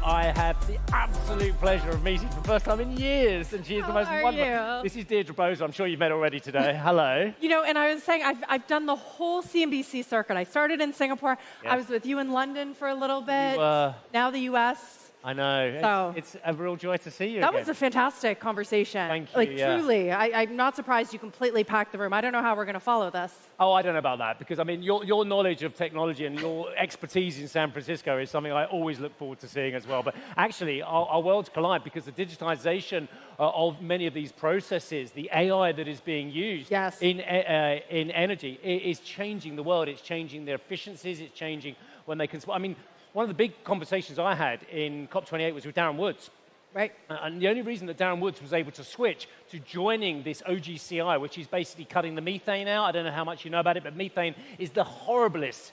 I have the absolute pleasure of meeting for the first time in years, and she is the most wonderful. You? This is Deirdre Bosa. I'm sure you've met already today. Hello. And I was saying, I've done the whole CNBC circuit. I started in Singapore. Yeah. I was with you in London for a little bit. Now the US. I know. So, it's a real joy to see you That again. was a fantastic conversation. Thank you. Truly. I'm not surprised you completely packed the room. I don't know how we're going to follow this. Oh, I don't know about that, because, I mean, your knowledge of technology and your expertise in San Francisco is something I always look forward to seeing as well. But actually, our worlds collide because the digitization of many of these processes, the AI that is being used in energy, is changing the world. It's changing their efficiencies. It's changing when they can... I mean, one of the big conversations I had in COP28 was with Darren Woods. Right. And the only reason that Darren Woods was able to switch to joining this OGCI, which is basically cutting the methane out, I don't know how much you know about it, but methane is the horriblest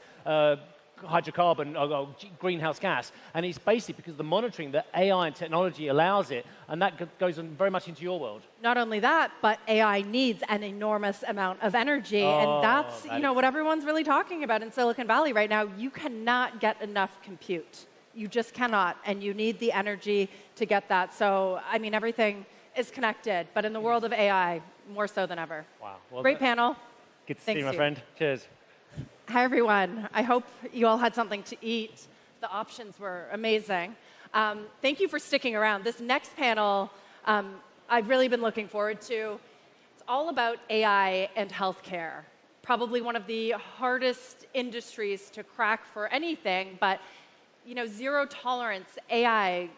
hydrocarbon or greenhouse gas. And it's basically because of the monitoring that AI and technology allows it, and that goes on very much into your world. Not only that, but AI needs an enormous amount of energy, and that's what everyone's really talking about in Silicon Valley right now. You cannot get enough compute. You just cannot, and you need the energy to get that. So, I mean, everything is connected, but in the world of AI, more so than ever. Wow. Well, great panel. Good to see you, my friend. Cheers. Hi, everyone. I hope you all had something to eat. The options were amazing. Thank you for sticking around. This next panel, I've really been looking forward to. It's all about AI and healthcare. Probably one of the hardest industries to crack for anything, but zero tolerance, AI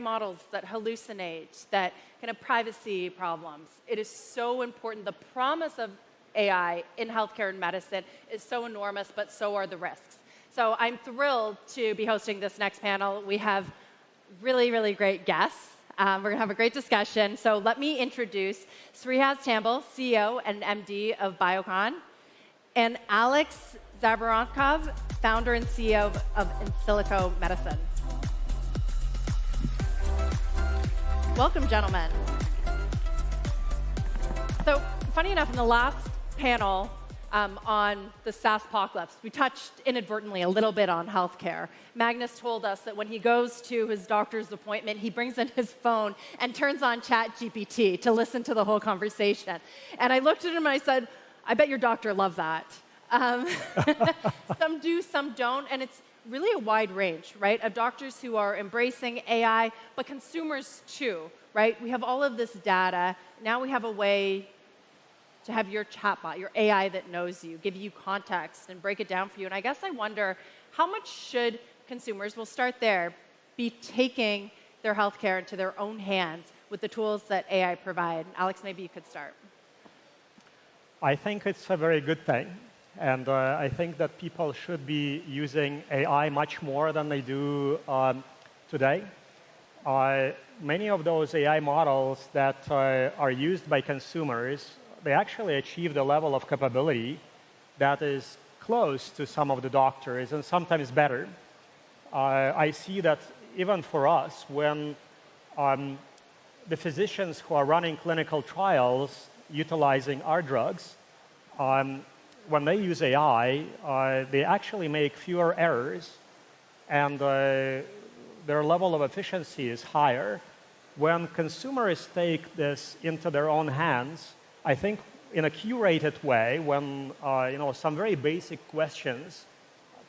models that hallucinate, that kind of privacy problems. It is so important. The promise of AI in healthcare and medicine is so enormous, but so are the risks. So I'm thrilled to be hosting this next panel. We have really, really great guests. We're going to have a great discussion. So let me introduce Srihas Tambal, CEO and MD of Biocon, and Alex Zavornikov, founder and CEO of Insilico Medicine. Welcome, gentlemen. So, funny enough, in the last panel on the SaaS apocalypse, we touched inadvertently a little bit on healthcare. Magnus told us that when he goes to his doctor's appointment, he brings in his phone and turns on ChatGPT to listen to the whole conversation. And I looked at him and I said, I bet your doctor loved that. Some do, some don't, and it's really a wide range, right, of doctors who are embracing AI, but consumers too, right? We have all of this data. Now we have a way to have your chatbot, your AI that knows you, give you context and break it down for you. And I guess I wonder, how much should consumers, we'll start there, be taking their healthcare into their own hands with the tools that AI provide? Alex, maybe you could start. I think it's a very good thing. And I think that people should be using AI much more than they do today. Many of those AI models that are used by consumers, they actually achieve the level of capability that is close to some of the doctors and sometimes better. I see that even for us, when the physicians who are running clinical trials utilizing our drugs, when they use AI, they actually make fewer errors, and their level of efficiency is higher. When consumers take this into their own hands, I think in a curated way, when some very basic questions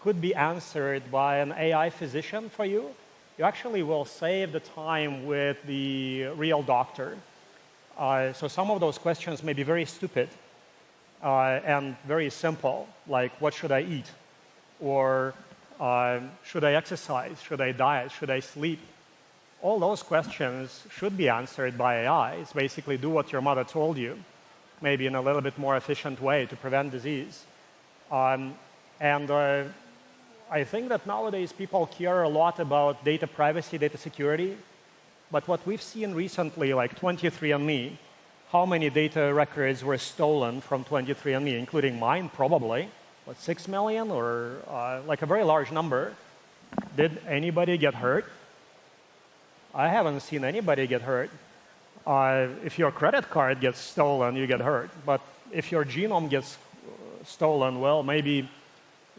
could be answered by an AI physician for you, you actually will save the time with the real doctor. So some of those questions may be very stupid, and very simple, like what should I eat? Or should I exercise? Should I diet? Should I sleep? All those questions should be answered by AI. It's basically do what your mother told you, maybe in a little bit more efficient way to prevent disease. I think that nowadays people care a lot about data privacy, data security. But what we've seen recently, like 23andMe, how many data records were stolen from 23andMe, including mine, probably, 6 million or like a very large number. Did anybody get hurt? I haven't seen anybody get hurt. If your credit card gets stolen, you get hurt. But if your genome gets stolen, well, maybe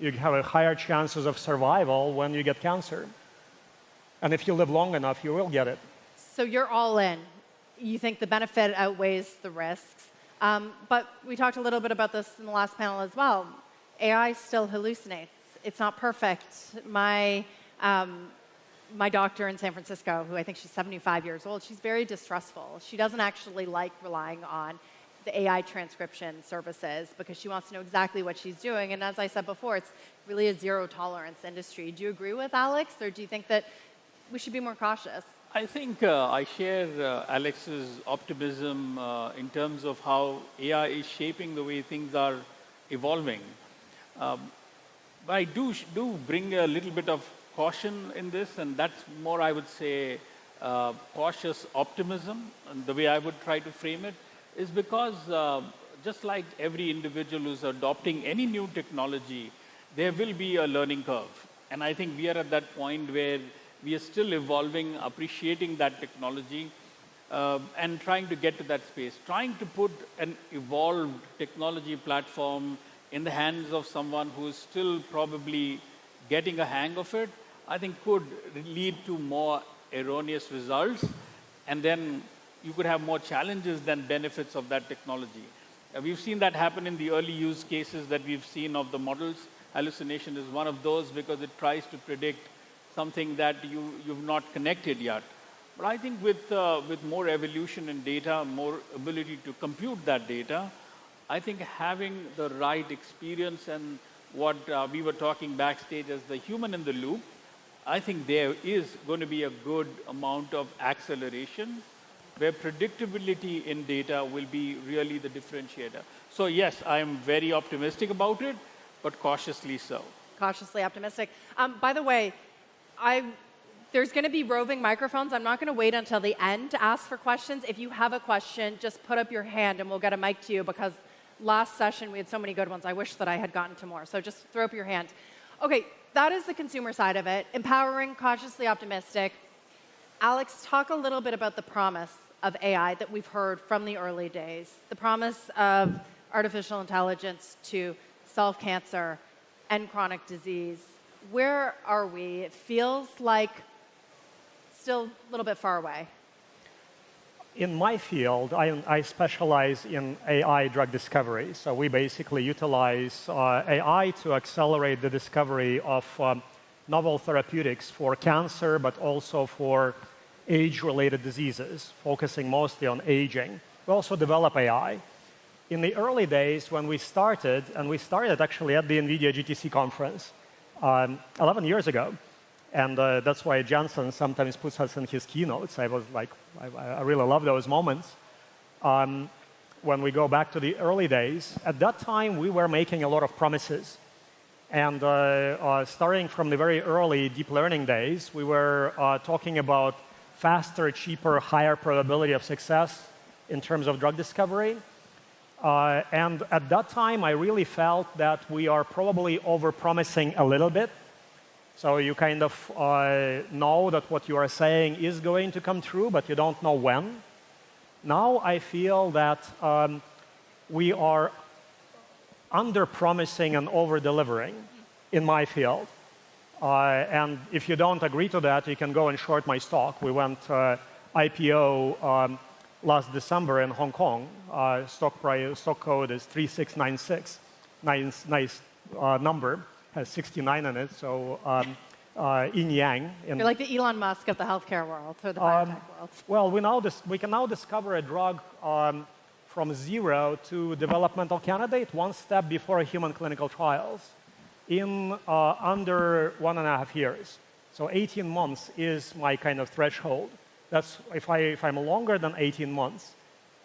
you have a higher chances of survival when you get cancer. And if you live long enough, you will get it. So you're all in. You think the benefit outweighs the risks. But we talked a little bit about this in the last panel as well. AI still hallucinates. It's not perfect. My doctor in San Francisco, who I think she's 75 years old, she's very distrustful. She doesn't actually like relying on the AI transcription services because she wants to know exactly what she's doing. And as I said before, it's really a zero-tolerance industry. Do you agree with Alex, or do you think that we should be more cautious? I think I share Alex's optimism in terms of how AI is shaping the way things are evolving. But I do bring a little bit of caution in this, and that's more, I would say, cautious optimism. And the way I would try to frame it is because just like every individual who's adopting any new technology, there will be a learning curve. And I think we are at that point where we are still evolving, appreciating that technology, and trying to get to that space. Trying to put an evolved technology platform in the hands of someone who is still probably getting a hang of it, I think could lead to more erroneous results. And then you could have more challenges than benefits of that technology. We've seen that happen in the early use cases that we've seen of the models. Hallucination is one of those because it tries to predict something that you've not connected yet. But I think with more evolution in data, more ability to compute that data, I think having the right experience and what we were talking backstage as the human in the loop, I think there is going to be a good amount of acceleration where predictability in data will be really the differentiator. So yes, I'm very optimistic about it, but cautiously so. Cautiously optimistic. By the way, I There's going to be roving microphones. I'm not going to wait until the end to ask for questions. If you have a question, just put up your hand and we'll get a mic to you, because last session we had so many good ones. I wish that I had gotten to more. So just throw up your hand. Okay, that is the consumer side of it. Empowering, cautiously optimistic. Alex, talk a little bit about the promise of AI that we've heard from the early days. The promise of artificial intelligence to solve cancer and chronic disease. Where are we? It feels like still a little bit far away. In my field, I specialize in AI drug discovery. So we basically utilize AI to accelerate the discovery of novel therapeutics for cancer, but also for age-related diseases, focusing mostly on aging. We also develop AI. In the early days when we started, and we started actually at the NVIDIA GTC conference 11 years ago, and that's why Jensen sometimes puts us in his keynotes. I was like, I really love those moments. When we go back to the early days, at that time we were making a lot of promises. And starting from the very early deep learning days, we were talking about faster, cheaper, higher probability of success in terms of drug discovery. And at that time, I really felt that we are probably overpromising a little bit. So you kind of know that what you are saying is going to come true, but you don't know when. Now I feel that we are under-promising and over-delivering in my field. And if you don't agree to that, you can go and short my stock. We went IPO last December in Hong Kong. Stock code is 3696. Nice number. Has 69 in it. So yin yang. You're like the Elon Musk of the healthcare world, or the biotech world. Well, we can now discover a drug from zero to developmental candidate, one step before human clinical trials, in under 1.5 years. So 18 months is my kind of threshold. That's if I'm longer than 18 months,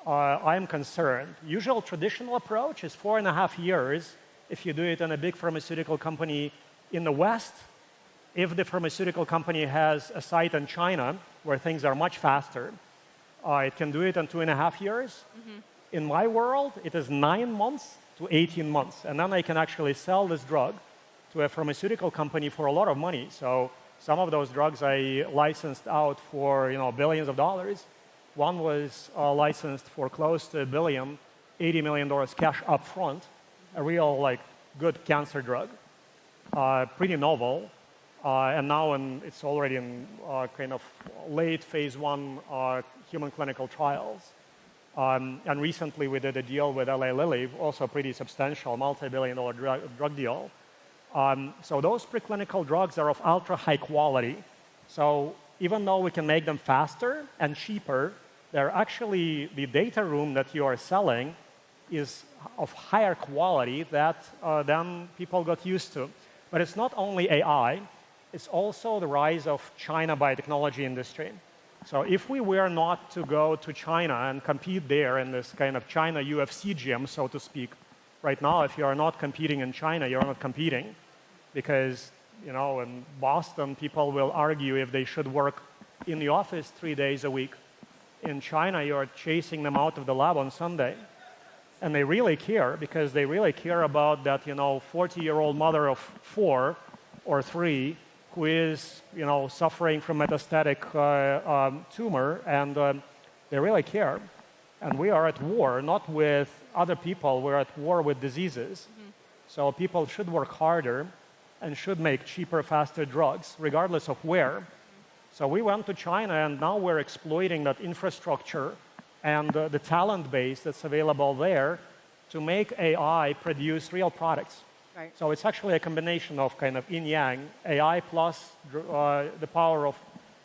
I'm concerned. Usual traditional approach is 4.5 years if you do it in a big pharmaceutical company in the West. If the pharmaceutical company has a site in China where things are much faster, it can do it in 2.5 years. Mm-hmm. In my world, it is 9 months to 18 months. And then I can actually sell this drug to a pharmaceutical company for a lot of money. So some of those drugs I licensed out for billions of dollars. One was licensed for close to $1 billion, $80 million cash up front. A real good cancer drug, pretty novel, and now it's already in kind of late phase 1 human clinical trials. And recently we did a deal with Eli Lilly, also pretty substantial, multi-billion-dollar drug deal. So those preclinical drugs are of ultra high quality. So even though we can make them faster and cheaper, they're actually the data room that you are selling is of higher quality than people got used to. But it's not only AI, it's also the rise of China biotechnology industry. So if we were not to go to China and compete there in this kind of China UFC gym, so to speak, right now, if you are not competing in China, you're not competing. Because, in Boston, people will argue if they should work in the office 3 days a week. In China, you're chasing them out of the lab on Sunday. And they really care, because they really care about that, 40-year-old mother of 4 or 3 who is, suffering from metastatic tumor, and they really care. And we are at war, not with other people, we're at war with diseases. Mm-hmm. So people should work harder and should make cheaper, faster drugs, regardless of where. So we went to China, and now we're exploiting that infrastructure and the talent base that's available there to make AI produce real products. Right. So it's actually a combination of kind of yin-yang, AI plus the power of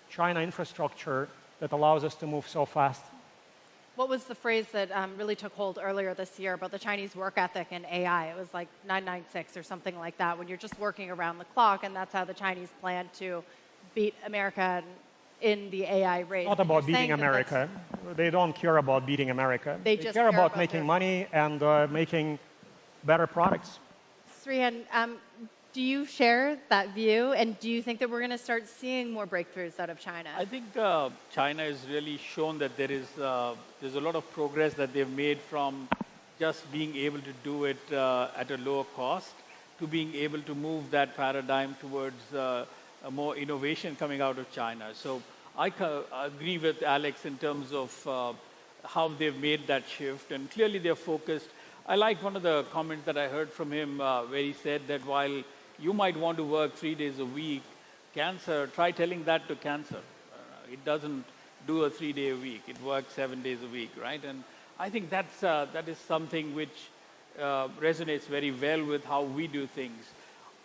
China infrastructure that allows us to move so fast. What was the phrase that really took hold earlier this year about the Chinese work ethic in AI? It was like 996 or something like that, when you're just working around the clock, and that's how the Chinese plan to beat America in the AI race. Not about beating America. They don't care about beating America. They just care about making money and making better products. Srihan, Do you share that view? And do you think that we're going to start seeing more breakthroughs out of China? I think China has really shown that there's a lot of progress that they've made from just being able to do it at a lower cost to being able to move that paradigm towards more innovation coming out of China. So I agree with Alex in terms of how they've made that shift, and clearly they're focused. I like one of the comments that I heard from him where he said that while you might want to work 3 days a week, try telling that to cancer. It doesn't do a 3-day a week. It works 7 days a week, right? And I think that is something which resonates very well with how we do things.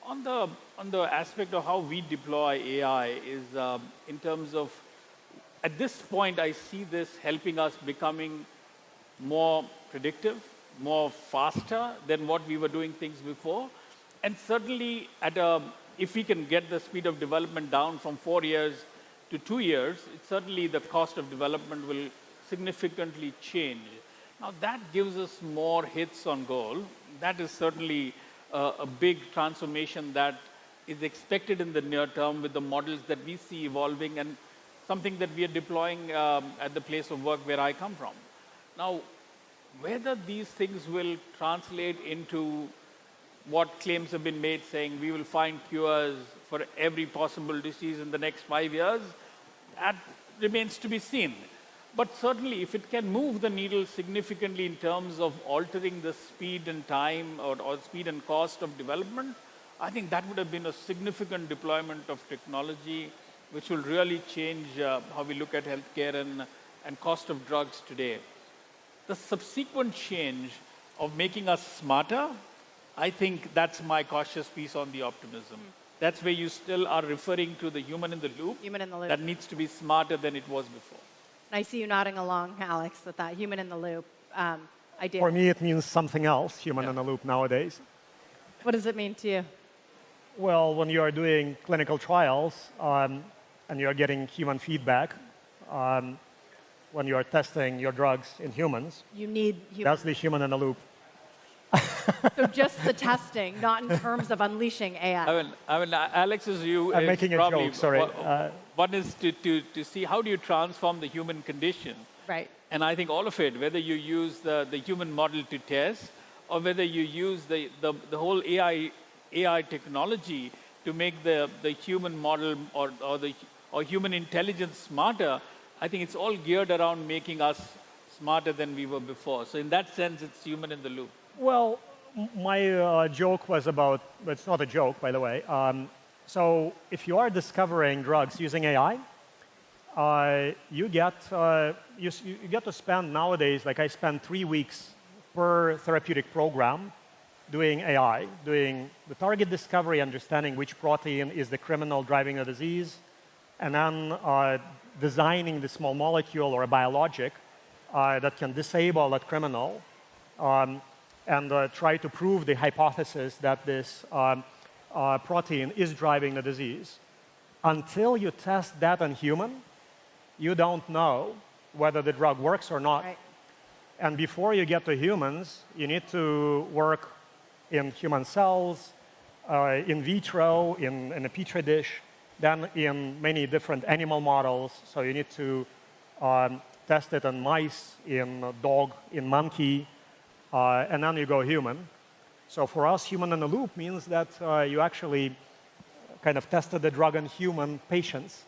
On the aspect of how we deploy AI is in terms of, at this point, I see this helping us becoming more predictive, more faster than what we were doing things before. And certainly, if we can get the speed of development down from 4 years to 2 years, certainly the cost of development will significantly change. Now, that gives us more hits on goal. That is certainly a big transformation that is expected in the near term with the models that we see evolving and something that we are deploying at the place of work where I come from. Now, whether these things will translate into what claims have been made saying we will find cures for every possible disease in the next 5 years, that remains to be seen. But certainly, if it can move the needle significantly in terms of altering the speed and time or speed and cost of development, I think that would have been a significant deployment of technology which will really change how we look at healthcare and cost of drugs today. The subsequent change of making us smarter, I think that's my cautious piece on the optimism. That's where you still are referring to the human in the loop. Human in the loop. That needs to be smarter than it was before. I see you nodding along, Alex, with that human in the loop idea. For me, it means something else, human in the loop nowadays. What does it mean to you? Well, when you are doing clinical trials and you are getting human feedback, when you are testing your drugs in humans, you need human. That's the human in the loop. So just the testing, not in terms of unleashing AI. I mean, Alex's view I'm is making a probably joke, sorry. One is to see how do you transform the human condition. Right. And I think all of it, whether you use the human model to test or whether you use the whole AI technology to make the human model or human intelligence smarter, I think it's all geared around making us smarter than we were before. So in that sense, it's human in the loop. Well, my joke was about, but it's not a joke, by the way. So if you are discovering drugs using AI, you get to spend nowadays, like I spend 3 weeks per therapeutic program doing AI, doing the target discovery, understanding which protein is the criminal driving the disease, and then designing the small molecule or a biologic that can disable that criminal and try to prove the hypothesis that this protein is driving the disease. Until you test that on human, you don't know whether the drug works or not. Right. And before you get to humans, you need to work in human cells, in vitro, in a petri dish, then in many different animal models. So you need to test it on mice, in dog, in monkey, and then you go human. So for us, human in the loop means that you actually kind of tested the drug on human patients.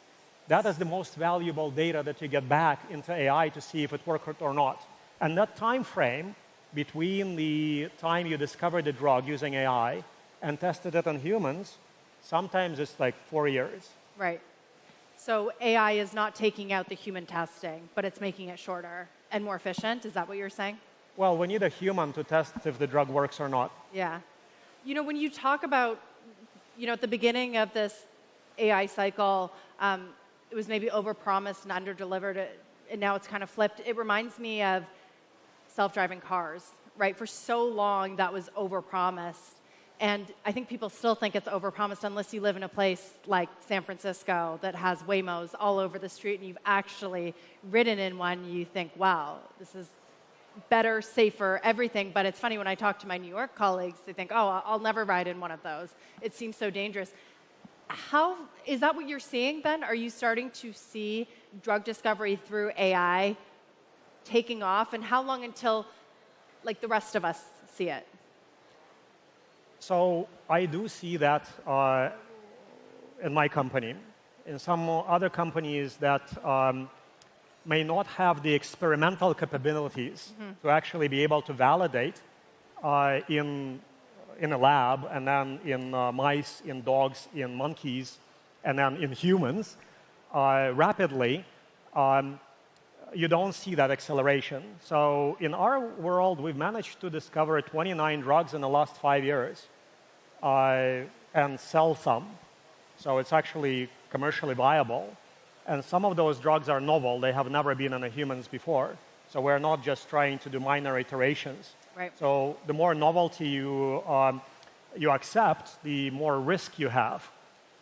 That is the most valuable data that you get back into AI to see if it worked or not. And that time frame between the time you discovered the drug using AI and tested it on humans, sometimes it's like 4 years. Right. So AI is not taking out the human testing, but it's making it shorter and more efficient. Is that what you're saying? Well, we need a human to test if the drug works or not. Yeah. You know, when you talk about, at the beginning of this AI cycle, it was maybe overpromised and underdelivered, and now it's kind of flipped. It reminds me of self-driving cars, right? For so long, that was overpromised. And I think people still think it's overpromised unless you live in a place like San Francisco that has Waymos all over the street and you've actually ridden in one, you think, wow, this is better, safer, everything. But it's funny when I talk to my New York colleagues, they think, oh, I'll never ride in one of those. It seems so dangerous. How is that what you're seeing then? Are you starting to see drug discovery through AI taking off? And how long until like the rest of us see it? So I do see that in my company. In some other companies that may not have the experimental capabilities to actually be able to validate in a lab, and then in mice, in dogs, in monkeys, and then in humans rapidly, you don't see that acceleration. So in our world, we've managed to discover 29 drugs in the last 5 years and sell some. So it's actually commercially viable. And some of those drugs are novel. They have never been in humans before. So we're not just trying to do minor iterations. Right. So the more novelty you accept, the more risk you have.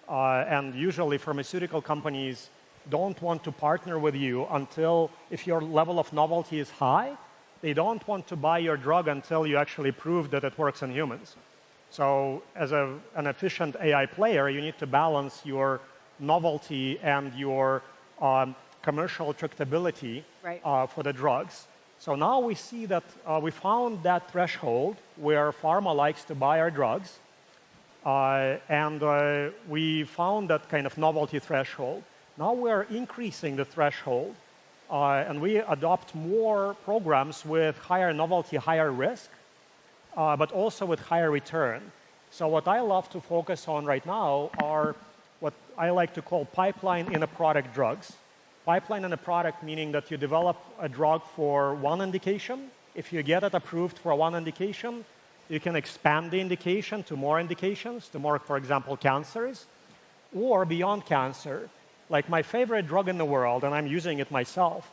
And usually pharmaceutical companies don't want to partner with you until, if your level of novelty is high, they don't want to buy your drug until you actually prove that it works in humans. So as an efficient AI player, you need to balance your novelty and your commercial tractability for the drugs. So now we see that we found that threshold where pharma likes to buy our drugs, and we found that kind of novelty threshold. Now we're increasing the threshold, and we adopt more programs with higher novelty, higher risk, but also with higher return. So what I love to focus on right now are what I like to call pipeline in a product drugs. Pipeline in a product meaning that you develop a drug for one indication. If you get it approved for one indication, you can expand the indication to more indications, to more, for example, cancers, or beyond cancer. Like my favorite drug in the world, and I'm using it myself,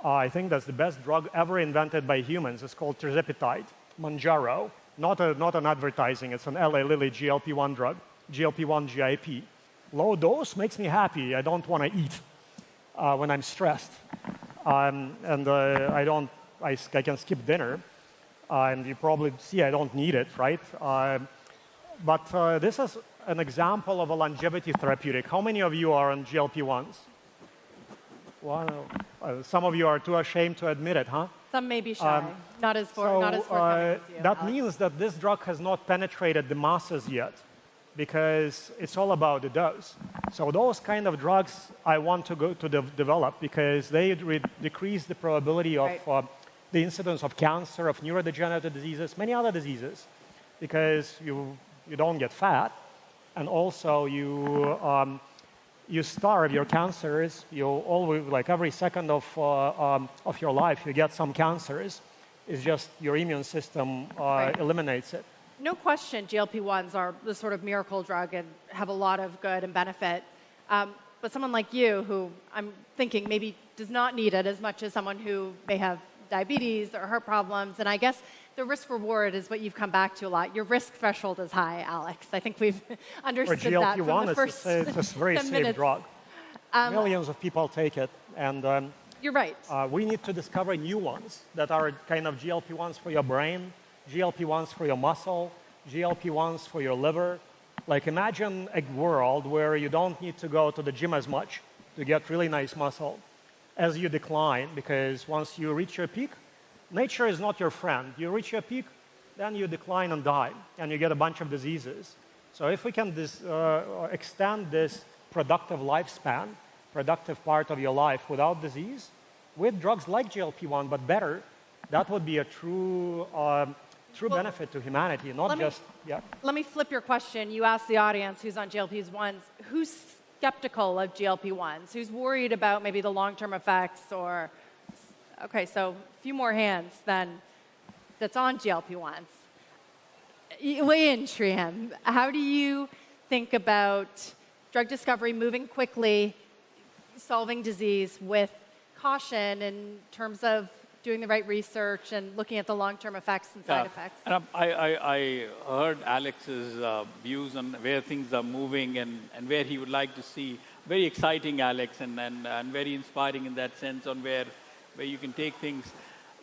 I think that's the best drug ever invented by humans. It's called tirzepatide, Mounjaro. Not an advertising, it's an Eli Lilly GLP-1 drug, GLP-1 GIP. Low dose makes me happy. I don't want to eat when I'm stressed. I can skip dinner. And you probably see I don't need it, right? But this is an example of a longevity therapeutic. How many of you are on GLP-1s? Well, some of you are too ashamed to admit it, huh? Some may be shy, not as forthcoming as you. That means that this drug has not penetrated the masses yet, because it's all about the dose. So those kind of drugs I want to go to develop because they decrease the probability of the incidence of cancer, of neurodegenerative diseases, many other diseases, because you don't get fat, and also you starve your cancers. You always, like every second of your life, you get some cancers. It's just your immune system eliminates it. No question, GLP-1s are the sort of miracle drug and have a lot of good and benefit. But someone like you, who I'm thinking maybe does not need it as much as someone who may have diabetes or heart problems, and I guess the risk-reward is what you've come back to a lot. Your risk threshold is high, Alex. I think we've understood that from the first it's a very safe drug. Millions of people take it, and you're right. We need to discover new ones that are kind of GLP-1s for your brain, GLP-1s for your muscle, GLP-1s for your liver. Like imagine a world where you don't need to go to the gym as much to get really nice muscle as you decline, because once you reach your peak, nature is not your friend. You reach your peak, then you decline and die, and you get a bunch of diseases. So if we can extend this productive lifespan, productive part of your life without disease, with drugs like GLP-1, but better, that would be a true benefit to humanity, not just. Let me flip your question. You asked the audience who's on GLP-1s, who's skeptical of GLP-1s? Who's worried about maybe the long-term effects or... Okay, so a few more hands then that's on GLP-1s. Weigh in, Srihan. How do you think about drug discovery moving quickly, solving disease with caution in terms of doing the right research and looking at the long-term effects and side effects? And I heard Alex's views on where things are moving and where he would like to see. Very exciting, Alex, and very inspiring in that sense on where you can take things.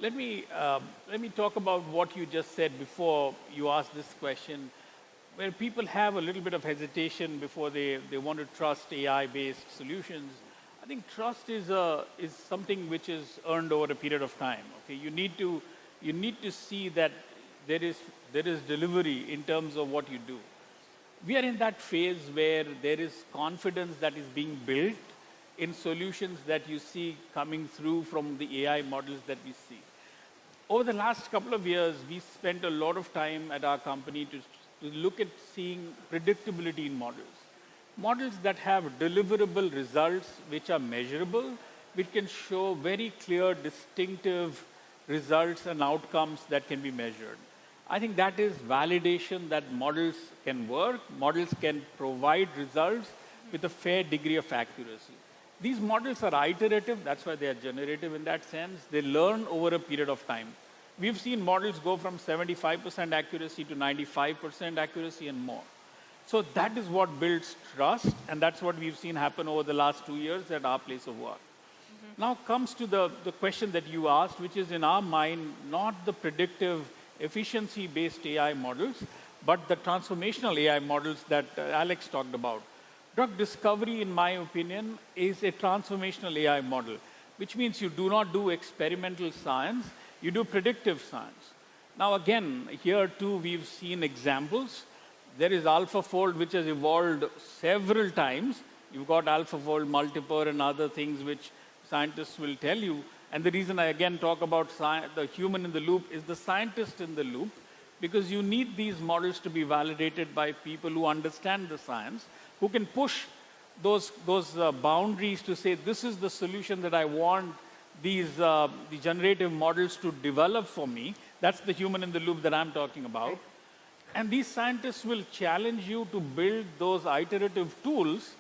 let me talk about what you just said before you asked this question, where people have a little bit of hesitation before they want to trust AI-based solutions. I think trust is something which is earned over a period of time. Okay, you need to see that there is delivery in terms of what you do. We are in that phase where there is confidence that is being built in solutions that you see coming through from the AI models that we see. Over the last couple of years, we spent a lot of time at our company to look at seeing predictability in models. Models that have deliverable results which are measurable, which can show very clear, distinctive results and outcomes that can be measured. I think that is validation that models can work, models can provide results with a fair degree of accuracy. These models are iterative, that's why they are generative in that sense. They learn over a period of time. We've seen models go from 75% accuracy to 95% accuracy and more. So that is what builds trust, and that's what we've seen happen over the last 2 years at our place of work. Now comes to the question that you asked, which is in our mind, not the predictive efficiency-based AI models, but the transformational AI models that Alex talked about. Drug discovery, in my opinion, is a transformational AI model, which means you do not do experimental science, you do predictive science. Now again, here too, we've seen examples. There is AlphaFold, which has evolved several times. You've got AlphaFold, Multiple, and other things which scientists will tell you. And the reason I again talk about the human in the loop is the scientist in the loop, because you need these models to be validated by people who understand the science, who can push those boundaries to say, this is the solution that I want the generative models to develop for me. That's the human in the loop that I'm talking about. And these scientists will challenge you to build those iterative tools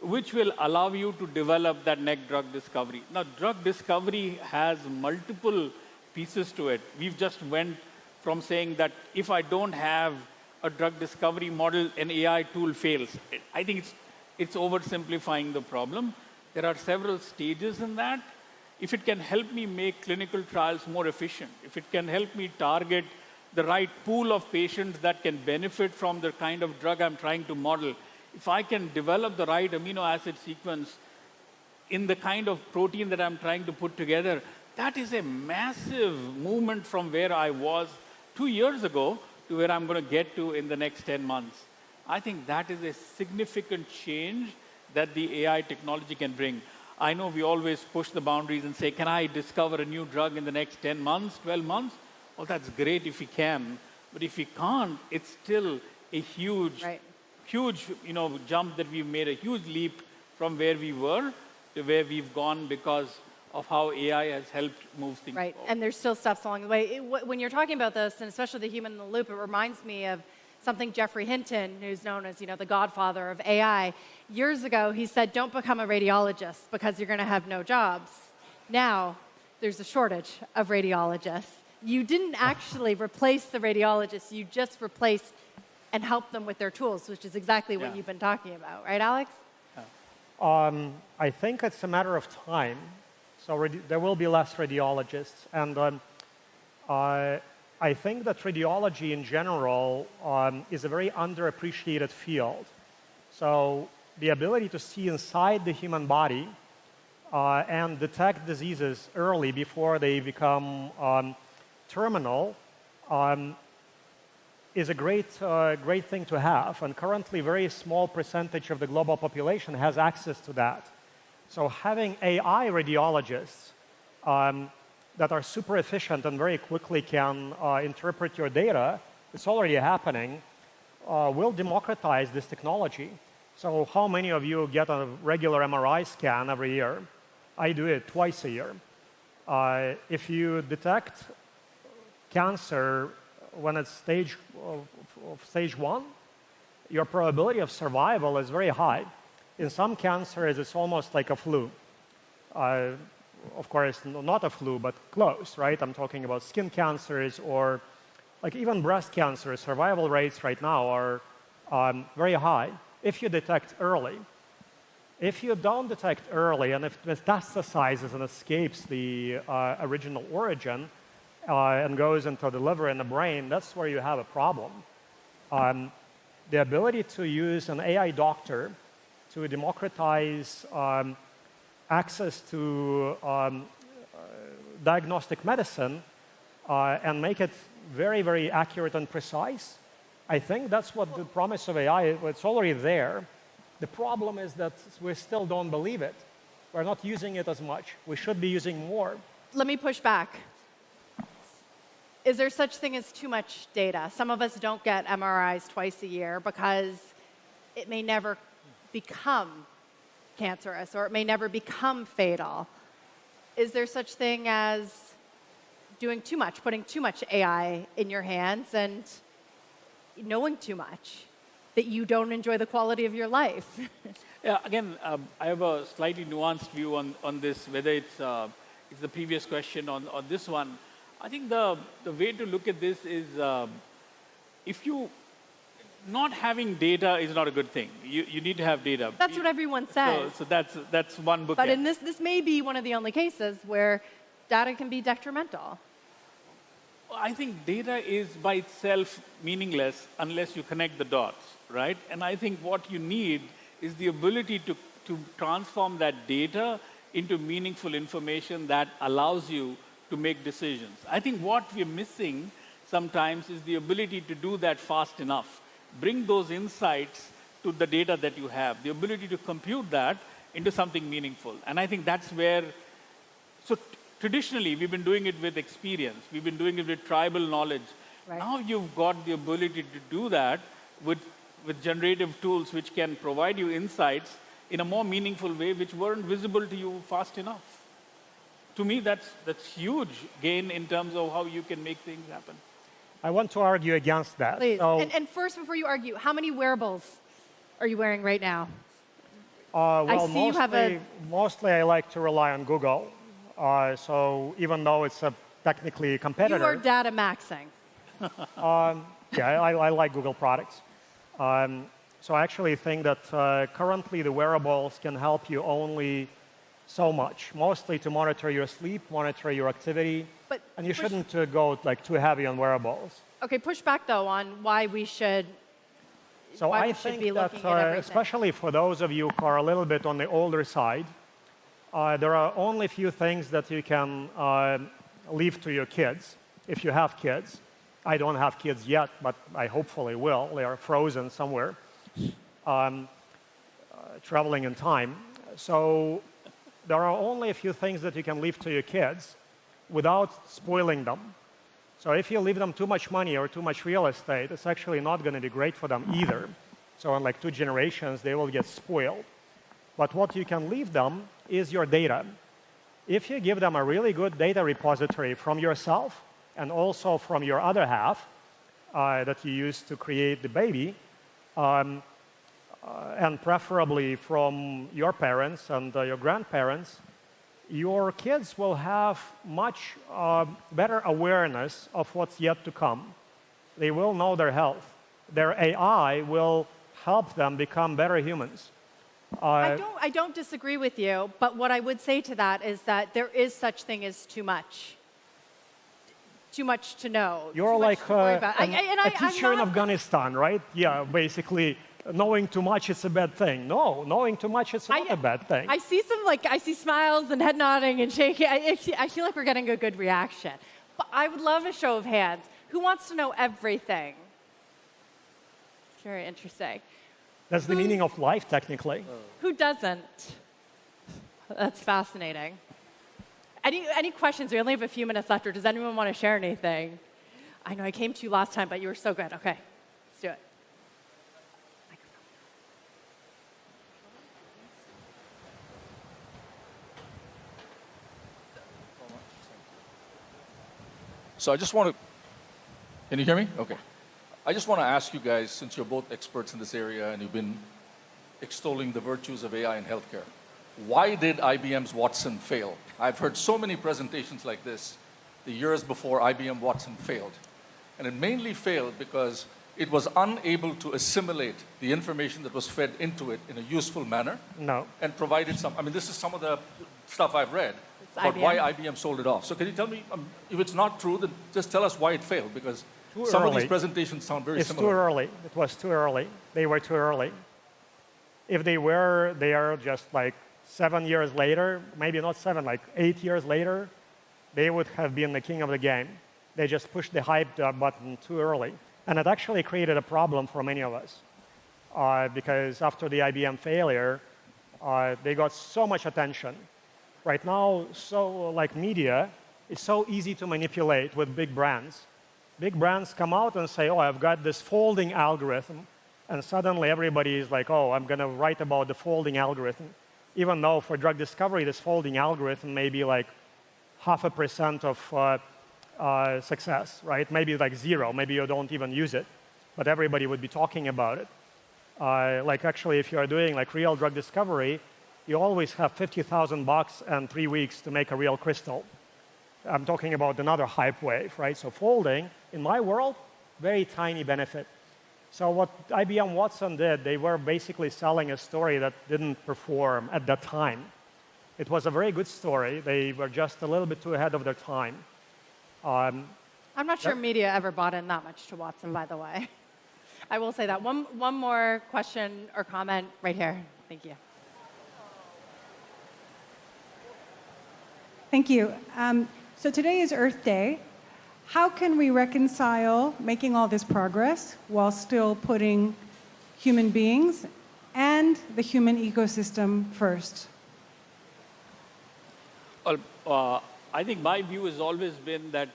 which will allow you to develop that next drug discovery. Now, drug discovery has multiple pieces to it. We've just went from saying that if I don't have a drug discovery model, an AI tool fails. I think it's oversimplifying the problem. There are several stages in that. If it can help me make clinical trials more efficient, if it can help me target the right pool of patients that can benefit from the kind of drug I'm trying to model, if I can develop the right amino acid sequence in the kind of protein that I'm trying to put together, that is a massive movement from where I was 2 years ago to where I'm going to get to in the next 10 months. I think that is a significant change that the AI technology can bring. I know we always push the boundaries and say, can I discover a new drug in the next 10 months, 12 months? Well, that's great if we can. But if we can't, it's still a huge jump that we've made, a huge leap from where we were to where we've gone because of how AI has helped move things forward. And there's still steps along the way. When you're talking about this, and especially the human in the loop, it reminds me of something Geoffrey Hinton, who's known as the godfather of AI. Years ago, he said, don't become a radiologist because you're going to have no jobs. Now, there's a shortage of radiologists. You didn't actually replace the radiologists. You just replaced and helped them with their tools, which is exactly what you've been talking about. Right, Alex? I think it's a matter of time. So there will be less radiologists. And I think that radiology in general is a very underappreciated field. So the ability to see inside the human body and detect diseases early before they become terminal is a great thing to have. And currently, a very small percentage of the global population has access to that. So having AI radiologists that are super efficient and very quickly can interpret your data, it's already happening, will democratize this technology. So how many of you get a regular MRI scan every year? I do it twice a year. If you detect cancer when it's stage 1, your probability of survival is very high. In some cancers, it's almost like a flu. Of course, not a flu, but close, right? I'm talking about skin cancers or like even breast cancer. Survival rates right now are very high if you detect early. If you don't detect early, and if it metastasizes and escapes the original origin and goes into the liver and the brain, that's where you have a problem. The ability to use an AI doctor to democratize access to diagnostic medicine and make it very, very accurate and precise, I think that's what the promise of AI is. It's already there. The problem is that we still don't believe it. We're not using it as much. We should be using more. Let me push back. Is there such thing as too much data? Some of us don't get MRIs twice a year because it may never become cancerous or it may never become fatal. Is there such thing as doing too much, putting too much AI in your hands and knowing too much, that you don't enjoy the quality of your life? Yeah, again, I have a slightly nuanced view on this, whether it's the previous question on this one. I think the way to look at this is if you not having data is not a good thing. You need to have data. That's what everyone says. So that's one book. But in this may be one of the only cases where data can be detrimental. I think data is by itself meaningless unless you connect the dots, right? And I think what you need is the ability to transform that data into meaningful information that allows you to make decisions. I think what we're missing sometimes is the ability to do that fast enough. Bring those insights to the data that you have, the ability to compute that into something meaningful. And I think that's where, so traditionally, we've been doing it with experience. We've been doing it with tribal knowledge. Right. Now you've got the ability to do that with generative tools which can provide you insights in a more meaningful way which weren't visible to you fast enough. To me, that's huge gain in terms of how you can make things happen. I want to argue against that. Please. So, And first, before you argue, how many wearables are you wearing right now? well, I see you have mostly I like to rely on Google. So even though it's a technically competitor. You are data maxing. Yeah, I like Google products. So I actually think that currently the wearables can help you only so much, mostly to monitor your sleep, monitor your activity, and you shouldn't go like too heavy on wearables. Okay, push back though on why we should. So why I we should think be that, looking at everything. especially for those of you who are a little bit on the older side, there are only a few things that you can leave to your kids, if you have kids. I don't have kids yet, but I hopefully will. They are frozen somewhere, traveling in time. So there are only a few things that you can leave to your kids without spoiling them. So if you leave them too much money or too much real estate, it's actually not going to be great for them either. So in like 2 generations, they will get spoiled. But what you can leave them is your data. If you give them a really good data repository from yourself and also from your other half that you use to create the baby, and preferably from your parents and your grandparents, your kids will have much better awareness of what's yet to come. They will know their health. Their AI will help them become better humans. I don't disagree with you, but what I would say to that is that there is such thing as too much. Too much to know. You're like a teacher in not... Afghanistan, right? Yeah, basically, knowing too much is a bad thing. No, knowing too much is not a bad thing. I see I see smiles and head nodding and shaking. I feel like we're getting a good reaction. But I would love a show of hands. Who wants to know everything? It's very interesting. That's the meaning of life, technically. Who doesn't? That's fascinating. Any questions? We only have a few minutes left, or does anyone want to share anything? I know I came to you last time, but you were so good. Okay, let's do it. So I just want to, can you hear me? Okay. I just want to ask you guys, since you're both experts in this area and you've been extolling the virtues of AI in healthcare, why did IBM's Watson fail? I've heard so many presentations like this the years before IBM Watson failed. And it mainly failed because it was unable to assimilate the information that was fed into it in a useful manner. No. And provided some, I mean, this is some of the stuff I've read about why IBM sold it off. So can you tell me, if it's not true, then just tell us why it failed, because some of these presentations sound very similar. It's too early. It was too early. They were too early. If they were there just like 7 years later, maybe not 7, like 8 years later, they would have been the king of the game. They just pushed the hype button too early. And it actually created a problem for many of us. Because after the IBM failure, they got so much attention. Right now, so like media, it's so easy to manipulate with big brands. Big brands come out and say, oh, I've got this folding algorithm. And suddenly everybody is like, oh, I'm going to write about the folding algorithm. Even though for drug discovery, this folding algorithm may be like 0.5% of success, right? Maybe like 0. Maybe you don't even use it. But everybody would be talking about it. Like actually, if you're doing like real drug discovery, you always have $50,000 and 3 weeks to make a real crystal. I'm talking about another hype wave, right? So folding, in my world, very tiny benefit. So what IBM Watson did, they were basically selling a story that didn't perform at that time. It was a very good story. They were just a little bit too ahead of their time. I'm not sure media ever bought in that much to Watson, by the way. I will say that. One more question or comment right here. Thank you. Thank you. So today is Earth Day. How can we reconcile making all this progress while still putting human beings and the human ecosystem first? Well, I think my view has always been that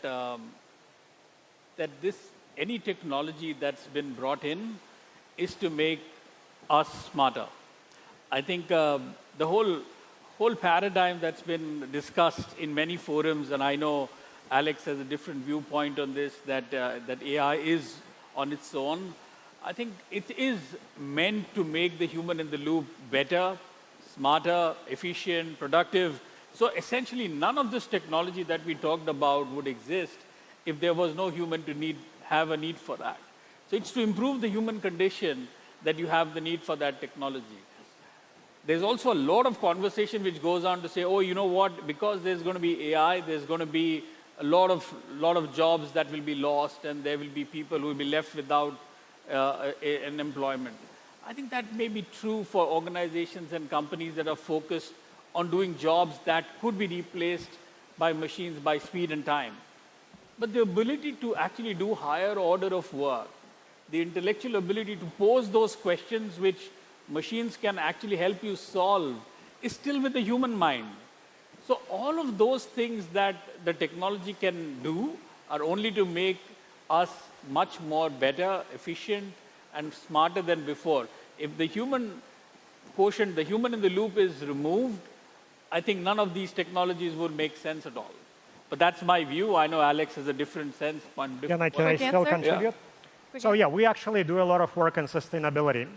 any technology that's been brought in is to make us smarter. I think the whole paradigm that's been discussed in many forums, and I know Alex has a different viewpoint on this, that AI is on its own. I think it is meant to make the human in the loop better, smarter, efficient, productive. So essentially, none of this technology that we talked about would exist if there was no human to have a need for that. So it's to improve the human condition that you have the need for that technology. There's also a lot of conversation which goes on to say, oh, you know what, because there's going to be AI, there's going to be a lot of jobs that will be lost, and there will be people who will be left without an employment. I think that may be true for organizations and companies that are focused on doing jobs that could be replaced by machines by speed and time. But the ability to actually do higher order of work, the intellectual ability to pose those questions which machines can actually help you solve, is still with the human mind. So all of those things that the technology can do are only to make us much more better, efficient, and smarter than before. If the human quotient, the human in the loop is removed, I think none of these technologies would make sense at all. But that's my view. I know Alex has a different sense. Can I still contribute? Yeah. So yeah, we actually do a lot of work on sustainability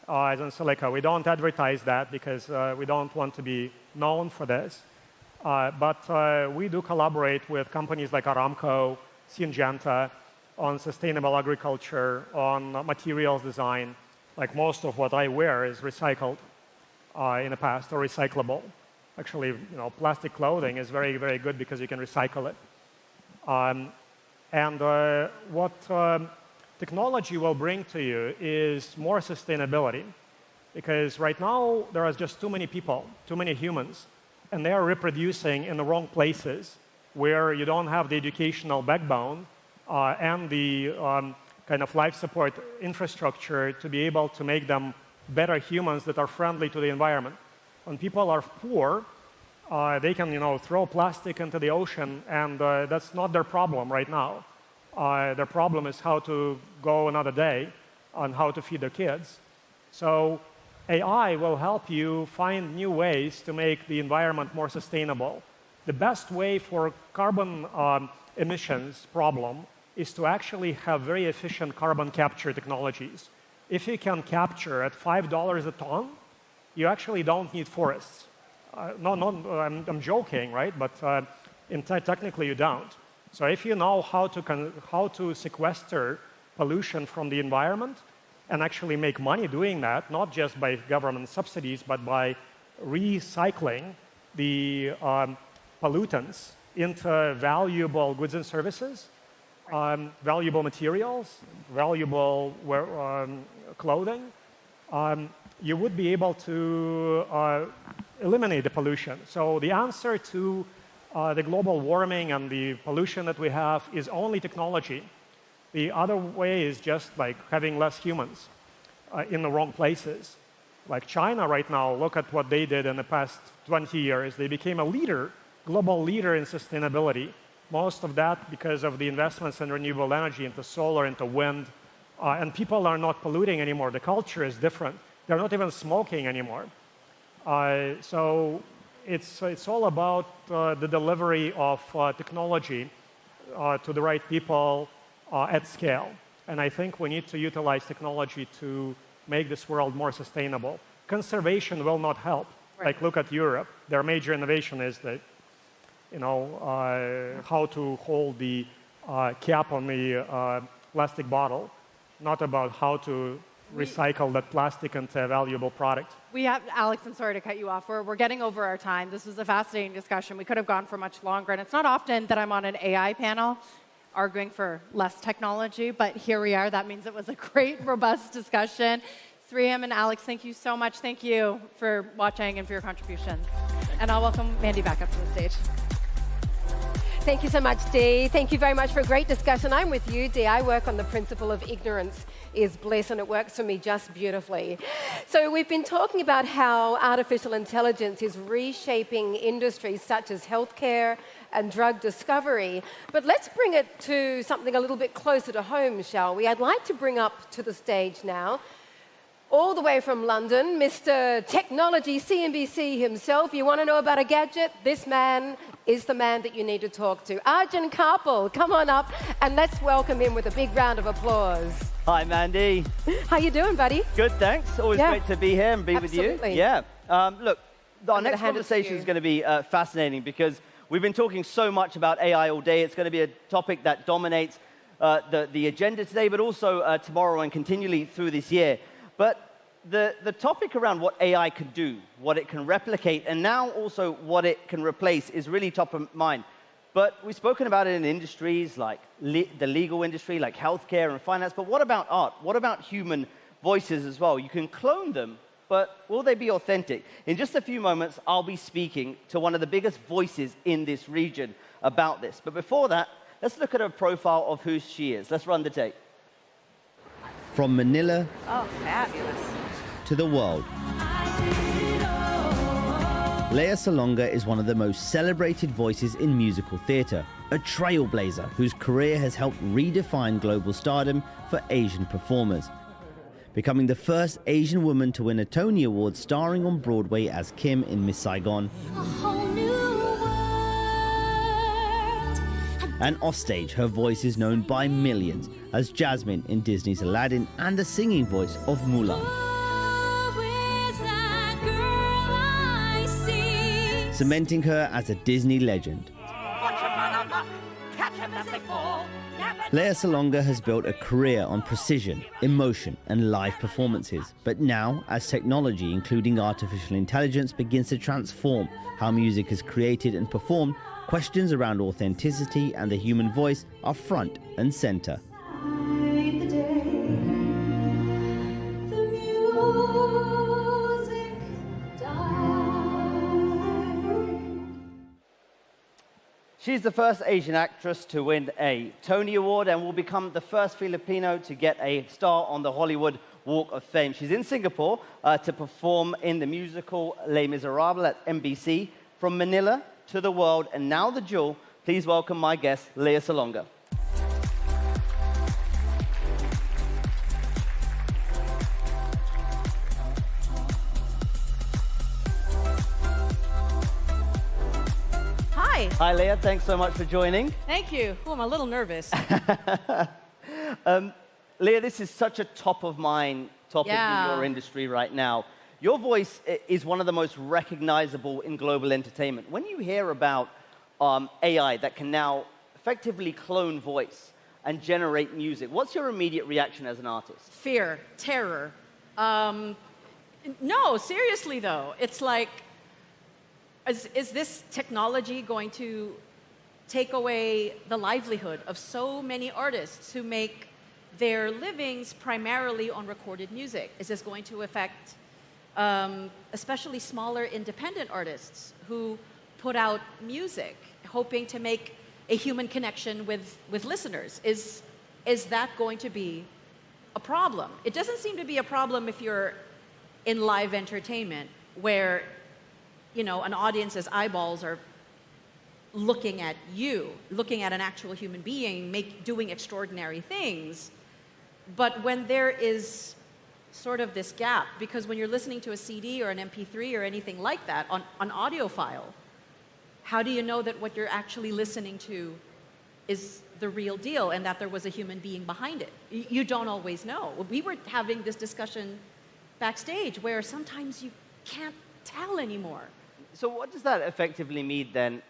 as Insilico. We don't advertise that because we don't want to be known for this. But we do collaborate with companies like Aramco, Syngenta, on sustainable agriculture, on materials design. Like most of what I wear is recycled in the past or recyclable. Actually, plastic clothing is very, very good because you can recycle it. What technology will bring to you is more sustainability. Because right now, there are just too many people, too many humans, and they are reproducing in the wrong places where you don't have the educational backbone and the kind of life support infrastructure to be able to make them better humans that are friendly to the environment. When people are poor, they can throw plastic into the ocean, and that's not their problem right now. Their problem is how to go another day and how to feed their kids. So AI will help you find new ways to make the environment more sustainable. The best way for carbon emissions problem is to actually have very efficient carbon capture technologies. If you can capture at $5 a ton, you actually don't need forests. I'm joking, right? But technically you don't. So if you know how to sequester pollution from the environment and actually make money doing that, not just by government subsidies, but by recycling the pollutants into valuable goods and services, valuable materials, valuable clothing, you would be able to eliminate the pollution. So the answer to the global warming and the pollution that we have is only technology. The other way is just like having less humans in the wrong places. Like China right now, look at what they did in the past 20 years. They became a leader, global leader in sustainability. Most of that because of the investments in renewable energy, into solar, into wind. And people are not polluting anymore. The culture is different. They're not even smoking anymore. So it's all about the delivery of technology to the right people at scale. And I think we need to utilize technology to make this world more sustainable. Conservation will not help. Right. Like, look at Europe. Their major innovation is that, how to hold the cap on the plastic bottle, not about how to recycle that plastic into a valuable product. We have, Alex, I'm sorry to cut you off. We're getting over our time. This was a fascinating discussion. We could have gone for much longer. And it's not often that I'm on an AI panel arguing for less technology, but here we are. That means it was a great, robust discussion. Sriam and Alex, thank you so much. Thank you for watching and for your contributions. And I'll welcome Mandy back up to the stage. Thank you so much, Dee. Thank you very much for a great discussion. I'm with you, Dee. I work on the principle of ignorance is bliss, and it works for me just beautifully. So we've been talking about how artificial intelligence is reshaping industries such as healthcare and drug discovery. But let's bring it to something a little bit closer to home, shall we? I'd like to bring up to the stage now, all the way from London, Mr. Technology CNBC himself. You want to know about a gadget? This man is the man that you need to talk to. Arjun Karpal, come on up and let's welcome him with a big round of applause. Hi, Mandy. How you doing, buddy? Good, thanks. Always great to be here and be Absolutely. with you. Yeah. Look, our next conversation is going to be fascinating because we've been talking so much about AI all day. It's going to be a topic that dominates the agenda today, but also tomorrow and continually through this year. But the topic around what AI can do, what it can replicate, and now also what it can replace is really top of mind. But we've spoken about it in industries like the legal industry, like healthcare and finance. But what about art? What about human voices as well? You can clone them, but will they be authentic? In just a few moments, I'll be speaking to one of the biggest voices in this region about this. But before that, let's look at a profile of who she is. Let's run the tape. From Manila fabulous. to the world, Lea Salonga is one of the most celebrated voices in musical theatre, a trailblazer whose career has helped redefine global stardom for Asian performers, becoming the first Asian woman to win a Tony Award starring on Broadway as Kim in Miss Saigon, and offstage her voice is known by millions as Jasmine in Disney's Aladdin and the singing voice of Mulan. Cementing her as a Disney legend. Lea Salonga has built a career on precision, emotion, and live performances. But now, as technology, including artificial intelligence, begins to transform how music is created and performed, questions around authenticity and the human voice are front and center. She's the first Asian actress to win a Tony Award and will become the first Filipino to get a star on the Hollywood Walk of Fame. She's in Singapore to perform in the musical Les Miserables at MBC. From Manila to the world, and now the jewel, please welcome my guest, Lea Salonga. Hi. Hi, Lea. Thanks so much for joining. Thank you. Oh, I'm a little nervous. Lea, this is such a top-of-mind topic in your industry right now. Your voice is one of the most recognizable in global entertainment. When you hear about AI that can now effectively clone voice, and generate music. What's your immediate reaction as an artist? Fear, terror. No, seriously though, it's like, is this technology going to take away the livelihood of so many artists who make their livings primarily on recorded music? Is this going to affect especially smaller independent artists who put out music hoping to make a human connection with listeners? Is that going to be a problem? It doesn't seem to be a problem if you're in live entertainment where, you know, an audience's eyeballs are looking at you, looking at an actual human being, doing extraordinary things. But when there is sort of this gap, because when you're listening to a CD or an MP3 or anything like that on an audio file, how do you know that what you're actually listening to is the real deal and that there was a human being behind it? You don't always know. We were having this discussion backstage where sometimes you can't tell anymore. So what does that effectively mean then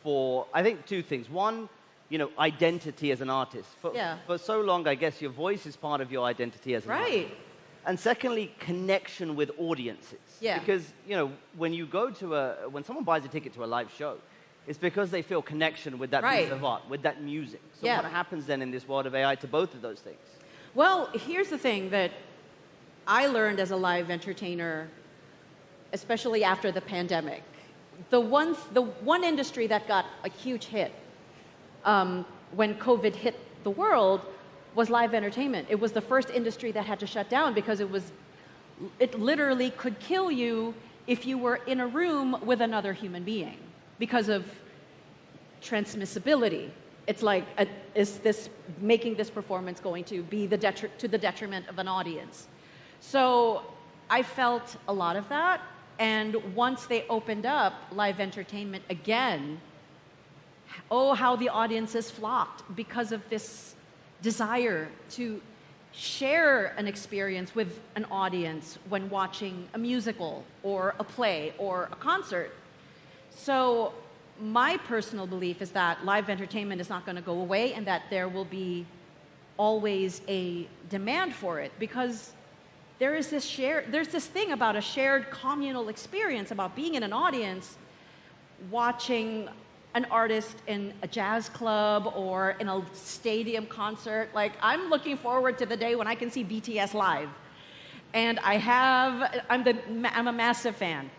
for, I think, two things. One, you know, identity as an artist. For so long, I guess your voice is part of your identity as an artist. And secondly, connection with audiences. Yeah. Because, you know, when you go to when someone buys a ticket to a live show, it's because they feel connection with that piece of art, with that music. So what happens then in this world of AI to both of those things? Well, here's the thing that I learned as a live entertainer, especially after the pandemic. The one industry that got a huge hit when COVID hit the world was live entertainment. It was the first industry that had to shut down because it literally could kill you if you were in a room with another human being because of transmissibility. It's like, is this making this performance going to be to the detriment of an audience? So I felt a lot of that. And once they opened up live entertainment again, oh, how the audiences flocked because of this desire to share an experience with an audience when watching a musical or a play or a concert. So my personal belief is that live entertainment is not going to go away and that there will be always a demand for it because there's this thing about a shared communal experience, about being in an audience, watching an artist in a jazz club or in a stadium concert. Like, I'm looking forward to the day when I can see BTS live. And I'm a massive fan.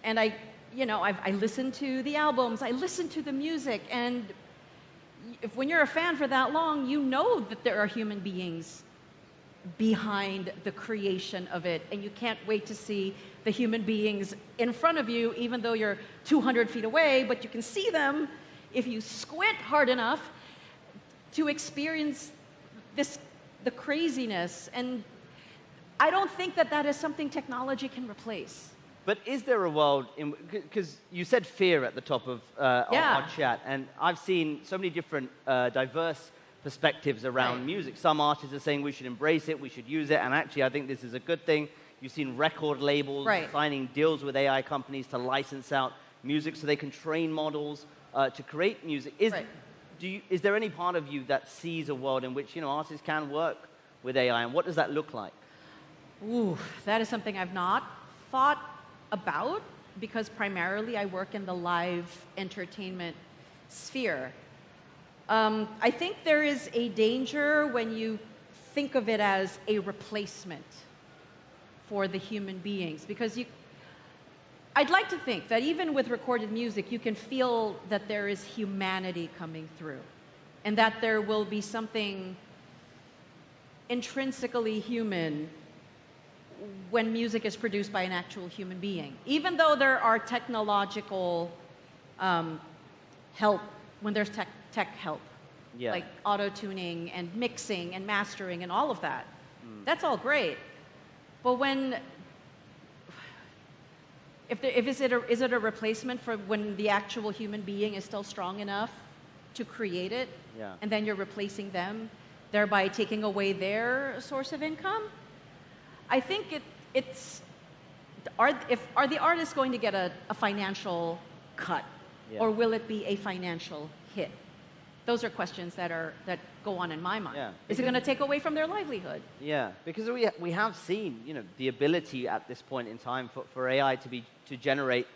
And I listen to the albums, I listen to the music, and when you're a fan for that long, you know that there are human beings behind the creation of it, and you can't wait to see the human beings in front of you, even though you're 200 feet away, but you can see them if you squint hard enough to experience the craziness. And I don't think that is something technology can replace. But is there a world, because you said fear at the top of our chat, and I've seen so many different diverse perspectives around music. Some artists are saying we should embrace it, we should use it, and actually I think this is a good thing. You've seen record labels signing deals with AI companies to license out music so they can train models to create music. Is there any part of you that sees a world in which, you know, artists can work with AI, and what does that look like? Ooh, that is something I've not thought about because primarily I work in the live entertainment sphere. I think there is a danger when you think of it as a replacement for the human beings, because I'd like to think that even with recorded music, you can feel that there is humanity coming through, and that there will be something intrinsically human when music is produced by an actual human being. Even though there are technological help, when there's tech help, like auto-tuning and mixing and mastering and all of that, that's all great. But is it a replacement for when the actual human being is still strong enough to create it, and then you're replacing them, thereby taking away their source of income? I think are the artists going to get a financial cut, or will it be a financial hit? Those are questions that go on in my mind. Yeah. Is it going to take away from their livelihood? Yeah, because we have seen, the ability at this point in time for AI to generate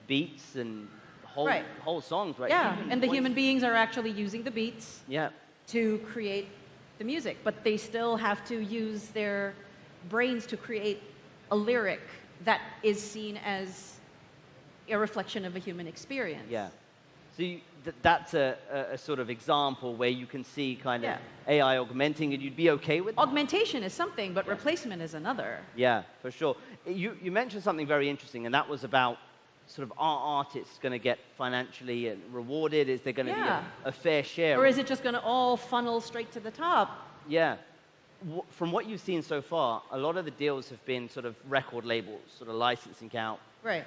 beats and whole songs, right? Yeah, and the human beings are actually using the beats Yeah. to create the music, but they still have to use their brains to create a lyric that is seen as a reflection of a human experience. Yeah. So that's a sort of example where you can see kind of AI augmenting it. You'd be okay with that? Augmentation is something, but replacement is another. Yeah, for sure. You mentioned something very interesting, and that was about sort of are artists going to get financially rewarded? Is there going to be a fair share? Or is it just going to all funnel straight to the top? Yeah. From what you've seen so far, a lot of the deals have been sort of record labels, sort of licensing out Right.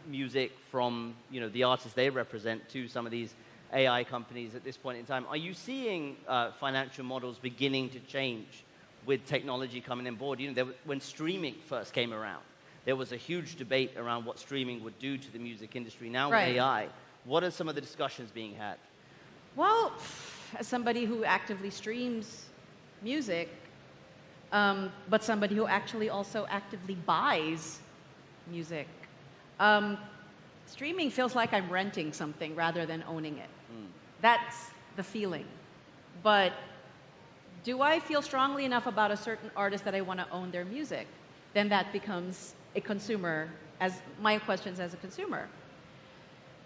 music from the artists they represent to some of these AI companies at this point in time. Are you seeing financial models beginning to change with technology coming on board? When streaming first came around, there was a huge debate around what streaming would do to the music industry. Now with AI, what are some of the discussions being had? Well, as somebody who actively streams music, but somebody who actually also actively buys music, streaming feels like I'm renting something rather than owning it. That's the feeling. But do I feel strongly enough about a certain artist that I want to own their music? Then that becomes a consumer, as my questions as a consumer.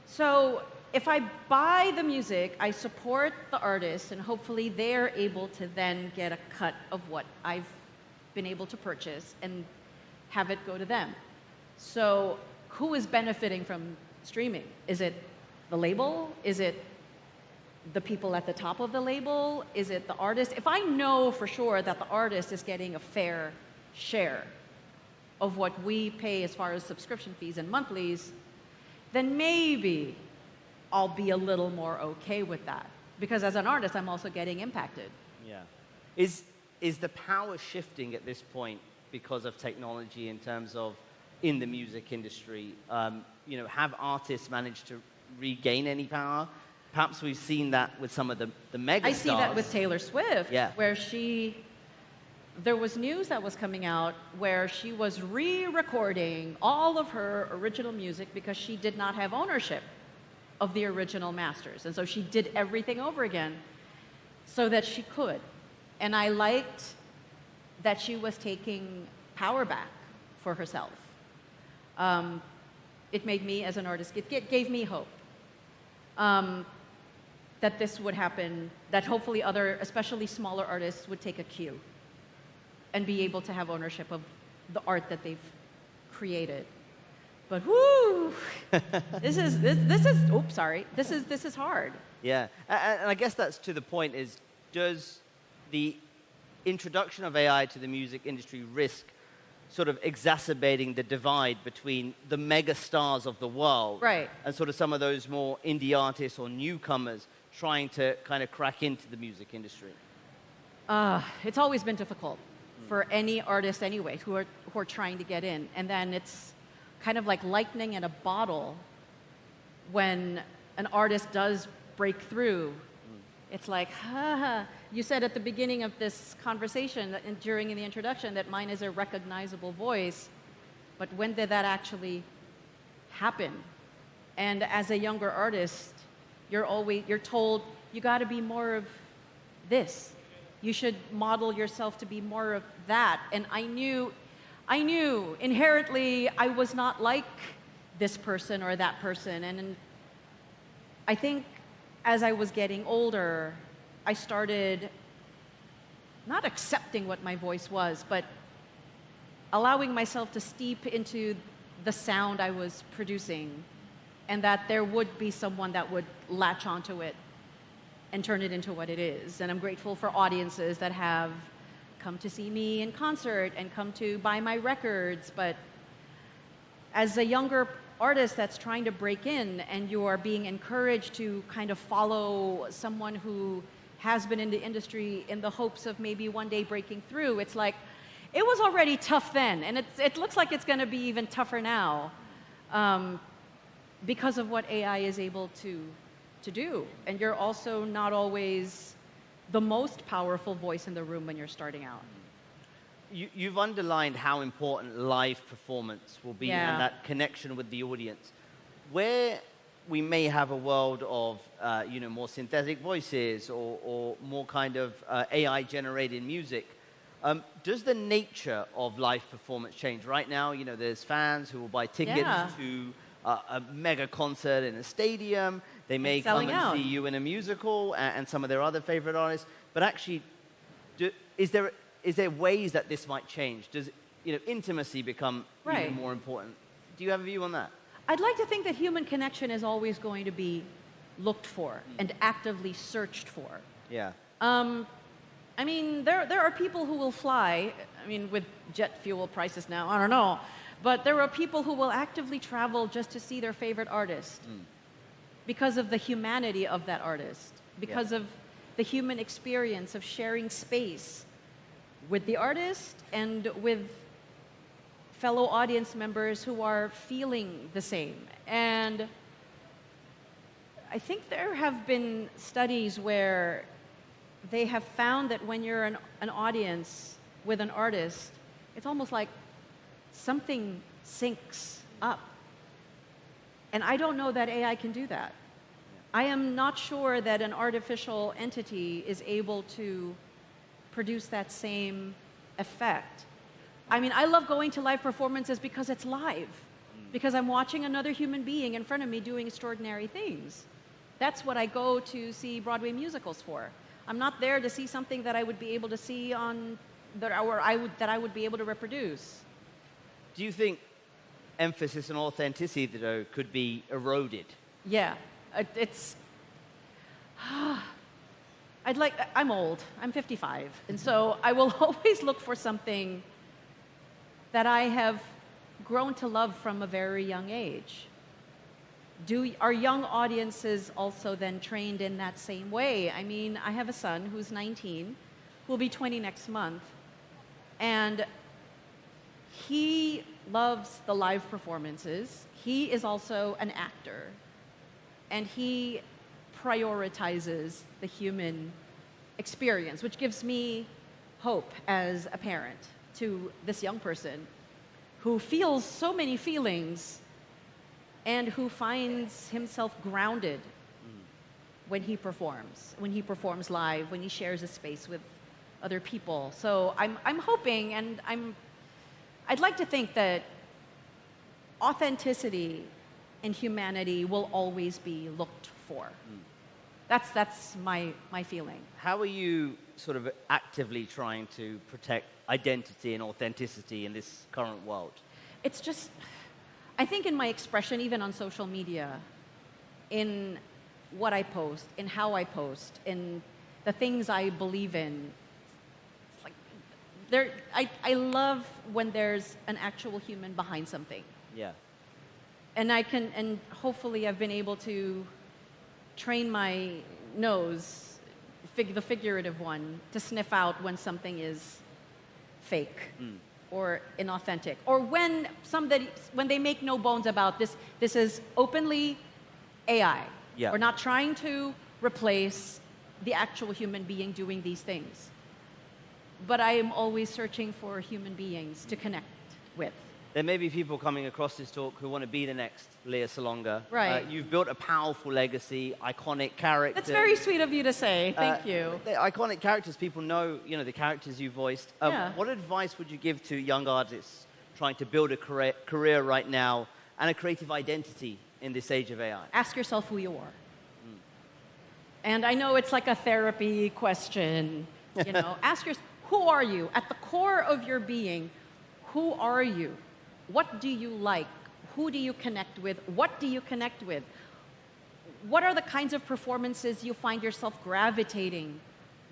So if I buy the music, I support the artist, and hopefully they're able to then get a cut of what I've been able to purchase and have it go to them. So who is benefiting from streaming? Is it the label? Is it the people at the top of the label? Is it the artist? If I know for sure that the artist is getting a fair share of what we pay as far as subscription fees and monthlies, then maybe I'll be a little more okay with that. Because as an artist, I'm also getting impacted. Yeah. Is the power shifting at this point because of technology in terms of in the music industry? Have artists managed to regain any power? Perhaps we've seen that with some of the mega I see that with Taylor Swift, where there was news that was coming out where she was re-recording all of her original music because she did not have ownership of the original masters. And so she did everything over again so that she could. And I liked that she was taking power back for herself. It made me, as an artist, it gave me hope that this would happen, that hopefully other, especially smaller artists, would take a cue and be able to have ownership of the art that they've created. But whoo, this is hard. Yeah, and I guess that's to the point is, does the introduction of AI to the music industry risk sort of exacerbating the divide between the mega stars of the world and sort of some of those more indie artists or newcomers trying to kind of crack into the music industry? It's always been difficult for any artist anyway who are trying to get in. And then it's kind of like lightning in a bottle when an artist does break through. It's like, you said at the beginning of this conversation and during the introduction that mine is a recognizable voice, but when did that actually happen? And as a younger artist, you're told you got to be more of this. You should model yourself to be more of that. And I knew inherently I was not like this person or that person. And I think as I was getting older, I started not accepting what my voice was, but allowing myself to steep into the sound I was producing, and that there would be someone that would latch onto it and turn it into what it is. And I'm grateful for audiences that have come to see me in concert and come to buy my records. But as a younger artist that's trying to break in and you are being encouraged to kind of follow someone who has been in the industry in the hopes of maybe one day breaking through, it's like, it was already tough then, and it looks like it's going to be even tougher now because of what AI is able to to do. And you're also not always the most powerful voice in the room when you're starting out. You've underlined how important live performance will be Yeah. and that connection with the audience. Where we may have a world of more synthetic voices or more kind of AI-generated music, does the nature of live performance change? Right now, there's fans who will buy tickets Yeah. to a mega concert in a stadium. They may come selling and out. see you in a musical and some of their other favorite artists. But actually, is there ways that this might change? Does intimacy become Right. even more important? Do you have a view on that? I'd like to think that human connection is always going to be looked for and actively searched for. Yeah. I mean, there are people who will fly, I mean, with jet fuel prices now, I don't know, but there are people who will actively travel just to see their favorite artist because of the humanity of that artist, because of the human experience of sharing space with the artist and with fellow audience members who are feeling the same. And I think there have been studies where they have found that when you're an audience with an artist, it's almost like something syncs up. And I don't know that AI can do that. I am not sure that an artificial entity is able to produce that same effect. I mean, I love going to live performances because it's live, because I'm watching another human being in front of me doing extraordinary things. That's what I go to see Broadway musicals for. I'm not there to see something that I would be able to see that I would be able to reproduce. Do you think emphasis on authenticity, though, could be eroded? Yeah, it's. I'm old. I'm 55, and so I will always look for something that I have grown to love from a very young age. Are young audiences also then trained in that same way? I mean, I have a son who's 19, who will be 20 next month, and he loves the live performances. He is also an actor, and he prioritizes the human experience, which gives me hope as a parent to this young person who feels so many feelings and who finds himself grounded when he performs live, when he shares a space with other people. So I'm hoping, and I'd like to think that authenticity and humanity will always be looked for. That's my feeling. How are you sort of actively trying to protect identity and authenticity in this current world? It's just, I think in my expression, even on social media, in what I post, in how I post, in the things I believe in, it's like I love when there's an actual human behind something. Yeah. And hopefully I've been able to train my nose, the figurative one, to sniff out when something is fake or inauthentic, or when they make no bones about this is openly AI. Yeah. We're not trying to replace the actual human being doing these things. But I am always searching for human beings to connect with. There may be people coming across this talk who want to be the next Lea Salonga. Right. You've built a powerful legacy, iconic characters. That's very sweet of you to say. Thank you. The iconic characters, people know, the characters you voiced. Yeah. What advice would you give to young artists trying to build a career right now and a creative identity in this age of AI? Ask yourself who you are. And I know it's like a therapy question. Ask yourself, who are you? At the core of your being, who are you? What do you like? Who do you connect with? What do you connect with? What are the kinds of performances you find yourself gravitating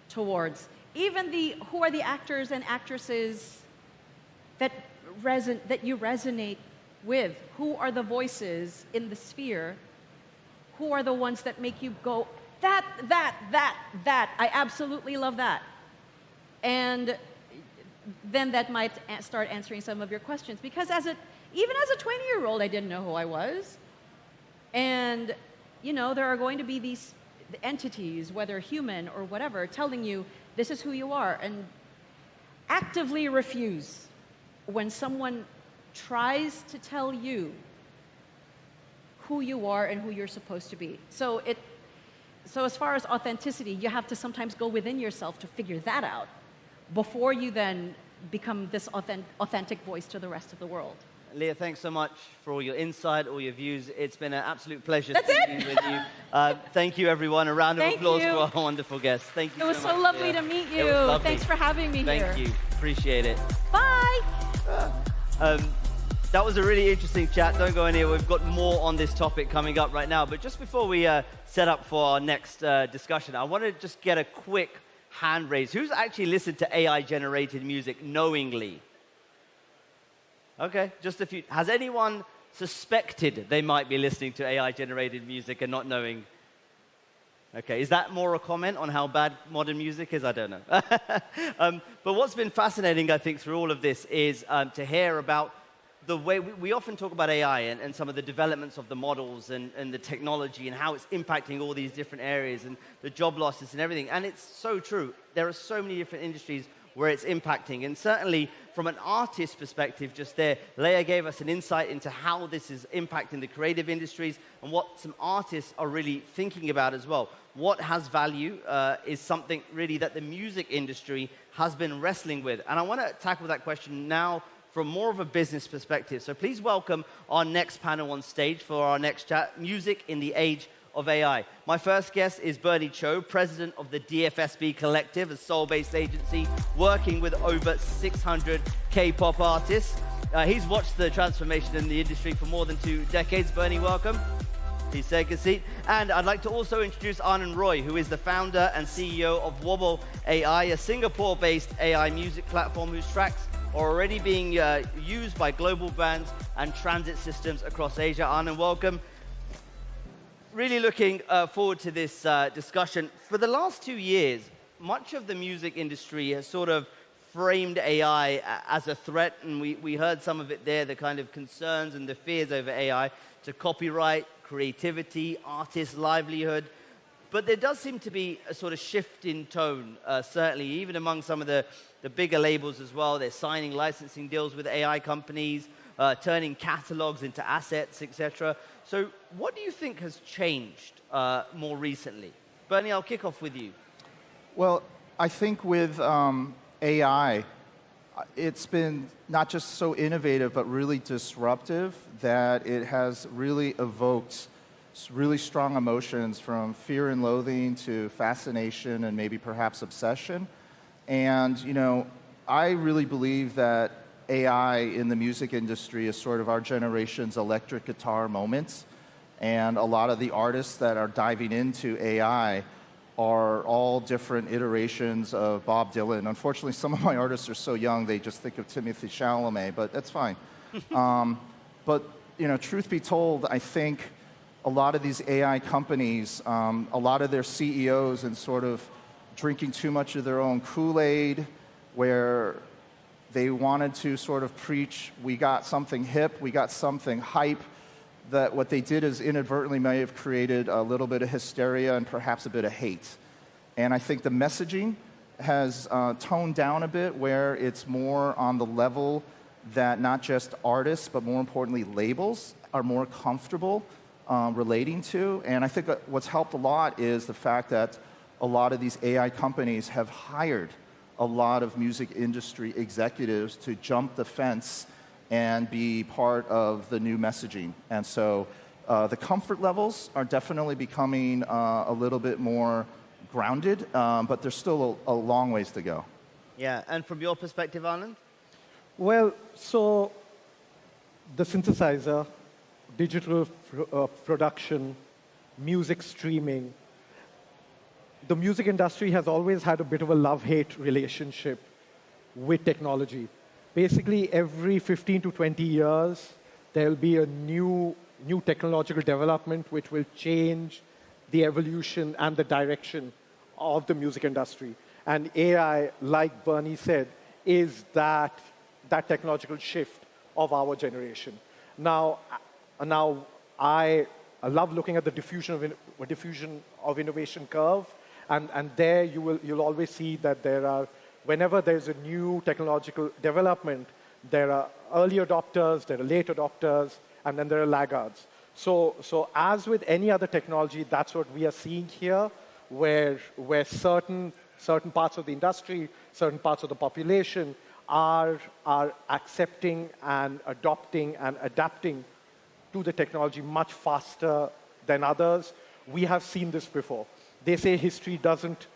towards? Even who are the actors and actresses that you resonate with? Who are the voices in the sphere? Who are the ones that make you go, that, I absolutely love that. And then that might start answering some of your questions. Because even as a 20-year-old, I didn't know who I was. And you know, there are going to be these entities, whether human or whatever, telling you this is who you are, and actively refuse when someone tries to tell you who you are and who you're supposed to be. So as far as authenticity, you have to sometimes go within yourself to figure that out before you then become this authentic voice to the rest of the world. Leah, thanks so much for all your insight, all your views. It's been an absolute pleasure That's speaking with you. Thank you, everyone. A round of Thank applause you. for our wonderful guests. Thank you It was so so much, lovely Leah. to meet It you. was lovely. Thanks for having me here. Thank you. Appreciate it. Bye. That was a really interesting chat. Don't go anywhere. We've got more on this topic coming up right now. But just before we set up for our next discussion, I want to just get a quick hand raise. Who's actually listened to AI-generated music knowingly? Okay, just a few. Has anyone suspected they might be listening to AI-generated music and not knowing? Okay, is that more a comment on how bad modern music is? I don't know. But what's been fascinating, I think, through all of this is to hear about the way we often talk about AI and some of the developments of the models and the technology and how it's impacting all these different areas and the job losses and everything. And it's so true. There are so many different industries where it's impacting. And certainly from an artist's perspective, just there, Leah gave us an insight into how this is impacting the creative industries and what some artists are really thinking about as well. What has value is something really that the music industry has been wrestling with. And I want to tackle that question now from more of a business perspective. So please welcome our next panel on stage for our next chat, Music in the Age of AI. My first guest is Bernie Cho, president of the DFSB Collective, a Seoul-based agency working with over 600 K-pop artists. He's watched the transformation in the industry for more than 2 decades. Bernie, welcome. Please take a seat. And I'd like to also introduce Anand Roy, who is the founder and CEO of Wobble AI, a Singapore-based AI music platform whose tracks are already being used by global brands and transit systems across Asia. Anand, welcome. Really looking forward to this discussion. For the last 2 years, much of the music industry has sort of framed AI as a threat, and we heard some of it there, the kind of concerns and the fears over AI to copyright, creativity, artists' livelihood. But there does seem to be a sort of shift in tone, certainly, even among some of the bigger labels as well. They're signing licensing deals with AI companies, turning catalogs into assets, etc. So what do you think has changed more recently? Bernie, I'll kick off with you. Well, I think with AI, it's been not just so innovative, but really disruptive that it has really evoked really strong emotions from fear and loathing to fascination and maybe perhaps obsession. And, you know, I really believe that AI in the music industry is sort of our generation's electric guitar moment. And a lot of the artists that are diving into AI are all different iterations of Bob Dylan. Unfortunately, some of my artists are so young, they just think of Timothée Chalamet, but that's fine. But, you know, truth be told, I think a lot of these AI companies, a lot of their CEOs and sort of drinking too much of their own Kool-Aid, where they wanted to sort of preach, we got something hip, we got something hype, that what they did is inadvertently may have created a little bit of hysteria and perhaps a bit of hate. And I think the messaging has toned down a bit, where it's more on the level that not just artists, but more importantly labels are more comfortable relating to. And I think what's helped a lot is the fact that a lot of these AI companies have hired a lot of music industry executives to jump the fence and be part of the new messaging. And so the comfort levels are definitely becoming a little bit more grounded, but there's still a long ways to go. Yeah, and from your perspective, Anand? Well, so the synthesizer, digital production, music streaming, the music industry has always had a bit of a love-hate relationship with technology. Basically, every 15 to 20 years, there'll be a new technological development which will change the evolution and the direction of the music industry. And AI, like Bernie said, is that technological shift of our generation. Now I I love looking at the diffusion of innovation curve, and there you'll always see that whenever there's a new technological development, there are early adopters, there are late adopters, and then there are laggards. So as with any other technology, that's what we are seeing here, where certain parts of the industry, certain parts of the population are accepting and adopting and adapting to the technology much faster than others. We have seen this before. They say history doesn't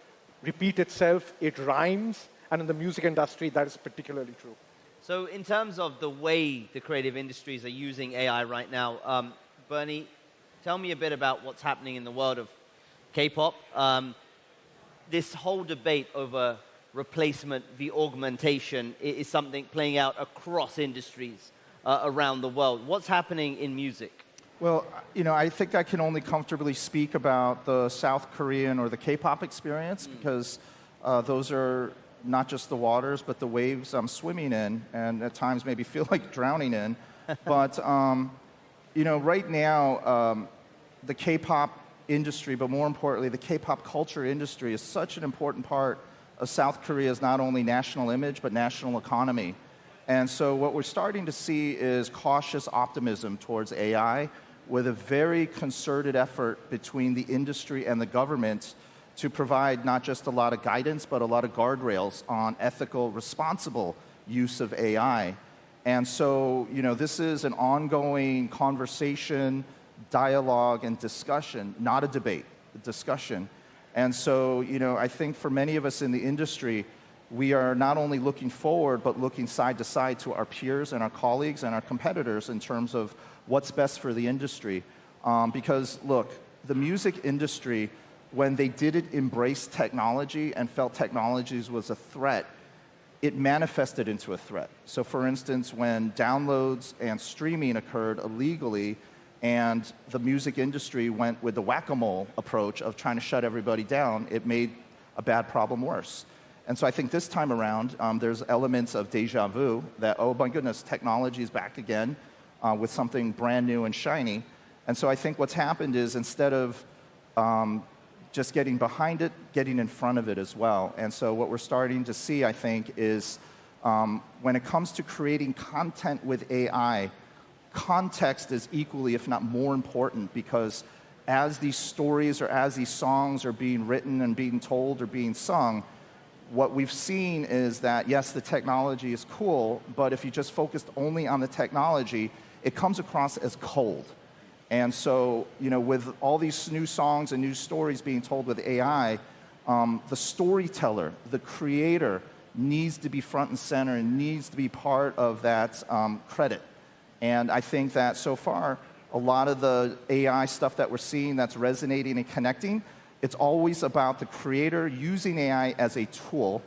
repeat itself, it rhymes, and in the music industry, that is particularly true. So in terms of the way the creative industries are using AI right now, Bernie, tell me a bit about what's happening in the world of K-pop. This whole debate over replacement v. augmentation is something playing out across industries around the world. What's happening in music? Well, I think I can only comfortably speak about the South Korean or the K-pop experience because those are not just the waters, but the waves I'm swimming in, and at times maybe feel like drowning in. But, right now, the K-pop industry, but more importantly, the K-pop culture industry is such an important part of South Korea's not only national image, but national economy. And so what we're starting to see is cautious optimism towards AI with a very concerted effort between the industry and the government to provide not just a lot of guidance, but a lot of guardrails on ethical, responsible use of AI. And so, this is an ongoing conversation, dialogue, and discussion, not a debate, a discussion. And so, I think for many of us in the industry, we are not only looking forward, but looking side to side to our peers and our colleagues and our competitors in terms of what's best for the industry. Because, look, the music industry, when they didn't embrace technology and felt technologies was a threat, it manifested into a threat. So, for instance, when downloads and streaming occurred illegally, and the music industry went with the whack-a-mole approach of trying to shut everybody down, it made a bad problem worse. And so I think this time around, there's elements of deja vu that, oh my goodness, technology is back again with something brand new and shiny. And so I think what's happened is instead of just getting behind it, getting in front of it as well. And so what we're starting to see, I think, is when it comes to creating content with AI, context is equally, if not more important, because as these stories or as these songs are being written and being told or being sung, what we've seen is that, yes, the technology is cool, but if you just focused only on the technology, it comes across as cold. And so, with all these new songs and new stories being told with AI, the storyteller, the creator, needs to be front and center and needs to be part of that credit. And I think that so far, a lot of the AI stuff that we're seeing that's resonating and connecting, it's always about the creator using AI as a tool.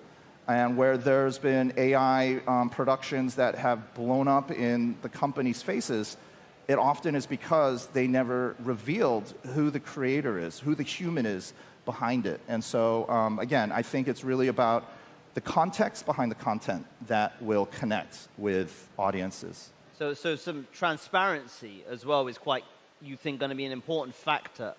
And where there's been AI productions that have blown up in the company's faces, it often is because they never revealed who the creator is, who the human is behind it. And so, again, I think it's really about the context behind the content that will connect with audiences. So some transparency as well is quite, you think, going to be an important factor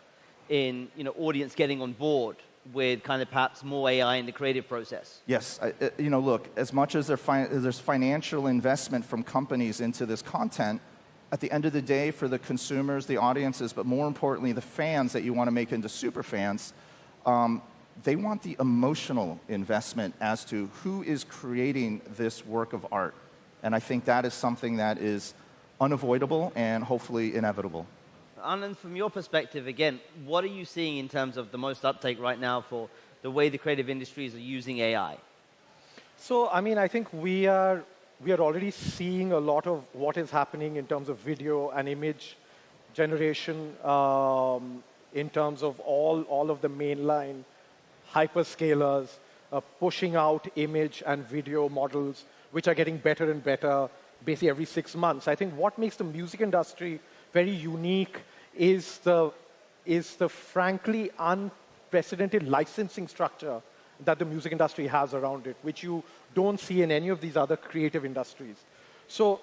in audience getting on board with kind of perhaps more AI in the creative process. Yes, look, as much as there's financial investment from companies into this content, at the end of the day, for the consumers, the audiences, but more importantly, the fans that you want to make into super fans, they want the emotional investment as to who is creating this work of art. And I think that is something that is unavoidable and hopefully inevitable. Anand, from your perspective, again, what are you seeing in terms of the most uptake right now for the way the creative industries are using AI? So, I think we are already seeing a lot of what is happening in terms of video and image generation, in terms of all of the mainline hyperscalers pushing out image and video models, which are getting better and better basically every 6 months. I think what makes the music industry very unique is the frankly unprecedented licensing structure that the music industry has around it, which you don't see in any of these other creative industries. So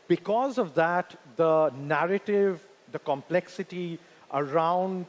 because of that, the narrative, the complexity around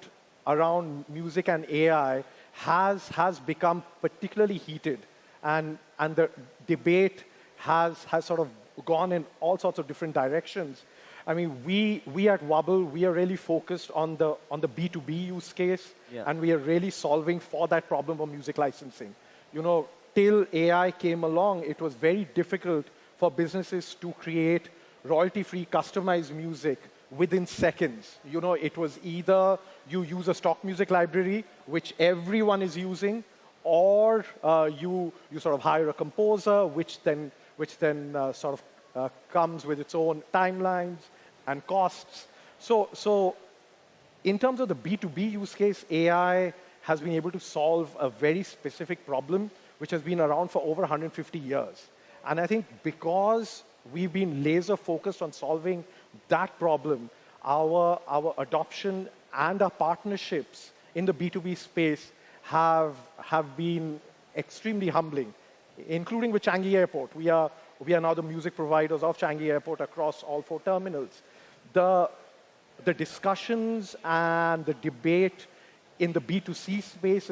music and AI has become particularly heated, and the debate has sort of gone in all sorts of different directions. I mean, we at Wubble, we are really focused on the B2B use case, and we are really solving for that problem of music licensing. You know, till AI came along, it was very difficult for businesses to create royalty-free customized music within seconds. You know, it was either you use a stock music library, which everyone is using, or you sort of hire a composer, which then sort of comes with its own timelines and costs. So in terms of the B2B use case, AI has been able to solve a very specific problem, which has been around for over 150 years. And I think because we've been laser focused on solving that problem, our adoption and our partnerships in the B2B space have been extremely humbling, including with Changi Airport. We are now the music providers of Changi Airport across all 4 terminals. The discussions and the debate in the B2C space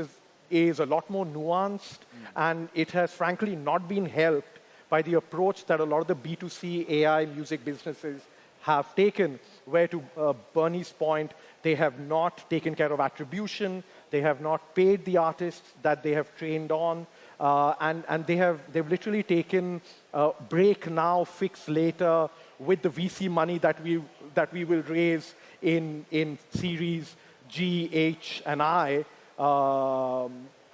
is a lot more nuanced, and it has frankly not been helped by the approach that a lot of the B2C AI music businesses have taken, where to Bernie's point, they have not taken care of attribution, they have not paid the artists that they have trained on, and they've literally taken break now, fix later with the VC money that we will raise in Series G, H, and I,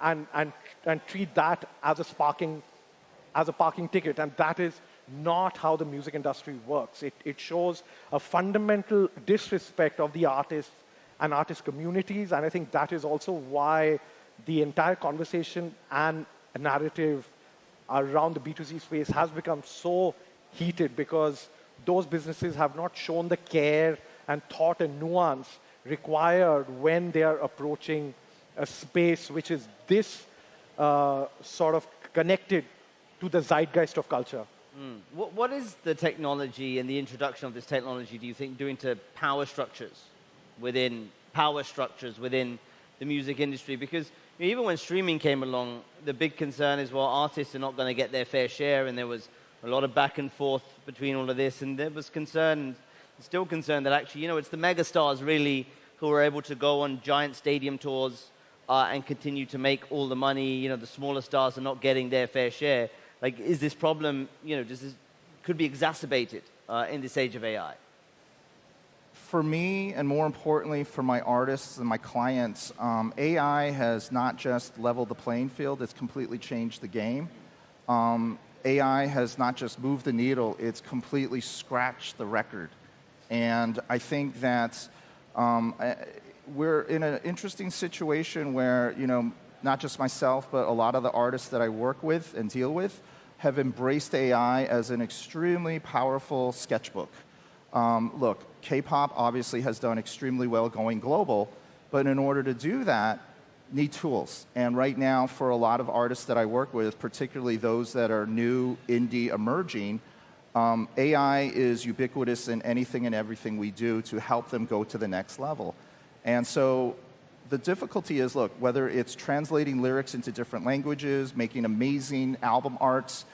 and treat that as a parking ticket, and that is not how the music industry works. It shows a fundamental disrespect of the artists and artist communities, and I think that is also why the entire conversation and narrative around the B2C space has become so heated, because those businesses have not shown the care and thought and nuance required when they are approaching a space which is this sort of connected to the zeitgeist of culture. What is the technology and the introduction of this technology, do you think, doing to power structures within the music industry? Because even when streaming came along, the big concern is, well, artists are not going to get their fair share, and there was a lot of back and forth between all of this, and there was concern, still concern, that actually, you know, it's the megastars really who are able to go on giant stadium tours and continue to make all the money. You know, the smaller stars are not getting their fair share. Like, is this problem, you know, could be exacerbated in this age of AI? For me, and more importantly for my artists and my clients, AI has not just leveled the playing field, it's completely changed the game. AI has not just moved the needle, it's completely scratched the record. And I think that we're in an interesting situation where, you know, not just myself, but a lot of the artists that I work with and deal with have embraced AI as an extremely powerful sketchbook. Look, K-pop obviously has done extremely well going global, but in order to do that, need tools. And right now, for a lot of artists that I work with, particularly those that are new, indie, emerging, AI is ubiquitous in anything and everything we do to help them go to the next level. And so the difficulty is, look, whether it's translating lyrics into different languages, making amazing album arts,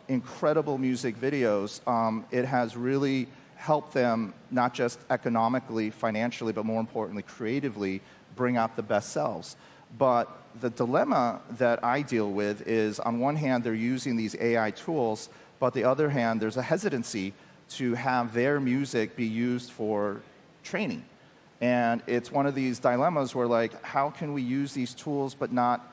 incredible music videos, it has really helped them not just economically, financially, but more importantly, creatively, bring out the best selves. But the dilemma that I deal with is, on one hand, they're using these AI tools, but the other hand, there's a hesitancy to have their music be used for training. And it's one of these dilemmas where, like, how can we use these tools but not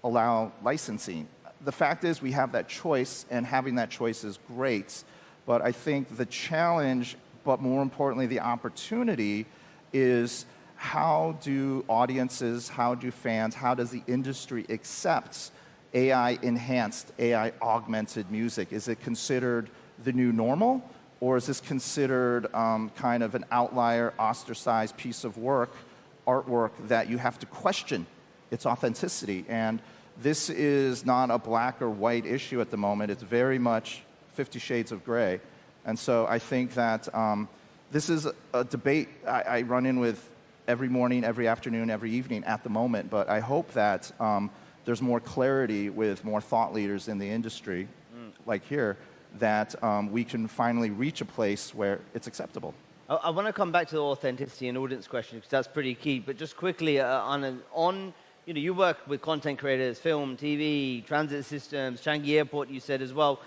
allow licensing? The fact is we have that choice, and having that choice is great. But I think the challenge, but more importantly the opportunity, is how do audiences, how do fans, how does the industry accept AI-enhanced, AI-augmented music? Is it considered the new normal? Or is this considered kind of an outlier, ostracized piece of work, artwork, that you have to question its authenticity? And this is not a black or white issue at the moment. It's very much 50 shades of gray. And so I think that this is a debate I run in with every morning, every afternoon, every evening at the moment. But I hope that there's more clarity with more thought leaders in the industry, like here, that we can finally reach a place where it's acceptable. I want to come back to the authenticity and audience question because that's pretty key. But just quickly, you work with content creators, film, TV, transit systems, Changi Airport, you said as well.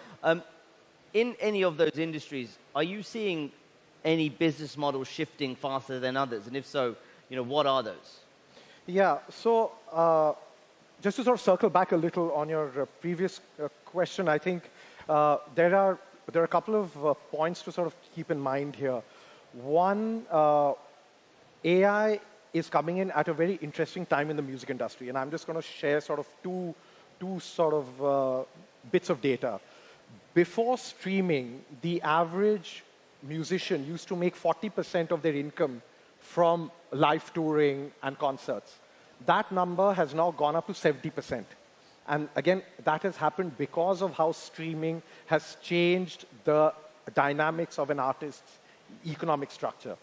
In any of those industries, are you seeing any business models shifting faster than others? And if so, what are those? Yeah, so just to sort of circle back a little on your previous question, I think there are a couple of points to sort of keep in mind here. One, AI is coming in at a very interesting time in the music industry, and I'm just going to share sort of two sort of bits of data. Before streaming, the average musician used to make 40% of their income from live touring and concerts. That number has now gone up to 70%. And again, that has happened because of how streaming has changed the dynamics of an artist's economic structure.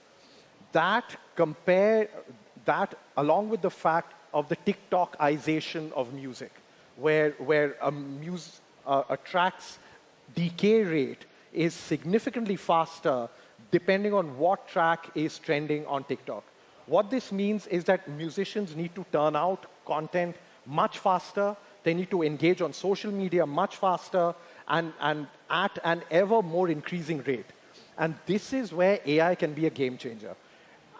That along with the fact of the TikTokization of music, where a track's decay rate is significantly faster depending on what track is trending on TikTok. What this means is that musicians need to turn out content much faster. They need to engage on social media much faster and at an ever more increasing rate. And this is where AI can be a game changer.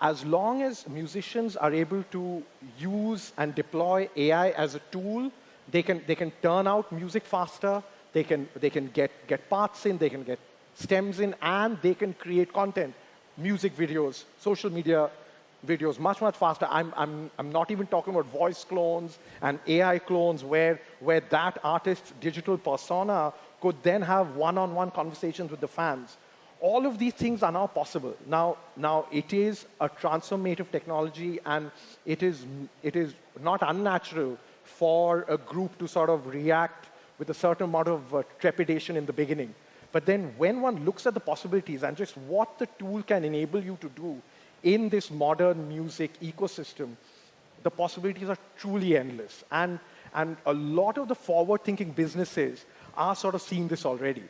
As long as musicians are able to use and deploy AI as a tool, they can turn out music faster, they can get parts in, they can get stems in, and they can create content, music videos, social media videos much faster. I'm not even talking about voice clones and AI clones where that artist's digital persona could then have one-on-one conversations with the fans. All of these things are now possible. Now it is a transformative technology, and it is not unnatural for a group to sort of react with a certain amount of trepidation in the beginning. But then when one looks at the possibilities and just what the tool can enable you to do in this modern music ecosystem, the possibilities are truly endless. And a lot of the forward-thinking businesses are sort of seeing this already.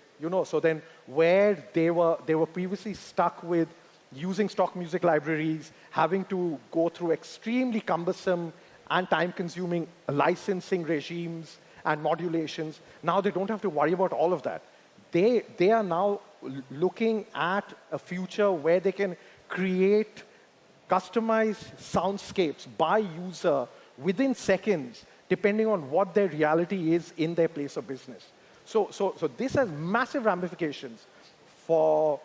So then where they were previously stuck with using stock music libraries, having to go through extremely cumbersome and time-consuming licensing regimes and modulations, now they don't have to worry about all of that. They are now looking at a future where they can create customized soundscapes by user within seconds, depending on what their reality is in their place of business. So this has massive ramifications for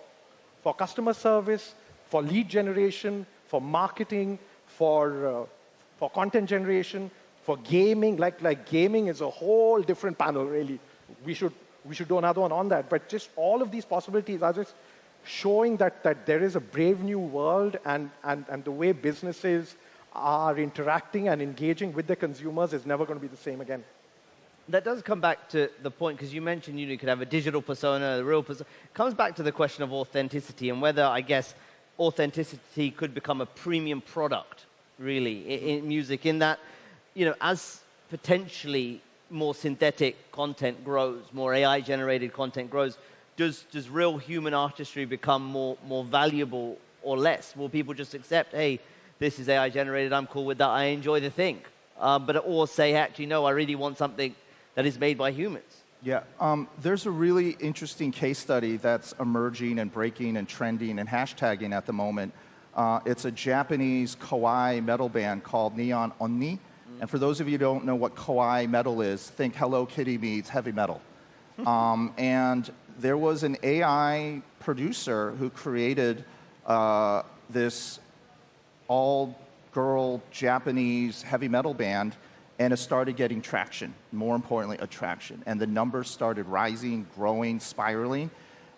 customer service, for lead generation, for marketing, for content generation, for gaming. Like gaming is a whole different panel, really. We should do another one on that. But just all of these possibilities are just showing that there is a brave new world, and the way businesses are interacting and engaging with their consumers is never going to be the same again. That does come back to the point, because you mentioned you could have a digital persona, a real persona. It comes back to the question of authenticity and whether, I guess, authenticity could become a premium product, really, in music, in that, as potentially more synthetic content grows, more AI-generated content grows, does real human artistry become more valuable or less? Will people just accept, hey, this is AI-generated, I'm cool with that, I enjoy the thing? Or say, actually, no, I really want something that is made by humans. Yeah, there's a really interesting case study that's emerging and breaking and trending and hashtagging at the moment. It's a Japanese kawaii metal band called Neon Onni. And for those of you who don't know what kawaii metal is, think Hello Kitty meets heavy metal. And there was an AI producer who created this all-girl Japanese heavy metal band, and it started getting traction, more importantly, attraction. And the numbers started rising, growing, spiraling.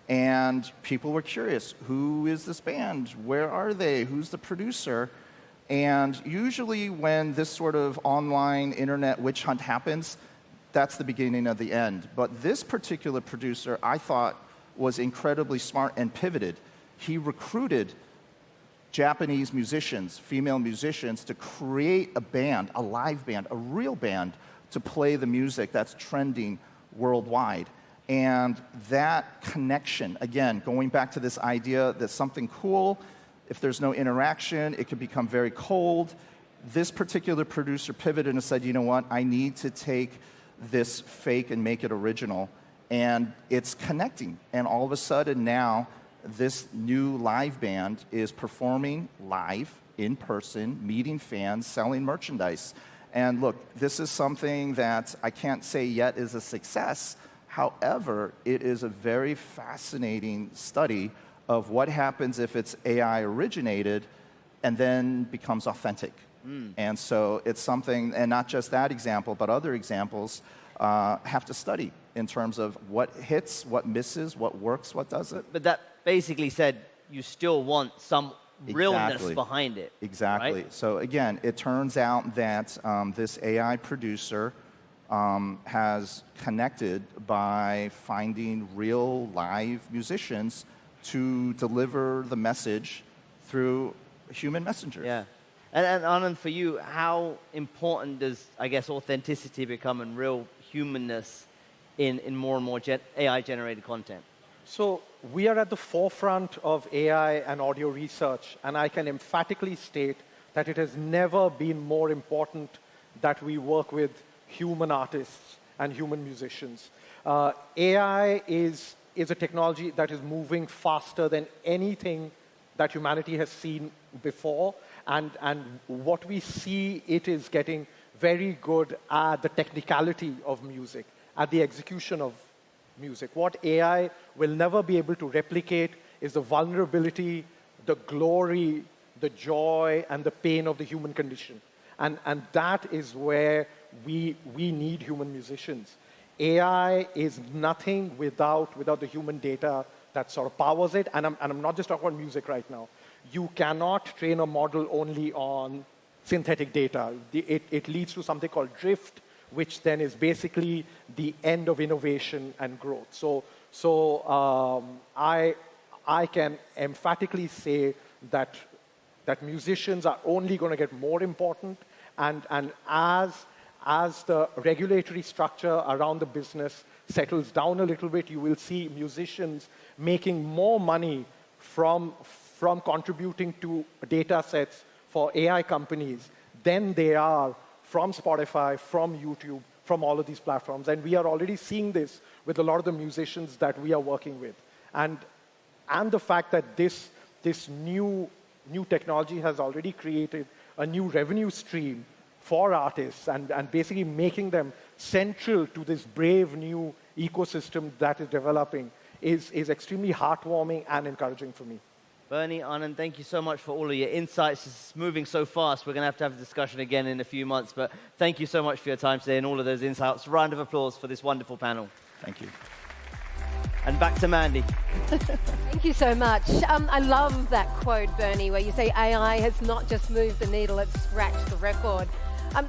And people were curious, who is this band? Where are they? Who's the producer? And usually when this sort of online internet witch hunt happens, that's the beginning of the end. But this particular producer, I thought, was incredibly smart and pivoted. He recruited Japanese musicians, female musicians, to create a band, a live band, a real band, to play the music that's trending worldwide. And that connection, again, going back to this idea that something cool, if there's no interaction, it could become very cold. This particular producer pivoted and said, you know what, I need to take this fake and make it original. And it's connecting. And all of a sudden now, this new live band is performing live, in person, meeting fans, selling merchandise. And look, this is something that I can't say yet is a success. However, it is a very fascinating study of what happens if it's AI originated and then becomes authentic. And so it's something, and not just that example, but other examples have to study in terms of what hits, what misses, what works, what doesn't. But that basically said you still want some realness Exactly. behind it. Exactly. Right? So again, it turns out that this AI producer has connected by finding real live musicians to deliver the message through human messengers. Yeah. And Anand, for you, how important does, I guess, authenticity become and real humanness in more and more AI-generated content? So we are at the forefront of AI and audio research, and I can emphatically state that it has never been more important that we work with human artists and human musicians. AI is a technology that is moving faster than anything that humanity has seen before, and what we see, it is getting very good at the technicality of music, at the execution of music. What AI will never be able to replicate is the vulnerability, the glory, the joy, and the pain of the human condition. And that is where we need human musicians. AI is nothing without the human data that sort of powers it. And I'm not just talking about music right now. You cannot train a model only on synthetic data. It leads to something called drift, which then is basically the end of innovation and growth. So I can emphatically say that musicians are only going to get more important, and as the regulatory structure around the business settles down a little bit, you will see musicians making more money from contributing to data sets for AI companies than they are from Spotify, from YouTube, from all of these platforms. And we are already seeing this with a lot of the musicians that we are working with. And the fact that this new technology has already created a new revenue stream for artists and basically making them central to this brave new ecosystem that is developing is extremely heartwarming and encouraging for me. Bernie, Anand, thank you so much for all of your insights. It's moving so fast. We're going to have a discussion again in a few months. But thank you so much for your time today and all of those insights. Round of applause for this wonderful panel. Thank you. And back to Mandy. Thank you so much. I love that quote, Bernie, where you say AI has not just moved the needle, it's scratched the record.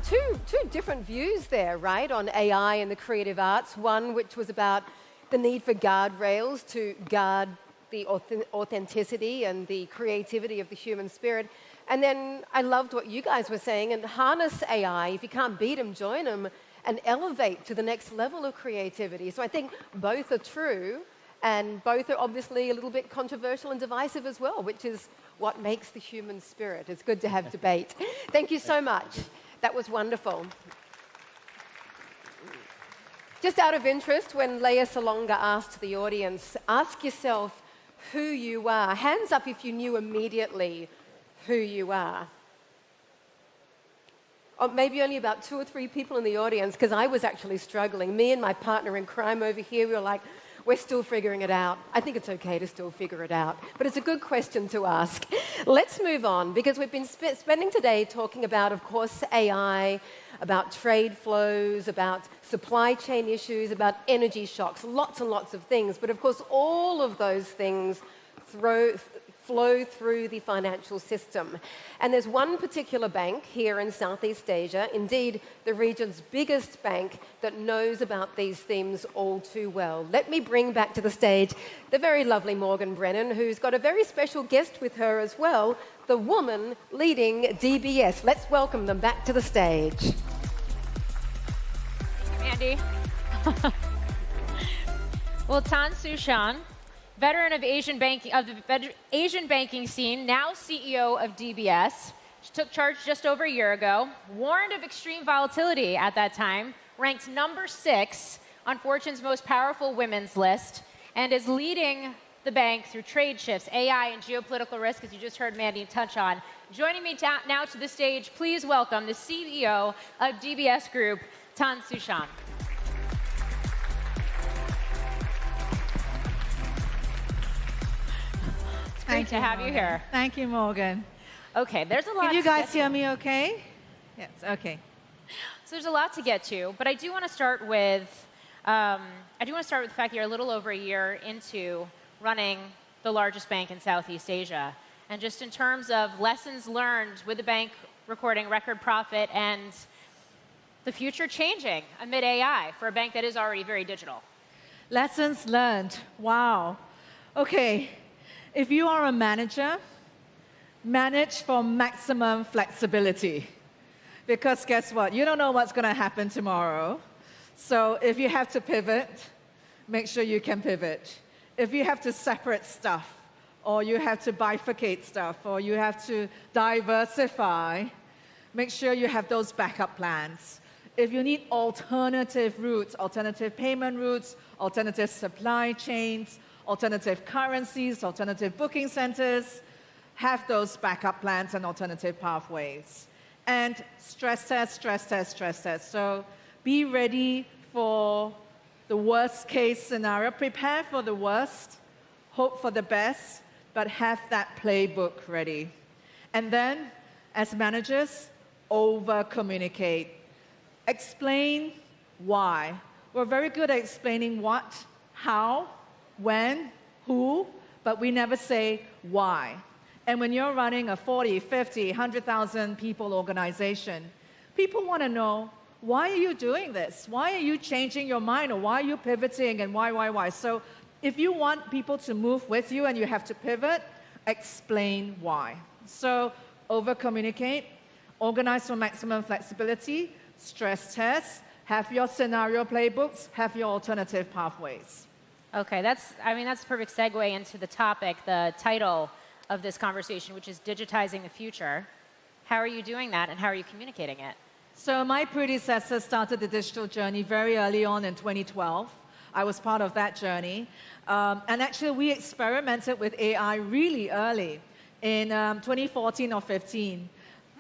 Two different views there, right, on AI and the creative arts. One which was about the need for guardrails to guard the authenticity and the creativity of the human spirit. And then I loved what you guys were saying, and harness AI. If you can't beat them, join them, and elevate to the next level of creativity. So I think both are true, and both are obviously a little bit controversial and divisive as well, which is what makes the human spirit. It's good to have debate. Thank you so much. That was wonderful. Just out of interest, when Lea Salonga asked the audience, ask yourself who you are. Hands up if you knew immediately who you are. Or maybe only about 2 or 3 people in the audience, because I was actually struggling. Me and my partner in crime over here, we were like, we're still figuring it out. I think it's okay to still figure it out, but it's a good question to ask. Let's move on, because we've been spending today talking about, of course, AI, about trade flows, about supply chain issues, about energy shocks, lots and lots of things. But of course, all of those things flow through the financial system. And there's one particular bank here in Southeast Asia, indeed the region's biggest bank, that knows about these themes all too well. Let me bring back to the stage the very lovely Morgan Brennan, who's got a very special guest with her as well, the woman leading DBS. Let's welcome them back to the stage. Andy. Well, Tan Su Shan, veteran of Asian banking scene, now CEO of DBS. She took charge just over a year ago, warned of extreme volatility at that time, ranked number 6 on Fortune's most powerful women's list, and is leading the bank through trade shifts, AI, and geopolitical risk, as you just heard Mandy touch on. Joining me now to the stage, please welcome the CEO of DBS Group, Tan Su Shan. It's great to have you here. Thank you, Morgan. Okay, there's a lot. Can you guys hear me okay? Yes, okay. So there's a lot to get to, but I do want to start with the fact that you're a little over a year into running the largest bank in Southeast Asia, and just in terms of lessons learned with the bank recording record profit and the future changing amid AI for a bank that is already very digital. Lessons learned. Wow. Okay. If you are a manager, manage for maximum flexibility. Because guess what? You don't know what's going to happen tomorrow. So if you have to pivot, make sure you can pivot. If you have to separate stuff, or you have to bifurcate stuff, or you have to diversify, make sure you have those backup plans. If you need alternative routes, alternative payment routes, alternative supply chains, alternative currencies, alternative booking centers, have those backup plans and alternative pathways. And stress test, stress test, stress test. So be ready for the worst case scenario. Prepare for the worst, hope for the best, but have that playbook ready. And then, as managers, over-communicate. Explain why. We're very good at explaining what, how, when, who, but we never say why. And when you're running a 40, 50, 100,000 people organization, people want to know, why are you doing this? Why are you changing your mind? Or why are you pivoting? And why? So if you want people to move with you and you have to pivot, explain why. So over-communicate, organize for maximum flexibility, stress tests, have your scenario playbooks, have your alternative pathways. Okay, that's a perfect segue into the topic, the title of this conversation, which is digitizing the future. How are you doing that, and how are you communicating it? So my predecessor started the digital journey very early on in 2012. I was part of that journey. And actually, we experimented with AI really early in 2014 or 15.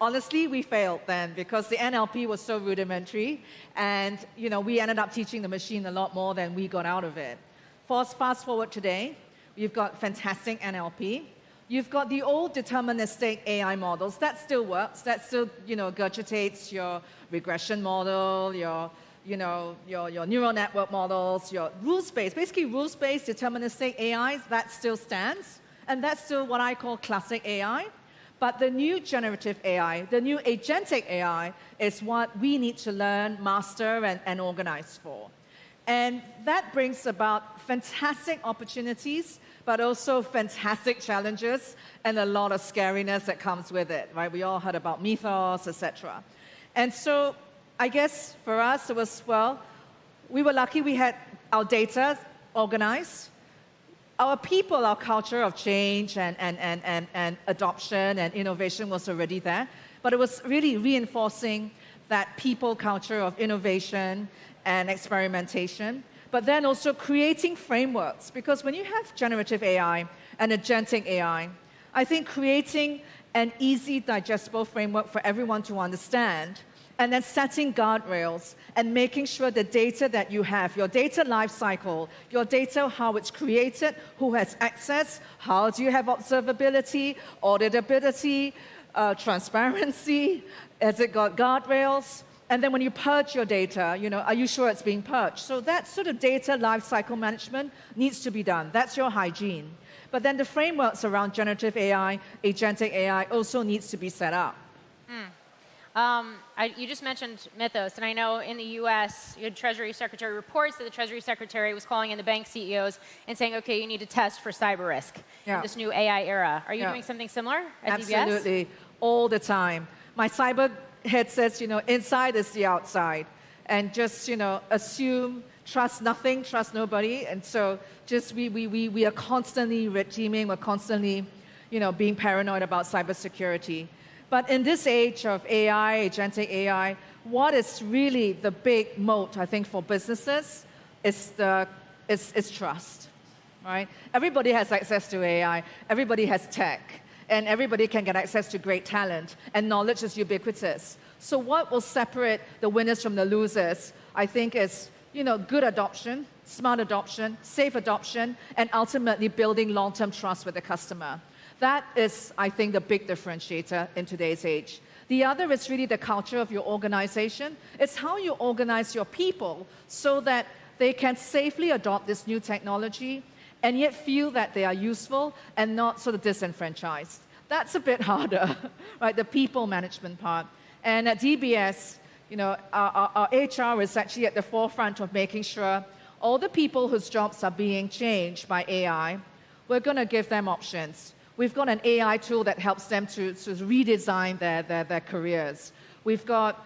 Honestly, we failed then because the NLP was so rudimentary, and we ended up teaching the machine a lot more than we got out of it. Fast forward today, you've got fantastic NLP. You've got the old deterministic AI models. That still works. That still, regurgitates your regression model, your neural network models, your rules-based, basically rules-based deterministic AI, that still stands. And that's still what I call classic AI. But the new generative AI, the new agentic AI, is what we need to learn, master, and organize for. And that brings about fantastic opportunities, but also fantastic challenges and a lot of scariness that comes with it, right? We all heard about Mythos, etc. And so I guess for us, it was, we were lucky we had our data organized. Our people, our culture of change and adoption and innovation was already there. But it was really reinforcing that people culture of innovation and experimentation, but then also creating frameworks. Because when you have generative AI and agentic AI, I think creating an easy, digestible framework for everyone to understand, and then setting guardrails and making sure the data that you have, your data lifecycle, your data, how it's created, who has access, how do you have observability, auditability, transparency, has it got guardrails? And then when you purge your data, are you sure it's being purged? So that sort of data lifecycle management needs to be done. That's your hygiene. But then the frameworks around generative AI, agentic AI also needs to be set up. You just mentioned Mythos, and I know in the U.S., you had Treasury Secretary reports that the Treasury Secretary was calling in the bank CEOs and saying, okay, you need to test for cyber risk in this new AI era. Are you doing something similar at DBS? Absolutely, all the time. My cyber head says, inside is the outside. And just, assume, trust nothing, trust nobody. And so just we are constantly red teaming, we're constantly, being paranoid about cybersecurity. But in this age of AI, agentic AI, what is really the big moat, I think, for businesses is trust, right? Everybody has access to AI. Everybody has tech. And everybody can get access to great talent. And knowledge is ubiquitous. So what will separate the winners from the losers, I think, is good adoption, smart adoption, safe adoption, and ultimately building long-term trust with the customer. That is, I think, the big differentiator in today's age. The other is really the culture of your organization. It's how you organize your people so that they can safely adopt this new technology and yet feel that they are useful and not sort of disenfranchised. That's a bit harder, right? The people management part. And at DBS, our HR is actually at the forefront of making sure all the people whose jobs are being changed by AI, we're going to give them options. We've got an AI tool that helps them to redesign their careers. We've got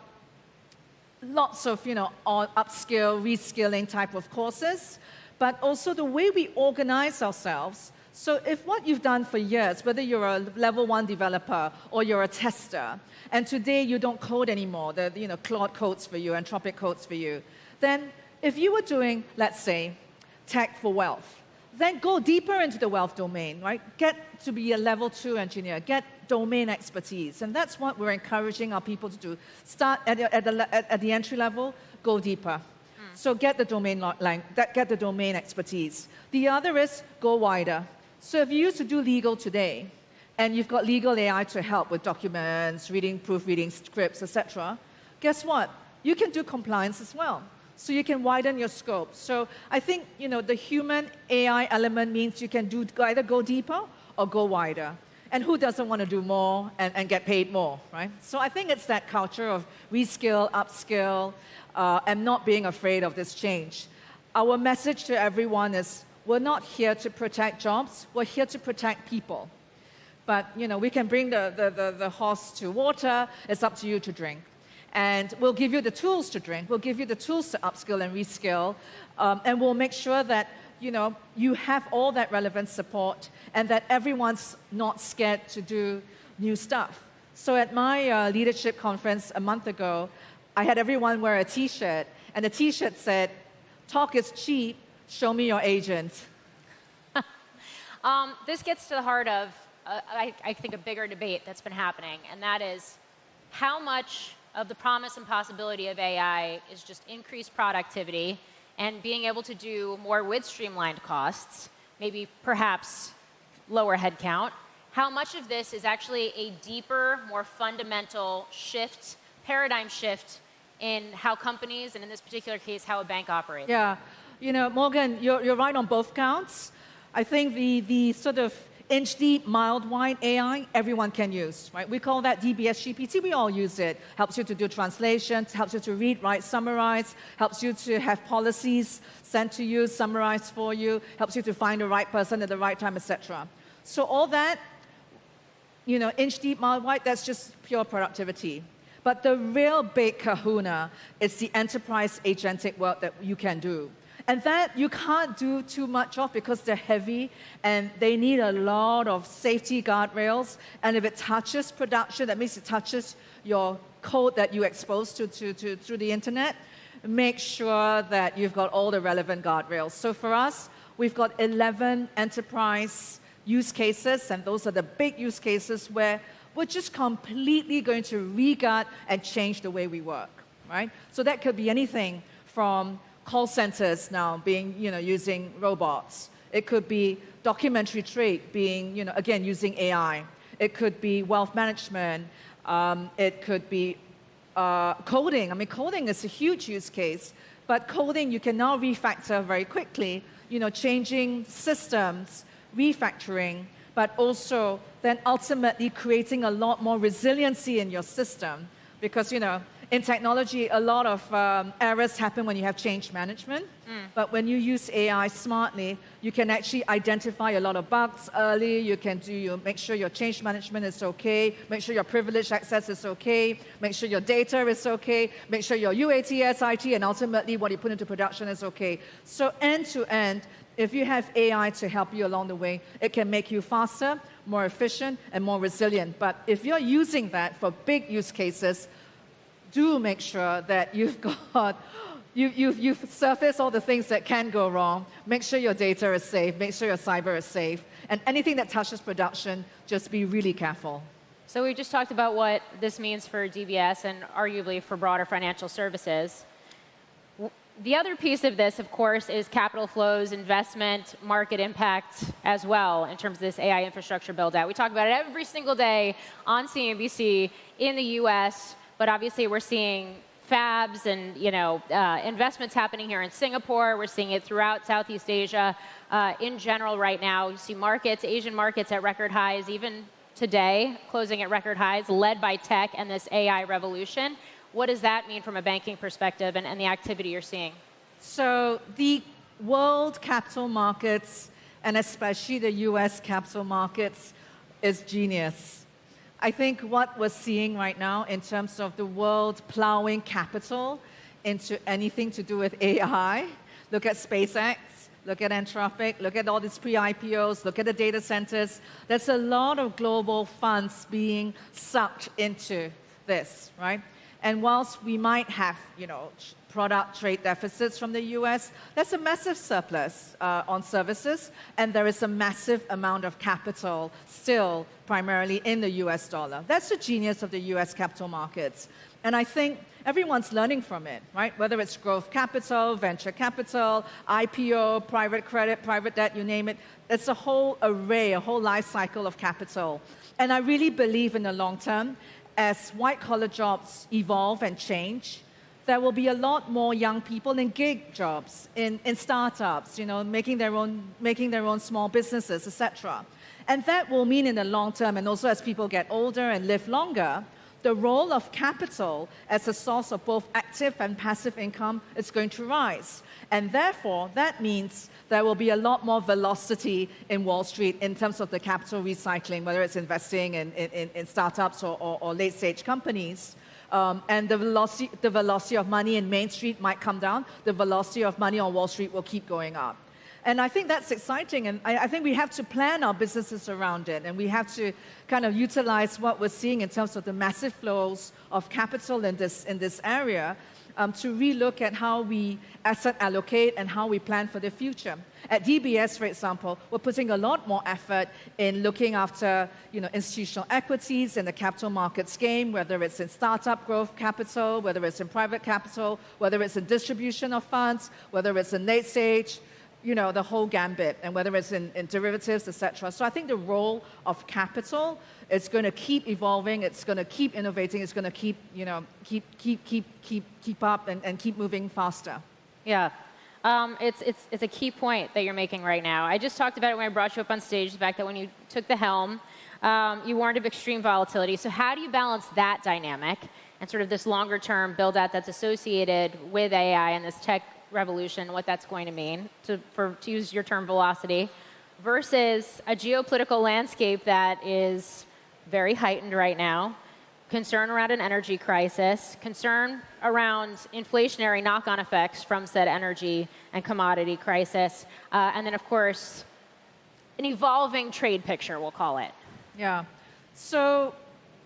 lots of, upskill, reskilling type of courses, but also the way we organize ourselves. So if what you've done for years, whether you're a level 1 developer or you're a tester, and today you don't code anymore, Claude codes for you, Anthropic codes for you, then if you were doing, let's say, tech for wealth, then go deeper into the wealth domain, right? Get to be a level 2 engineer, get domain expertise. And that's what we're encouraging our people to do. Start at the entry level, go deeper. So get the domain expertise. The other is go wider. So if you used to do legal today, and you've got legal AI to help with documents, proofreading scripts, etc., guess what? You can do compliance as well. So you can widen your scope. So I think, the human AI element means you can either go deeper or go wider. And who doesn't want to do more and get paid more, right? So I think it's that culture of reskill, upskill, and not being afraid of this change. Our message to everyone is, we're not here to protect jobs, we're here to protect people. But, we can bring the horse to water, it's up to you to drink. And we'll give you the tools to drink. We'll give you the tools to upskill and reskill. And we'll make sure that, you have all that relevant support and that everyone's not scared to do new stuff. So at my leadership conference a month ago, I had everyone wear a T-shirt. And the T-shirt said, "Talk is cheap, show me your agent." This gets to the heart of, I think, a bigger debate that's been happening. And that is, how much of the promise and possibility of AI is just increased productivity and being able to do more with streamlined costs, maybe perhaps lower headcount. How much of this is actually a deeper, more fundamental shift, paradigm shift in how companies, and in this particular case, how a bank operates? Yeah, Morgan, you're right on both counts. I think the sort of inch-deep, mild-wide AI, everyone can use, right? We call that DBS GPT. We all use it. Helps you to do translations, helps you to read, write, summarize, helps you to have policies sent to you, summarized for you, helps you to find the right person at the right time, etc. So all that, inch-deep, mild-wide, that's just pure productivity. But the real big kahuna is the enterprise agentic work that you can do. And that you can't do too much of because they're heavy and they need a lot of safety guardrails. And if it touches production, that means it touches your code that you expose through the internet, make sure that you've got all the relevant guardrails. So for us, we've got 11 enterprise use cases, and those are the big use cases where we're just completely going to re-guard and change the way we work, right? So that could be anything from call centers now being, using robots. It could be documentary trade being, again, using AI. It could be wealth management. It could be coding. I mean, coding is a huge use case, but coding you can now refactor very quickly, changing systems, refactoring, but also then ultimately creating a lot more resiliency in your system. Because, in technology, a lot of errors happen when you have change management. But when you use AI smartly, you can actually identify a lot of bugs early. You can make sure your change management is okay, make sure your privileged access is okay, make sure your data is okay, make sure your UATS, IT, and ultimately what you put into production is okay. So end to end, if you have AI to help you along the way, it can make you faster, more efficient, and more resilient. But if you're using that for big use cases, do make sure that you've surfaced all the things that can go wrong. Make sure your data is safe. Make sure your cyber is safe. And anything that touches production, just be really careful. So we just talked about what this means for DBS and arguably for broader financial services. The other piece of this, of course, is capital flows, investment, market impact as well in terms of this AI infrastructure build-out. We talk about it every single day on CNBC in the US, but obviously we're seeing fabs and investments happening here in Singapore. We're seeing it throughout Southeast Asia in general right now. You see markets, Asian markets at record highs, even today, closing at record highs, led by tech and this AI revolution. What does that mean from a banking perspective and the activity you're seeing? So the world capital markets, and especially the US capital markets, is genius. I think what we're seeing right now in terms of the world plowing capital into anything to do with AI, look at SpaceX, look at Anthropic, look at all these pre-IPOs, look at the data centers. There's a lot of global funds being sucked into this, right? And whilst we might have, product trade deficits from the US, there's a massive surplus on services, and there is a massive amount of capital still primarily in the US dollar. That's the genius of the US capital markets. And I think everyone's learning from it, right? Whether it's growth capital, venture capital, IPO, private credit, private debt, you name it. It's a whole array, a whole life cycle of capital. And I really believe in the long term, as white-collar jobs evolve and change, there will be a lot more young people in gig jobs, in startups, making their own small businesses, etc. And that will mean in the long term, and also as people get older and live longer, the role of capital as a source of both active and passive income is going to rise. And therefore, that means there will be a lot more velocity in Wall Street in terms of the capital recycling, whether it's investing in startups or late-stage companies. And the velocity of money in Main Street might come down. The velocity of money on Wall Street will keep going up. And I think that's exciting, and I think we have to plan our businesses around it, and we have to kind of utilize what we're seeing in terms of the massive flows of capital in this area to relook at how we asset allocate and how we plan for the future. At DBS, for example, we're putting a lot more effort in looking after institutional equities in the capital markets game, whether it's in startup growth capital, whether it's in private capital, whether it's in distribution of funds, whether it's in late stage, the whole gambit, and whether it's in derivatives, etc. So I think the role of capital is going to keep evolving. It's going to keep innovating. It's going to keep up and keep moving faster. Yeah. It's a key point that you're making right now. I just talked about it when I brought you up on stage, the fact that when you took the helm, you warned of extreme volatility. So how do you balance that dynamic and sort of this longer-term build-out that's associated with AI and this tech revolution, what that's going to mean, to use your term velocity, versus a geopolitical landscape that is very heightened right now, concern around an energy crisis, concern around inflationary knock-on effects from said energy and commodity crisis, and then, of course, an evolving trade picture, we'll call it. Yeah. So,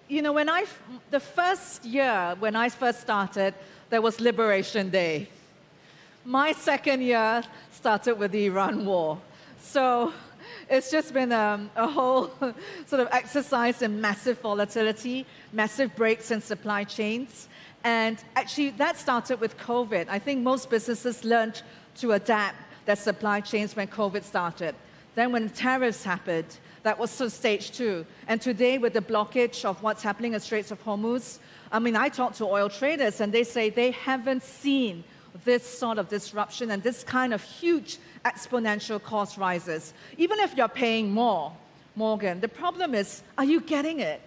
the first year when I first started, there was Liberation Day. My second year started with the Iran war. So it's just been a whole sort of exercise in massive volatility, massive breaks in supply chains. And actually, that started with COVID. I think most businesses learned to adapt their supply chains when COVID started. Then when tariffs happened, that was sort of stage 2. And today, with the blockage of what's happening at Straits of Hormuz, I talk to oil traders, and they say they haven't seen this sort of disruption and this kind of huge exponential cost rises. Even if you're paying more, Morgan, the problem is, are you getting it?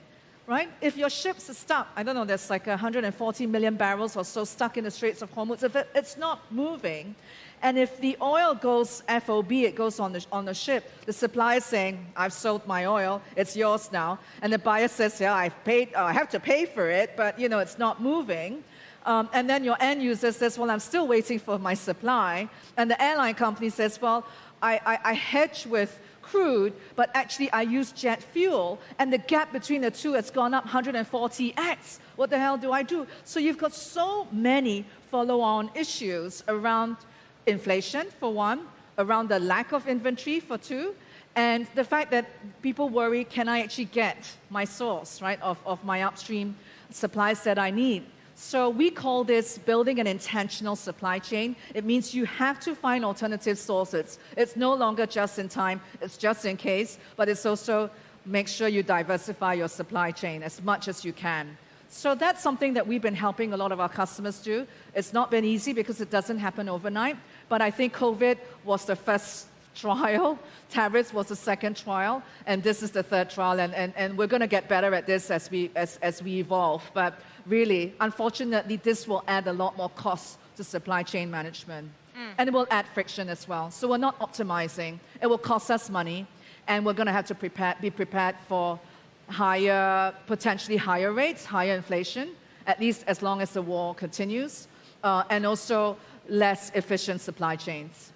Right? If your ships are stuck, I don't know, there's like 140 million barrels or so stuck in the Straits of Hormuz. If it's not moving, and if the oil goes FOB, it goes on the ship, the supplier is saying, I've sold my oil, it's yours now. And the buyer says, yeah, I have to pay for it, but you know, it's not moving. And then your end user says, well, I'm still waiting for my supply. And the airline company says, well, I hedge with crude, but actually I use jet fuel, and the gap between the two has gone up 140x. What the hell do I do? So you've got so many follow-on issues around inflation, for one, around the lack of inventory, for two, and the fact that people worry, can I actually get my source, right, of my upstream supplies that I need? So we call this building an intentional supply chain. It means you have to find alternative sources. It's no longer just in time, it's just in case, but it's also make sure you diversify your supply chain as much as you can. So that's something that we've been helping a lot of our customers do. It's not been easy because it doesn't happen overnight, but I think COVID was the first trial, tariffs was the second trial, and this is the third trial, and we're going to get better at this as we evolve. But really, unfortunately, this will add a lot more costs to supply chain management. And it will add friction as well. So we're not optimizing. It will cost us money, and we're going to have to be prepared for potentially higher rates, higher inflation, at least as long as the war continues, and also less efficient supply chains.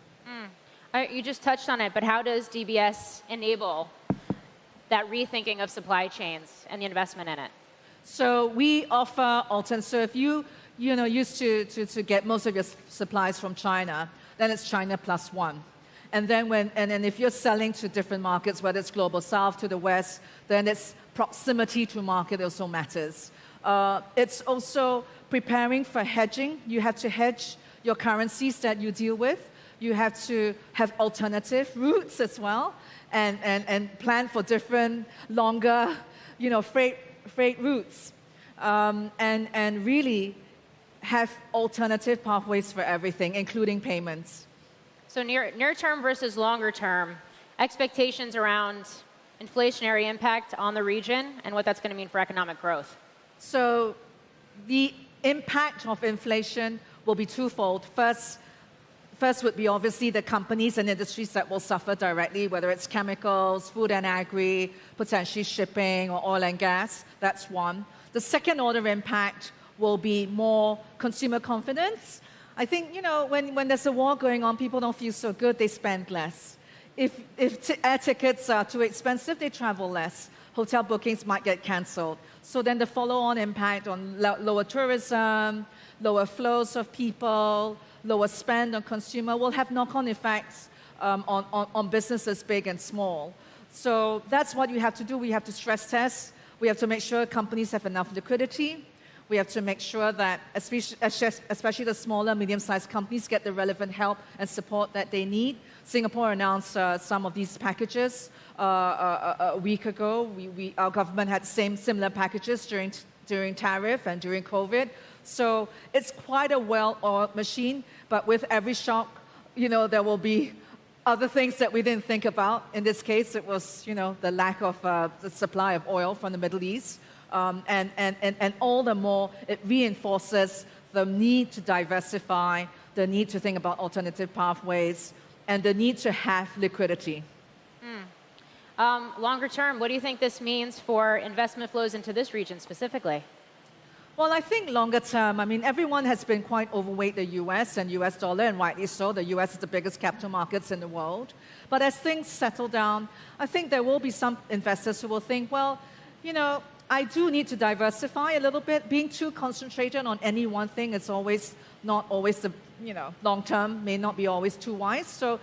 You just touched on it, but how does DBS enable that rethinking of supply chains and the investment in it? So we offer alternatives. So if you used to get most of your supplies from China, then it's China plus one. And then if you're selling to different markets, whether it's global south to the west, then it's proximity to market also matters. It's also preparing for hedging. You have to hedge your currencies that you deal with. You have to have alternative routes as well, and plan for different, longer, freight routes, and really have alternative pathways for everything, including payments. So near term versus longer term, expectations around inflationary impact on the region and what that's going to mean for economic growth. So the impact of inflation will be twofold. First would be obviously the companies and industries that will suffer directly, whether it's chemicals, food and agri, potentially shipping or oil and gas. That's one. The second order impact will be more consumer confidence. I think, when there's a war going on, people don't feel so good, they spend less. If air tickets are too expensive, they travel less. Hotel bookings might get canceled. So then the follow-on impact on lower tourism, lower flows of people, lower spend on consumer will have knock-on effects on businesses big and small. So that's what you have to do. We have to stress test. We have to make sure companies have enough liquidity. We have to make sure that especially the smaller, medium-sized companies get the relevant help and support that they need. Singapore announced some of these packages a week ago. Our government had similar packages during tariff and during COVID. So it's quite a well-oiled machine, but with every shock, there will be other things that we didn't think about. In this case, it was, the lack of the supply of oil from the Middle East. And all the more, it reinforces the need to diversify, the need to think about alternative pathways, and the need to have liquidity. Longer term, what do you think this means for investment flows into this region specifically? Well, I think longer term, everyone has been quite overweight the US and US dollar, and rightly so. The US is the biggest capital markets in the world. But as things settle down, I think there will be some investors who will think, well, I do need to diversify a little bit. Being too concentrated on any one thing is not always the, long term, may not be always too wise. So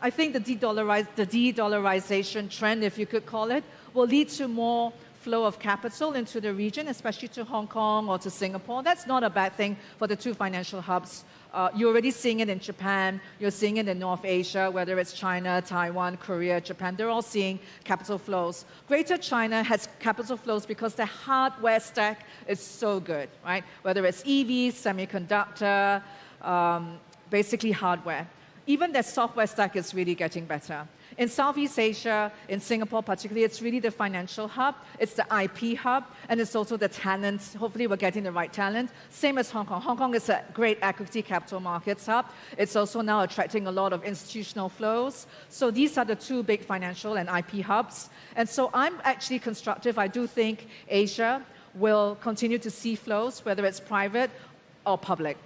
I think the de-dollarization trend, if you could call it, will lead to more flow of capital into the region, especially to Hong Kong or to Singapore. That's not a bad thing for the two financial hubs. You're already seeing it in Japan. You're seeing it in North Asia, whether it's China, Taiwan, Korea, Japan. They're all seeing capital flows. Greater China has capital flows because the hardware stack is so good, right? Whether it's EVs, semiconductor, basically hardware. Even their software stack is really getting better. In Southeast Asia, in Singapore particularly, it's really the financial hub, it's the IP hub, and it's also the talent. Hopefully we're getting the right talent. Same as Hong Kong. Hong Kong is a great equity capital markets hub. It's also now attracting a lot of institutional flows. So these are the two big financial and IP hubs. And so I'm actually constructive. I do think Asia will continue to see flows, whether it's private or public.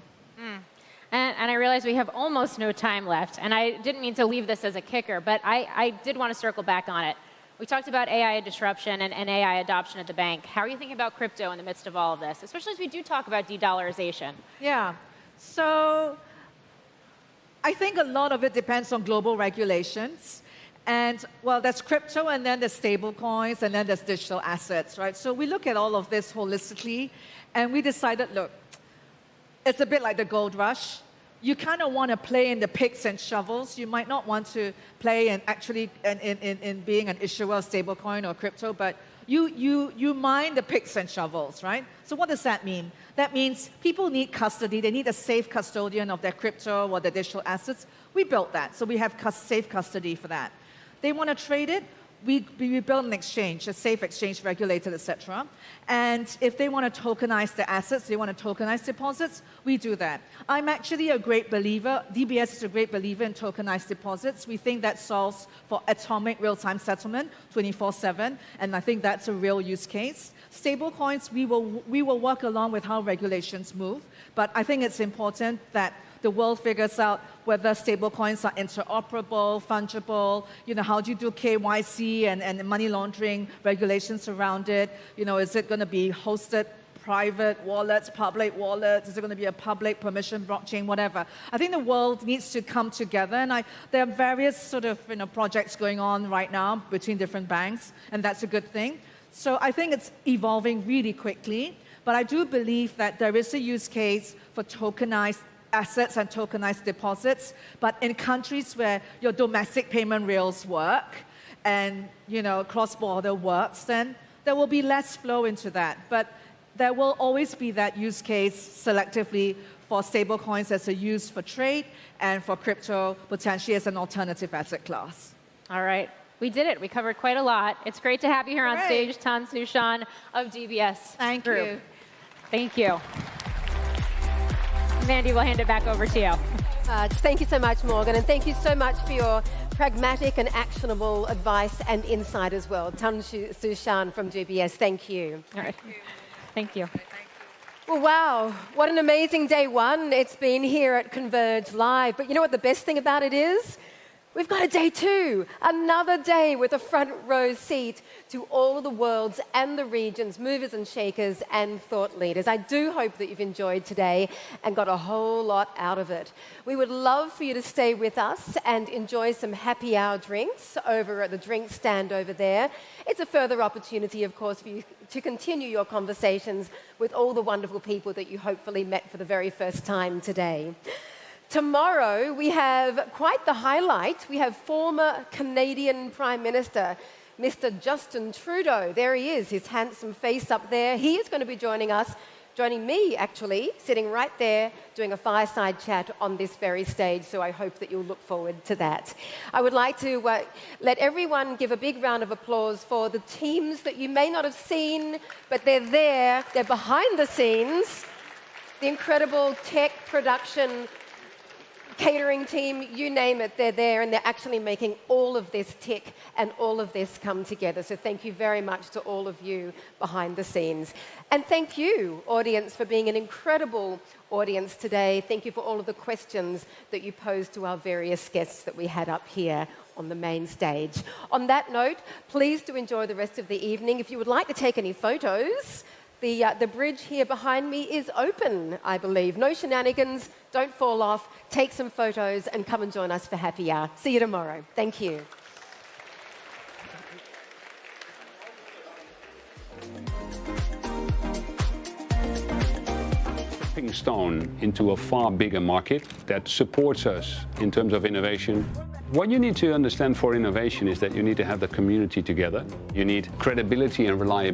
And I realize we have almost no time left. And I didn't mean to leave this as a kicker, but I did want to circle back on it. We talked about AI disruption and AI adoption at the bank. How are you thinking about crypto in the midst of all of this, especially as we do talk about de-dollarization? Yeah. So I think a lot of it depends on global regulations. And, well, there's crypto, and then there's stable coins, and then there's digital assets, right? So we look at all of this holistically, and we decided, look, it's a bit like the gold rush. You kind of want to play in the picks and shovels. You might not want to play in actually in being an issuer of stablecoin or crypto, but you mine the picks and shovels, right? So what does that mean? That means people need custody. They need a safe custodian of their crypto or their digital assets. We built that, so we have safe custody for that. They want to trade it. We build an exchange, a safe exchange regulated, et cetera. And if they want to tokenize their assets, they want to tokenize deposits, we do that. I'm actually a great believer, DBS is a great believer in tokenized deposits. We think that solves for atomic real-time settlement 24/7, and I think that's a real use case. Stablecoins, we will work along with how regulations move, but I think it's important that the world figures out whether stablecoins are interoperable, fungible, how do you do KYC and money laundering regulations around it? Is it going to be hosted private wallets, public wallets? Is it going to be a public permission blockchain, whatever? I think the world needs to come together, and there are various sort of projects going on right now between different banks, and that's a good thing. So I think it's evolving really quickly, but I do believe that there is a use case for tokenized assets and tokenized deposits, but in countries where your domestic payment rails work and cross-border works, then there will be less flow into that. But there will always be that use case selectively for stablecoins as a use for trade and for crypto potentially as an alternative asset class. All right. We did it. We covered quite a lot. It's great to have you here on stage, Tan Su Shan of DBS. Thank you. Thank you. Mandy, we'll hand it back over to you. Thank you so much, Morgan, and thank you so much for your pragmatic and actionable advice and insight as well. Tan Su Shan from DBS, thank you. All right. Thank you. Well, wow, what an amazing day one it's been here at Converge Live. But you know what the best thing about it is? We've got a day two, another day with a front row seat to all of the world's and the region's movers and shakers and thought leaders. I do hope that you've enjoyed today and got a whole lot out of it. We would love for you to stay with us and enjoy some happy hour drinks over at the drink stand over there. It's a further opportunity, of course, for you to continue your conversations with all the wonderful people that you hopefully met for the very first time today. Tomorrow, we have quite the highlight. We have former Canadian Prime Minister, Mr. Justin Trudeau. There he is, his handsome face up there. He is going to be joining me, actually, sitting right there, doing a fireside chat on this very stage, so I hope that you'll look forward to that. I would like to let everyone give a big round of applause for the teams that you may not have seen, but they're there, they're behind the scenes. The incredible tech production catering team, you name it, they're there, and they're actually making all of this tick and all of this come together. So thank you very much to all of you behind the scenes. And thank you, audience, for being an incredible audience today. Thank you for all of the questions that you posed to our various guests that we had up here on the main stage. On that note, please do enjoy the rest of the evening. If you would like to take any photos, the bridge here behind me is open, I believe. No shenanigans, don't fall off, take some photos and come and join us for happy hour. See you tomorrow. Thank you. Stepping stone into a far bigger market that supports us in terms of innovation. What you need to understand for innovation is that you need to have the community together. You need credibility and reliability.